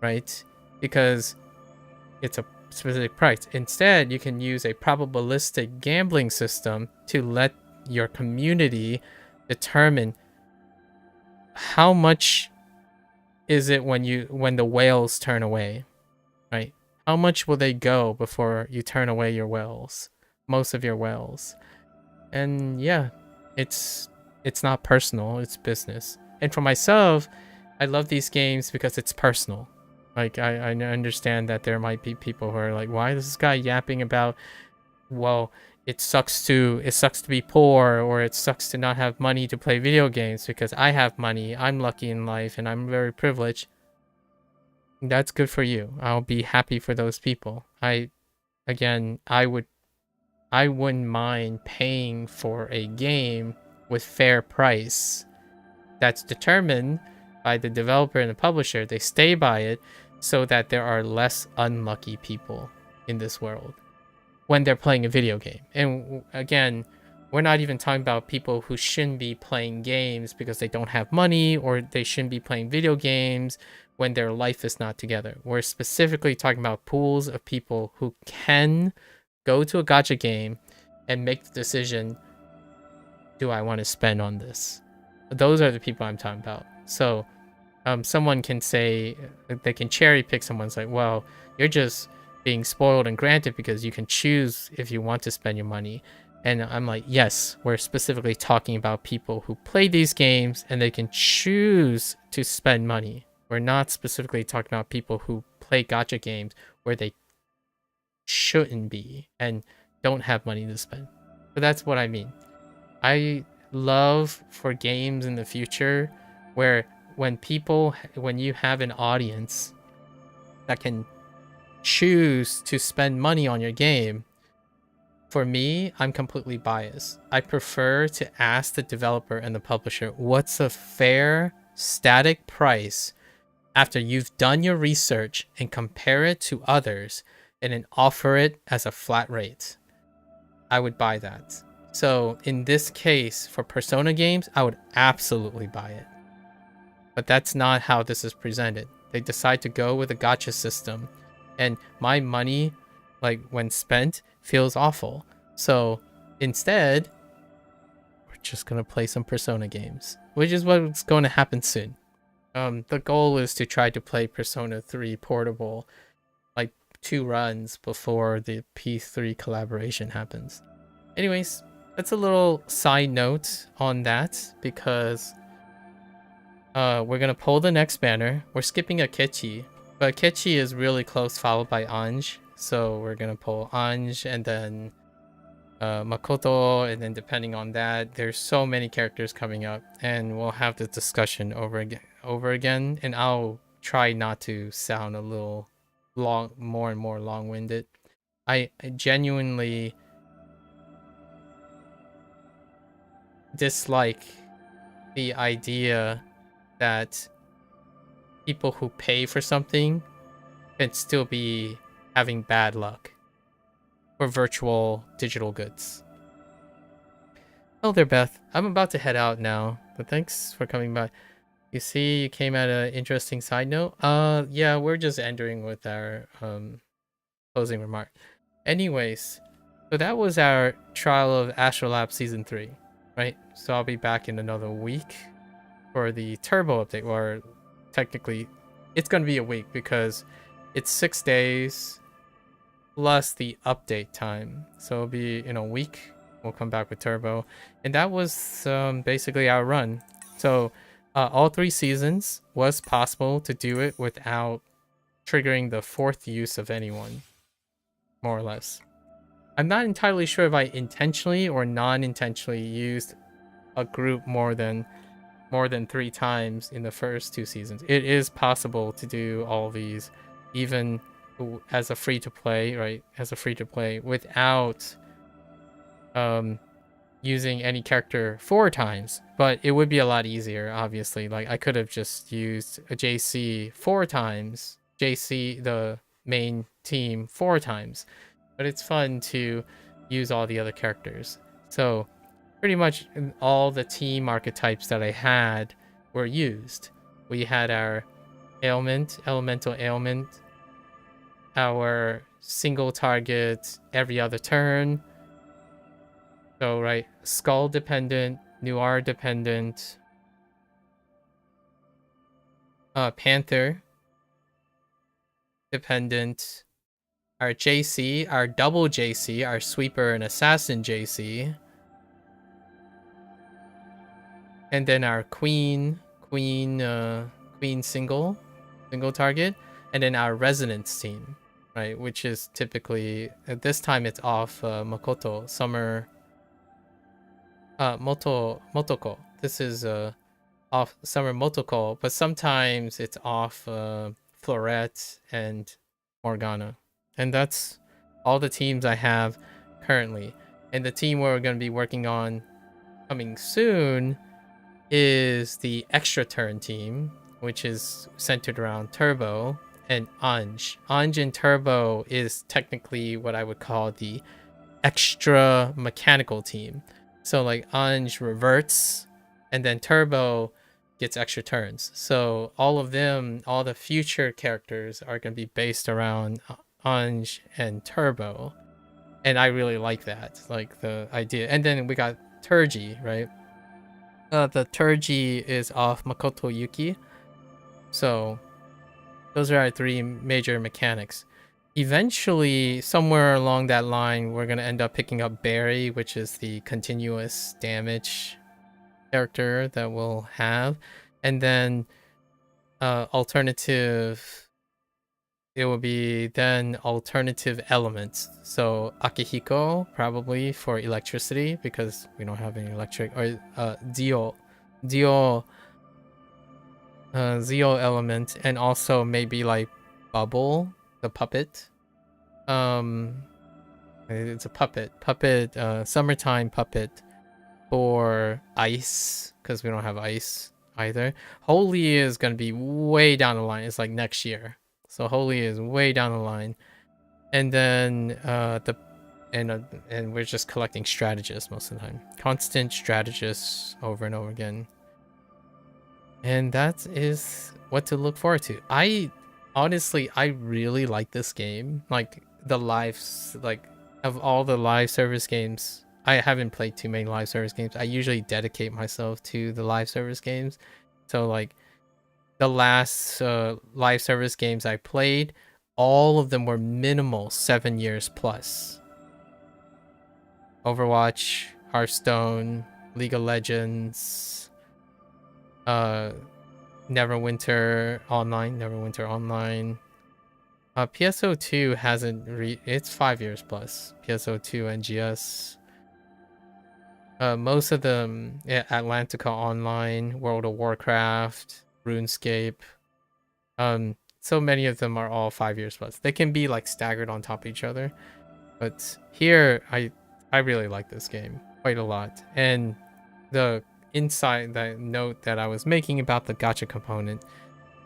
right? Because it's a specific price. Instead, you can use a probabilistic gambling system to let your community determine how much is it when the whales turn away, right? How much will they go before you turn away your whales, most of your whales? And yeah, it's not personal, it's business. And for myself, I love these games because it's personal. Like I understand that there might be people who are like, why is this guy yapping about, well, it sucks to be poor, or it sucks to not have money to play video games, because I have money, I'm lucky in life, and I'm very privileged. That's good for you. I'll be happy for those people. I wouldn't mind paying for a game with fair price that's determined by the developer and the publisher. They stay by it so that there are less unlucky people in this world when they're playing a video game. And again, we're not even talking about people who shouldn't be playing games because they don't have money, or they shouldn't be playing video games when their life is not together. We're specifically talking about pools of people who can go to a gacha game and make the decision, do I want to spend on this? Those are the people I'm talking about. So someone can say, they can cherry pick someone's like, well, you're just being spoiled and granted because you can choose if you want to spend your money. And I'm like, yes, we're specifically talking about people who play these games and they can choose to spend money. We're not specifically talking about people who play gacha games where they shouldn't be and don't have money to spend. But that's what I mean. I love for games in the future where when you have an audience that can choose to spend money on your game, for me, I'm completely biased. I prefer to ask the developer and the publisher, what's a fair static price after you've done your research, and compare it to others and then offer it as a flat rate. I would buy that. So in this case, for Persona games, I would absolutely buy it. But that's not how this is presented. They decide to go with a gacha system, and my money, like when spent, feels awful. So instead, we're just gonna play some Persona games, which is what's going to happen soon. The goal is to try to play Persona 3 portable like 2 runs before the P3 collaboration happens. Anyways, that's a little side note on that, because we're gonna pull the next banner. We're skipping Akechi, but Akechi is really close followed by Ange, so we're gonna pull Ange and then Makoto, and then depending on that, there's so many characters coming up, and we'll have the discussion over again, and I'll try not to sound a little more and more long-winded. I genuinely dislike the idea that people who pay for something can still be having bad luck for virtual digital goods. Oh there, Beth. I'm about to head out now, but thanks for coming by. You see, you came at an interesting side note. Yeah, we're just entering with our closing remark. Anyways, so that was our trial of Astrolab Season 3, right? So I'll be back in another week for the Turbo update, or technically, it's going to be a week because it's 6 days plus the update time. So it'll be in a week. We'll come back with Turbo. And that was basically our run. So all 3 seasons was possible to do it without triggering the 4th use of anyone, more or less. I'm not entirely sure if I intentionally or non-intentionally used a group more than 3 times in the first 2 seasons. It is possible to do all these even as a free-to-play, right? As a free-to-play without using any character 4 times, but it would be a lot easier, obviously. Like I could have just used a JC 4 times, JC the main team 4 times, but it's fun to use all the other characters. So pretty much all the team archetypes that I had were used. We had our elemental ailment, our single target every other turn. So, right, skull dependent, noir dependent, panther dependent, our JC, our double JC, our sweeper and assassin JC, and then our queen single target, and then our resonance team, right, which is typically at this time it's off Makoto summer Motoko. This is off summer Motoko, but sometimes it's off Florette and Morgana. And that's all the teams I have currently. And the team we're going to be working on coming soon is the extra turn team, which is centered around Turbo and Anj. Anj and Turbo is technically what I would call the extra mechanical team. So like Anj reverts and then Turbo gets extra turns. So all of them, all the future characters are going to be based around Anj and Turbo. And I really like that, like the idea. And then we got Turji, right? The Turji is off Makoto Yuki. So those are our three major mechanics. Eventually, somewhere along that line, we're going to end up picking up Barry, which is the continuous damage character that we'll have. And then alternative, it will be then alternative elements. So Akihiko, probably for electricity, because we don't have any electric, or Dio element, and also maybe like Bubble, the puppet. It's a puppet, summertime puppet for ice, because we don't have ice either. Holy is going to be way down the line. It's like next year. So Holy is way down the line. And then and we're just collecting strategists most of the time. Constant strategists over and over again. And that is what to look forward to. Honestly, I really like this game. Like the lives, like of all the live service games, I haven't played too many live service games. I usually dedicate myself to the live service games. So like the last live service games I played, all of them were minimal 7 years plus. Overwatch, Hearthstone, League of Legends, Neverwinter Online. PSO2 hasn't it's 5 years plus. PSO2 NGS. Most of them, yeah, Atlantica Online, World of Warcraft, RuneScape. So many of them are all 5 years plus. They can be like staggered on top of each other. But here, I really like this game quite a lot. And the inside, that note that I was making about the gacha component,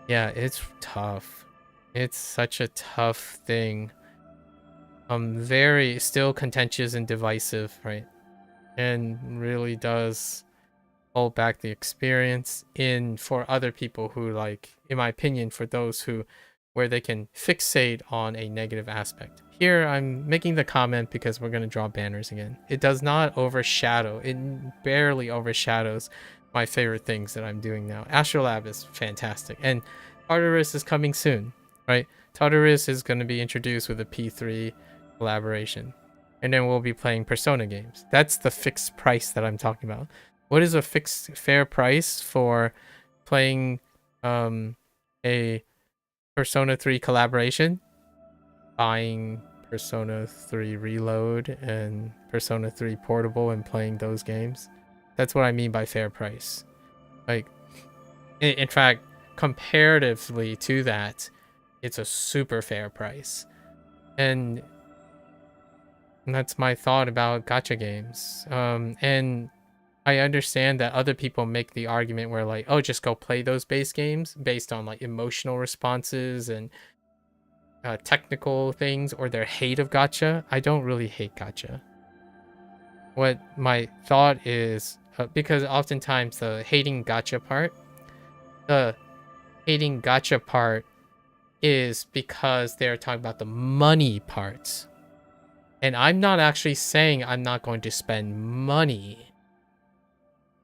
yeah, it's tough. It's such a tough thing. Very still contentious and divisive, right? And really does hold back the experience for other people who, like, in my opinion, for those who where they can fixate on a negative aspect. Here I'm making the comment because we're going to draw banners again. It does not overshadow, it barely overshadows my favorite things that I'm doing now. Astrolab is fantastic, and Tartarus is coming soon, right? Tartarus is going to be introduced with a P3 collaboration, and then we'll be playing Persona games. That's the fixed price that I'm talking about. What is a fixed fair price for playing a Persona 3 collaboration? Buying Persona 3 Reload and Persona 3 Portable and playing those games. That's what I mean by fair price. Like, in fact, comparatively to that, it's a super fair price. And that's my thought about gacha games. And I understand that other people make the argument where, like, oh, just go play those base games based on like emotional responses and technical things, or their hate of gacha. I don't really hate gacha. What my thought is, because oftentimes the hating gacha part, the hating gacha part is because they're talking about the money parts. And I'm not actually saying I'm not going to spend money.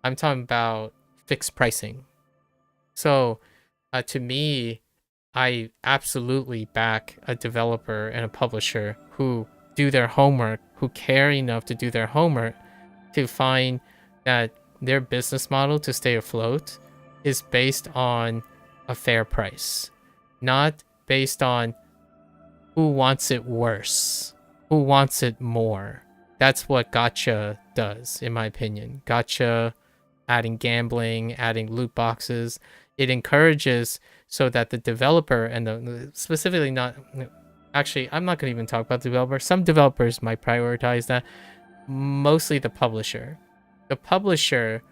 I'm talking about fixed pricing. So to me, I absolutely back a developer and a publisher who do their homework, who care enough to do their homework to find that their business model to stay afloat is based on a fair price, not based on who wants it worse, who wants it more. That's what gacha does, in my opinion. Gacha, adding gambling, adding loot boxes, it encourages so that the developer and the specifically not actually, I'm not going to even talk about the developer. Some developers might prioritize that. Mostly the publisher. The publisher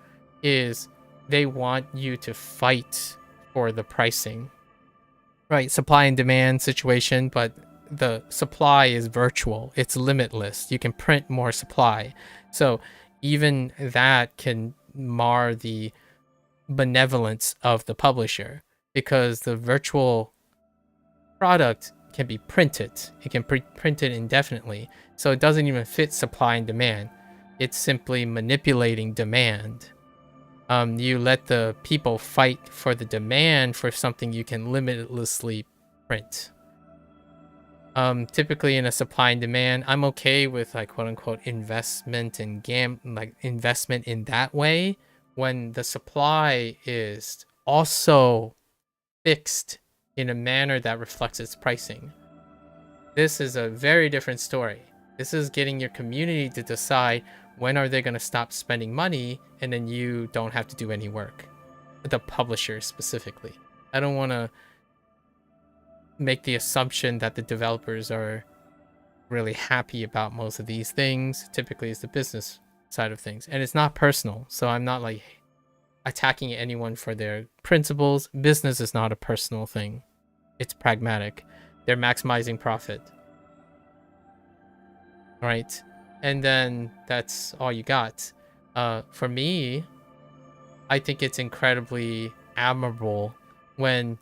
is they want you to fight for the pricing. Right, supply and demand situation, but the supply is virtual. It's limitless. You can print more supply. So even that can mar the benevolence of the publisher because the virtual product can be printed. It can be printed indefinitely. So it doesn't even fit supply and demand. It's simply manipulating demand. You let the people fight for the demand for something you can limitlessly print. Typically in a supply and demand, I'm okay with like quote unquote investment and investment in that way when the supply is also fixed in a manner that reflects its pricing. This is a very different story. This is getting your community to decide when are they going to stop spending money, and then you don't have to do any work. The publisher specifically. I don't want to make the assumption that the developers are really happy about most of these things. Typically it's the business side of things, and it's not personal, so I'm not like attacking anyone for their principles. Business is not a personal thing. It's pragmatic. They're maximizing profit. All right, and then that's all you got. For me, I think it's incredibly admirable when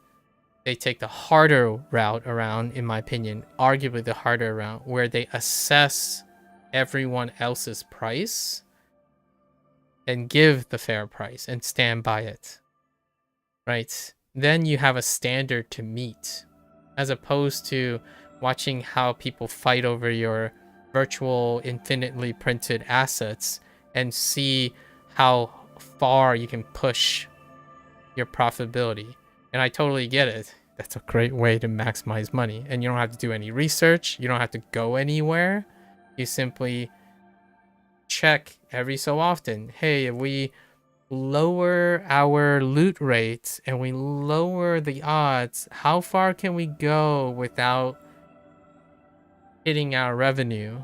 they take the harder route around, in my opinion, arguably the harder route, where they assess everyone else's price and give the fair price and stand by it, right? Then you have a standard to meet, as opposed to watching how people fight over your virtual infinitely printed assets and see how far you can push your profitability. And I totally get it. That's a great way to maximize money. And you don't have to do any research. You don't have to go anywhere. You simply check every so often. Hey, if we lower our loot rates and we lower the odds, how far can we go without hitting our revenue?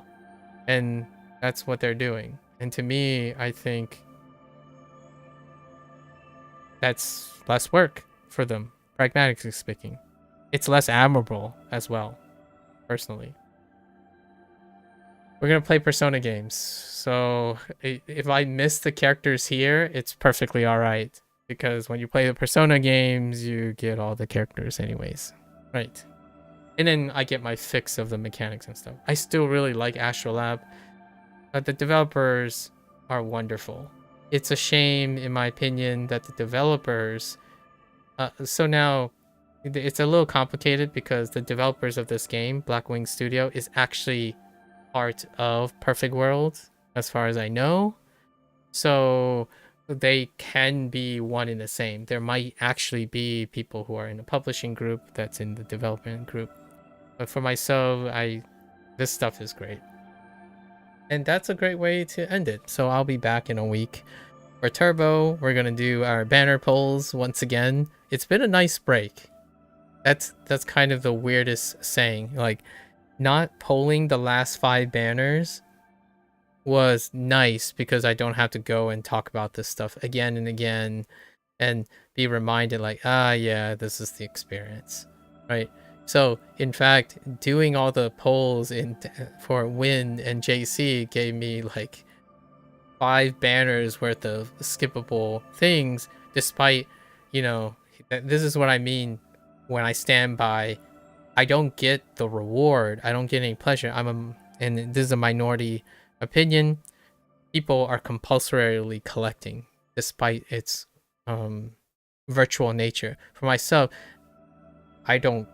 And that's what they're doing. And to me, I think that's less work for them, pragmatically speaking. It's less admirable as well, personally. We're gonna play Persona games, so if I miss the characters here, it's perfectly alright, because when you play the Persona games, you get all the characters anyways, right? And then I get my fix of the mechanics and stuff. I still really like Astrolab, but the developers are wonderful. It's a shame, in my opinion, that the developers... so now, it's a little complicated because the developers of this game, Blackwing Studio, is actually part of Perfect World, as far as I know. So they can be one in the same. There might actually be people who are in a publishing group that's in the development group. But for myself, this stuff is great. And that's a great way to end it. So I'll be back in a week. For Turbo, we're going to do our banner polls once again. It's been a nice break. That's kind of the weirdest saying. Like, not polling the last 5 banners was nice because I don't have to go and talk about this stuff again and again and be reminded like, yeah, this is the experience, right? So in fact, doing all the polls for Win and JC gave me like 5 banners worth of skippable things, despite, you know, this is what I mean when I stand by. I don't get the reward. I don't get any pleasure. And this is a minority opinion. People are compulsorily collecting, despite its virtual nature. For myself, I don't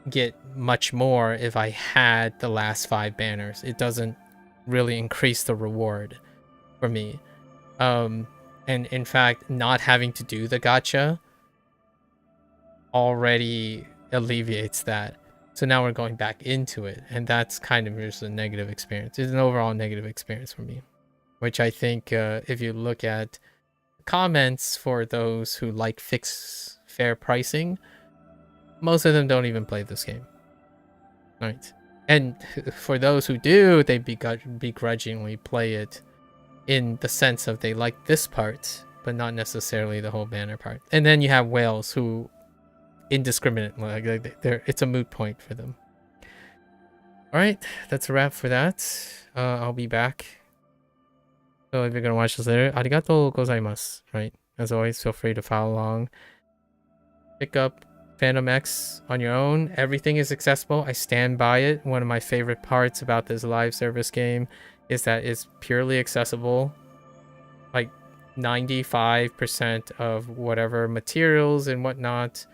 get much more if I had the last 5 banners. It doesn't really increase the reward for me. And in fact, not having to do the gacha already alleviates that. So now we're going back into it, and that's kind of just a negative experience. It's an overall negative experience for me, which I think if you look at comments for those who like fixed fair pricing, most of them don't even play this game, right? And for those who do, they begrudgingly play it in the sense of they like this part, but not necessarily the whole banner part. And then you have whales who indiscriminate, like it's a moot point for them. All right, that's a wrap for that. I'll be back. So if you're gonna watch this later, arigatou gozaimasu, right? As always, feel free to follow along. Pick up Phantom X on your own. Everything is accessible. I stand by it. One of my favorite parts about this live service game is that it's purely accessible. Like 95% of whatever materials and whatnot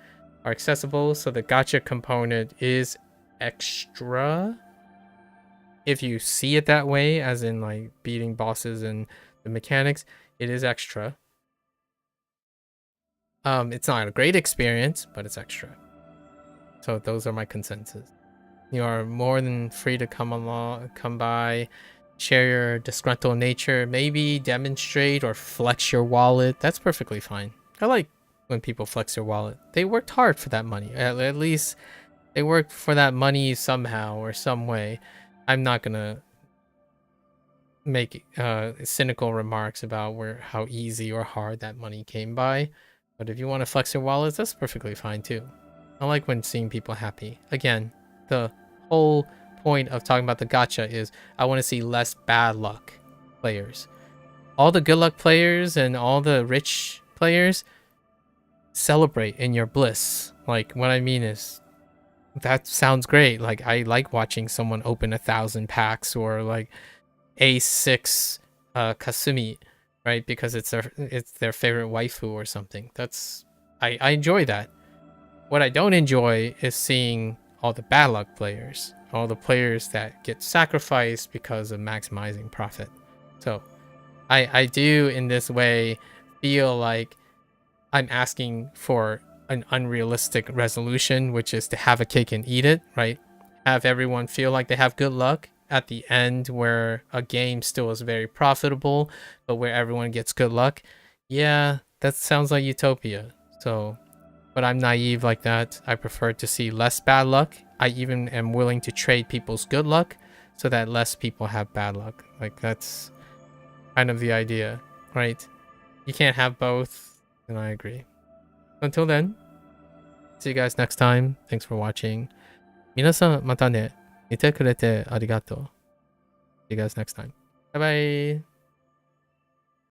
are accessible. So the gacha component is extra. If you see it that way, as in like beating bosses and the mechanics, it is extra. It's not a great experience, but it's extra. So those are my consensus. You are more than free to come by, share your disgruntled nature, maybe demonstrate or flex your wallet. That's perfectly fine. I like when people flex their wallet. They worked hard for that money. At least they worked for that money somehow or some way. I'm not gonna make cynical remarks about how easy or hard that money came by. But if you want to flex your wallets, that's perfectly fine too. I like when seeing people happy. Again, the whole point of talking about the gacha is I want to see less bad luck players. All the good luck players and all the rich players, celebrate in your bliss. Like, what I mean is, that sounds great. Like, I like watching someone open 1,000 packs or like A6 Kasumi, right? Because it's their favorite waifu or something. I enjoy that. What I don't enjoy is seeing all the bad luck players, all the players that get sacrificed because of maximizing profit. So I do in this way feel like I'm asking for an unrealistic resolution, which is to have a cake and eat it, right? Have everyone feel like they have good luck at the end, where a game still is very profitable, but where everyone gets good luck. Yeah, that sounds like utopia. So, but I'm naive like that. I prefer to see less bad luck. I even am willing to trade people's good luck so that less people have bad luck. Like, that's kind of the idea, right? You can't have both, and I agree. Until then, see you guys next time. Thanks for watching. 皆さんまたね。見てくれてありがとう。See you guys next time. Bye bye.